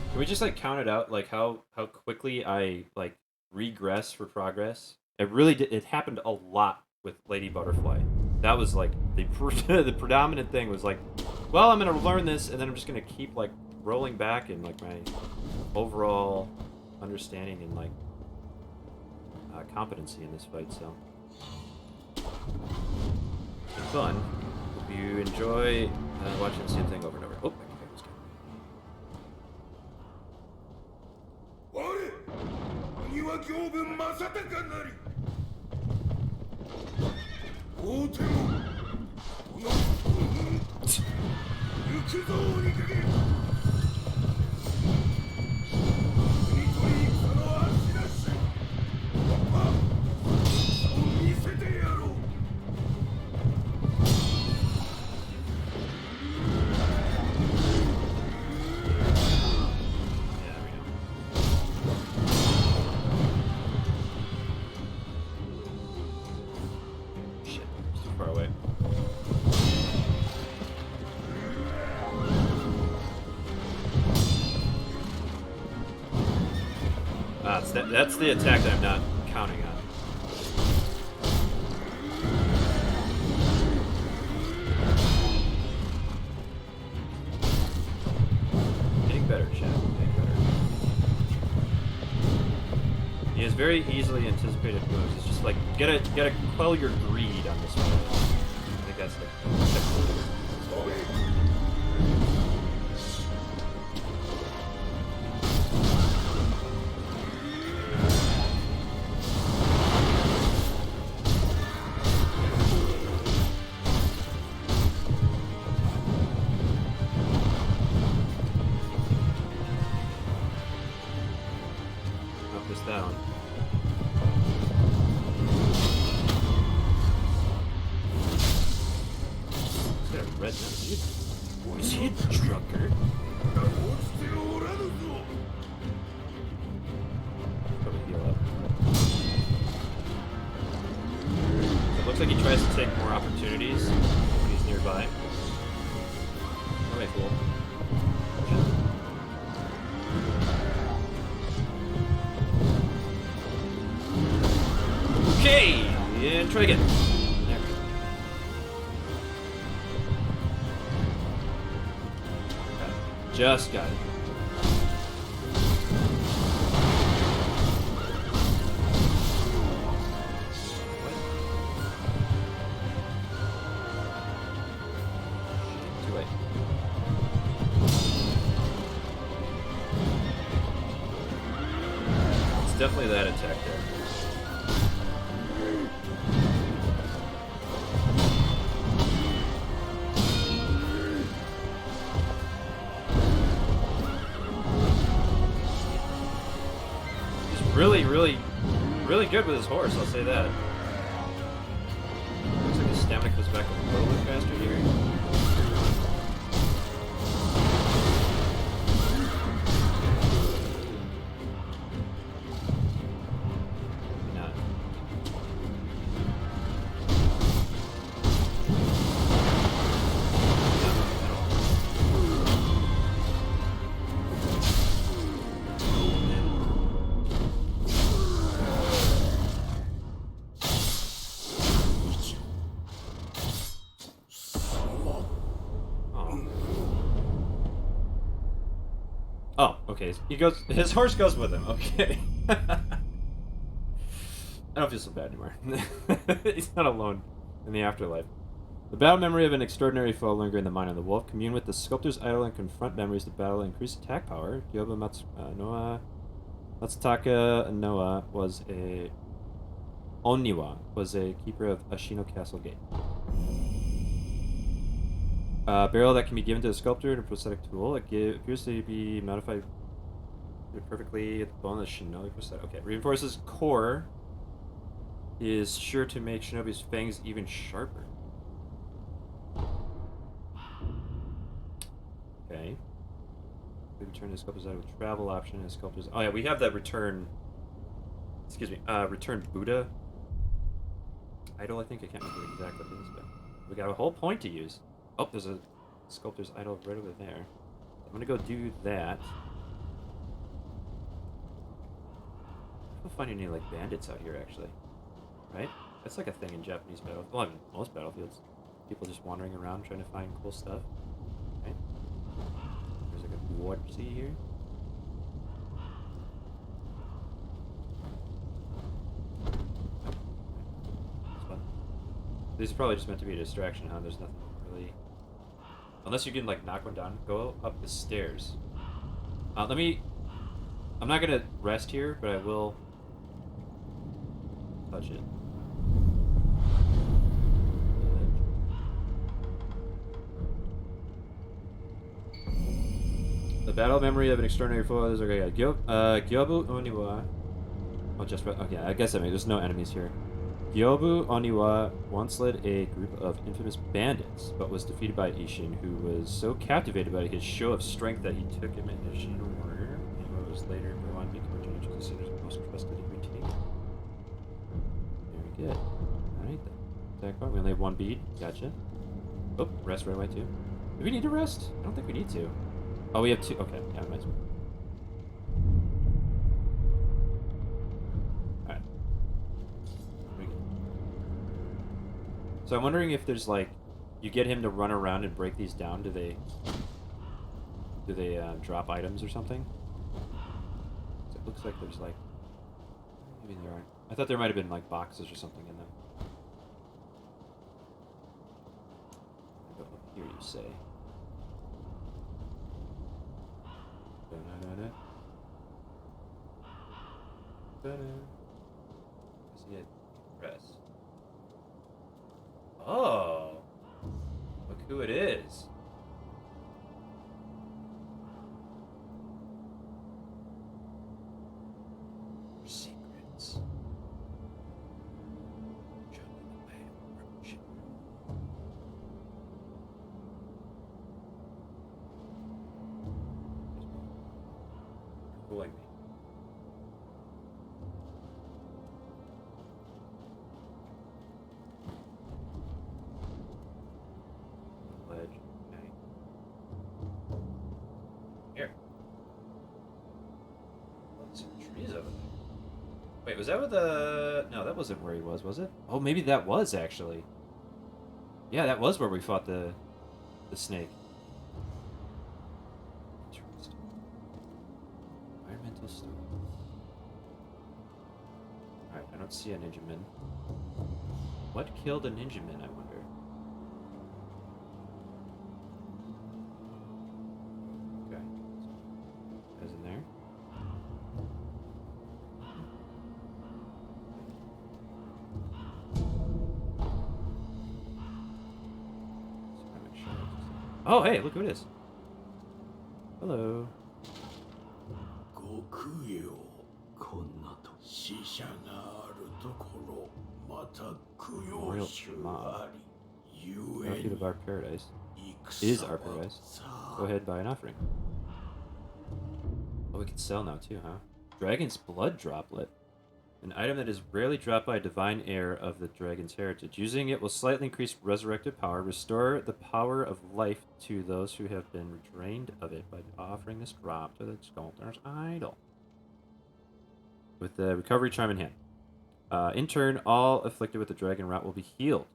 Can we just like count it out, like how quickly I like regress for progress? It really did. It happened a lot with Lady Butterfly. That was like the the predominant thing was like, well, I'm gonna learn this, and then I'm just gonna keep like rolling back in like my overall understanding and like competency in this fight. So it's been fun. Hope you enjoy watching the same thing over and over. Oh, That's the attack that I'm not counting on. Getting better, chat. Getting better. He has very easily anticipated moves. It's just like gotta quell your greed on this one. I think that's that one. He's got a red nose. Is he a drunkard? Probably heal up. So it looks like he tries to take more opportunities when he's nearby. Okay, cool. Okay, and try again. There we go. Okay. Just got it. Too late. It's definitely that attack there. Really good with his horse, I'll say that. Looks like his stamina comes back a little bit faster here. Maybe not. Oh, okay. He goes. His horse goes with him. Okay. I don't feel so bad anymore. He's not alone in the afterlife. The battle memory of an extraordinary foe linger in the mind of the wolf. Commune with the sculptor's idol and confront memories of battle. Increase attack power. Gyoba Matsutaka Noa was a Oniwa was a keeper of Ashino Castle Gate. Barrel that can be given to the sculptor and a prosthetic tool. It appears to be modified perfectly at the bone of the shinobi prosthetic. Okay, reinforces core. Is sure to make shinobi's fangs even sharper. Okay. We return the sculptor's idol with travel option and sculptor's. Oh yeah, we have that return. Excuse me. Return Buddha idol. I think I can't remember exactly what it is, but we got a whole point to use. Oh, there's a sculptor's idol right over there. I'm gonna go do that. I'll find any like bandits out here actually, right? That's like a thing in Japanese battlefields. Well, I mean, most battlefields, people just wandering around trying to find cool stuff, right? There's like a warp sea here. That's fun. This is probably just meant to be a distraction, huh? There's nothing really. Unless you can like knock one down, go up the stairs. I'm not gonna rest here, but I will touch it. The battle memory of an extraordinary foe is okay. Gyobu Oniwa. Oh, just okay. I guess there's no enemies here. Gyobu Oniwa once led a group of infamous bandits, but was defeated by Ishin, who was so captivated by his show of strength that he took him in his Shino warrior, and was later go on to become considered the most trusted retainer. Very good. Alright then. Attack bar. We only have one bead. Gotcha. Oh, rest right away too. Do we need to rest? I don't think we need to. Oh, we have two. Okay, yeah, might as well. So I'm wondering if there's like, you get him to run around and break these down. Do they drop items or something? It looks like there's like, maybe there aren't. I thought there might have been like boxes or something in them. But up here you say. See it? Press. Oh! Look who it is. Secrets. Show me the way of approach. You're fooling me. Ledge. Okay. Here. Oh, there's some trees over there. Wait, was that with the... No, that wasn't where he was it? Oh, maybe that was, actually. Yeah, that was where we fought the snake. Interesting. Environmental stone. Alright, I don't see a Ninjaman. What killed a Ninjaman, I wonder? Okay. Guys in there? Oh, hey, look who it is. Hello. Royal Mob. Refuge of our paradise. Is our paradise. Go ahead, buy an offering. Oh, we can sell now too, huh? Dragon's Blood Droplet. An item that is rarely dropped by a divine heir of the dragon's heritage. Using it will slightly increase resurrected power, restore the power of life to those who have been drained of it by offering this drop to the sculptor's idol. With the recovery charm in hand. In turn, all afflicted with the dragon rot will be healed.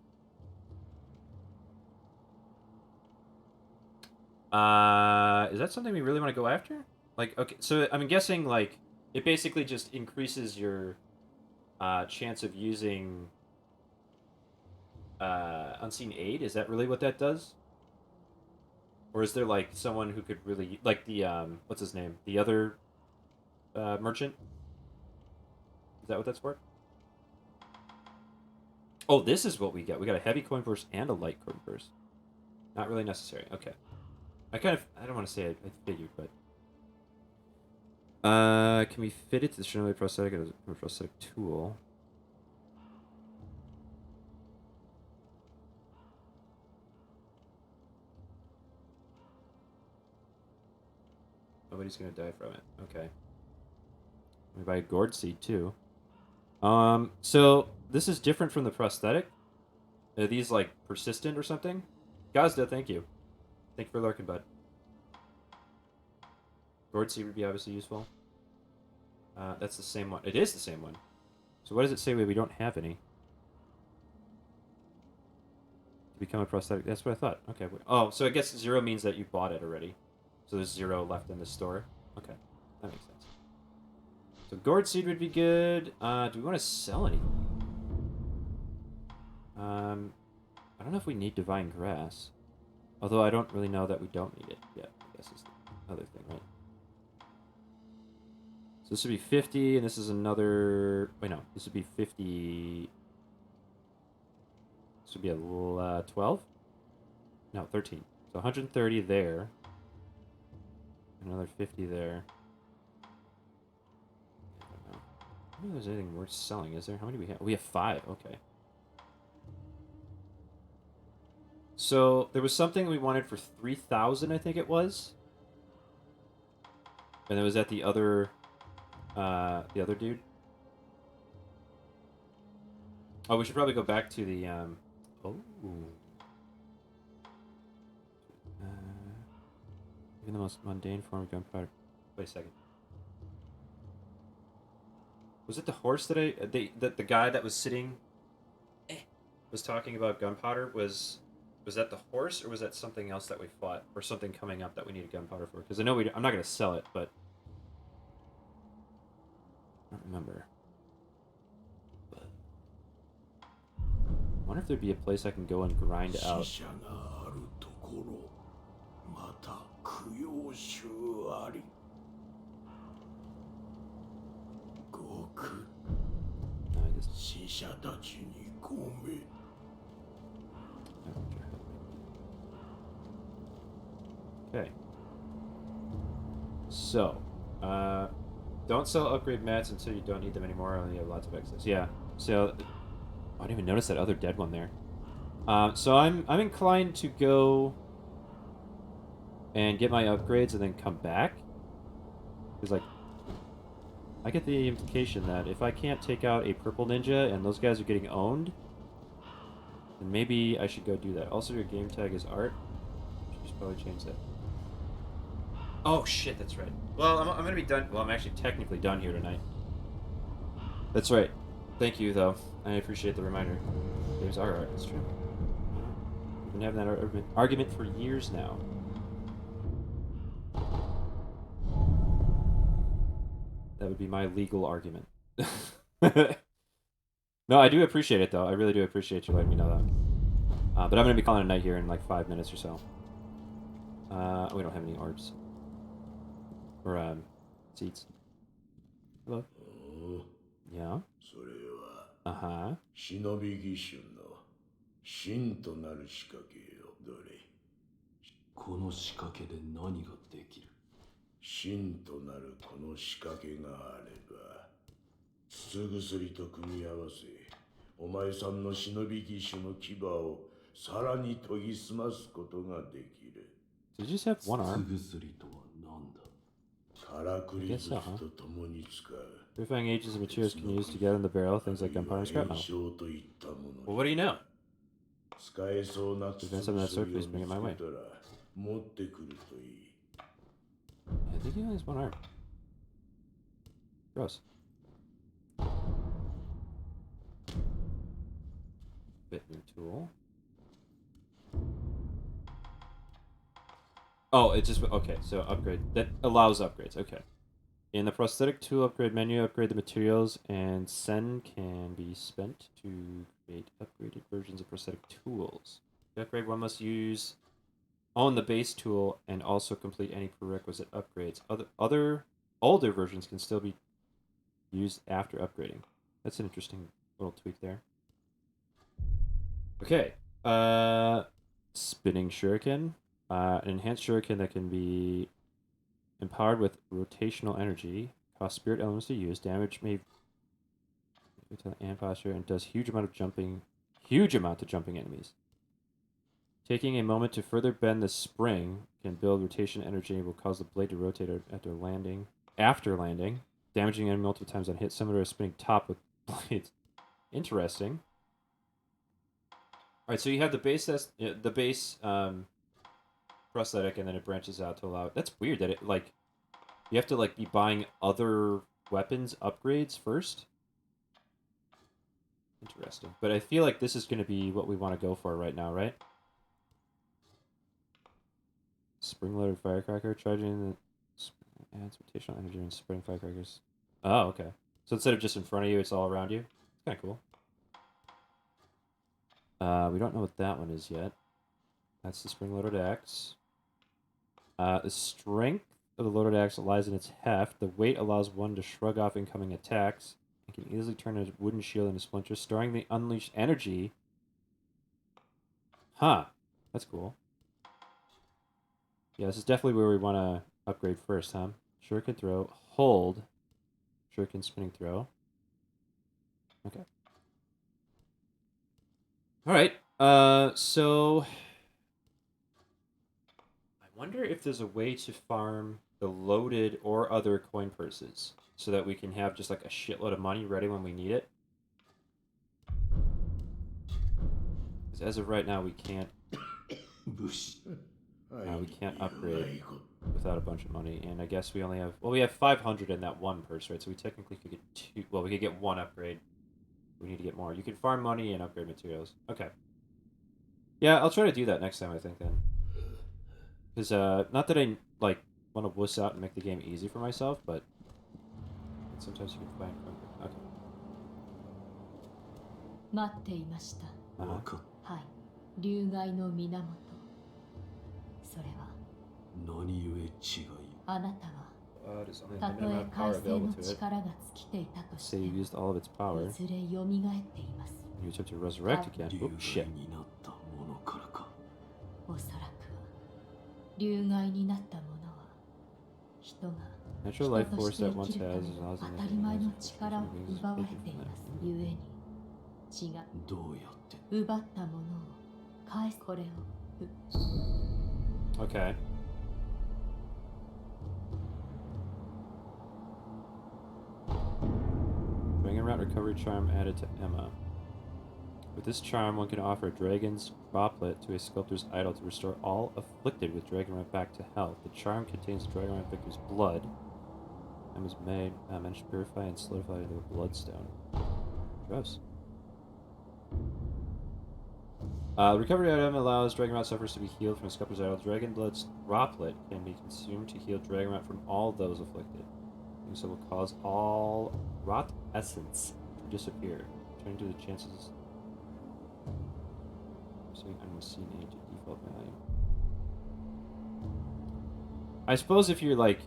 Is that something we really want to go after? Like, okay, so I'm guessing, like, it basically just increases your chance of using Unseen Aid. Is that really what that does? Or is there, like, someone who could really... Like, the, what's his name? The other merchant? Is that what that's for? Oh, this is what we get. We got a heavy coin purse and a light coin purse. Not really necessary. Okay. I don't want to say I figured, but... can we fit it to the Shinobi prosthetic as a prosthetic tool? Nobody's gonna die from it. Okay. We buy a gourd seed too. So this is different from the prosthetic. Are these like persistent or something? Gazda, thank you. Thank you for lurking, bud. Gourd seed would be obviously useful. That's the same one. It is the same one. So what does it say we don't have any? To become a prosthetic. That's what I thought. Okay. Oh, so I guess 0 means that you bought it already. So there's 0 left in the store. Okay. That makes sense. So gourd seed would be good. Do we want to sell anything? I don't know if we need divine grass. Although I don't really know that we don't need it yet. I guess is the other thing, right? So this would be 50, and this is another... Wait, no. This would be 50... This would be a 12? No, 13. So 130 there. Another 50 there. I don't know. I don't know if there's anything worth selling, is there? How many do we have? We have 5. Okay. So there was something we wanted for 3,000, I think it was. And it was at the other dude. Oh, we should probably go back to the, even the most mundane form of gunpowder. Wait a second. Was it the horse that the guy that was sitting... was talking about gunpowder was that the horse or was that something else that we fought or something coming up that we needed gunpowder for? Because I know I'm not gonna sell it, but I don't remember. But I wonder if there'd be a place I can go and grind out. Okay. So, don't sell upgrade mats until you don't need them anymore. Only have lots of excess. Yeah. So, I didn't even notice that other dead one there. So I'm inclined to go and get my upgrades and then come back. Because like, I get the implication that if I can't take out a purple ninja and those guys are getting owned, then maybe I should go do that. Also, your game tag is art. I should probably change that. Oh shit, that's right. Well, I'm gonna be done. Well, I'm actually technically done here tonight. That's right. Thank you, though. I appreciate the reminder. Games are art. That's true. We've been having that argument for years now. That would be my legal argument. No, I do appreciate it, though. I really do appreciate you letting me know that. But I'm going to be calling it a night here in like 5 minutes or so. We don't have any orbs. Or, seats. Hello? Yeah? Uh-huh. 忍び義手の真となる仕掛けよ、どれ。この仕掛けで何ができる？真となるこの仕掛けがあれば、筒薬と組み合わせ、お前さんの忍び義手の牙をさらに研ぎ澄ますことができる。Did you just have one arm? 筒薬とは何だ？からくり筒と共に使う。Purifying agents and materials can use together in the barrel, things like gunpowder and scrap metal. Well, what do you know? If there's something that sort, please bring it my way. Yeah, I think he only has one arm. Gross. Bit-new tool. Oh, it just... Okay, so upgrade. That allows upgrades. Okay. In the prosthetic tool upgrade menu, upgrade the materials, and Sen can be spent to create upgraded versions of prosthetic tools. To upgrade, one must own the base tool and also complete any prerequisite upgrades. Other older versions can still be used after upgrading. That's an interesting little tweak there. Okay. Spinning shuriken. An enhanced shuriken that can be empowered with rotational energy, costs spirit elements to use, damage may and posture, and does huge amount to jumping enemies. Taking a moment to further bend the spring can build rotation energy and will cause the blade to rotate after landing, damaging enemy multiple times on hit, similar to a spinning top with blades. Interesting. Alright, so you have the base prosthetic, and then it branches out to allow... That's weird that it, like... You have to, like, be buying other weapons upgrades first? Interesting. But I feel like this is going to be what we want to go for right now, right? Spring-loaded firecracker, charging the... adds rotational energy and spreading firecrackers. Oh, okay. So instead of just in front of you, it's all around you? It's kind of cool. We don't know what that one is yet. That's the spring-loaded axe. The strength of the loaded axe lies in its heft. The weight allows one to shrug off incoming attacks and can easily turn a wooden shield into splinters, storing the unleashed energy. Huh. That's cool. Yeah, this is definitely where we want to upgrade first, huh? Shuriken throw. Hold. Shuriken spinning throw. Okay. Alright. So... I wonder if there's a way to farm the loaded or other coin purses so that we can have just like a shitload of money ready when we need it. Because as of right now, we can't upgrade without a bunch of money. And I guess we only have... Well, we have 500 in that one purse, right? So we technically could get two... Well, we could get one upgrade We need to get more. You can farm money and upgrade materials. Okay. Yeah, I'll try to do that next time, I think, then. Because, not that I, like, want to wuss out and make the game easy for myself, but sometimes you can find... Okay. 待っていました。Uh-huh. はい。流害の源。それは。何故違い。あなたは。 There's only た a と limited え amount of 海 power 星の available to it. 力が尽きていたとして Say you used all of its も、 power. いずれ蘇っています。You attempt to resurrect again. Oh, shit. になったものからか。おそらくは。流害になった者は。人が。 Natural life force that once has is allows 当たり前の力を奪われています。ゆえに。血が。どうやって。奪ったものを。返すこれを。Okay. Dragon Rat Recovery Charm added to Emma. With this charm, one can offer a dragon's droplet to a sculptor's idol to restore all afflicted with Dragon Rat back to health. The charm contains Dragon Rat victor's blood. Emma's managed to purify and solidify into a bloodstone. Gross. Recovery item allows Dragon Rat sufferers to be healed from a sculptor's idol. Dragon Blood's droplet can be consumed to heal Dragon Rat from all those afflicted. And so will cause all rot essence to disappear, turning to the chances of setting unseen aid to default value. I suppose if you're like,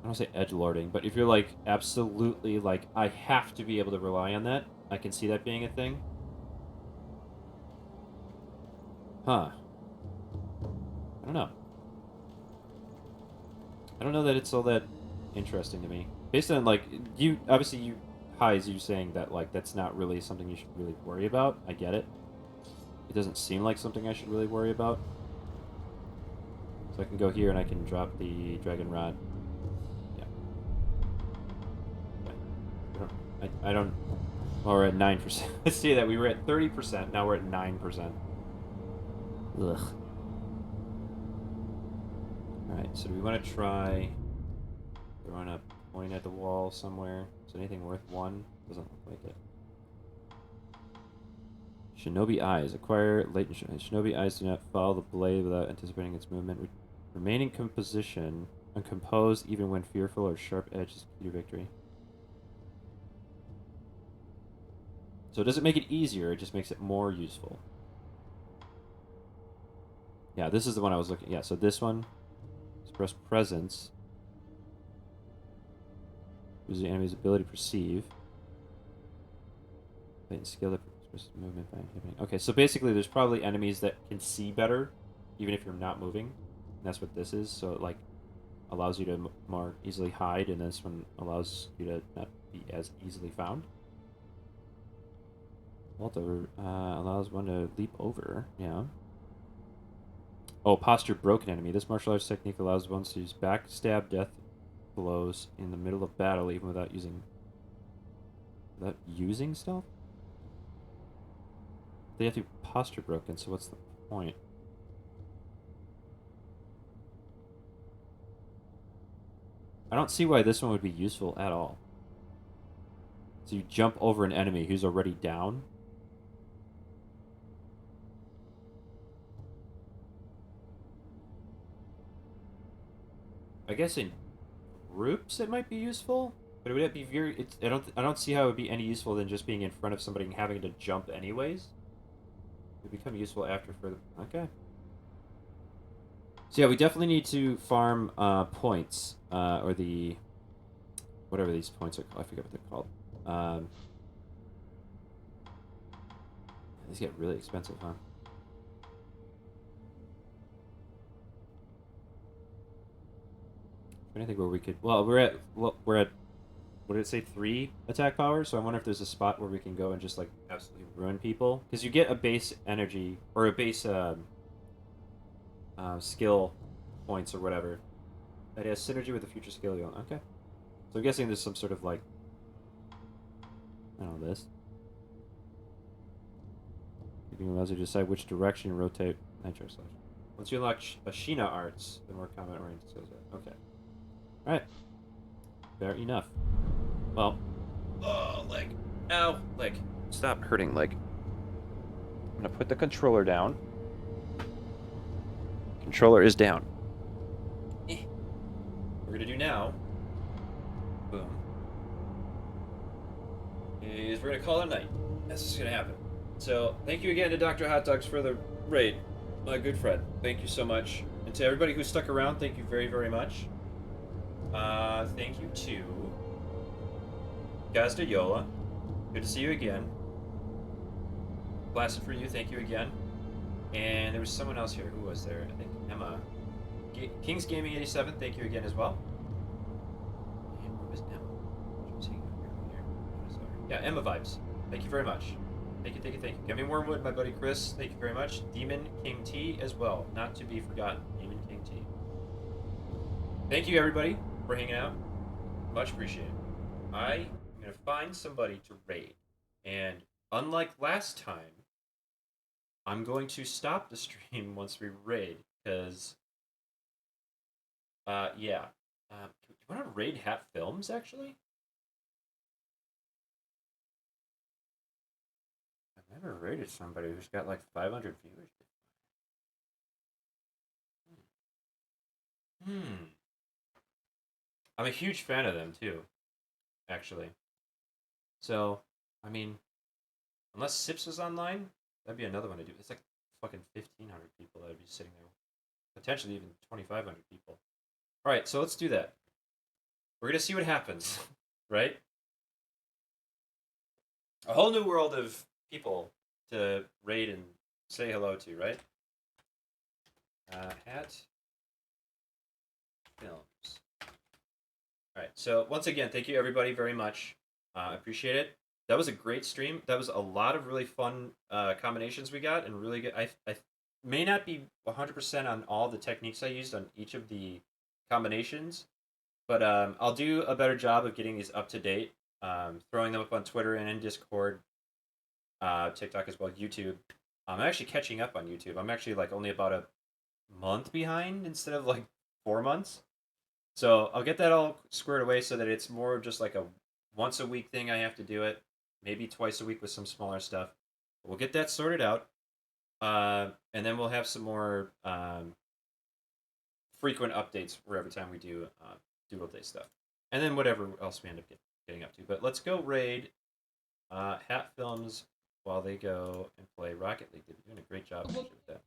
I don't say edgelording, but if you're like absolutely like, I have to be able to rely on that, I can see that being a thing. Huh. I don't know. I don't know that it's all that interesting to me. Based on, like, you... Obviously, you... Highs, you saying that, like, that's not really something you should really worry about. I get it. It doesn't seem like something I should really worry about. So I can go here and I can drop the Dragon Rod. Yeah. Okay. I don't... Well, we're at 9%. Let's see that. We were at 30%. Now we're at 9%. Ugh. Alright, so do we want to try throwing a point at the wall somewhere? Is anything worth 1? Doesn't look like it. Shinobi Eyes. Acquire latent Shinobi Eyes do not follow the blade without anticipating its movement. Remaining composition uncomposed even when fearful or sharp edge is key to victory. So it doesn't make it easier, it just makes it more useful. Yeah, this is the one I was looking. Yeah, so this one, express presence, uses the enemy's ability to perceive. Latent skill that expresses movement by inhibiting. Okay, so basically, there's probably enemies that can see better, even if you're not moving. And that's what this is. So it like allows you to more easily hide, and this one allows you to not be as easily found. Vault over allows one to leap over. Yeah. Oh, posture broken enemy. This martial arts technique allows one to use backstab death blows in the middle of battle, even without using stealth. They have to be posture broken. So what's the point? I don't see why this one would be useful at all. So you jump over an enemy who's already down. I guess in groups it might be useful, but it would be very. I don't see how it would be any useful than just being in front of somebody and having to jump anyways. It would become useful after further. Okay. So yeah, we definitely need to farm points or the whatever these points are called. I forget what they're called. These get really expensive, huh? I think where we could. Well, we're at. What did it say? 3 attack power. So I wonder if there's a spot where we can go and just like absolutely ruin people. Because you get a base energy or a base skill points or whatever that has synergy with the future skill you own. Okay. So I'm guessing there's some sort of like. I don't know this. It allows you to decide which direction you rotate. Nitro slash. Once you unlock Ashina arts, the more combat oriented skills are. Okay. Alright. Fair enough. Well. Oh, leg. Ow! Leg. Stop hurting, leg. I'm gonna put the controller down. Controller is down. What we're gonna do now, boom, is we're gonna call it a night. That's just gonna happen. So, thank you again to Dr. Hot Dogs for the raid. My good friend. Thank you so much. And to everybody who stuck around, thank you very, very much. Thank you to Gazda Yola. Good to see you again. Blasted for you, thank you again. And there was someone else here. Who was there? I think Emma. King's Gaming 87, thank you again as well. And where was Emma? She was hanging out here. Yeah, Emma Vibes. Thank you very much. Thank you, thank you, thank you. Gavin Wormwood, my buddy Chris, thank you very much. Demon King T as well, not to be forgotten. Demon King T. Thank you, everybody, for hanging out. Much appreciated. I am going to find somebody to raid. And unlike last time, I'm going to stop the stream once we raid, because, yeah. Do you want to raid Hat Films, actually? I've never raided somebody who's got like 500 viewers. I'm a huge fan of them too, actually. So, I mean, unless Sips was online, that'd be another one to do. It's like fucking 1,500 people that'd be sitting there. Potentially even 2,500 people. Alright, so let's do that. We're gonna see what happens, right? A whole new world of people to raid and say hello to, right? Hat Films. Alright, so once again, thank you everybody very much. I appreciate it. That was a great stream. That was a lot of really fun combinations we got, and really good. I may not be 100% on all the techniques I used on each of the combinations, but I'll do a better job of getting these up to date, throwing them up on Twitter and in Discord, TikTok as well, YouTube. I'm actually catching up on YouTube. I'm actually like only about a month behind instead of like 4 months. So I'll get that all squared away so that it's more just like a once a week thing. I have to do it, maybe twice a week with some smaller stuff. We'll get that sorted out, and then we'll have some more frequent updates for every time we do dual day stuff, and then whatever else we end up getting up to. But let's go raid Hat Films while they go and play Rocket League. They've been doing a great job with that.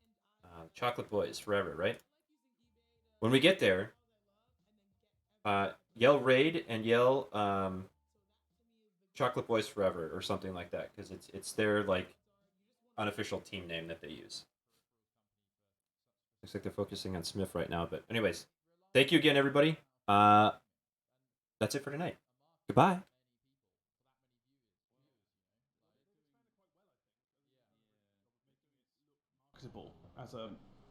Chocolate Boys forever, right? When we get there, yell raid and yell Chocolate Boys forever or something like that, because it's their like unofficial team name that they use. Looks like they're focusing on Smith right now, but anyways, thank you again, everybody. That's it for tonight. Goodbye.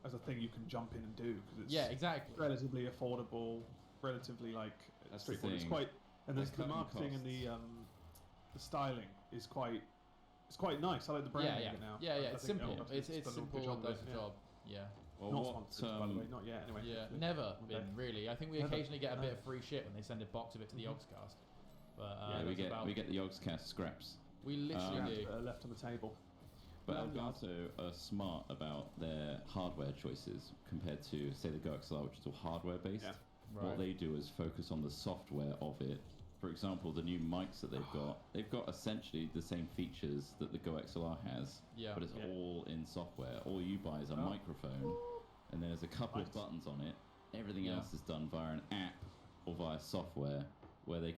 As a thing you can jump in and do, because it's exactly relatively affordable, relatively like straightforward. It's quite, and there's the marketing and the styling is quite. It's quite nice. I like the branding of it now. It's simple. It's simple. Does the job. Yeah. Well, not sponsored, by the way. Not yet. Anyway. Yeah. Never been really. I think we occasionally get a bit of free shit when they send a box of it to the Yogscast. But we get the Yogscast scraps. We literally do. Left on the table. But Elgato are smart about their hardware choices compared to, say, the Go XLR, which is all hardware based. Yeah. What they do is focus on the software of it. For example, the new mics that they've got essentially the same features that the Go XLR has, but it's all in software. All you buy is a microphone, and there's a couple of buttons on it. Everything else is done via an app or via software, where they